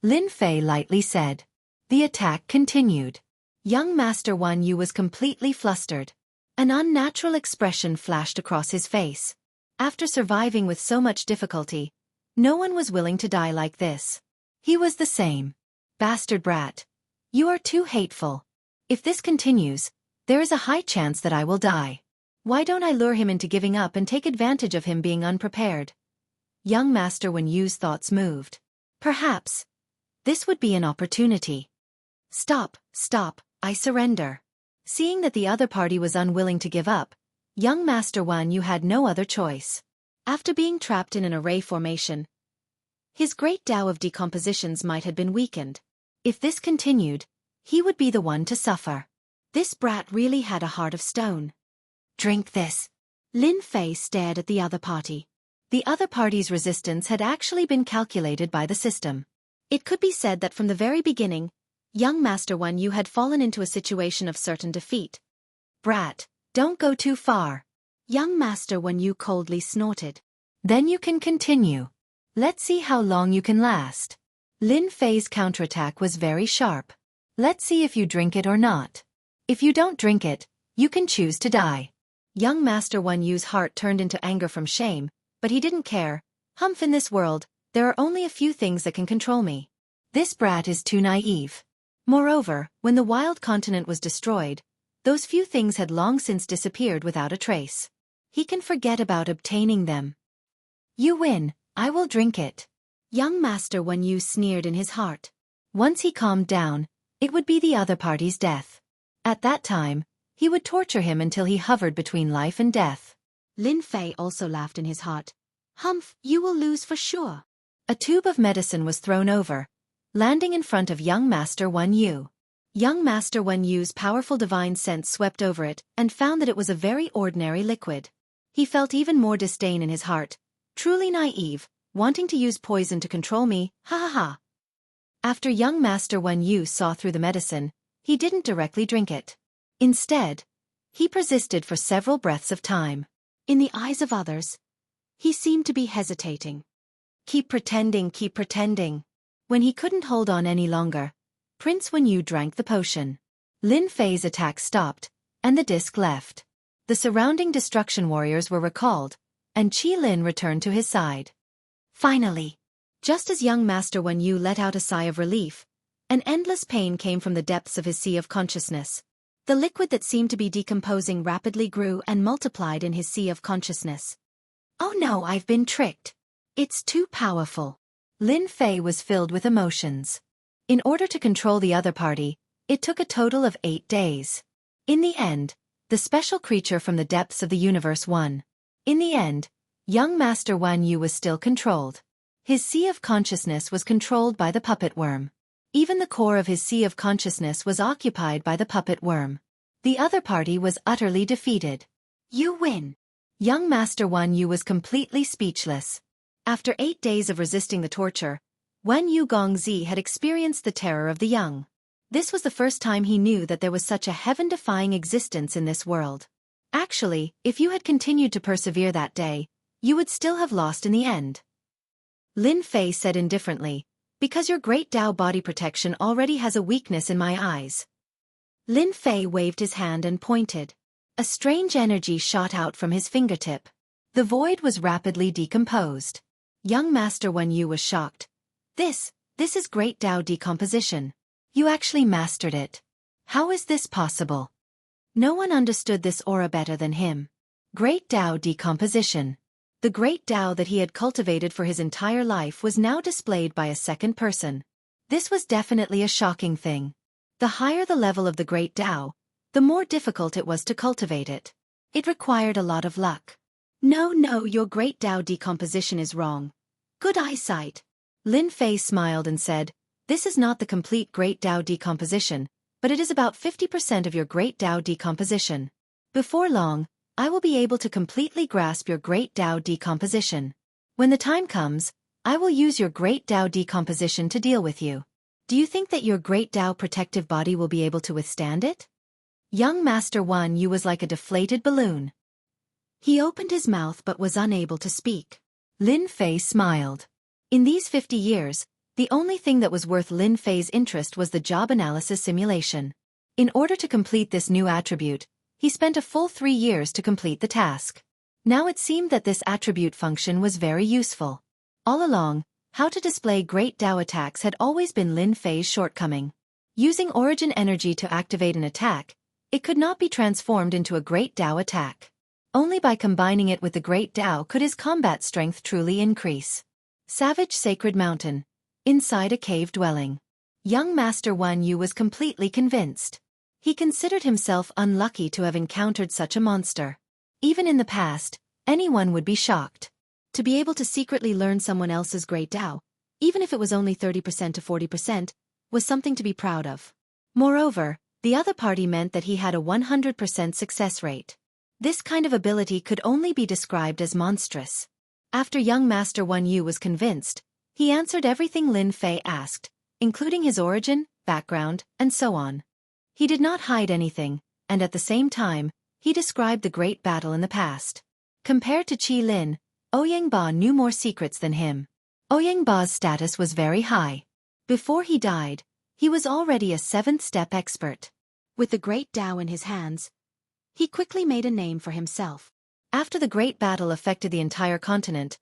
Speaker 1: Lin Fei lightly said. The attack continued. Young Master Wan Yu was completely flustered. An unnatural expression flashed across his face. After surviving with so much difficulty, no one was willing to die like this. He was the same. Bastard brat. You are too hateful. If this continues, there is a high chance that I will die. Why don't I lure him into giving up and take advantage of him being unprepared? Young Master Wan Yu's thoughts moved. Perhaps this would be an opportunity. Stop, I surrender. Seeing that the other party was unwilling to give up, young Master Wan Yu had no other choice. After being trapped in an array formation, his great Tao of decompositions might have been weakened. If this continued, he would be the one to suffer. This brat really had a heart of stone. Drink this. Lin Fei stared at the other party. The other party's resistance had actually been calculated by the system. It could be said that from the very beginning, young Master Wan Yu had fallen into a situation of certain defeat. Brat, don't go too far. Young Master Wan Yu coldly snorted. Then you can continue. Let's see how long you can last. Lin Fei's counterattack was very sharp. Let's see if you drink it or not. If you don't drink it, you can choose to die. Young Master Wan Yu's heart turned into anger from shame, but he didn't care. Humph, in this world, there are only a few things that can control me. This brat is too naive. Moreover, when the wild continent was destroyed, those few things had long since disappeared without a trace. He can forget about obtaining them. You win, I will drink it. Young Master Wan Yu sneered in his heart. Once he calmed down, it would be the other party's death. At that time, he would torture him until he hovered between life and death. Lin Fei also laughed in his heart. Humph, you will lose for sure. A tube of medicine was thrown over, landing in front of young Master Wan Yu. Young Master Wan Yu's powerful divine sense swept over it and found that it was a very ordinary liquid. He felt even more disdain in his heart. Truly naive, wanting to use poison to control me, ha ha ha. After young Master Wan Yu saw through the medicine, he didn't directly drink it. Instead, he persisted for several breaths of time. In the eyes of others, he seemed to be hesitating. Keep pretending, keep pretending. When he couldn't hold on any longer, Prince Wan Yu drank the potion. Lin Fei's attack stopped, and the disc left. The surrounding destruction warriors were recalled, and Qi Lin returned to his side. Finally, just as young Master Wan Yu let out a sigh of relief, an endless pain came from the depths of his sea of consciousness. The liquid that seemed to be decomposing rapidly grew and multiplied in his sea of consciousness. Oh no, I've been tricked. It's too powerful. Lin Fei was filled with emotions. In order to control the other party, it took a total of 8 days. In the end, the special creature from the depths of the universe won. In the end, young Master Wan Yu was still controlled. His sea of consciousness was controlled by the puppet worm. Even the core of his sea of consciousness was occupied by the puppet worm. The other party was utterly defeated. You win. Young Master Wan Yu was completely speechless. After 8 days of resisting the torture, Wan Yu Gongzi had experienced the terror of the young. This was the first time he knew that there was such a heaven-defying existence in this world. Actually, if you had continued to persevere that day, you would still have lost in the end. Lin Fei said indifferently, because your great Tao body protection already has a weakness in my eyes. Lin Fei waved his hand and pointed. A strange energy shot out from his fingertip. The void was rapidly decomposed. Young Master Wan Yu was shocked. This is great Tao decomposition. You actually mastered it. How is this possible? No one understood this aura better than him. Great Tao decomposition. The great Tao that he had cultivated for his entire life was now displayed by a second person. This was definitely a shocking thing. The higher the level of the great Tao, the more difficult it was to cultivate it. It required a lot of luck. No, your great Tao decomposition is wrong. Good eyesight. Lin Fei smiled and said, This is not the complete Great Tao decomposition, but it is about 50% of your Great Tao decomposition. Before long, I will be able to completely grasp your Great Tao decomposition. When the time comes, I will use your Great Tao decomposition to deal with you. Do you think that your Great Tao protective body will be able to withstand it? Young Master Wan Yu was like a deflated balloon. He opened his mouth but was unable to speak. Lin Fei smiled. In these 50 years, the only thing that was worth Lin Fei's interest was the job analysis simulation. In order to complete this new attribute, he spent a full 3 years to complete the task. Now it seemed that this attribute function was very useful. All along, how to display Great Tao attacks had always been Lin Fei's shortcoming. Using origin energy to activate an attack, it could not be transformed into a Great Tao attack. Only by combining it with the Great Tao could his combat strength truly increase. Savage Sacred Mountain. Inside a cave dwelling. Young Master Wan Yu was completely convinced. He considered himself unlucky to have encountered such a monster. Even in the past, anyone would be shocked. To be able to secretly learn someone else's Great Tao, even if it was only 30% to 40%, was something to be proud of. Moreover, the other party meant that he had a 100% success rate. This kind of ability could only be described as monstrous. After young Master Wan Yu was convinced, he answered everything Lin Fei asked, including his origin, background, and so on. He did not hide anything, and at the same time, he described the great battle in the past. Compared to Qi Lin, Ouyang Ba knew more secrets than him. Ouyang Ba's status was very high. Before he died, he was already a 7th-step expert. With the Great Tao in his hands, he quickly made a name for himself. After the great battle affected the entire continent,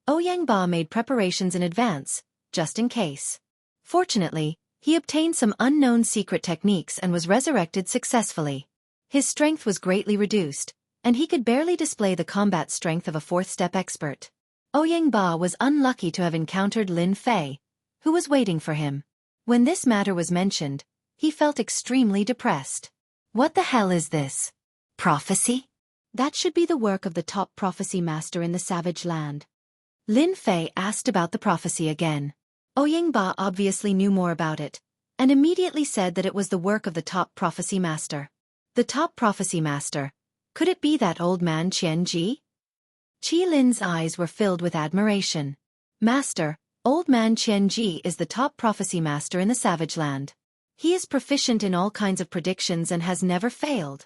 Speaker 1: Ouyang Ba made preparations in advance, just in case. Fortunately, he obtained some unknown secret techniques and was resurrected successfully. His strength was greatly reduced, and he could barely display the combat strength of a 4th-step expert. Ouyang Ba was unlucky to have encountered Lin Fei, who was waiting for him. When this matter was mentioned, he felt extremely depressed. What the hell is this? Prophecy? That should be the work of the top prophecy master in the savage land. Lin Fei asked about the prophecy again. Ouyang Ba obviously knew more about it, and immediately said that it was the work of the top prophecy master. The top prophecy master? Could it be that old man Qian Ji? Qi Lin's eyes were filled with admiration. Master, old man Qian Ji is the top prophecy master in the savage land. He is proficient in all kinds of predictions and has never failed.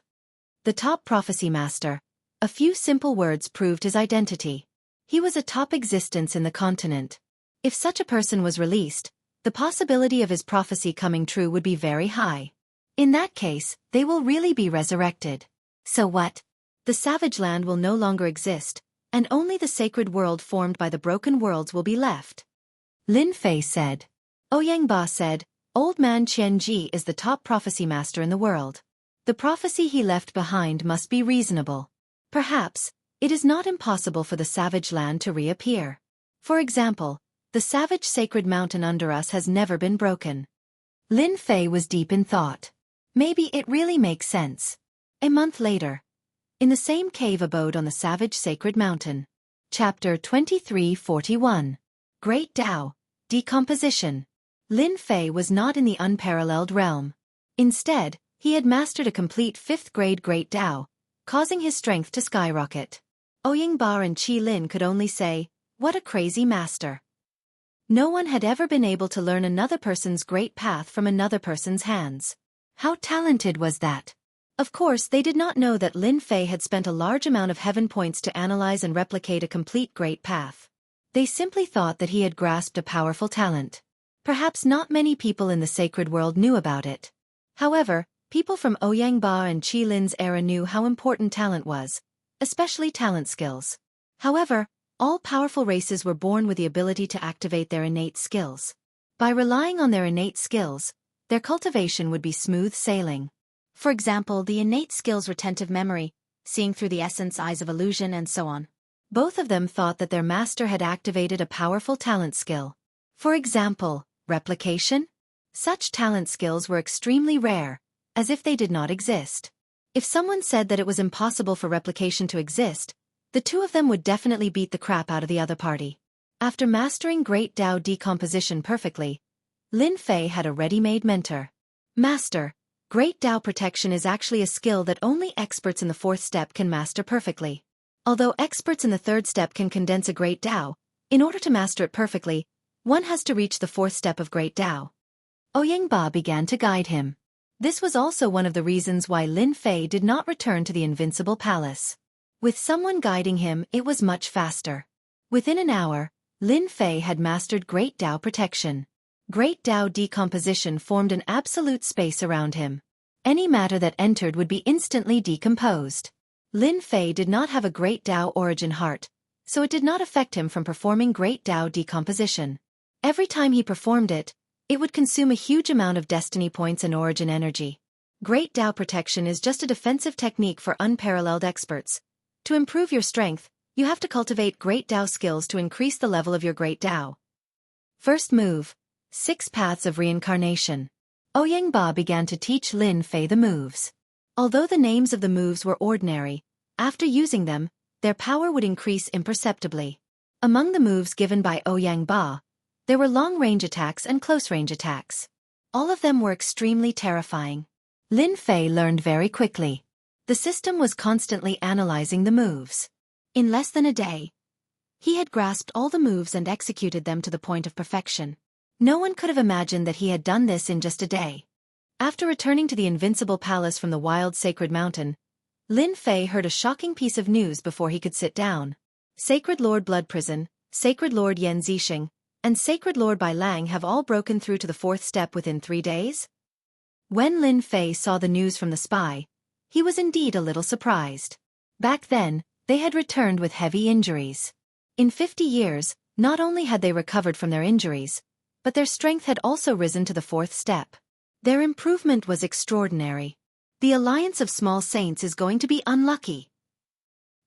Speaker 1: The top prophecy master. A few simple words proved his identity. He was a top existence in the continent. If such a person was released, the possibility of his prophecy coming true would be very high. In that case, they will really be resurrected. So what? The savage land will no longer exist, and only the sacred world formed by the broken worlds will be left. Lin Fei said. Ouyang Ba said, Old man Qian Ji is the top prophecy master in the world. The prophecy he left behind must be reasonable. Perhaps, it is not impossible for the savage land to reappear. For example, the savage sacred mountain under us has never been broken. Lin Fei was deep in thought. Maybe it really makes sense. A month later, in the same cave abode on the savage sacred mountain. Chapter 2341. Great Tao. Decomposition. Lin Fei was not in the unparalleled realm. Instead, he had mastered a complete 5th-grade Great Tao, causing his strength to skyrocket. Ouyang Ba and Qi Lin could only say, what a crazy master. No one had ever been able to learn another person's great path from another person's hands. How talented was that? Of course, they did not know that Lin Fei had spent a large amount of heaven points to analyze and replicate a complete great path. They simply thought that he had grasped a powerful talent. Perhaps not many people in the sacred world knew about it. However, people from Ouyang Ba and Qi Lin's era knew how important talent was, especially talent skills. However, all powerful races were born with the ability to activate their innate skills. By relying on their innate skills, their cultivation would be smooth sailing. For example, the innate skills retentive memory, seeing through the essence eyes of illusion and so on. Both of them thought that their master had activated a powerful talent skill. For example, replication? Such talent skills were extremely rare, as if they did not exist. If someone said that it was impossible for replication to exist, the two of them would definitely beat the crap out of the other party. After mastering Great Tao decomposition perfectly, Lin Fei had a ready-made mentor. Master, Great Tao Protection is actually a skill that only experts in the 4th step can master perfectly. Although experts in the 3rd step can condense a Great Tao, in order to master it perfectly, one has to reach the 4th step of Great Tao. Ouyang began to guide him. This was also one of the reasons why Lin Fei did not return to the Invincible Palace. With someone guiding him, it was much faster. Within an hour, Lin Fei had mastered Great Tao Protection. Great Tao decomposition formed an absolute space around him. Any matter that entered would be instantly decomposed. Lin Fei did not have a Great Tao origin heart, so it did not affect him from performing Great Tao decomposition. Every time he performed it, it would consume a huge amount of destiny points and origin energy. Great Tao Protection is just a defensive technique for unparalleled experts. To improve your strength, you have to cultivate Great Tao skills to increase the level of your Great Tao. First move. 6 Paths of Reincarnation. Ouyang began to teach Lin Fei the moves. Although the names of the moves were ordinary, after using them, their power would increase imperceptibly. Among the moves given by Ouyang, there were long-range attacks and close-range attacks. All of them were extremely terrifying. Lin Fei learned very quickly. The system was constantly analyzing the moves. In less than a day, he had grasped all the moves and executed them to the point of perfection. No one could have imagined that he had done this in just a day. After returning to the Invincible Palace from the wild Sacred Mountain, Lin Fei heard a shocking piece of news before he could sit down. Sacred Lord Blood Prison, Sacred Lord Yan Zixing, and Sacred Lord Bai Lang have all broken through to the 4th step within 3 days? When Lin Fei saw the news from the spy, he was indeed a little surprised. Back then, they had returned with heavy injuries. In 50 years, not only had they recovered from their injuries, but their strength had also risen to the 4th step. Their improvement was extraordinary. The Alliance of Small Saints is going to be unlucky.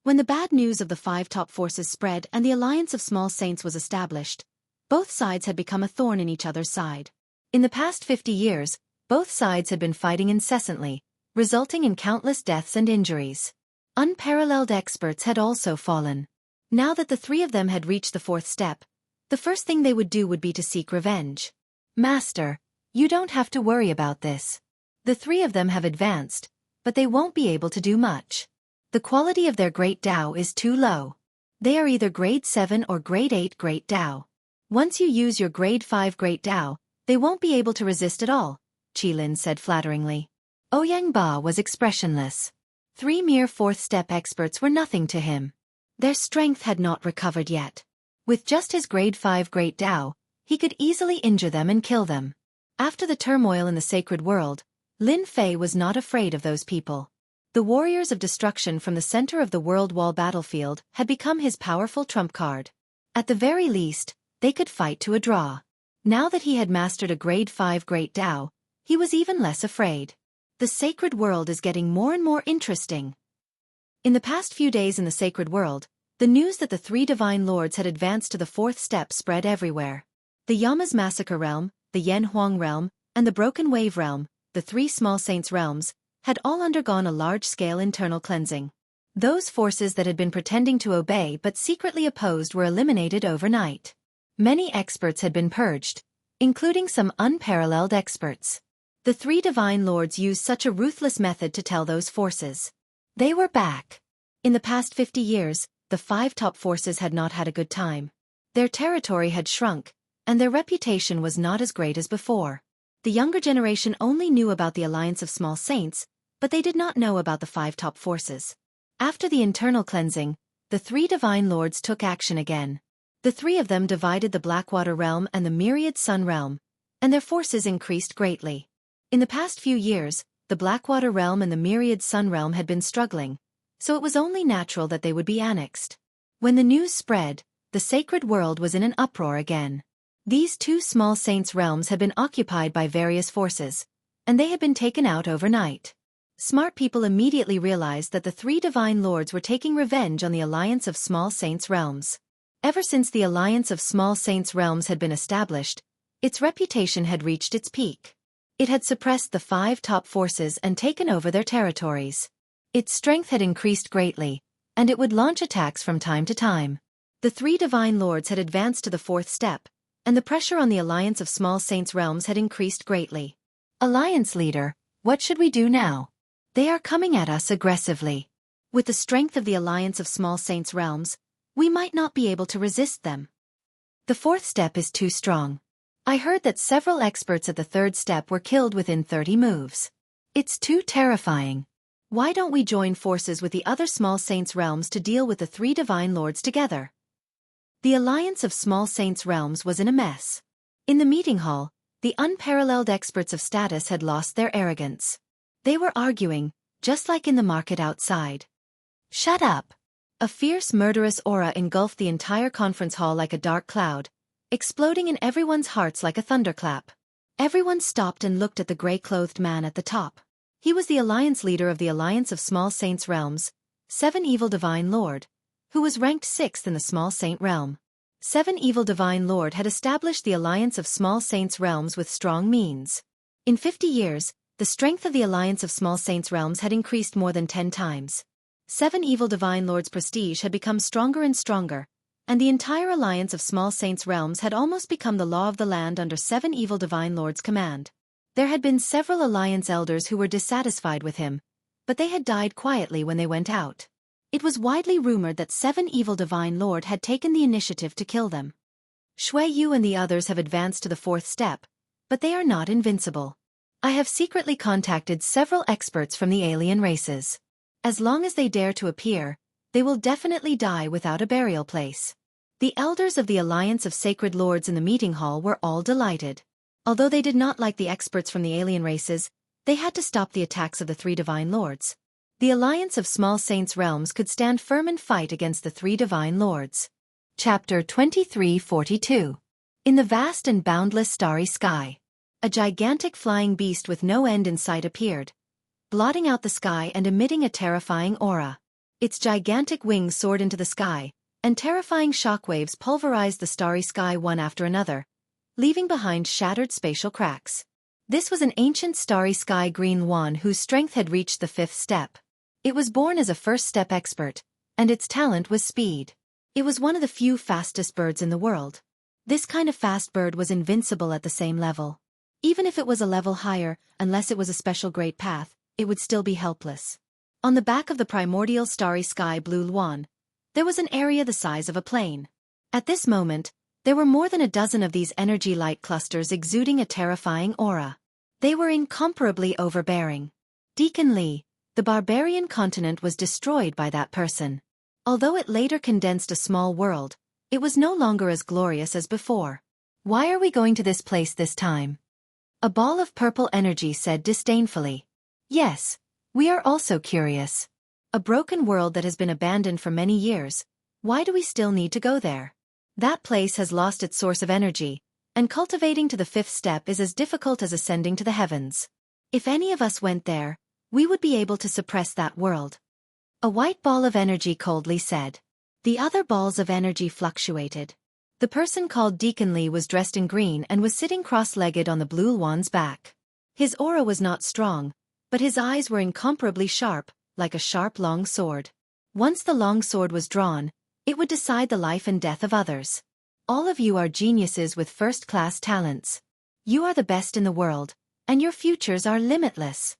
Speaker 1: When the bad news of the 5 top forces spread and the Alliance of Small Saints was established, both sides had become a thorn in each other's side. In the past 50 years, both sides had been fighting incessantly, resulting in countless deaths and injuries. Unparalleled experts had also fallen. Now that the 3 of them had reached the 4th step, the first thing they would do would be to seek revenge. Master, you don't have to worry about this. The 3 of them have advanced, but they won't be able to do much. The quality of their Great Tao is too low. They are either Grade 7 or Grade 8 Great Tao. Once you use your Grade 5 Great Tao, they won't be able to resist at all, Qilin said flatteringly. Ouyang was expressionless. 3 mere 4th step experts were nothing to him. Their strength had not recovered yet. With just his Grade 5 Great Tao, he could easily injure them and kill them. After the turmoil in the sacred world, Lin Fei was not afraid of those people. The warriors of destruction from the center of the World Wall battlefield had become his powerful trump card. At the very least, they could fight to a draw. Now that he had mastered a Grade 5 Great Tao, he was even less afraid. The sacred world is getting more and more interesting. In the past few days in the sacred world, the news that the 3 divine lords had advanced to the 4th step spread everywhere. The Yama's Massacre Realm, the Yen Huang Realm, and the Broken Wave Realm, the 3 Small Saints realms, had all undergone a large-scale internal cleansing. Those forces that had been pretending to obey but secretly opposed were eliminated overnight. Many experts had been purged, including some unparalleled experts. The 3 divine lords used such a ruthless method to tell those forces. They were back. In the past 50 years, the 5 top forces had not had a good time. Their territory had shrunk, and their reputation was not as great as before. The younger generation only knew about the Alliance of Small Saints, but they did not know about the 5 top forces. After the internal cleansing, the 3 divine lords took action again. The 3 of them divided the Blackwater Realm and the Myriad Sun Realm, and their forces increased greatly. In the past few years, the Blackwater Realm and the Myriad Sun Realm had been struggling, so it was only natural that they would be annexed. When the news spread, the sacred world was in an uproar again. These 2 Small Saints realms had been occupied by various forces, and they had been taken out overnight. Smart people immediately realized that the 3 divine lords were taking revenge on the Alliance of Small Saints realms. Ever since the Alliance of Small Saints realms had been established, its reputation had reached its peak. It had suppressed the 5 top forces and taken over their territories. Its strength had increased greatly, and it would launch attacks from time to time. The 3 divine lords had advanced to the 4th step, and the pressure on the Alliance of Small Saints Realms had increased greatly. Alliance leader, what should we do now? They are coming at us aggressively. With the strength of the Alliance of Small Saints Realms, we might not be able to resist them. The fourth step is too strong. I heard that several experts at the third step were killed within 30 moves. It's too terrifying. Why don't we join forces with the other Small Saints Realms to deal with the three Divine Lords together? The Alliance of Small Saints Realms was in a mess. In the meeting hall, the unparalleled experts of status had lost their arrogance. They were arguing, just like in the market outside. Shut up! A fierce murderous aura engulfed the entire conference hall like a dark cloud, exploding in everyone's hearts like a thunderclap. Everyone stopped and looked at the gray-clothed man at the top. He was the alliance leader of the Alliance of Small Saints Realms, 7 Evil Divine Lord, who was ranked 6th in the Small Saint Realm. 7 Evil Divine Lord had established the Alliance of Small Saints Realms with strong means. In 50 years, the strength of the Alliance of Small Saints Realms had increased more than 10 times. 7 Evil Divine Lords' prestige had become stronger and stronger, and the entire Alliance of Small Saints Realms had almost become the law of the land under 7 Evil Divine Lords' command. There had been several Alliance elders who were dissatisfied with him, but they had died quietly when they went out. It was widely rumored that 7 Evil Divine Lord had taken the initiative to kill them. Shui Yu and the others have advanced to the 4th step, but they are not invincible. I have secretly contacted several experts from the alien races. As long as they dare to appear, they will definitely die without a burial place. The elders of the Alliance of Sacred Lords in the meeting hall were all delighted. Although they did not like the experts from the alien races, they had to stop the attacks of the 3 Divine Lords. The Alliance of Small Saints Realms could stand firm and fight against the 3 Divine Lords. Chapter 2342. In the vast and boundless starry sky, a gigantic flying beast with no end in sight appeared, blotting out the sky and emitting a terrifying aura. Its gigantic wings soared into the sky, and terrifying shockwaves pulverized the starry sky one after another, leaving behind shattered spatial cracks. This was an ancient starry sky green one whose strength had reached the 5th step. It was born as a first-step expert, and its talent was speed. It was one of the few fastest birds in the world. This kind of fast bird was invincible at the same level. Even if it was a level higher, unless it was a special great path, it would still be helpless. On the back of the primordial starry sky blue Luan, there was an area the size of a plane. At this moment, there were more than a dozen of these energy light clusters exuding a terrifying aura. They were incomparably overbearing. Deacon Lee, the barbarian continent was destroyed by that person. Although it later condensed a small world, it was no longer as glorious as before. Why are we going to this place this time? A ball of purple energy said disdainfully. Yes, we are also curious. A broken world that has been abandoned for many years. Why do we still need to go there? That place has lost its source of energy, and cultivating to the 5th step is as difficult as ascending to the heavens. If any of us went there, we would be able to suppress that world. A white ball of energy coldly said. The other balls of energy fluctuated. The person called Deacon Lee was dressed in green and was sitting cross-legged on the blue Luan's back. His aura was not strong, but his eyes were incomparably sharp, like a sharp long sword. Once the long sword was drawn, it would decide the life and death of others. All of you are geniuses with first-class talents. You are the best in the world, and your futures are limitless.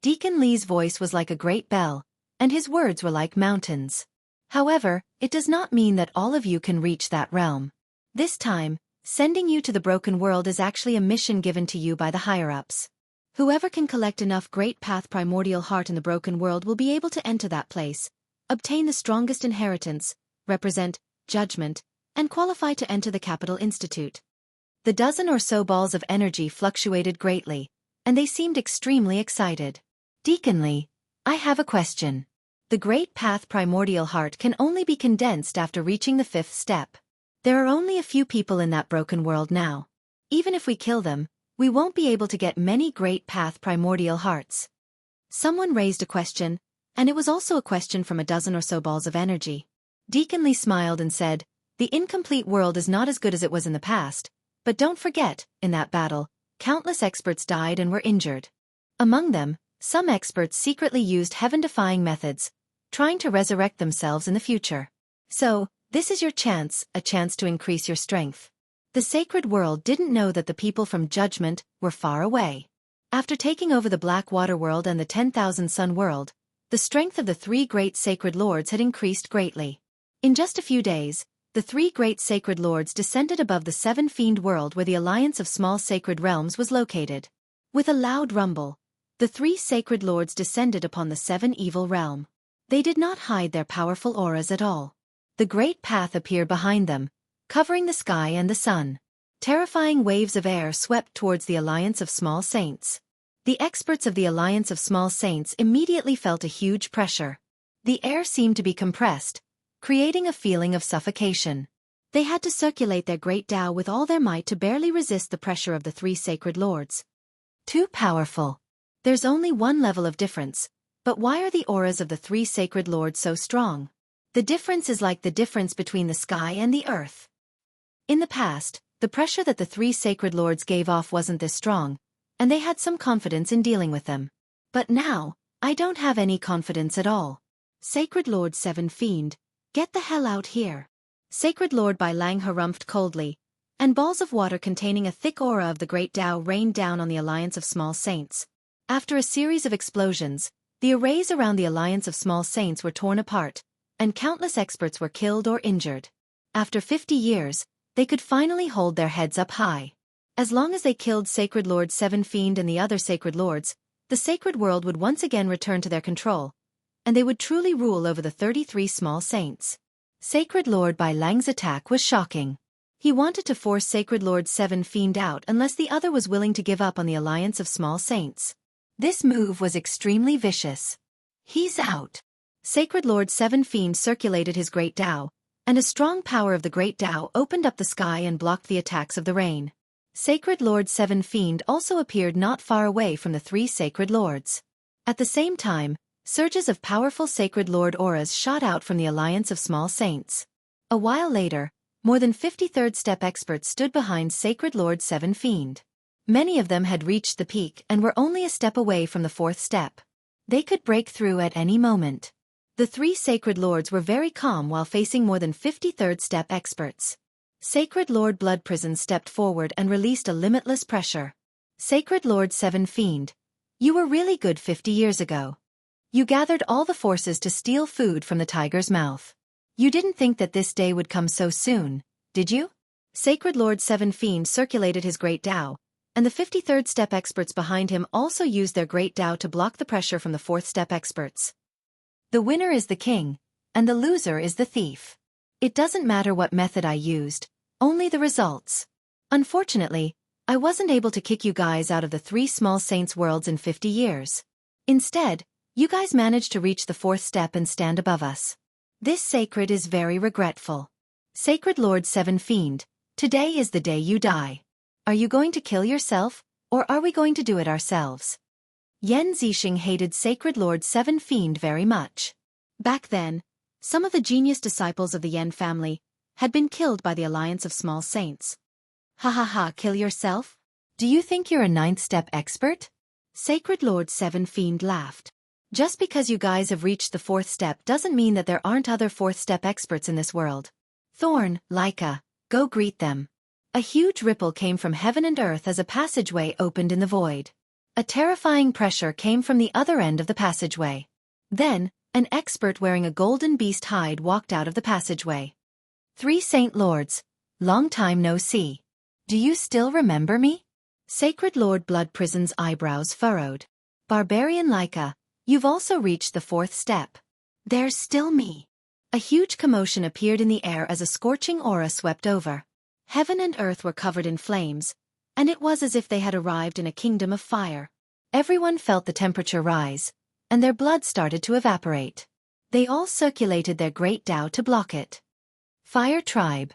Speaker 1: Deacon Lee's voice was like a great bell, and his words were like mountains. However, it does not mean that all of you can reach that realm. This time, sending you to the broken world is actually a mission given to you by the higher-ups. Whoever can collect enough Great Path Primordial Heart in the broken world will be able to enter that place, obtain the strongest inheritance, represent judgment, and qualify to enter the Capital Institute. The dozen or so balls of energy fluctuated greatly, and they seemed extremely excited. Deacon Lee, I have a question. The Great Path Primordial Heart can only be condensed after reaching the 5th step. There are only a few people in that broken world now. Even if we kill them, we won't be able to get many Great Path Primordial Hearts. Someone raised a question, and it was also a question from a dozen or so balls of energy. Deacon Lee smiled and said, the incomplete world is not as good as it was in the past, but don't forget, in that battle, countless experts died and were injured. Among them, some experts secretly used heaven-defying methods, trying to resurrect themselves in the future. So, this is your chance, a chance to increase your strength. The sacred world didn't know that the people from Judgment were far away. After taking over the Black Water World and the 10,000 Sun World, the strength of the three great sacred lords had increased greatly. In just a few days, the three great sacred lords descended above the seven fiend world where the alliance of small sacred realms was located. With a loud rumble, the three sacred lords descended upon the seven evil realm. They did not hide their powerful auras at all. The great path appeared behind them, covering the sky and the sun. Terrifying waves of air swept towards the alliance of small saints. The experts of the alliance of small saints immediately felt a huge pressure. The air seemed to be compressed, creating a feeling of suffocation. They had to circulate their great Tao with all their might to barely resist the pressure of the three sacred lords. Too powerful. There's only one level of difference, but why are the auras of the three sacred lords so strong? The difference is like the difference between the sky and the earth. In the past, the pressure that the three sacred lords gave off wasn't this strong, and they had some confidence in dealing with them. But now, I don't have any confidence at all. Sacred Lord Seven Fiend, get the hell out here. Sacred Lord Bai Lang harumphed coldly, and balls of water containing a thick aura of the great Tao rained down on the alliance of small saints. After a series of explosions, the arrays around the alliance of small saints were torn apart, and countless experts were killed or injured. After 50 years, they could finally hold their heads up high. As long as they killed Sacred Lord Seven Fiend and the other sacred lords, the sacred world would once again return to their control, and they would truly rule over the 33 small saints. Sacred Lord Bai Lang's attack was shocking. He wanted to force Sacred Lord Seven Fiend out unless the other was willing to give up on the alliance of small saints. This move was extremely vicious. He's out. Sacred Lord Seven Fiend circulated his great Tao, and a strong power of the great Tao opened up the sky and blocked the attacks of the rain. Sacred Lord Seven Fiend also appeared not far away from the three sacred lords. At the same time, surges of powerful sacred lord auras shot out from the alliance of small saints. A while later, more than 50 third-step experts stood behind Sacred Lord Seven Fiend. Many of them had reached the peak and were only a step away from the fourth step. They could break through at any moment. The three sacred lords were very calm while facing more than 50 third-step experts. Sacred Lord Blood Prison stepped forward and released a limitless pressure. Sacred Lord Seven Fiend, you were really good 50 years ago. You gathered all the forces to steal food from the tiger's mouth. You didn't think that this day would come so soon, did you? Sacred Lord Seven Fiend circulated his great Tao, and the 53rd step experts behind him also used their great Tao to block the pressure from the 4th step experts. The winner is the king, and the loser is the thief. It doesn't matter what method I used, only the results. Unfortunately, I wasn't able to kick you guys out of the three small saints worlds in 50 years. Instead, you guys managed to reach the 4th step and stand above us. This sacred is very regretful. Sacred Lord Seven Fiend, today is the day you die. Are you going to kill yourself, or are we going to do it ourselves? Yan Zixing hated Sacred Lord Seven Fiend very much. Back then, some of the genius disciples of the Yan family had been killed by the alliance of small saints. Ha ha ha, kill yourself? Do you think you're a 9th step expert? Sacred Lord Seven Fiend laughed. Just because you guys have reached the 4th step doesn't mean that there aren't other 4th step experts in this world. Thorn, Laika, go greet them. A huge ripple came from heaven and earth as a passageway opened in the void. A terrifying pressure came from the other end of the passageway. Then, an expert wearing a golden beast hide walked out of the passageway. 3 Saint Lords, long time no see. Do you still remember me? Sacred Lord Blood Prison's eyebrows furrowed. Barbarian Laika, you've also reached the 4th step. There's still me. A huge commotion appeared in the air as a scorching aura swept over. Heaven and earth were covered in flames, and it was as if they had arrived in a kingdom of fire. Everyone felt the temperature rise, and their blood started to evaporate. They all circulated their great Tao to block it. Fire Tribe.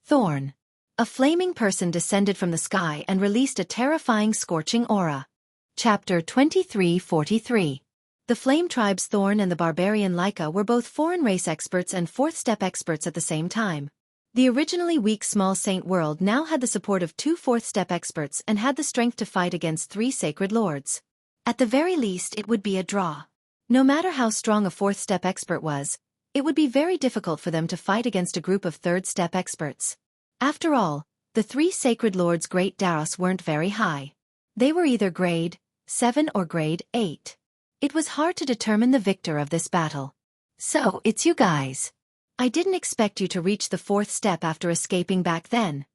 Speaker 1: Thorn. A flaming person descended from the sky and released a terrifying scorching aura. Chapter 2343. The Flame Tribe's Thorn and the Barbarian Laika were both foreign race experts and 4th step experts at the same time. The originally weak small saint world now had the support of 2 4th step experts and had the strength to fight against 3 sacred lords. At the very least it would be a draw. No matter how strong a 4th step expert was, it would be very difficult for them to fight against a group of 3rd step experts. After all, The 3 Sacred Lords' great Daos weren't very high. They were either grade 7 or grade 8. It was hard to determine the victor of this battle. So, it's you guys. I didn't expect you to reach the 4th step after escaping back then.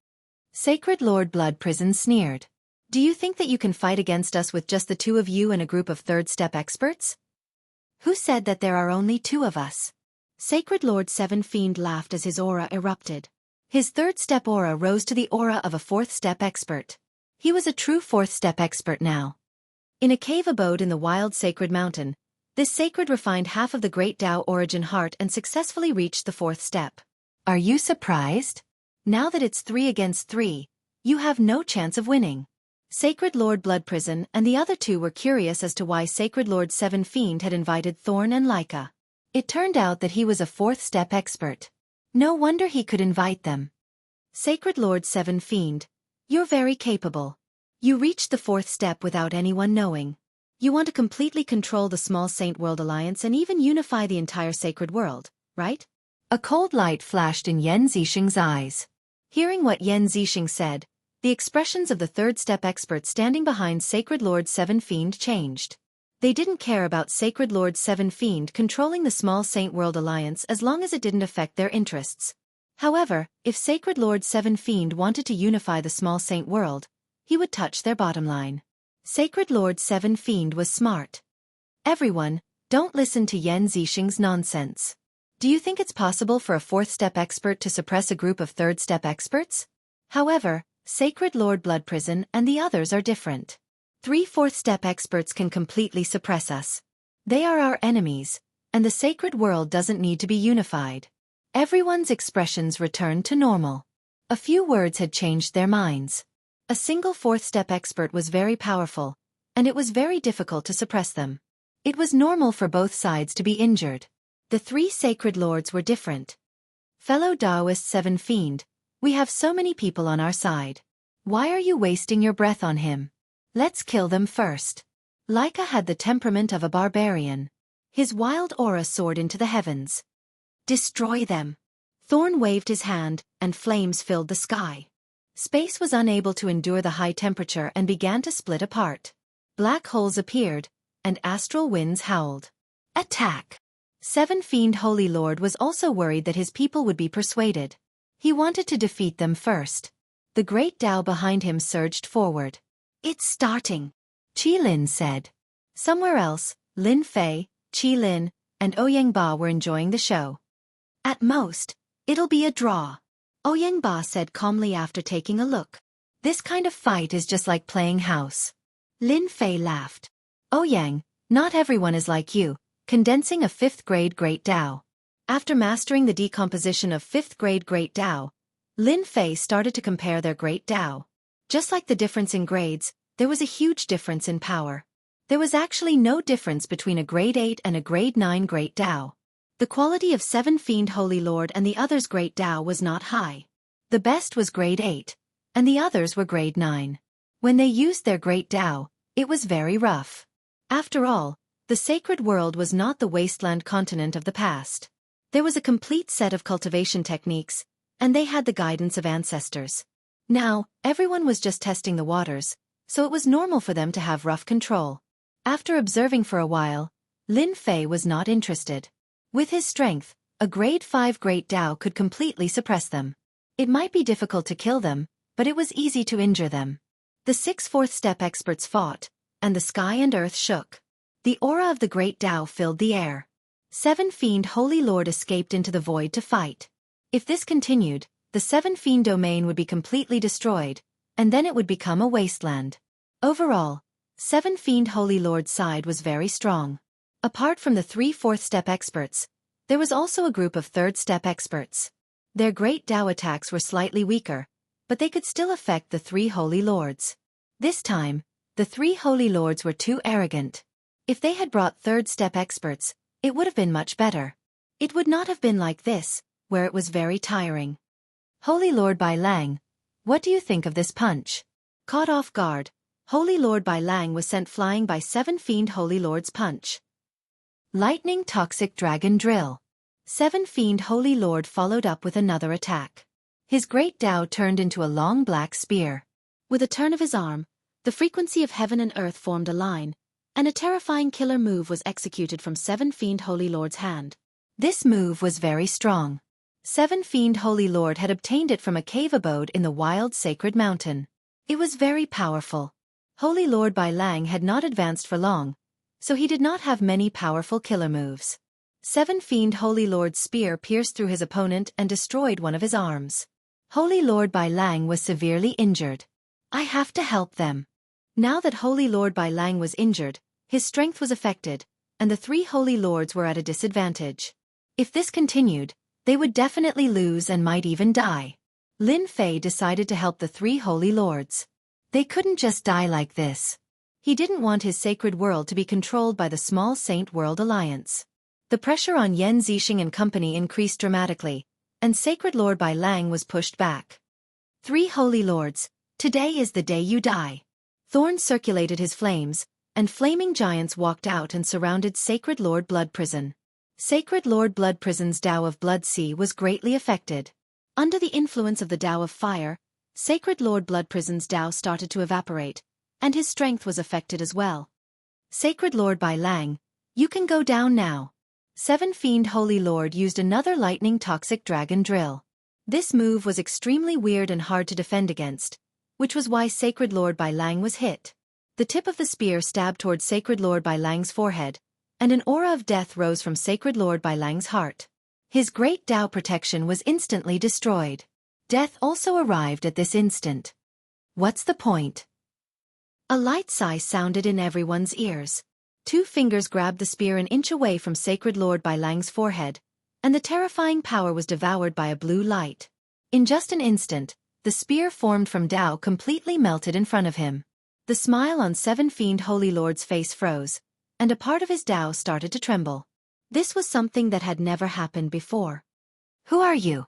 Speaker 1: Sacred Lord Blood Prison sneered. Do you think that you can fight against us with just the 2 of you and a group of 3rd step experts? Who said that there are only 2 of us? Sacred Lord 7 Fiend laughed as his aura erupted. His 3rd step aura rose to the aura of a 4th step expert. He was a true 4th step expert now. In a cave abode in the wild sacred mountain, this sacred refined half of the great Tao origin heart and successfully reached the 4th step. Are you surprised? Now that it's 3 against 3, you have no chance of winning. Sacred Lord Blood Prison and the other 2 were curious as to why Sacred Lord 7 Fiend had invited Thorn and Leica. It turned out that he was a 4th step expert. No wonder he could invite them. Sacred Lord 7 Fiend, you're very capable. You reached the 4th step without anyone knowing. You want to completely control the small Saint World Alliance and even unify the entire sacred world, right? A cold light flashed in Yan Zixing's eyes. Hearing what Yan Zixing said, the expressions of the 3rd step experts standing behind Sacred Lord 7 Fiend changed. They didn't care about Sacred Lord 7 Fiend controlling the small Saint World Alliance as long as it didn't affect their interests. However, if Sacred Lord 7 Fiend wanted to unify the small Saint World, he would touch their bottom line. Sacred Lord 7 Fiend was smart. Everyone, don't listen to Yan Zixing's nonsense. Do you think it's possible for a 4th step expert to suppress a group of 3rd step experts? However, Sacred Lord Blood Prison and the others are different. 3 4th step experts can completely suppress us. They are our enemies, and the sacred world doesn't need to be unified. Everyone's expressions returned to normal. A few words had changed their minds. A single 4th step expert was very powerful, and it was very difficult to suppress them. It was normal for both sides to be injured. The 3 Sacred Lords were different. Fellow Taoist 7 Fiend, we have so many people on our side. Why are you wasting your breath on him? Let's kill them first. Leica had the temperament of a barbarian. His wild aura soared into the heavens. Destroy them. Thorn waved his hand, and flames filled the sky. Space was unable to endure the high temperature and began to split apart. Black holes appeared, and astral winds howled. Attack! 7 Fiend Holy Lord was also worried that his people would be persuaded. He wanted to defeat them first. The great Tao behind him surged forward. It's starting, Qi Lin said. Somewhere else, Lin Fei, Qi Lin, and Ouyang Ba were enjoying the show. At most, it'll be a draw, Ouyang Ba said calmly after taking a look. This kind of fight is just like playing house. Lin Fei laughed. Ouyang, not everyone is like you, condensing a 5th grade Great Tao. After mastering the decomposition of 5th grade Great Tao, Lin Fei started to compare their Great Tao. Just like the difference in grades, there was a huge difference in power. There was actually no difference between a grade 8 and a grade 9 Great Tao. The quality of 7 Fiend Holy Lord and the others' Great Tao was not high. The best was grade 8, and the others were grade 9. When they used their Great Tao, it was very rough. After all, the sacred world was not the wasteland continent of the past. There was a complete set of cultivation techniques, and they had the guidance of ancestors. Now, everyone was just testing the waters, so it was normal for them to have rough control. After observing for a while, Lin Fei was not interested. With his strength, a grade 5 Great Tao could completely suppress them. It might be difficult to kill them, but it was easy to injure them. The 6 4th step experts fought, and the sky and earth shook. The aura of the Great Tao filled the air. 7 Fiend Holy Lord escaped into the void to fight. If this continued, the 7 Fiend domain would be completely destroyed, and then it would become a wasteland. Overall, 7 Fiend Holy Lord's side was very strong. Apart from the 3 4th step experts, there was also a group of 3rd step experts. Their Great Tao attacks were slightly weaker, but they could still affect the 3 Holy Lords. This time, the 3 Holy Lords were too arrogant. If they had brought 3rd step experts, it would have been much better. It would not have been like this, where it was very tiring. Holy Lord Bai Lang, what do you think of this punch? Caught off guard, Holy Lord Bai Lang was sent flying by 7 Fiend Holy Lord's punch. Lightning Toxic Dragon Drill. 7 Fiend Holy Lord followed up with another attack. His great Tao turned into a long black spear. With a turn of his arm, the frequency of heaven and earth formed a line, and a terrifying killer move was executed from Seven Fiend Holy Lord's hand. This move was very strong. Seven Fiend Holy Lord had obtained it from a cave abode in the wild sacred mountain. It was very powerful. Holy Lord Bai Lang had not advanced for long, so he did not have many powerful killer moves. Seven Fiend Holy Lord's spear pierced through his opponent and destroyed one of his arms. Holy Lord Bai Lang was severely injured. I have to help them. Now that Holy Lord Bai Lang was injured, his strength was affected, and the three Holy Lords were at a disadvantage. If this continued, they would definitely lose and might even die. Lin Fei decided to help the three Holy Lords. They couldn't just die like this. He didn't want his sacred world to be controlled by the small Saint World Alliance. The pressure on Yan Zixing and company increased dramatically, and Sacred Lord Bai Lang was pushed back. Three Holy Lords, today is the day you die. Thorns circulated his flames, and flaming giants walked out and surrounded Sacred Lord Blood Prison. Sacred Lord Blood Prison's Tao of Blood Sea was greatly affected. Under the influence of the Tao of Fire, Sacred Lord Blood Prison's Tao started to evaporate, and his strength was affected as well. Sacred Lord Bai Lang, you can go down now. Seven Fiend Holy Lord used another lightning toxic dragon drill. This move was extremely weird and hard to defend against, which was why Sacred Lord Bai Lang was hit. The tip of the spear stabbed towards Sacred Lord Bai Lang's forehead, and an aura of death rose from Sacred Lord Bai Lang's heart. His great Tao protection was instantly destroyed. Death also arrived at this instant. What's the point? A light sigh sounded in everyone's ears. Two fingers grabbed the spear an inch away from Sacred Lord Bai Lang's forehead, and the terrifying power was devoured by a blue light. In just an instant, the spear formed from Tao completely melted in front of him. The smile on Seven Fiend Holy Lord's face froze, and a part of his Tao started to tremble. This was something that had never happened before. Who are you?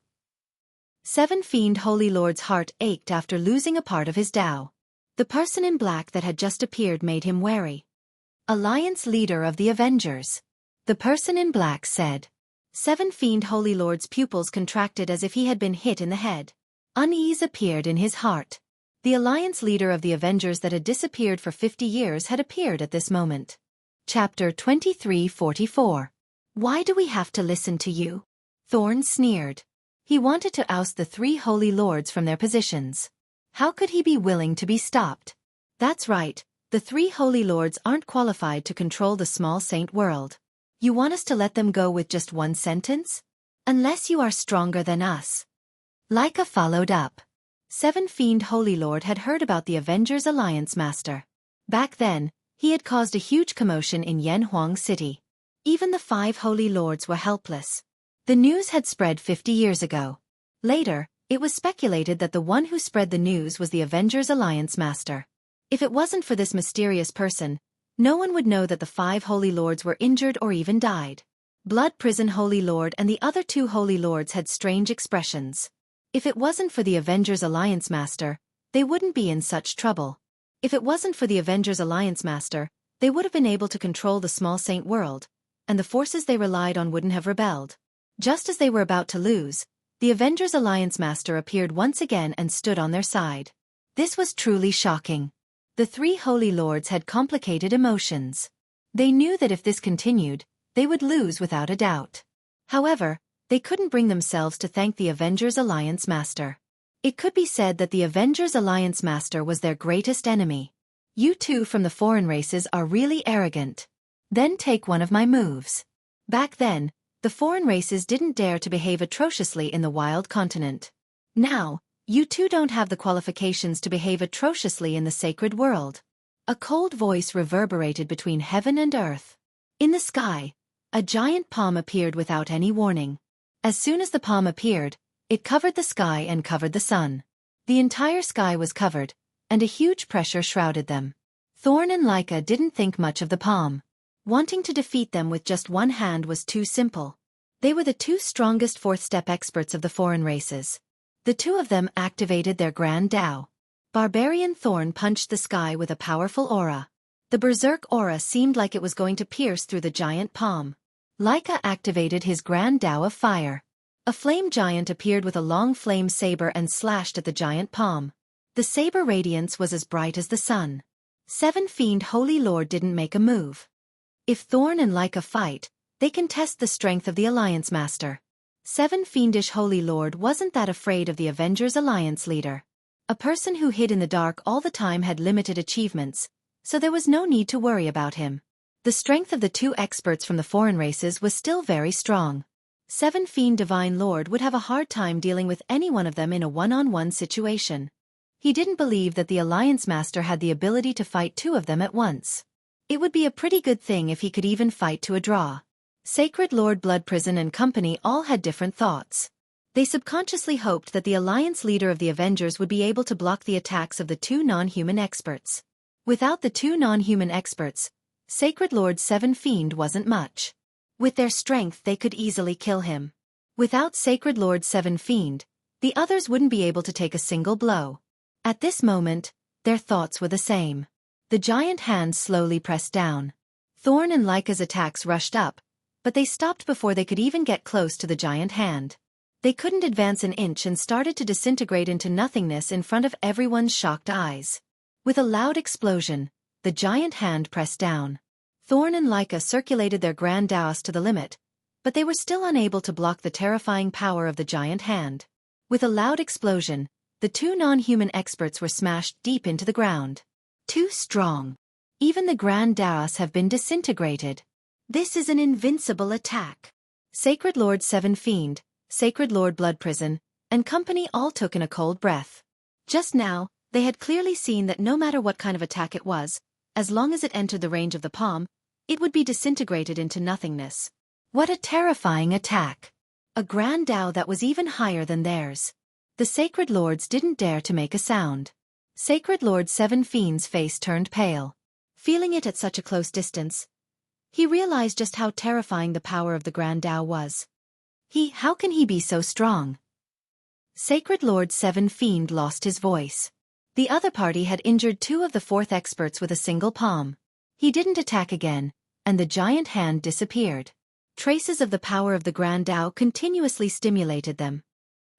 Speaker 1: Seven Fiend Holy Lord's heart ached after losing a part of his Tao. The person in black that had just appeared made him wary. Alliance leader of the Avengers. The person in black said. Seven Fiend Holy Lord's pupils contracted as if he had been hit in the head. Unease appeared in his heart. The alliance leader of the Avengers that had disappeared for 50 years had appeared at this moment. Chapter 2344. Why do we have to listen to you? Thorn sneered. He wanted to oust the three Holy Lords from their positions. How could he be willing to be stopped? That's right. The three Holy Lords aren't qualified to control the small saint world. You want us to let them go with just one sentence? Unless you are stronger than us. Laika followed up. Seven Fiend Holy Lord had heard about the Avengers Alliance Master. Back then, he had caused a huge commotion in Yanhuang City. Even the five Holy Lords were helpless. The news had spread 50 years ago. Later, it was speculated that the one who spread the news was the Avengers Alliance Master. If it wasn't for this mysterious person, no one would know that the five Holy Lords were injured or even died. Blood Prison Holy Lord and the other two Holy Lords had strange expressions. If it wasn't for the Avengers Alliance Master, they wouldn't be in such trouble. If it wasn't for the Avengers Alliance Master, they would have been able to control the small saint world, and the forces they relied on wouldn't have rebelled. Just as they were about to lose, the Avengers Alliance Master appeared once again and stood on their side. This was truly shocking. The three Holy Lords had complicated emotions. They knew that if this continued, they would lose without a doubt. However, they couldn't bring themselves to thank the Avengers Alliance Master. It could be said that the Avengers Alliance Master was their greatest enemy. You two from the foreign races are really arrogant. Then take one of my moves. Back then, the foreign races didn't dare to behave atrociously in the wild continent. Now, you two don't have the qualifications to behave atrociously in the sacred world. A cold voice reverberated between heaven and earth. In the sky, a giant palm appeared without any warning. As soon as the palm appeared, it covered the sky and covered the sun. The entire sky was covered, and a huge pressure shrouded them. Thorn and Laika didn't think much of the palm. Wanting to defeat them with just one hand was too simple. They were the two strongest fourth-step experts of the foreign races. The two of them activated their Grand Tao. Barbarian Thorn punched the sky with a powerful aura. The berserk aura seemed like it was going to pierce through the giant palm. Laika activated his Grand Tao of Fire. A flame giant appeared with a long flame saber and slashed at the giant palm. The saber radiance was as bright as the sun. 7 Fiend Holy Lord didn't make a move. If Thorn and Leica fight, they can test the strength of the Alliance Master. 7 Fiendish Holy Lord wasn't that afraid of the Avengers Alliance leader. A person who hid in the dark all the time had limited achievements, so there was no need to worry about him. The strength of the 2 experts from the foreign races was still very strong. 7 Fiend Divine Lord would have a hard time dealing with any one of them in a one-on-one situation. He didn't believe that the Alliance Master had the ability to fight 2 of them at once. It would be a pretty good thing if he could even fight to a draw. Sacred Lord Blood Prison and company all had different thoughts. They subconsciously hoped that the Alliance leader of the Avengers would be able to block the attacks of the 2 non-human experts. Without the 2 non-human experts, Sacred Lord 7 Fiend wasn't much. With their strength they could easily kill him. Without Sacred Lord 7 Fiend, the others wouldn't be able to take a single blow. At this moment, their thoughts were the same. The giant hand slowly pressed down. Thorn and Leica's attacks rushed up, but they stopped before they could even get close to the giant hand. They couldn't advance an inch and started to disintegrate into nothingness in front of everyone's shocked eyes. With a loud explosion, the giant hand pressed down. Thorn and Leica circulated their Grand Daos to the limit, but they were still unable to block the terrifying power of the giant hand. With a loud explosion, the 2 non-human experts were smashed deep into the ground. Too strong. Even the Grand Daos have been disintegrated. This is an invincible attack. Sacred Lord 7 Fiend, Sacred Lord Blood Prison, and company all took in a cold breath. Just now, they had clearly seen that no matter what kind of attack it was, as long as it entered the range of the palm, it would be disintegrated into nothingness. What a terrifying attack! A Grand Dao that was even higher than theirs. The Sacred Lords didn't dare to make a sound. Sacred Lord 7 Fiend's face turned pale. Feeling it at such a close distance, he realized just how terrifying the power of the Grand Dao was. How can he be so strong? Sacred Lord 7 Fiend lost his voice. The other party had injured 2 of the 4th experts with a single palm. He didn't attack again, and the giant hand disappeared. Traces of the power of the Grand Dao continuously stimulated them.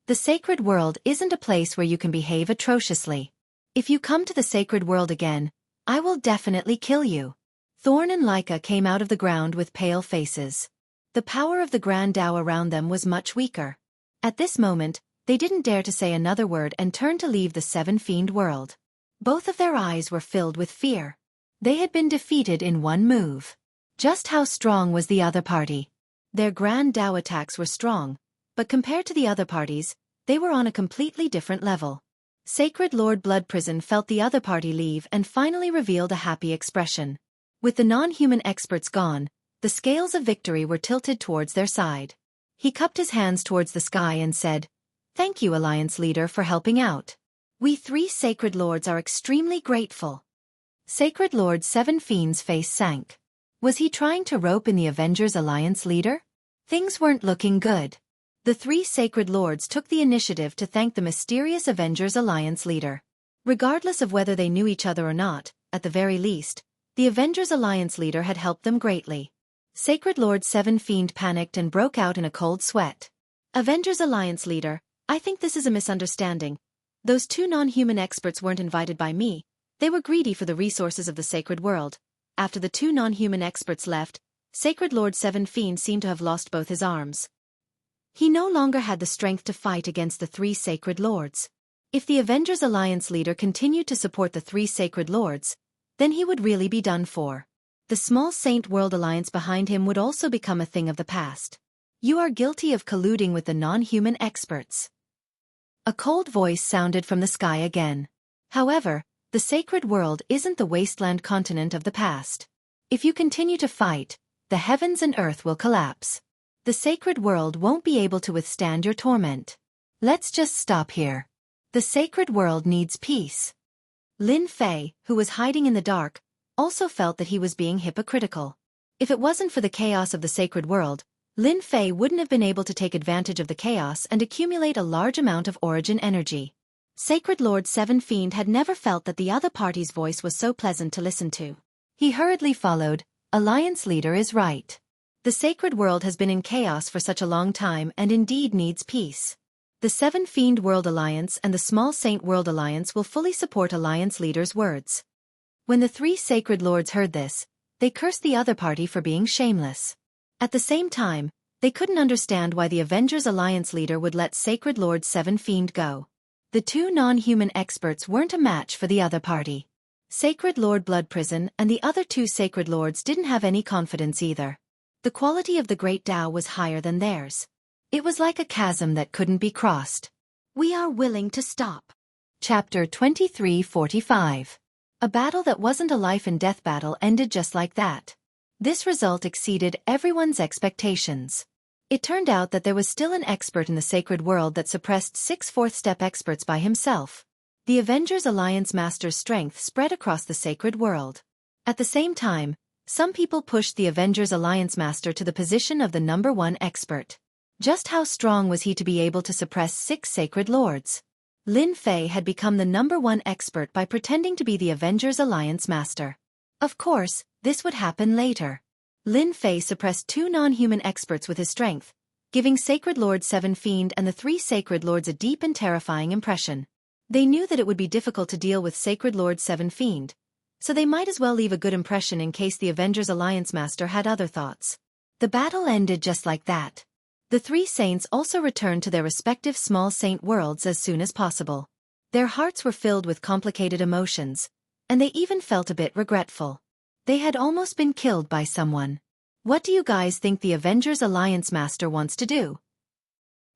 Speaker 1: The sacred world isn't a place where you can behave atrociously. If you come to the sacred world again, I will definitely kill you. Thorn and Leica came out of the ground with pale faces. The power of the Grand Dao around them was much weaker. At this moment, they didn't dare to say another word and turned to leave the 7 Fiend world. Both of their eyes were filled with fear. They had been defeated in one move. Just how strong was the other party? Their Grand Dao attacks were strong, but compared to the other parties, they were on a completely different level. Sacred Lord Blood Prison felt the other party leave and finally revealed a happy expression. With the non-human experts gone, the scales of victory were tilted towards their side. He cupped his hands towards the sky and said, "Thank you, Alliance Leader, for helping out. We 3 Sacred Lords are extremely grateful." Sacred Lord 7 Fiend's face sank. Was he trying to rope in the Avengers Alliance leader? Things weren't looking good. The 3 Sacred Lords took the initiative to thank the mysterious Avengers Alliance leader. Regardless of whether they knew each other or not, at the very least, the Avengers Alliance leader had helped them greatly. Sacred Lord 7 Fiend panicked and broke out in a cold sweat. "Avengers Alliance leader, I think this is a misunderstanding. Those 2 non-human experts weren't invited by me. They were greedy for the resources of the sacred world. After the 2 non-human experts left, Sacred Lord 7 Fiend seemed to have lost both his arms. He no longer had the strength to fight against the 3 Sacred Lords. If the Avengers Alliance leader continued to support the 3 Sacred Lords, then he would really be done for. The small Saint World Alliance behind him would also become a thing of the past. You are guilty of colluding with the non-human experts." A cold voice sounded from the sky again. However, the sacred world isn't the wasteland continent of the past. If you continue to fight, the heavens and earth will collapse. The sacred world won't be able to withstand your torment. Let's just stop here. The sacred world needs peace. Lin Fei, who was hiding in the dark, also felt that he was being hypocritical. If it wasn't for the chaos of the sacred world, Lin Fei wouldn't have been able to take advantage of the chaos and accumulate a large amount of origin energy. Sacred Lord 7 Fiend had never felt that the other party's voice was so pleasant to listen to. He hurriedly followed, "Alliance leader is right. The sacred world has been in chaos for such a long time and indeed needs peace. The Seven Fiend World Alliance and the Small Saint World Alliance will fully support Alliance leaders' words. When the three sacred lords heard this, they cursed the other party for being shameless. At the same time, they couldn't understand why the Avengers Alliance leader would let Sacred Lord Seven Fiend go. The two non-human experts weren't a match for the other party. Sacred Lord Blood Prison and the other two sacred lords didn't have any confidence either. The quality of the Great Tao was higher than theirs. It was like a chasm that couldn't be crossed. We are willing to stop. Chapter 2345. A battle that wasn't a life-and-death battle ended just like that. This result exceeded everyone's expectations. It turned out that there was still an expert in the sacred world that suppressed 6 fourth-step experts by himself. The Avengers Alliance Master's strength spread across the sacred world. At the same time, some people pushed the Avengers Alliance Master to the position of the #1 expert. Just how strong was he to be able to suppress 6 sacred lords? Lin Fei had become the #1 expert by pretending to be the Avengers Alliance Master. Of course, this would happen later. Lin Fei suppressed 2 non-human experts with his strength, giving Sacred Lord Seven Fiend and the 3 Sacred Lords a deep and terrifying impression. They knew that it would be difficult to deal with Sacred Lord Seven Fiend, so they might as well leave a good impression in case the Avengers Alliance Master had other thoughts. The battle ended just like that. The 3 saints also returned to their respective small saint worlds as soon as possible. Their hearts were filled with complicated emotions, and they even felt a bit regretful. They had almost been killed by someone. What do you guys think the Avengers Alliance Master wants to do?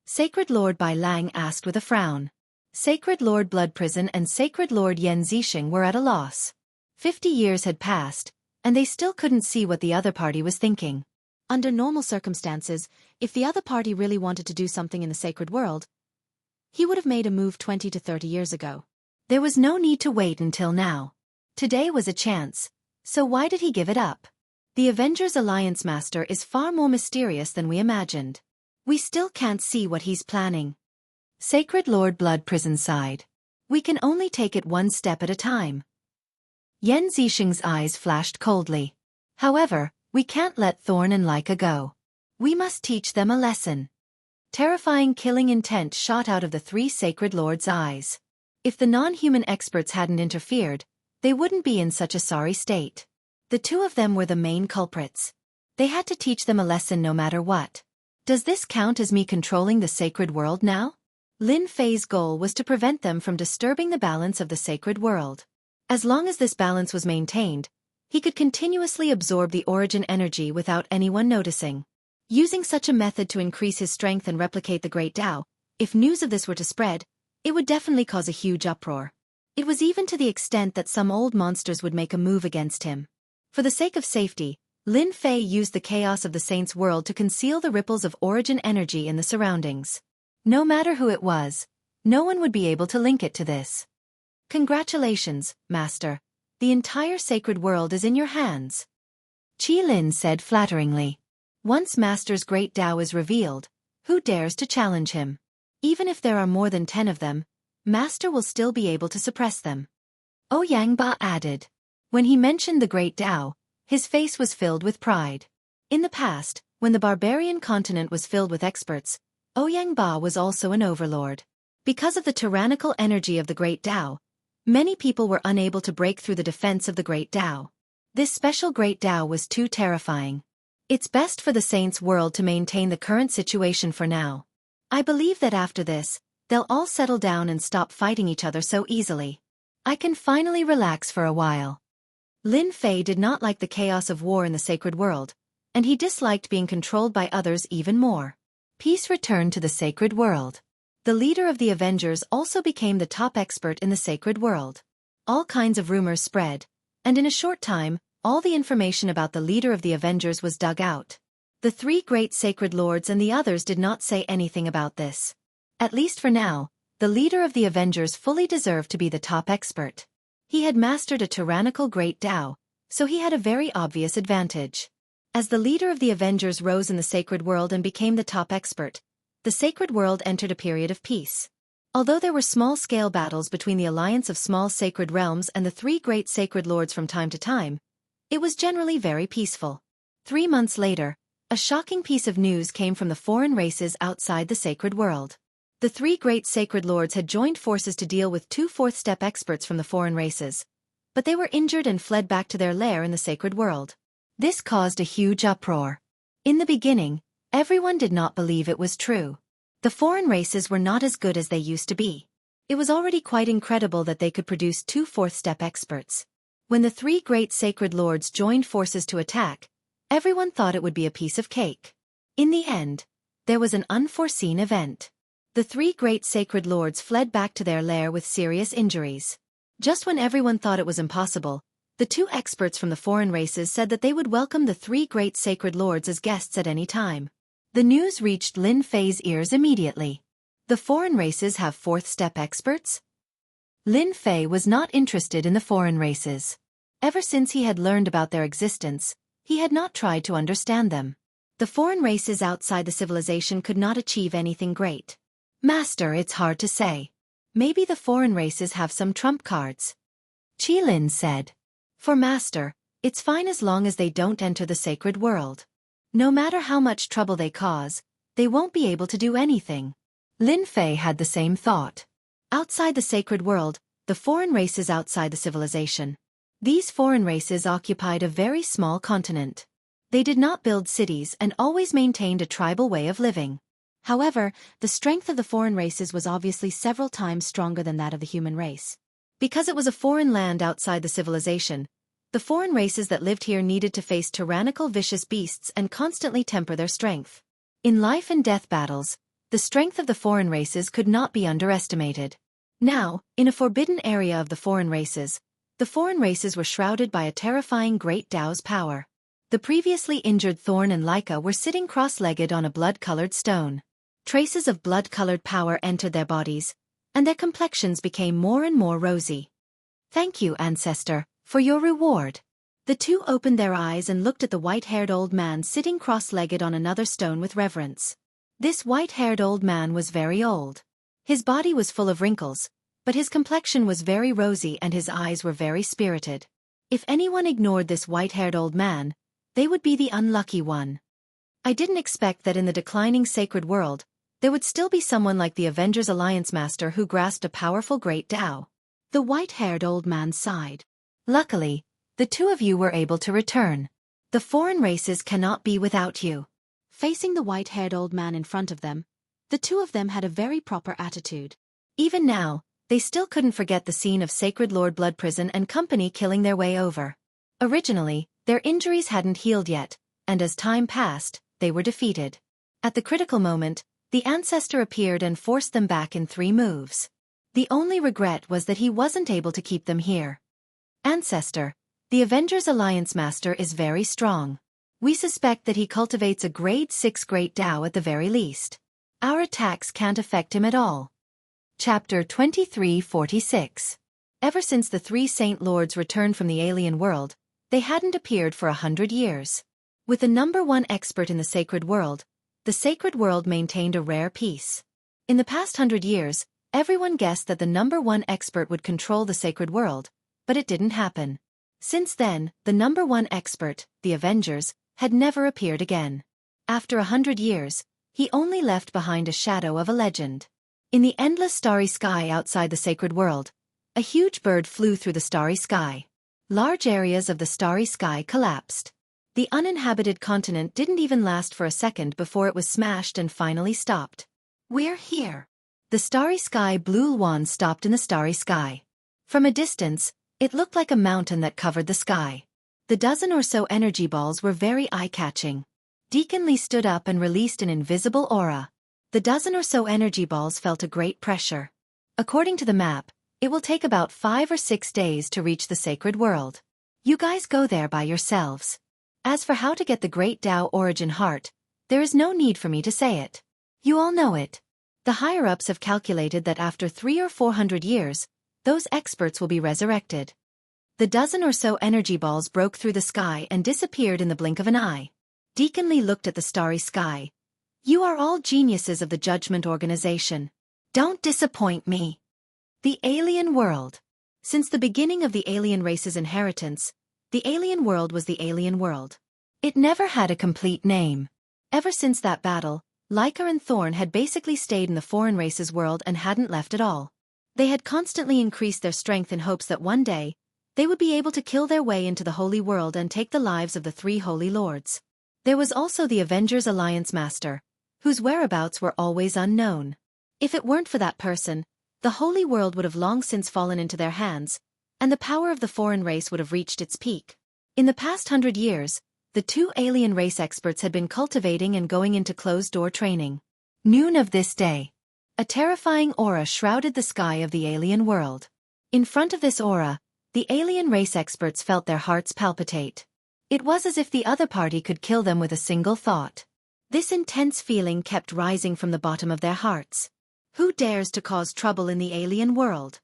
Speaker 1: Sacred Lord Bai Lang asked with a frown. Sacred Lord Blood Prison and Sacred Lord Yan Zixing were at a loss. 50 years had passed, and they still couldn't see what the other party was thinking. Under normal circumstances, if the other party really wanted to do something in the sacred world, he would have made a move 20 to 30 years ago. There was no need to wait until now. Today was a chance, so why did he give it up? The Avengers Alliance Master is far more mysterious than we imagined. We still can't see what he's planning. Sacred Lord Blood Prison sighed. We can only take it one step at a time. Yan Zixing's eyes flashed coldly. However, we can't let Thorn and Leica go. We must teach them a lesson. Terrifying killing intent shot out of the 3 sacred lords' eyes. If the non-human experts hadn't interfered, they wouldn't be in such a sorry state. The 2 of them were the main culprits. They had to teach them a lesson no matter what. Does this count as me controlling the sacred world now? Lin Fei's goal was to prevent them from disturbing the balance of the sacred world. As long as this balance was maintained, he could continuously absorb the origin energy without anyone noticing. Using such a method to increase his strength and replicate the Great Tao, if news of this were to spread, it would definitely cause a huge uproar. It was even to the extent that some old monsters would make a move against him. For the sake of safety, Lin Fei used the chaos of the Saints' world to conceal the ripples of origin energy in the surroundings. No matter who it was, no one would be able to link it to this. Congratulations, Master. The entire sacred world is in your hands. Qi Lin said flatteringly. Once Master's Great Tao is revealed, who dares to challenge him? Even if there are more than 10 of them, Master will still be able to suppress them. Ouyang Ba added. When he mentioned the Great Tao, his face was filled with pride. In the past, when the barbarian continent was filled with experts, Ouyang Ba was also an overlord. Because of the tyrannical energy of the Great Tao, many people were unable to break through the defense of the Great Tao. This special Great Tao was too terrifying. It's best for the Saints' world to maintain the current situation for now. I believe that after this, they'll all settle down and stop fighting each other so easily. I can finally relax for a while. Lin Fei did not like the chaos of war in the sacred world, and he disliked being controlled by others even more. Peace returned to the sacred world. The leader of the Avengers also became the top expert in the sacred world. All kinds of rumors spread, and in a short time, all the information about the leader of the Avengers was dug out. The 3 great sacred lords and the others did not say anything about this. At least for now, the leader of the Avengers fully deserved to be the top expert. He had mastered a tyrannical Great Tao, so he had a very obvious advantage. As the leader of the Avengers rose in the sacred world and became the top expert, the sacred world entered a period of peace. Although there were small-scale battles between the alliance of small sacred realms and the 3 great sacred lords from time to time, it was generally very peaceful. 3 months later, a A shocking piece of news came from the foreign races outside the sacred world. The three great sacred lords had joined forces to deal with two fourth-step experts from the foreign races, but they were injured and fled back to their lair in the sacred world. This caused a huge uproar. In the beginning, everyone did not believe it was true. The foreign races were not as good as they used to be. It was already quite incredible that they could produce two fourth-step experts. When the three great sacred lords joined forces to attack, everyone thought it would be a piece of cake. In the end, there was an unforeseen event. The three great sacred lords fled back to their lair with serious injuries. Just when everyone thought it was impossible, the two experts from the foreign races said that they would welcome the three great sacred lords as guests at any time. The news reached Lin Fei's ears immediately. The foreign races have fourth-step experts? Lin Fei was not interested in the foreign races. Ever since he had learned about their existence, he had not tried to understand them. The foreign races outside the civilization could not achieve anything great. Master, it's hard to say. Maybe the foreign races have some trump cards. Qilin said. For Master, it's fine as long as they don't enter the sacred world. No matter how much trouble they cause, they won't be able to do anything. Lin Fei had the same thought. Outside the sacred world, the foreign races outside the civilization. These foreign races occupied a very small continent. They did not build cities and always maintained a tribal way of living. However, the strength of the foreign races was obviously several times stronger than that of the human race. Because it was a foreign land outside the civilization, the foreign races that lived here needed to face tyrannical vicious beasts and constantly temper their strength. In life and death battles, the strength of the foreign races could not be underestimated. Now, in a forbidden area of the foreign races were shrouded by a terrifying Great Tao's power. The previously injured Thorn and Leica were sitting cross-legged on a blood-colored stone. Traces of blood-colored power entered their bodies, and their complexions became more and more rosy. Thank you, Ancestor, for your reward. The two opened their eyes and looked at the white-haired old man sitting cross-legged on another stone with reverence. This white-haired old man was very old. His body was full of wrinkles, but his complexion was very rosy and his eyes were very spirited. If anyone ignored this white-haired old man, they would be the unlucky one. I didn't expect that in the declining sacred world, there would still be someone like the Avengers Alliance Master who grasped a powerful Great Tao. The white-haired old man sighed. Luckily, the two of you were able to return. The foreign races cannot be without you. Facing the white-haired old man in front of them, the two of them had a very proper attitude. Even now, they still couldn't forget the scene of Sacred Lord Blood Prison and company killing their way over. Originally, their injuries hadn't healed yet, and as time passed, they were defeated. At the critical moment, the Ancestor appeared and forced them back in 3 moves. The only regret was that he wasn't able to keep them here. Ancestor, the Avengers Alliance Master is very strong. We suspect that he cultivates a grade 6 Great Tao at the very least. Our attacks can't affect him at all. Chapter 2346. Ever since the 3 Saint Lords returned from the alien world, they hadn't appeared for 100 years. With the number 1 expert in the sacred world, the sacred world maintained a rare peace. In the past 100 years, everyone guessed that the number 1 expert would control the sacred world, but it didn't happen. Since then, the number 1 expert, the Avengers, had never appeared again. After 100 years, he only left behind a shadow of a legend. In the endless starry sky outside the sacred world, a huge bird flew through the starry sky. Large areas of the starry sky collapsed. The uninhabited continent didn't even last for a second before it was smashed and finally stopped. We're here. The starry sky blue wand stopped in the starry sky. From a distance, it looked like a mountain that covered the sky. The dozen or so energy balls were very eye-catching. Deacon Lee stood up and released an invisible aura. The dozen or so energy balls felt a great pressure. According to the map, it will take about 5 or 6 days to reach the sacred world. You guys go there by yourselves. As for how to get the Great Tao Origin Heart, there is no need for me to say it. You all know it. The higher-ups have calculated that after 300 or 400 years, those experts will be resurrected. The dozen or so energy balls broke through the sky and disappeared in the blink of an eye. Deacon Lee looked at the starry sky. You are all geniuses of the Judgment Organization. Don't disappoint me. The alien world. Since the beginning of the alien race's inheritance, the alien world was the alien world. It never had a complete name. Ever since that battle, Leica and Thorn had basically stayed in the foreign races world and hadn't left at all. They had constantly increased their strength in hopes that one day, they would be able to kill their way into the holy world and take the lives of the 3 holy lords. There was also the Avengers Alliance Master, whose whereabouts were always unknown. If it weren't for that person, the holy world would have long since fallen into their hands, and the power of the foreign race would have reached its peak. In the past 100 years, the 2 alien race experts had been cultivating and going into closed-door training. Noon of this day. A terrifying aura shrouded the sky of the alien world. In front of this aura, the alien race experts felt their hearts palpitate. It was as if the other party could kill them with a single thought. This intense feeling kept rising from the bottom of their hearts. Who dares to cause trouble in the alien world?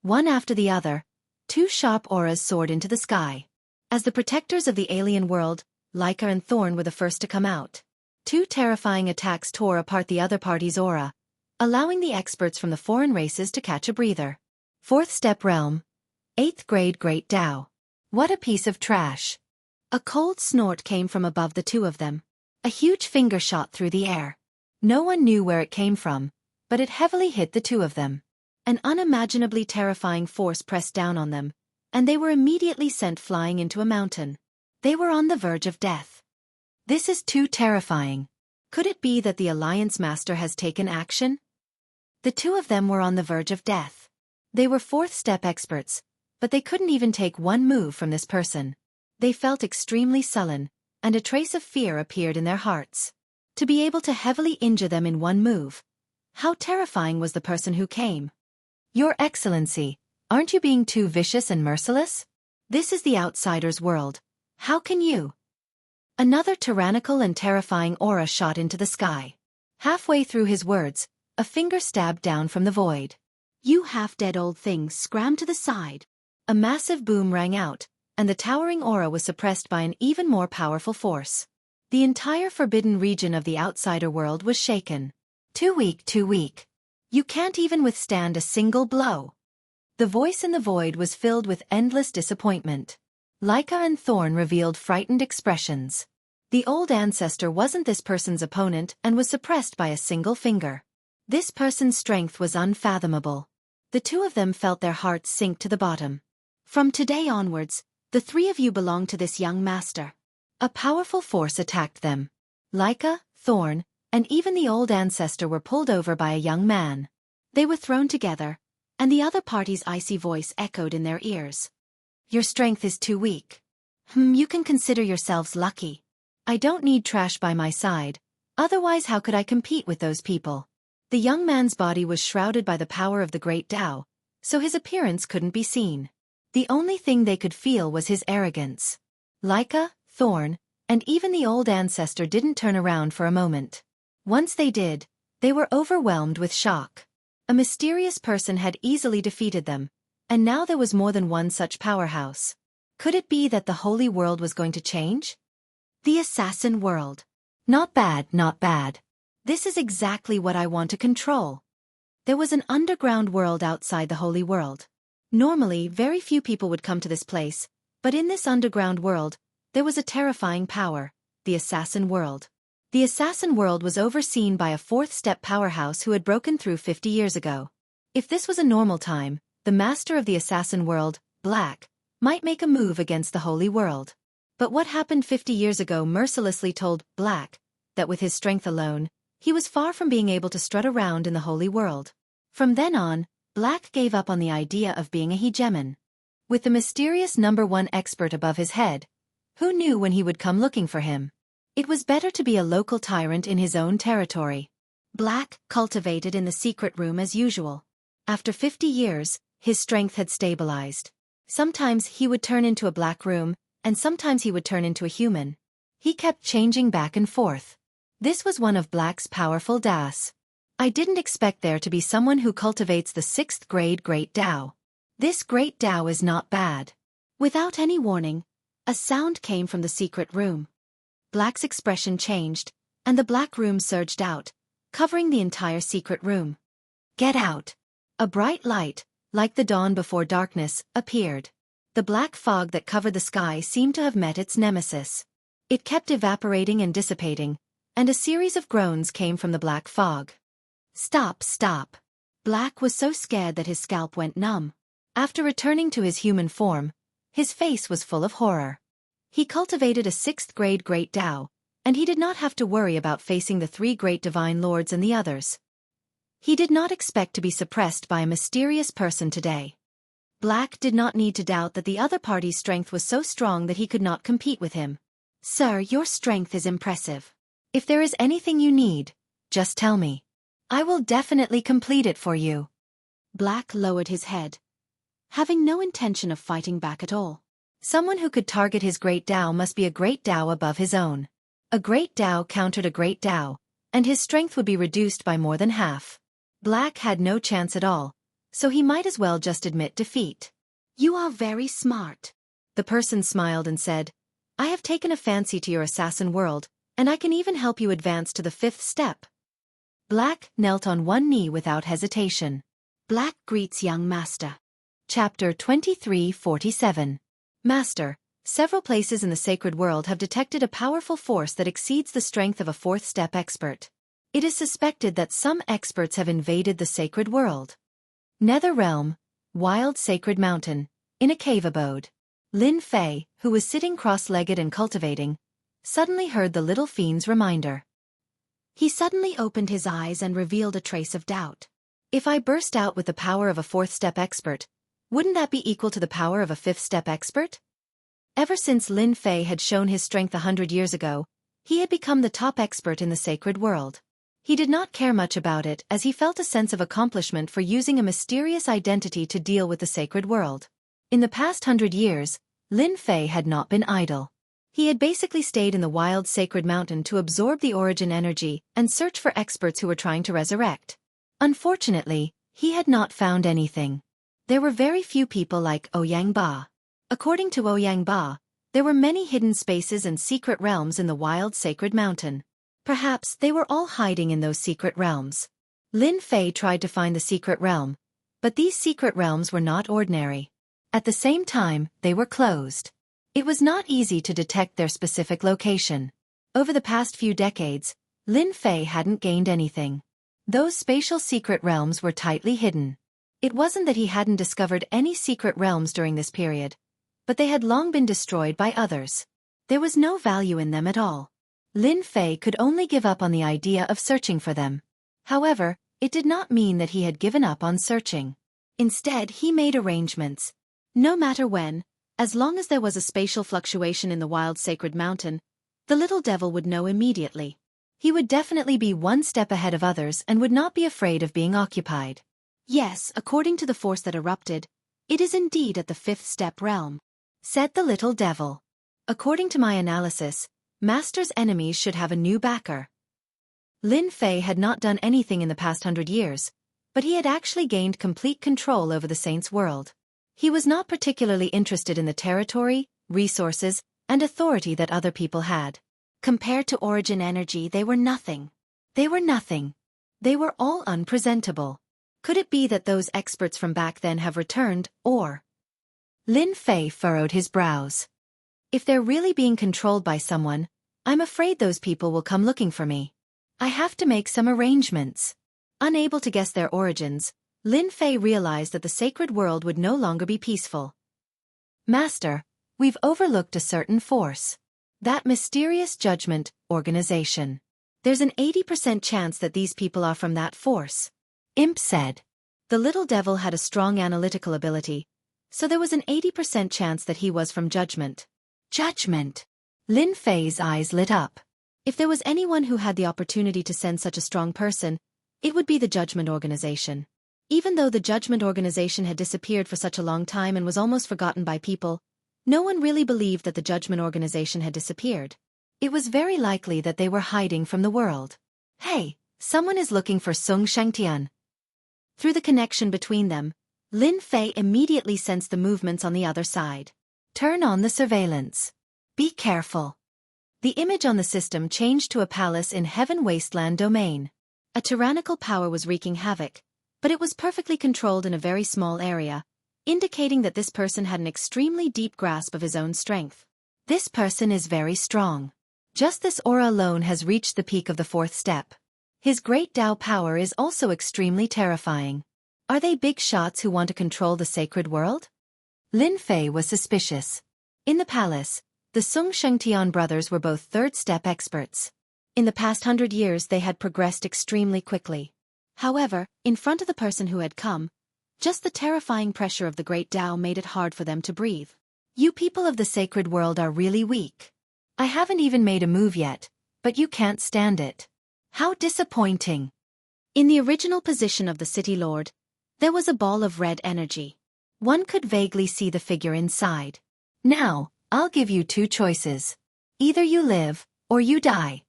Speaker 1: One after the other, 2 sharp auras soared into the sky. As the protectors of the alien world, Leica and Thorn were the first to come out. 2 terrifying attacks tore apart the other party's aura, allowing the experts from the foreign races to catch a breather. 4th step realm. 8th grade Great Tao. What a piece of trash. A cold snort came from above the 2 of them. A huge finger shot through the air. No one knew where it came from, but it heavily hit the 2 of them. An unimaginably terrifying force pressed down on them, and they were immediately sent flying into a mountain. They were on the verge of death. This is too terrifying. Could it be that the Alliance Master has taken action? The 2 of them were on the verge of death. They were 4th step experts, but they couldn't even take one move from this person. They felt extremely sullen, and a trace of fear appeared in their hearts. To be able to heavily injure them in one move. How terrifying was the person who came? Your Excellency, aren't you being too vicious and merciless? This is the outsider's world. How can you? Another tyrannical and terrifying aura shot into the sky. Halfway through his words, a finger stabbed down from the void. You half-dead old things, scram to the side. A massive boom rang out, and the towering aura was suppressed by an even more powerful force. The entire forbidden region of the outsider world was shaken. Too weak, too weak. You can't even withstand a single blow. The voice in the void was filled with endless disappointment. Leica and Thorn revealed frightened expressions. The old ancestor wasn't this person's opponent and was suppressed by a single finger. This person's strength was unfathomable. The 2 of them felt their hearts sink to the bottom. From today onwards, the 3 of you belong to this young master. A powerful force attacked them. Leica, Thorn, and even the old ancestor were pulled over by a young man. They were thrown together, and the other party's icy voice echoed in their ears. Your strength is too weak. You can consider yourselves lucky. I don't need trash by my side, otherwise how could I compete with those people? The young man's body was shrouded by the power of the Great Tao, so his appearance couldn't be seen. The only thing they could feel was his arrogance. Leica, Thorn, and even the old ancestor didn't turn around for a moment. Once they did, they were overwhelmed with shock. A mysterious person had easily defeated them, and now there was more than one such powerhouse. Could it be that the holy world was going to change? The assassin world. Not bad, not bad. This is exactly what I want to control. There was an underground world outside the holy world. Normally, very few people would come to this place, but in this underground world, there was a terrifying power, the assassin world. The assassin world was overseen by a 4th step powerhouse who had broken through 50 years ago. If this was a normal time, the master of the assassin world, Black, might make a move against the holy world. But what happened 50 years ago mercilessly told Black that with his strength alone, he was far from being able to strut around in the holy world. From then on, Black gave up on the idea of being a hegemon. With the mysterious number 1 expert above his head, who knew when he would come looking for him? It was better to be a local tyrant in his own territory. Black cultivated in the secret room as usual. After 50 years, his strength had stabilized. Sometimes he would turn into a black room, and sometimes he would turn into a human. He kept changing back and forth. This was one of Black's powerful das. I didn't expect there to be someone who cultivates the 6th grade Great Tao. This Great Tao is not bad. Without any warning, a sound came from the secret room. Black's expression changed, and the black room surged out, covering the entire secret room. Get out! A bright light, like the dawn before darkness, appeared. The black fog that covered the sky seemed to have met its nemesis. It kept evaporating and dissipating, and a series of groans came from the black fog. Stop, stop. Black was so scared that his scalp went numb. After returning to his human form, his face was full of horror. He cultivated a 6th-grade Great Tao, and he did not have to worry about facing the 3 great divine lords and the others. He did not expect to be suppressed by a mysterious person today. Black did not need to doubt that the other party's strength was so strong that he could not compete with him. Sir, your strength is impressive. If there is anything you need, just tell me. I will definitely complete it for you. Black lowered his head, having no intention of fighting back at all. Someone who could target his Great Tao must be a Great Tao above his own. A Great Tao countered a Great Tao, and his strength would be reduced by more than half. Black had no chance at all, so he might as well just admit defeat. You are very smart. The person smiled and said, I have taken a fancy to your assassin world, and I can even help you advance to the 5th step. Black knelt on one knee without hesitation. Black greets young master. Chapter 2347. Master, several places in the sacred world have detected a powerful force that exceeds the strength of a 4th step expert. It is suspected that some experts have invaded the sacred world. Nether Realm, Wild Sacred Mountain, in a cave abode. Lin Fei, who was sitting cross-legged and cultivating, suddenly heard the little fiend's reminder. He suddenly opened his eyes and revealed a trace of doubt. If I burst out with the power of a 4th step expert, wouldn't that be equal to the power of a 5th step expert? Ever since Lin Fei had shown his strength 100 years ago, he had become the top expert in the sacred world. He did not care much about it as he felt a sense of accomplishment for using a mysterious identity to deal with the sacred world. In the past 100 years, Lin Fei had not been idle. He had basically stayed in the wild sacred mountain to absorb the origin energy and search for experts who were trying to resurrect. Unfortunately, he had not found anything. There were very few people like Ouyang Ba. According to Ouyang Ba, there were many hidden spaces and secret realms in the wild sacred mountain. Perhaps they were all hiding in those secret realms. Lin Fei tried to find the secret realm, but these secret realms were not ordinary. At the same time, they were closed. It was not easy to detect their specific location. Over the past few decades, Lin Fei hadn't gained anything. Those spatial secret realms were tightly hidden. It wasn't that he hadn't discovered any secret realms during this period, but they had long been destroyed by others. There was no value in them at all. Lin Fei could only give up on the idea of searching for them. However, it did not mean that he had given up on searching. Instead, he made arrangements. No matter when, as long as there was a spatial fluctuation in the wild sacred mountain, the little devil would know immediately. He would definitely be one step ahead of others and would not be afraid of being occupied. Yes, according to the force that erupted, it is indeed at the 5th step realm, said the little devil. According to my analysis, Master's enemies should have a new backer. Lin Fei had not done anything in the past 100 years, but he had actually gained complete control over the Saints' world. He was not particularly interested in the territory, resources, and authority that other people had. Compared to origin energy, they were nothing. They were nothing. They were all unpresentable. Could it be that those experts from back then have returned, or? Lin Fei furrowed his brows. If they're really being controlled by someone, I'm afraid those people will come looking for me. I have to make some arrangements. Unable to guess their origins, Lin Fei realized that the sacred world would no longer be peaceful. Master, we've overlooked a certain force. That mysterious judgment organization. There's an 80% chance that these people are from that force. Imp said. The little devil had a strong analytical ability, so there was an 80% chance that he was from Judgment. Judgment! Lin Fei's eyes lit up. If there was anyone who had the opportunity to send such a strong person, it would be the Judgment Organization. Even though the Judgment Organization had disappeared for such a long time and was almost forgotten by people, no one really believed that the Judgment Organization had disappeared. It was very likely that they were hiding from the world. Hey, someone is looking for Sung Shengtian. Through the connection between them, Lin Fei immediately sensed the movements on the other side. Turn on the surveillance. Be careful. The image on the system changed to a palace in Heaven Wasteland domain. A tyrannical power was wreaking havoc, but it was perfectly controlled in a very small area, indicating that this person had an extremely deep grasp of his own strength. This person is very strong. Just this aura alone has reached the peak of the fourth step. His great Tao power is also extremely terrifying. Are they big shots who want to control the sacred world? Lin Fei was suspicious. In the palace, the Sung Shengtian brothers were both third-step experts. In the past 100 years they had progressed extremely quickly. However, in front of the person who had come, just the terrifying pressure of the great Tao made it hard for them to breathe. You people of the sacred world are really weak. I haven't even made a move yet, but you can't stand it. How disappointing. In the original position of the City Lord, there was a ball of red energy. One could vaguely see the figure inside. Now, I'll give you two choices. Either you live, or you die.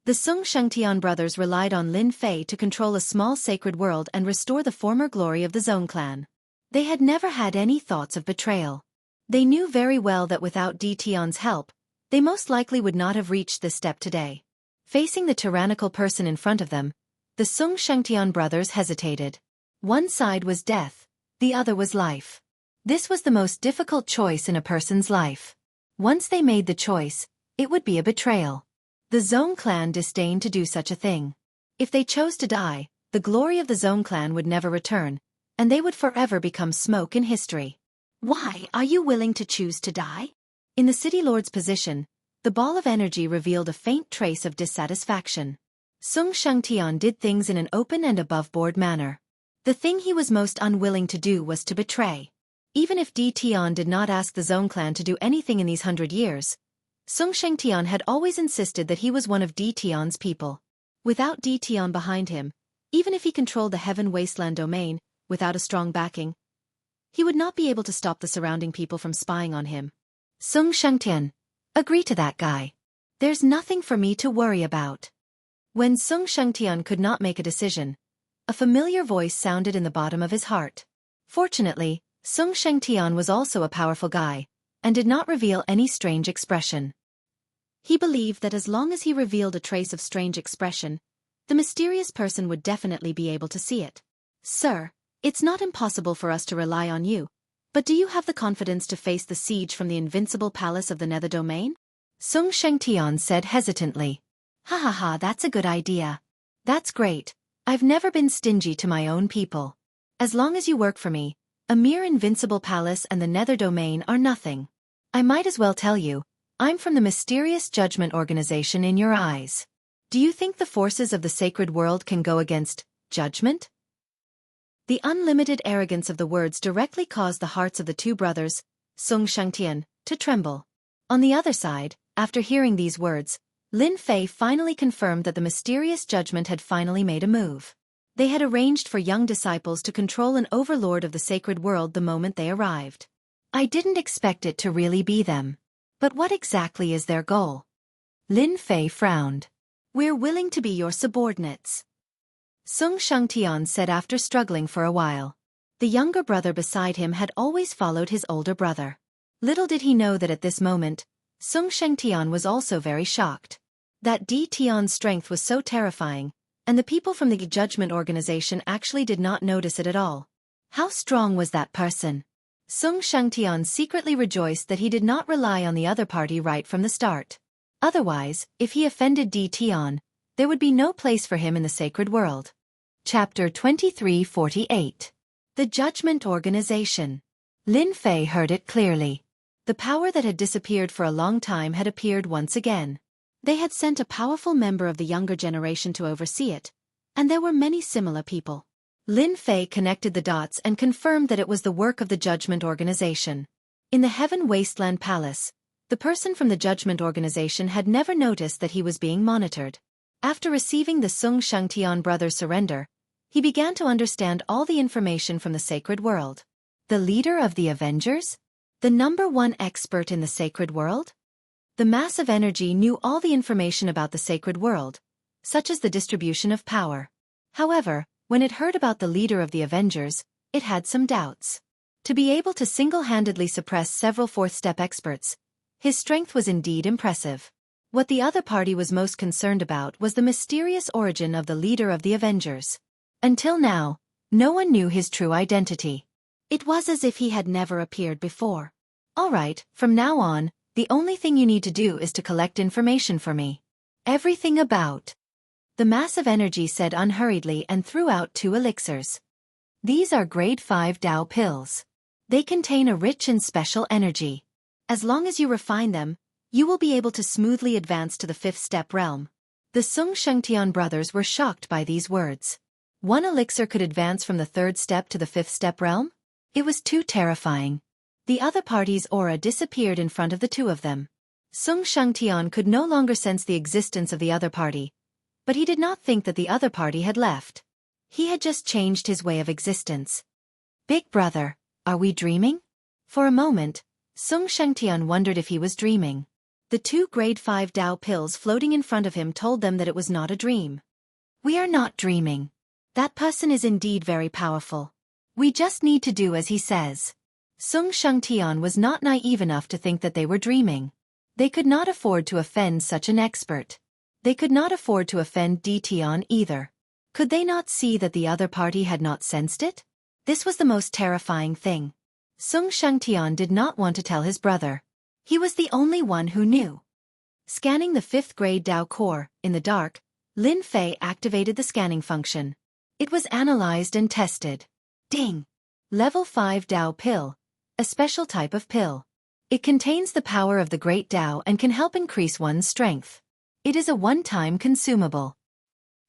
Speaker 1: The Sung Shengtian brothers relied on Lin Fei to control a small sacred world and restore the former glory of the Zone clan. They had never had any thoughts of betrayal. They knew very well that without Di Tian's help, they most likely would not have reached this step today. Facing the tyrannical person in front of them, the Sung Shengtian brothers hesitated. One side was death, the other was life. This was the most difficult choice in a person's life. Once they made the choice, it would be a betrayal. The Zone clan disdained to do such a thing. If they chose to die, the glory of the Zone clan would never return, and they would forever become smoke in history. Why are you willing to choose to die? In the City Lord's position, the ball of energy revealed a faint trace of dissatisfaction. Sung Shengtian did things in an open and above-board manner. The thing he was most unwilling to do was to betray. Even if Di Tian did not ask the Zone clan to do anything in these 100 years, Sung Shengtian had always insisted that he was one of Di Tian's people. Without Di Tian behind him, even if he controlled the Heaven Wasteland domain, without a strong backing, he would not be able to stop the surrounding people from spying on him. Sung Shengtian, agree to that guy. There's nothing for me to worry about. When Sung Shengtian could not make a decision, a familiar voice sounded in the bottom of his heart. Fortunately, Sung Shengtian was also a powerful guy, and did not reveal any strange expression. He believed that as long as he revealed a trace of strange expression, the mysterious person would definitely be able to see it. Sir, it's not impossible for us to rely on you, but do you have the confidence to face the siege from the invincible palace of the Nether Domain? Sung Shengtian said hesitantly. Ha ha ha, that's a good idea. That's great. I've never been stingy to my own people. As long as you work for me, a mere invincible palace and the Nether Domain are nothing. I might as well tell you, I'm from the mysterious judgment organization in your eyes. Do you think the forces of the sacred world can go against judgment? The unlimited arrogance of the words directly caused the hearts of the two brothers, Sung Shengtian, to tremble. On the other side, after hearing these words, Lin Fei finally confirmed that the mysterious judgment had finally made a move. They had arranged for young disciples to control an overlord of the sacred world the moment they arrived. I didn't expect it to really be them. But what exactly is their goal? Lin Fei frowned. We're willing to be your subordinates, Sung Shengtian said after struggling for a while. The younger brother beside him had always followed his older brother. Little did he know that at this moment, Sung Shengtian was also very shocked. That Di Tian's strength was so terrifying, and the people from the judgment organization actually did not notice it at all. How strong was that person? Sung Shengtian secretly rejoiced that he did not rely on the other party right from the start. Otherwise, if he offended Di Tian, there would be no place for him in the sacred world. Chapter 2348. The Judgment Organization. Lin Fei heard it clearly. The power that had disappeared for a long time had appeared once again. They had sent a powerful member of the younger generation to oversee it, and there were many similar people. Lin Fei connected the dots and confirmed that it was the work of the Judgment Organization. In the Heaven Wasteland Palace, the person from the Judgment Organization had never noticed that he was being monitored. After receiving the Sung Shengtian brothers' surrender, he began to understand all the information from the sacred world. The leader of the Avengers? The #1 expert in the sacred world? The mass of energy knew all the information about the sacred world, such as the distribution of power. However, when it heard about the leader of the Avengers, it had some doubts. To be able to single-handedly suppress several fourth-step experts, his strength was indeed impressive. What the other party was most concerned about was the mysterious origin of the leader of the Avengers. Until now, no one knew his true identity. It was as if he had never appeared before. All right, from now on, The only thing you need to do is to collect information for me. Everything about. The mass of energy said unhurriedly and threw out 2 elixirs. These are grade 5 Tao pills. They contain a rich and special energy. As long as you refine them, you will be able to smoothly advance to the 5th step realm. The Sung Shengtian brothers were shocked by these words. 1 elixir could advance from the 3rd step to the 5th step realm? It was too terrifying. The other party's aura disappeared in front of the 2 of them. Sung Shengtian could no longer sense the existence of the other party, but he did not think that the other party had left. He had just changed his way of existence. Big brother, are we dreaming? For a moment, Sung Shengtian wondered if he was dreaming. The 2 grade 5 Tao pills floating in front of him told them that it was not a dream. We are not dreaming. That person is indeed very powerful. We just need to do as he says. Sung Shengtian was not naive enough to think that they were dreaming. They could not afford to offend such an expert. They could not afford to offend Dtian either. Could they not see that the other party had not sensed it? This was the most terrifying thing. Sung Shengtian did not want to tell his brother. He was the only one who knew. Scanning the 5th grade Tao core, in the dark, Lin Fei activated the scanning function. It was analyzed and tested. Ding! Level 5 Tao pill. A special type of pill. It contains the power of the Great Tao and can help increase one's strength. It is a one-time consumable.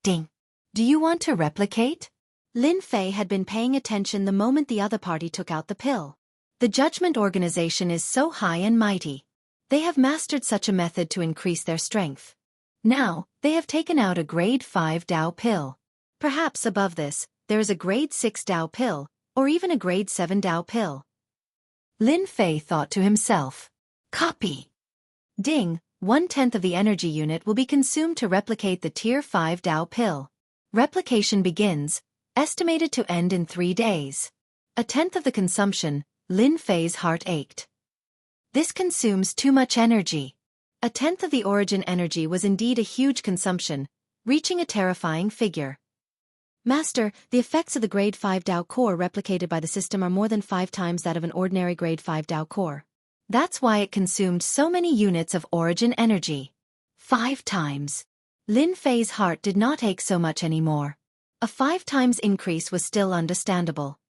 Speaker 1: Ding! Do you want to replicate? Lin Fei had been paying attention the moment the other party took out the pill. The judgment organization is so high and mighty. They have mastered such a method to increase their strength. Now, they have taken out a grade 5 Tao pill. Perhaps above this, there is a grade 6 Tao pill, or even a grade 7 Tao pill. Lin Fei thought to himself. Copy. Ding, 1/10 of the energy unit will be consumed to replicate the tier 5 Tao pill. Replication begins, estimated to end in 3 days. 1/10 of the consumption, Lin Fei's heart ached. This consumes too much energy. 1/10 of the origin energy was indeed a huge consumption, reaching a terrifying figure. Master, the effects of the grade 5 Tao core replicated by the system are more than 5 times that of an ordinary grade 5 Tao core. That's why it consumed so many units of origin energy. 5 times. Lin Fei's heart did not ache so much anymore. A 5 times increase was still understandable.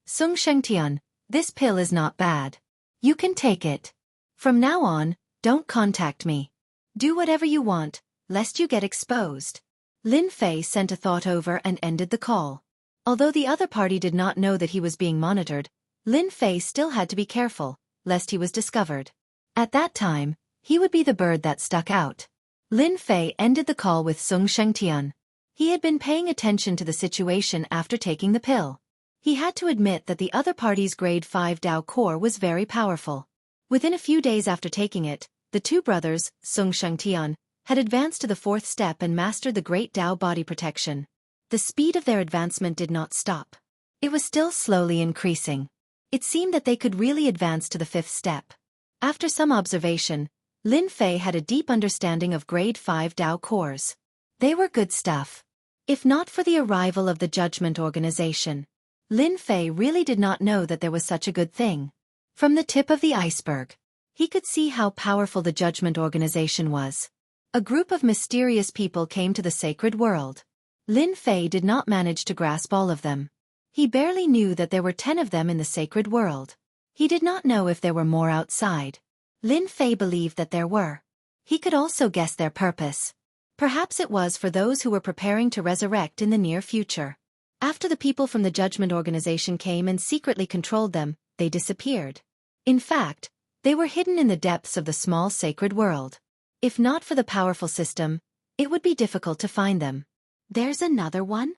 Speaker 1: Sung Shengtian, this pill is not bad. You can take it. From now on, don't contact me. Do whatever you want, lest you get exposed. Lin Fei sent a thought over and ended the call. Although the other party did not know that he was being monitored, Lin Fei still had to be careful, lest he was discovered. At that time, he would be the bird that stuck out. Lin Fei ended the call with Sung Shengtian. He had been paying attention to the situation after taking the pill. He had to admit that the other party's grade 5 Tao core was very powerful. Within a few days after taking it, the 2 brothers, Sung Shengtian, had advanced to the 4th step and mastered the Great Tao body protection. The speed of their advancement did not stop. It was still slowly increasing. It seemed that they could really advance to the 5th step. After some observation, Lin Fei had a deep understanding of grade 5 Tao cores. They were good stuff. If not for the arrival of the judgment organization, Lin Fei really did not know that there was such a good thing. From the tip of the iceberg, he could see how powerful the judgment organization was. A group of mysterious people came to the sacred world. Lin Fei did not manage to grasp all of them. He barely knew that there were 10 of them in the sacred world. He did not know if there were more outside. Lin Fei believed that there were. He could also guess their purpose. Perhaps it was for those who were preparing to resurrect in the near future. After the people from the judgment organization came and secretly controlled them, they disappeared. In fact, they were hidden in the depths of the small sacred world. If not for the powerful system, it would be difficult to find them. There's another one?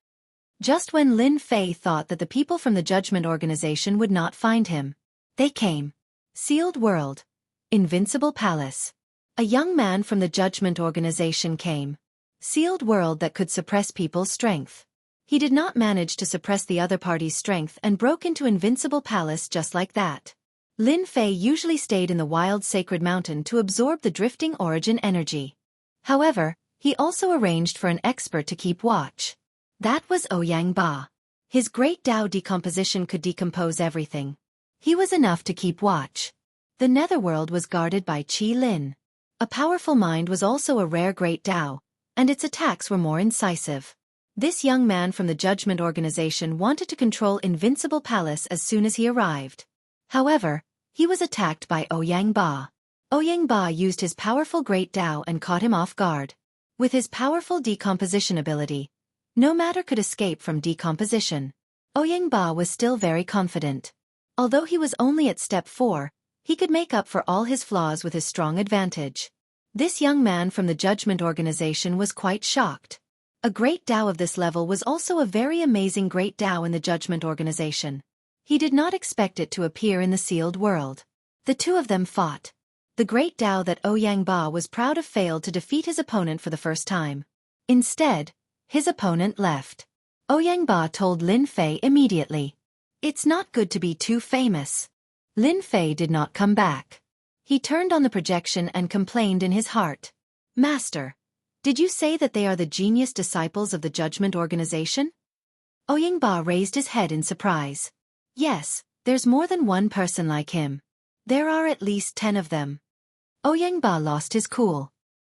Speaker 1: Just when Lin Fei thought that the people from the judgment organization would not find him, they came. Sealed world. Invincible palace. A young man from the judgment organization came. Sealed world that could suppress people's strength. He did not manage to suppress the other party's strength and broke into invincible palace just like that. Lin Fei usually stayed in the wild sacred mountain to absorb the drifting origin energy. However, he also arranged for an expert to keep watch. That was Ouyang Ba. His great Tao decomposition could decompose everything. He was enough to keep watch. The netherworld was guarded by Qi Lin. A powerful mind was also a rare great Tao, and its attacks were more incisive. This young man from the Judgment Organization wanted to control Invincible Palace as soon as he arrived. However, he was attacked by Ouyang Ba. Ouyang Ba used his powerful great Tao and caught him off guard. With his powerful decomposition ability, no matter could escape from decomposition. Ouyang Ba was still very confident. Although he was only at step 4, he could make up for all his flaws with his strong advantage. This young man from the Judgment Organization was quite shocked. A great Tao of this level was also a very amazing great Tao in the Judgment Organization. He did not expect it to appear in the sealed world. The two of them fought. The great Tao that Ouyang Ba was proud of failed to defeat his opponent for the first time. Instead, his opponent left. Ouyang Ba told Lin Fei immediately. It's not good to be too famous. Lin Fei did not come back. He turned on the projection and complained in his heart. Master, did you say that they are the genius disciples of the Judgment Organization? Ouyang Ba raised his head in surprise. Yes, there's more than one person like him. There are at least 10 of them. Ouyang Ba lost his cool.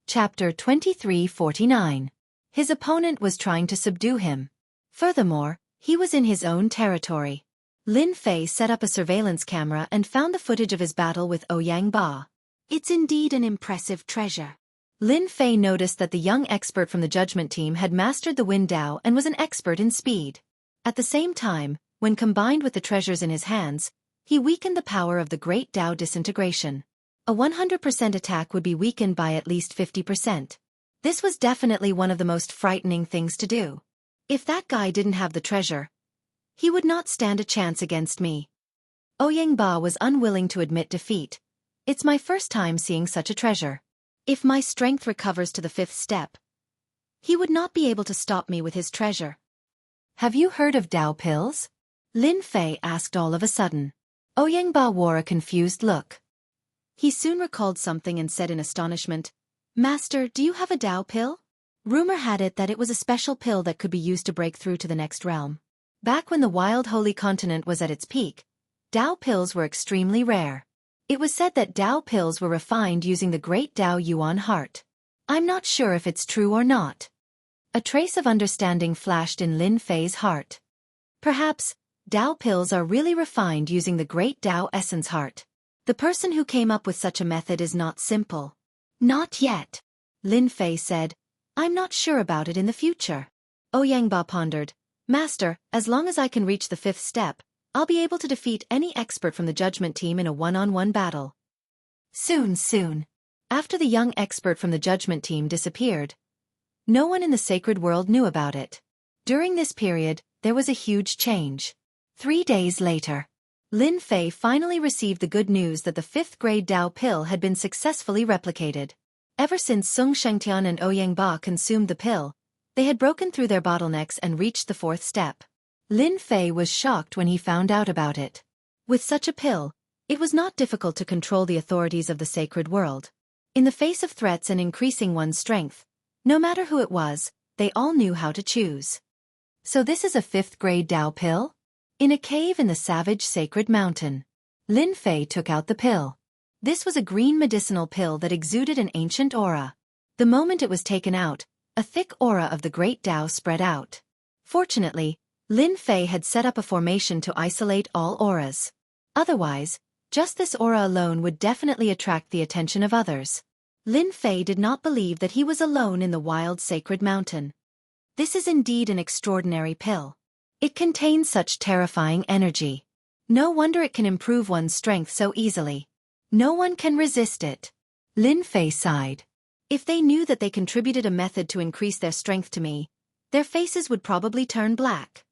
Speaker 1: Chapter 2349. His opponent was trying to subdue him. Furthermore, he was in his own territory. Lin Fei set up a surveillance camera and found the footage of his battle with Ouyang Ba. It's indeed an impressive treasure. Lin Fei noticed that the young expert from the judgment team had mastered the Wind Dao and was an expert in speed. At the same time, when combined with the treasures in his hands, he weakened the power of the Great Dao disintegration. A 100% attack would be weakened by at least 50%. This was definitely one of the most frightening things to do. If that guy didn't have the treasure, he would not stand a chance against me. Ouyang Ba was unwilling to admit defeat. It's my first time seeing such a treasure. If my strength recovers to the 5th step, he would not be able to stop me with his treasure. Have you heard of Dao pills? Lin Fei asked all of a sudden. Ouyang Ba wore a confused look. He soon recalled something and said in astonishment, Master, do you have a Dao pill? Rumor had it that it was a special pill that could be used to break through to the next realm. Back when the Wild Holy Continent was at its peak, Dao pills were extremely rare. It was said that Dao pills were refined using the Great Dao Yuan heart. I'm not sure if it's true or not. A trace of understanding flashed in Lin Fei's heart. Perhaps, Dao pills are really refined using the Great Dao Essence heart. The person who came up with such a method is not simple. Not yet. Lin Fei said, I'm not sure about it in the future. Ouyang Ba pondered, Master, as long as I can reach the 5th step, I'll be able to defeat any expert from the judgment team in a one-on-one battle. Soon. After the young expert from the judgment team disappeared, no one in the sacred world knew about it. During this period, there was a huge change. 3 days later, Lin Fei finally received the good news that the 5th grade Dao pill had been successfully replicated. Ever since Sung Shengtian and Ouyang Ba consumed the pill, they had broken through their bottlenecks and reached the 4th step. Lin Fei was shocked when he found out about it. With such a pill, it was not difficult to control the authorities of the sacred world. In the face of threats and increasing one's strength, no matter who it was, they all knew how to choose. So this is a 5th grade Dao pill? In a cave in the savage sacred mountain, Lin Fei took out the pill. This was a green medicinal pill that exuded an ancient aura. The moment it was taken out, a thick aura of the Great Dao spread out. Fortunately, Lin Fei had set up a formation to isolate all auras. Otherwise, just this aura alone would definitely attract the attention of others. Lin Fei did not believe that he was alone in the wild sacred mountain. This is indeed an extraordinary pill. It contains such terrifying energy. No wonder it can improve one's strength so easily. No one can resist it. Lin Fei sighed. If they knew that they contributed a method to increase their strength to me, their faces would probably turn black.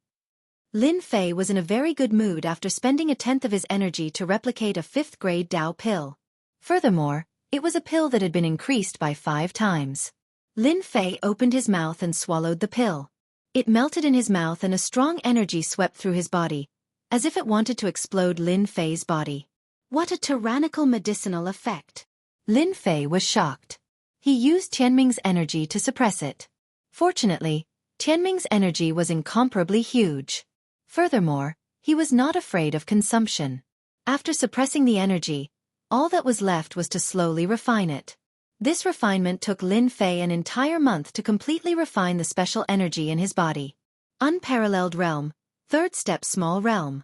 Speaker 1: Lin Fei was in a very good mood after spending 1/10 of his energy to replicate a 5th grade Dao pill. Furthermore, it was a pill that had been increased by 5 times. Lin Fei opened his mouth and swallowed the pill. It melted in his mouth and a strong energy swept through his body, as if it wanted to explode Lin Fei's body. What a tyrannical medicinal effect! Lin Fei was shocked. He used Tianming's energy to suppress it. Fortunately, Tianming's energy was incomparably huge. Furthermore, he was not afraid of consumption. After suppressing the energy, All that was left was to slowly refine it. This refinement took Lin Fei an entire month to completely refine the special energy in his body. Unparalleled realm, third step small realm.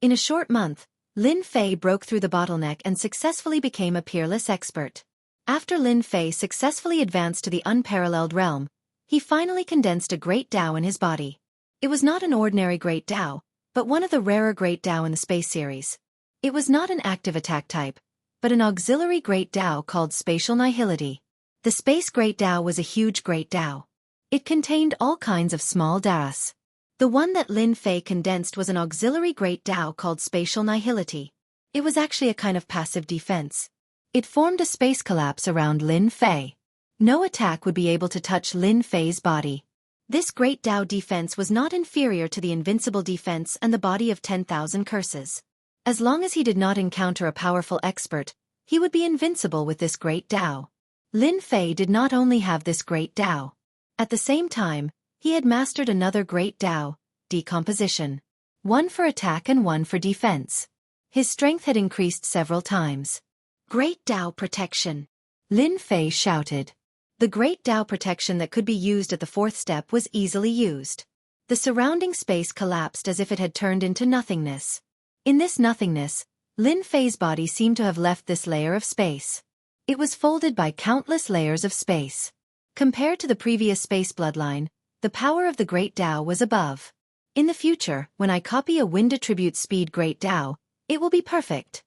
Speaker 1: In a short month, Lin Fei broke through the bottleneck and successfully became a peerless expert. After Lin Fei successfully advanced to the unparalleled realm, he finally condensed a great Tao in his body. It was not an ordinary great Tao, but one of the rarer great Tao in the space series. It was not an active attack type, but an auxiliary great Tao called spatial nihility. The space great Tao was a huge great Tao. It contained all kinds of small Taos. The one that Lin Fei condensed was an auxiliary great Tao called spatial nihility. It was actually a kind of passive defense. It formed a space collapse around Lin Fei. No attack would be able to touch Lin Fei's body. This great Tao defense was not inferior to the invincible defense and the body of 10,000 curses. As long as he did not encounter a powerful expert, he would be invincible with this great Tao. Lin Fei did not only have this great Tao. At the same time, he had mastered another great Tao, decomposition. One for attack and one for defense. His strength had increased several times. Great Tao protection. Lin Fei shouted. The great Tao protection that could be used at the fourth step was easily used. The surrounding space collapsed as if it had turned into nothingness. In this nothingness, Lin Fei's body seemed to have left this layer of space. It was folded by countless layers of space. Compared to the previous space bloodline, the power of the great Tao was above. In the future, when I copy a wind attribute speed great Tao, it will be perfect.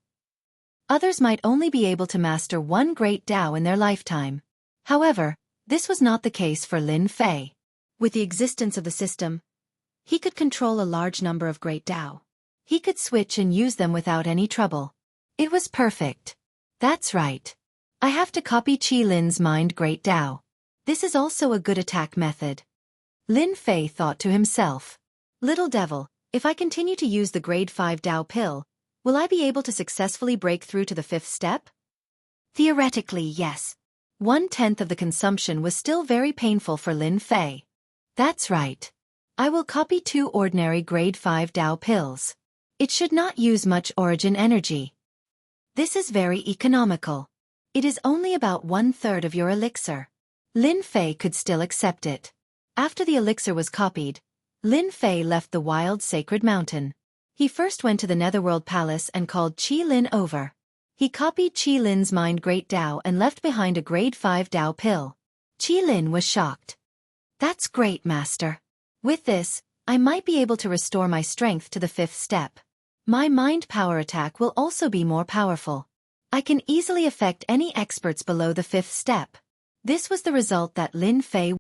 Speaker 1: Others might only be able to master one great Tao in their lifetime. However, this was not the case for Lin Fei. With the existence of the system, he could control a large number of great Tao. He could switch and use them without any trouble. It was perfect. That's right. I have to copy Qi Lin's mind great Tao. This is also a good attack method. Lin Fei thought to himself. Little devil, if I continue to use the grade 5 Tao pill, will I be able to successfully break through to the fifth step? Theoretically, yes. 1/10 of the consumption was still very painful for Lin Fei. That's right. I will copy 2 ordinary grade 5 Tao pills. It should not use much origin energy. This is very economical. It is only about 1/3 of your elixir. Lin Fei could still accept it. After the elixir was copied, Lin Fei left the wild sacred mountain. He first went to the Netherworld Palace and called Qi Lin over. He copied Qi Lin's mind great Tao and left behind a grade 5 Tao pill. Qi Lin was shocked. That's great, master. With this, I might be able to restore my strength to the fifth step. My mind power attack will also be more powerful. I can easily affect any experts below the fifth step. This was the result that Lin Fei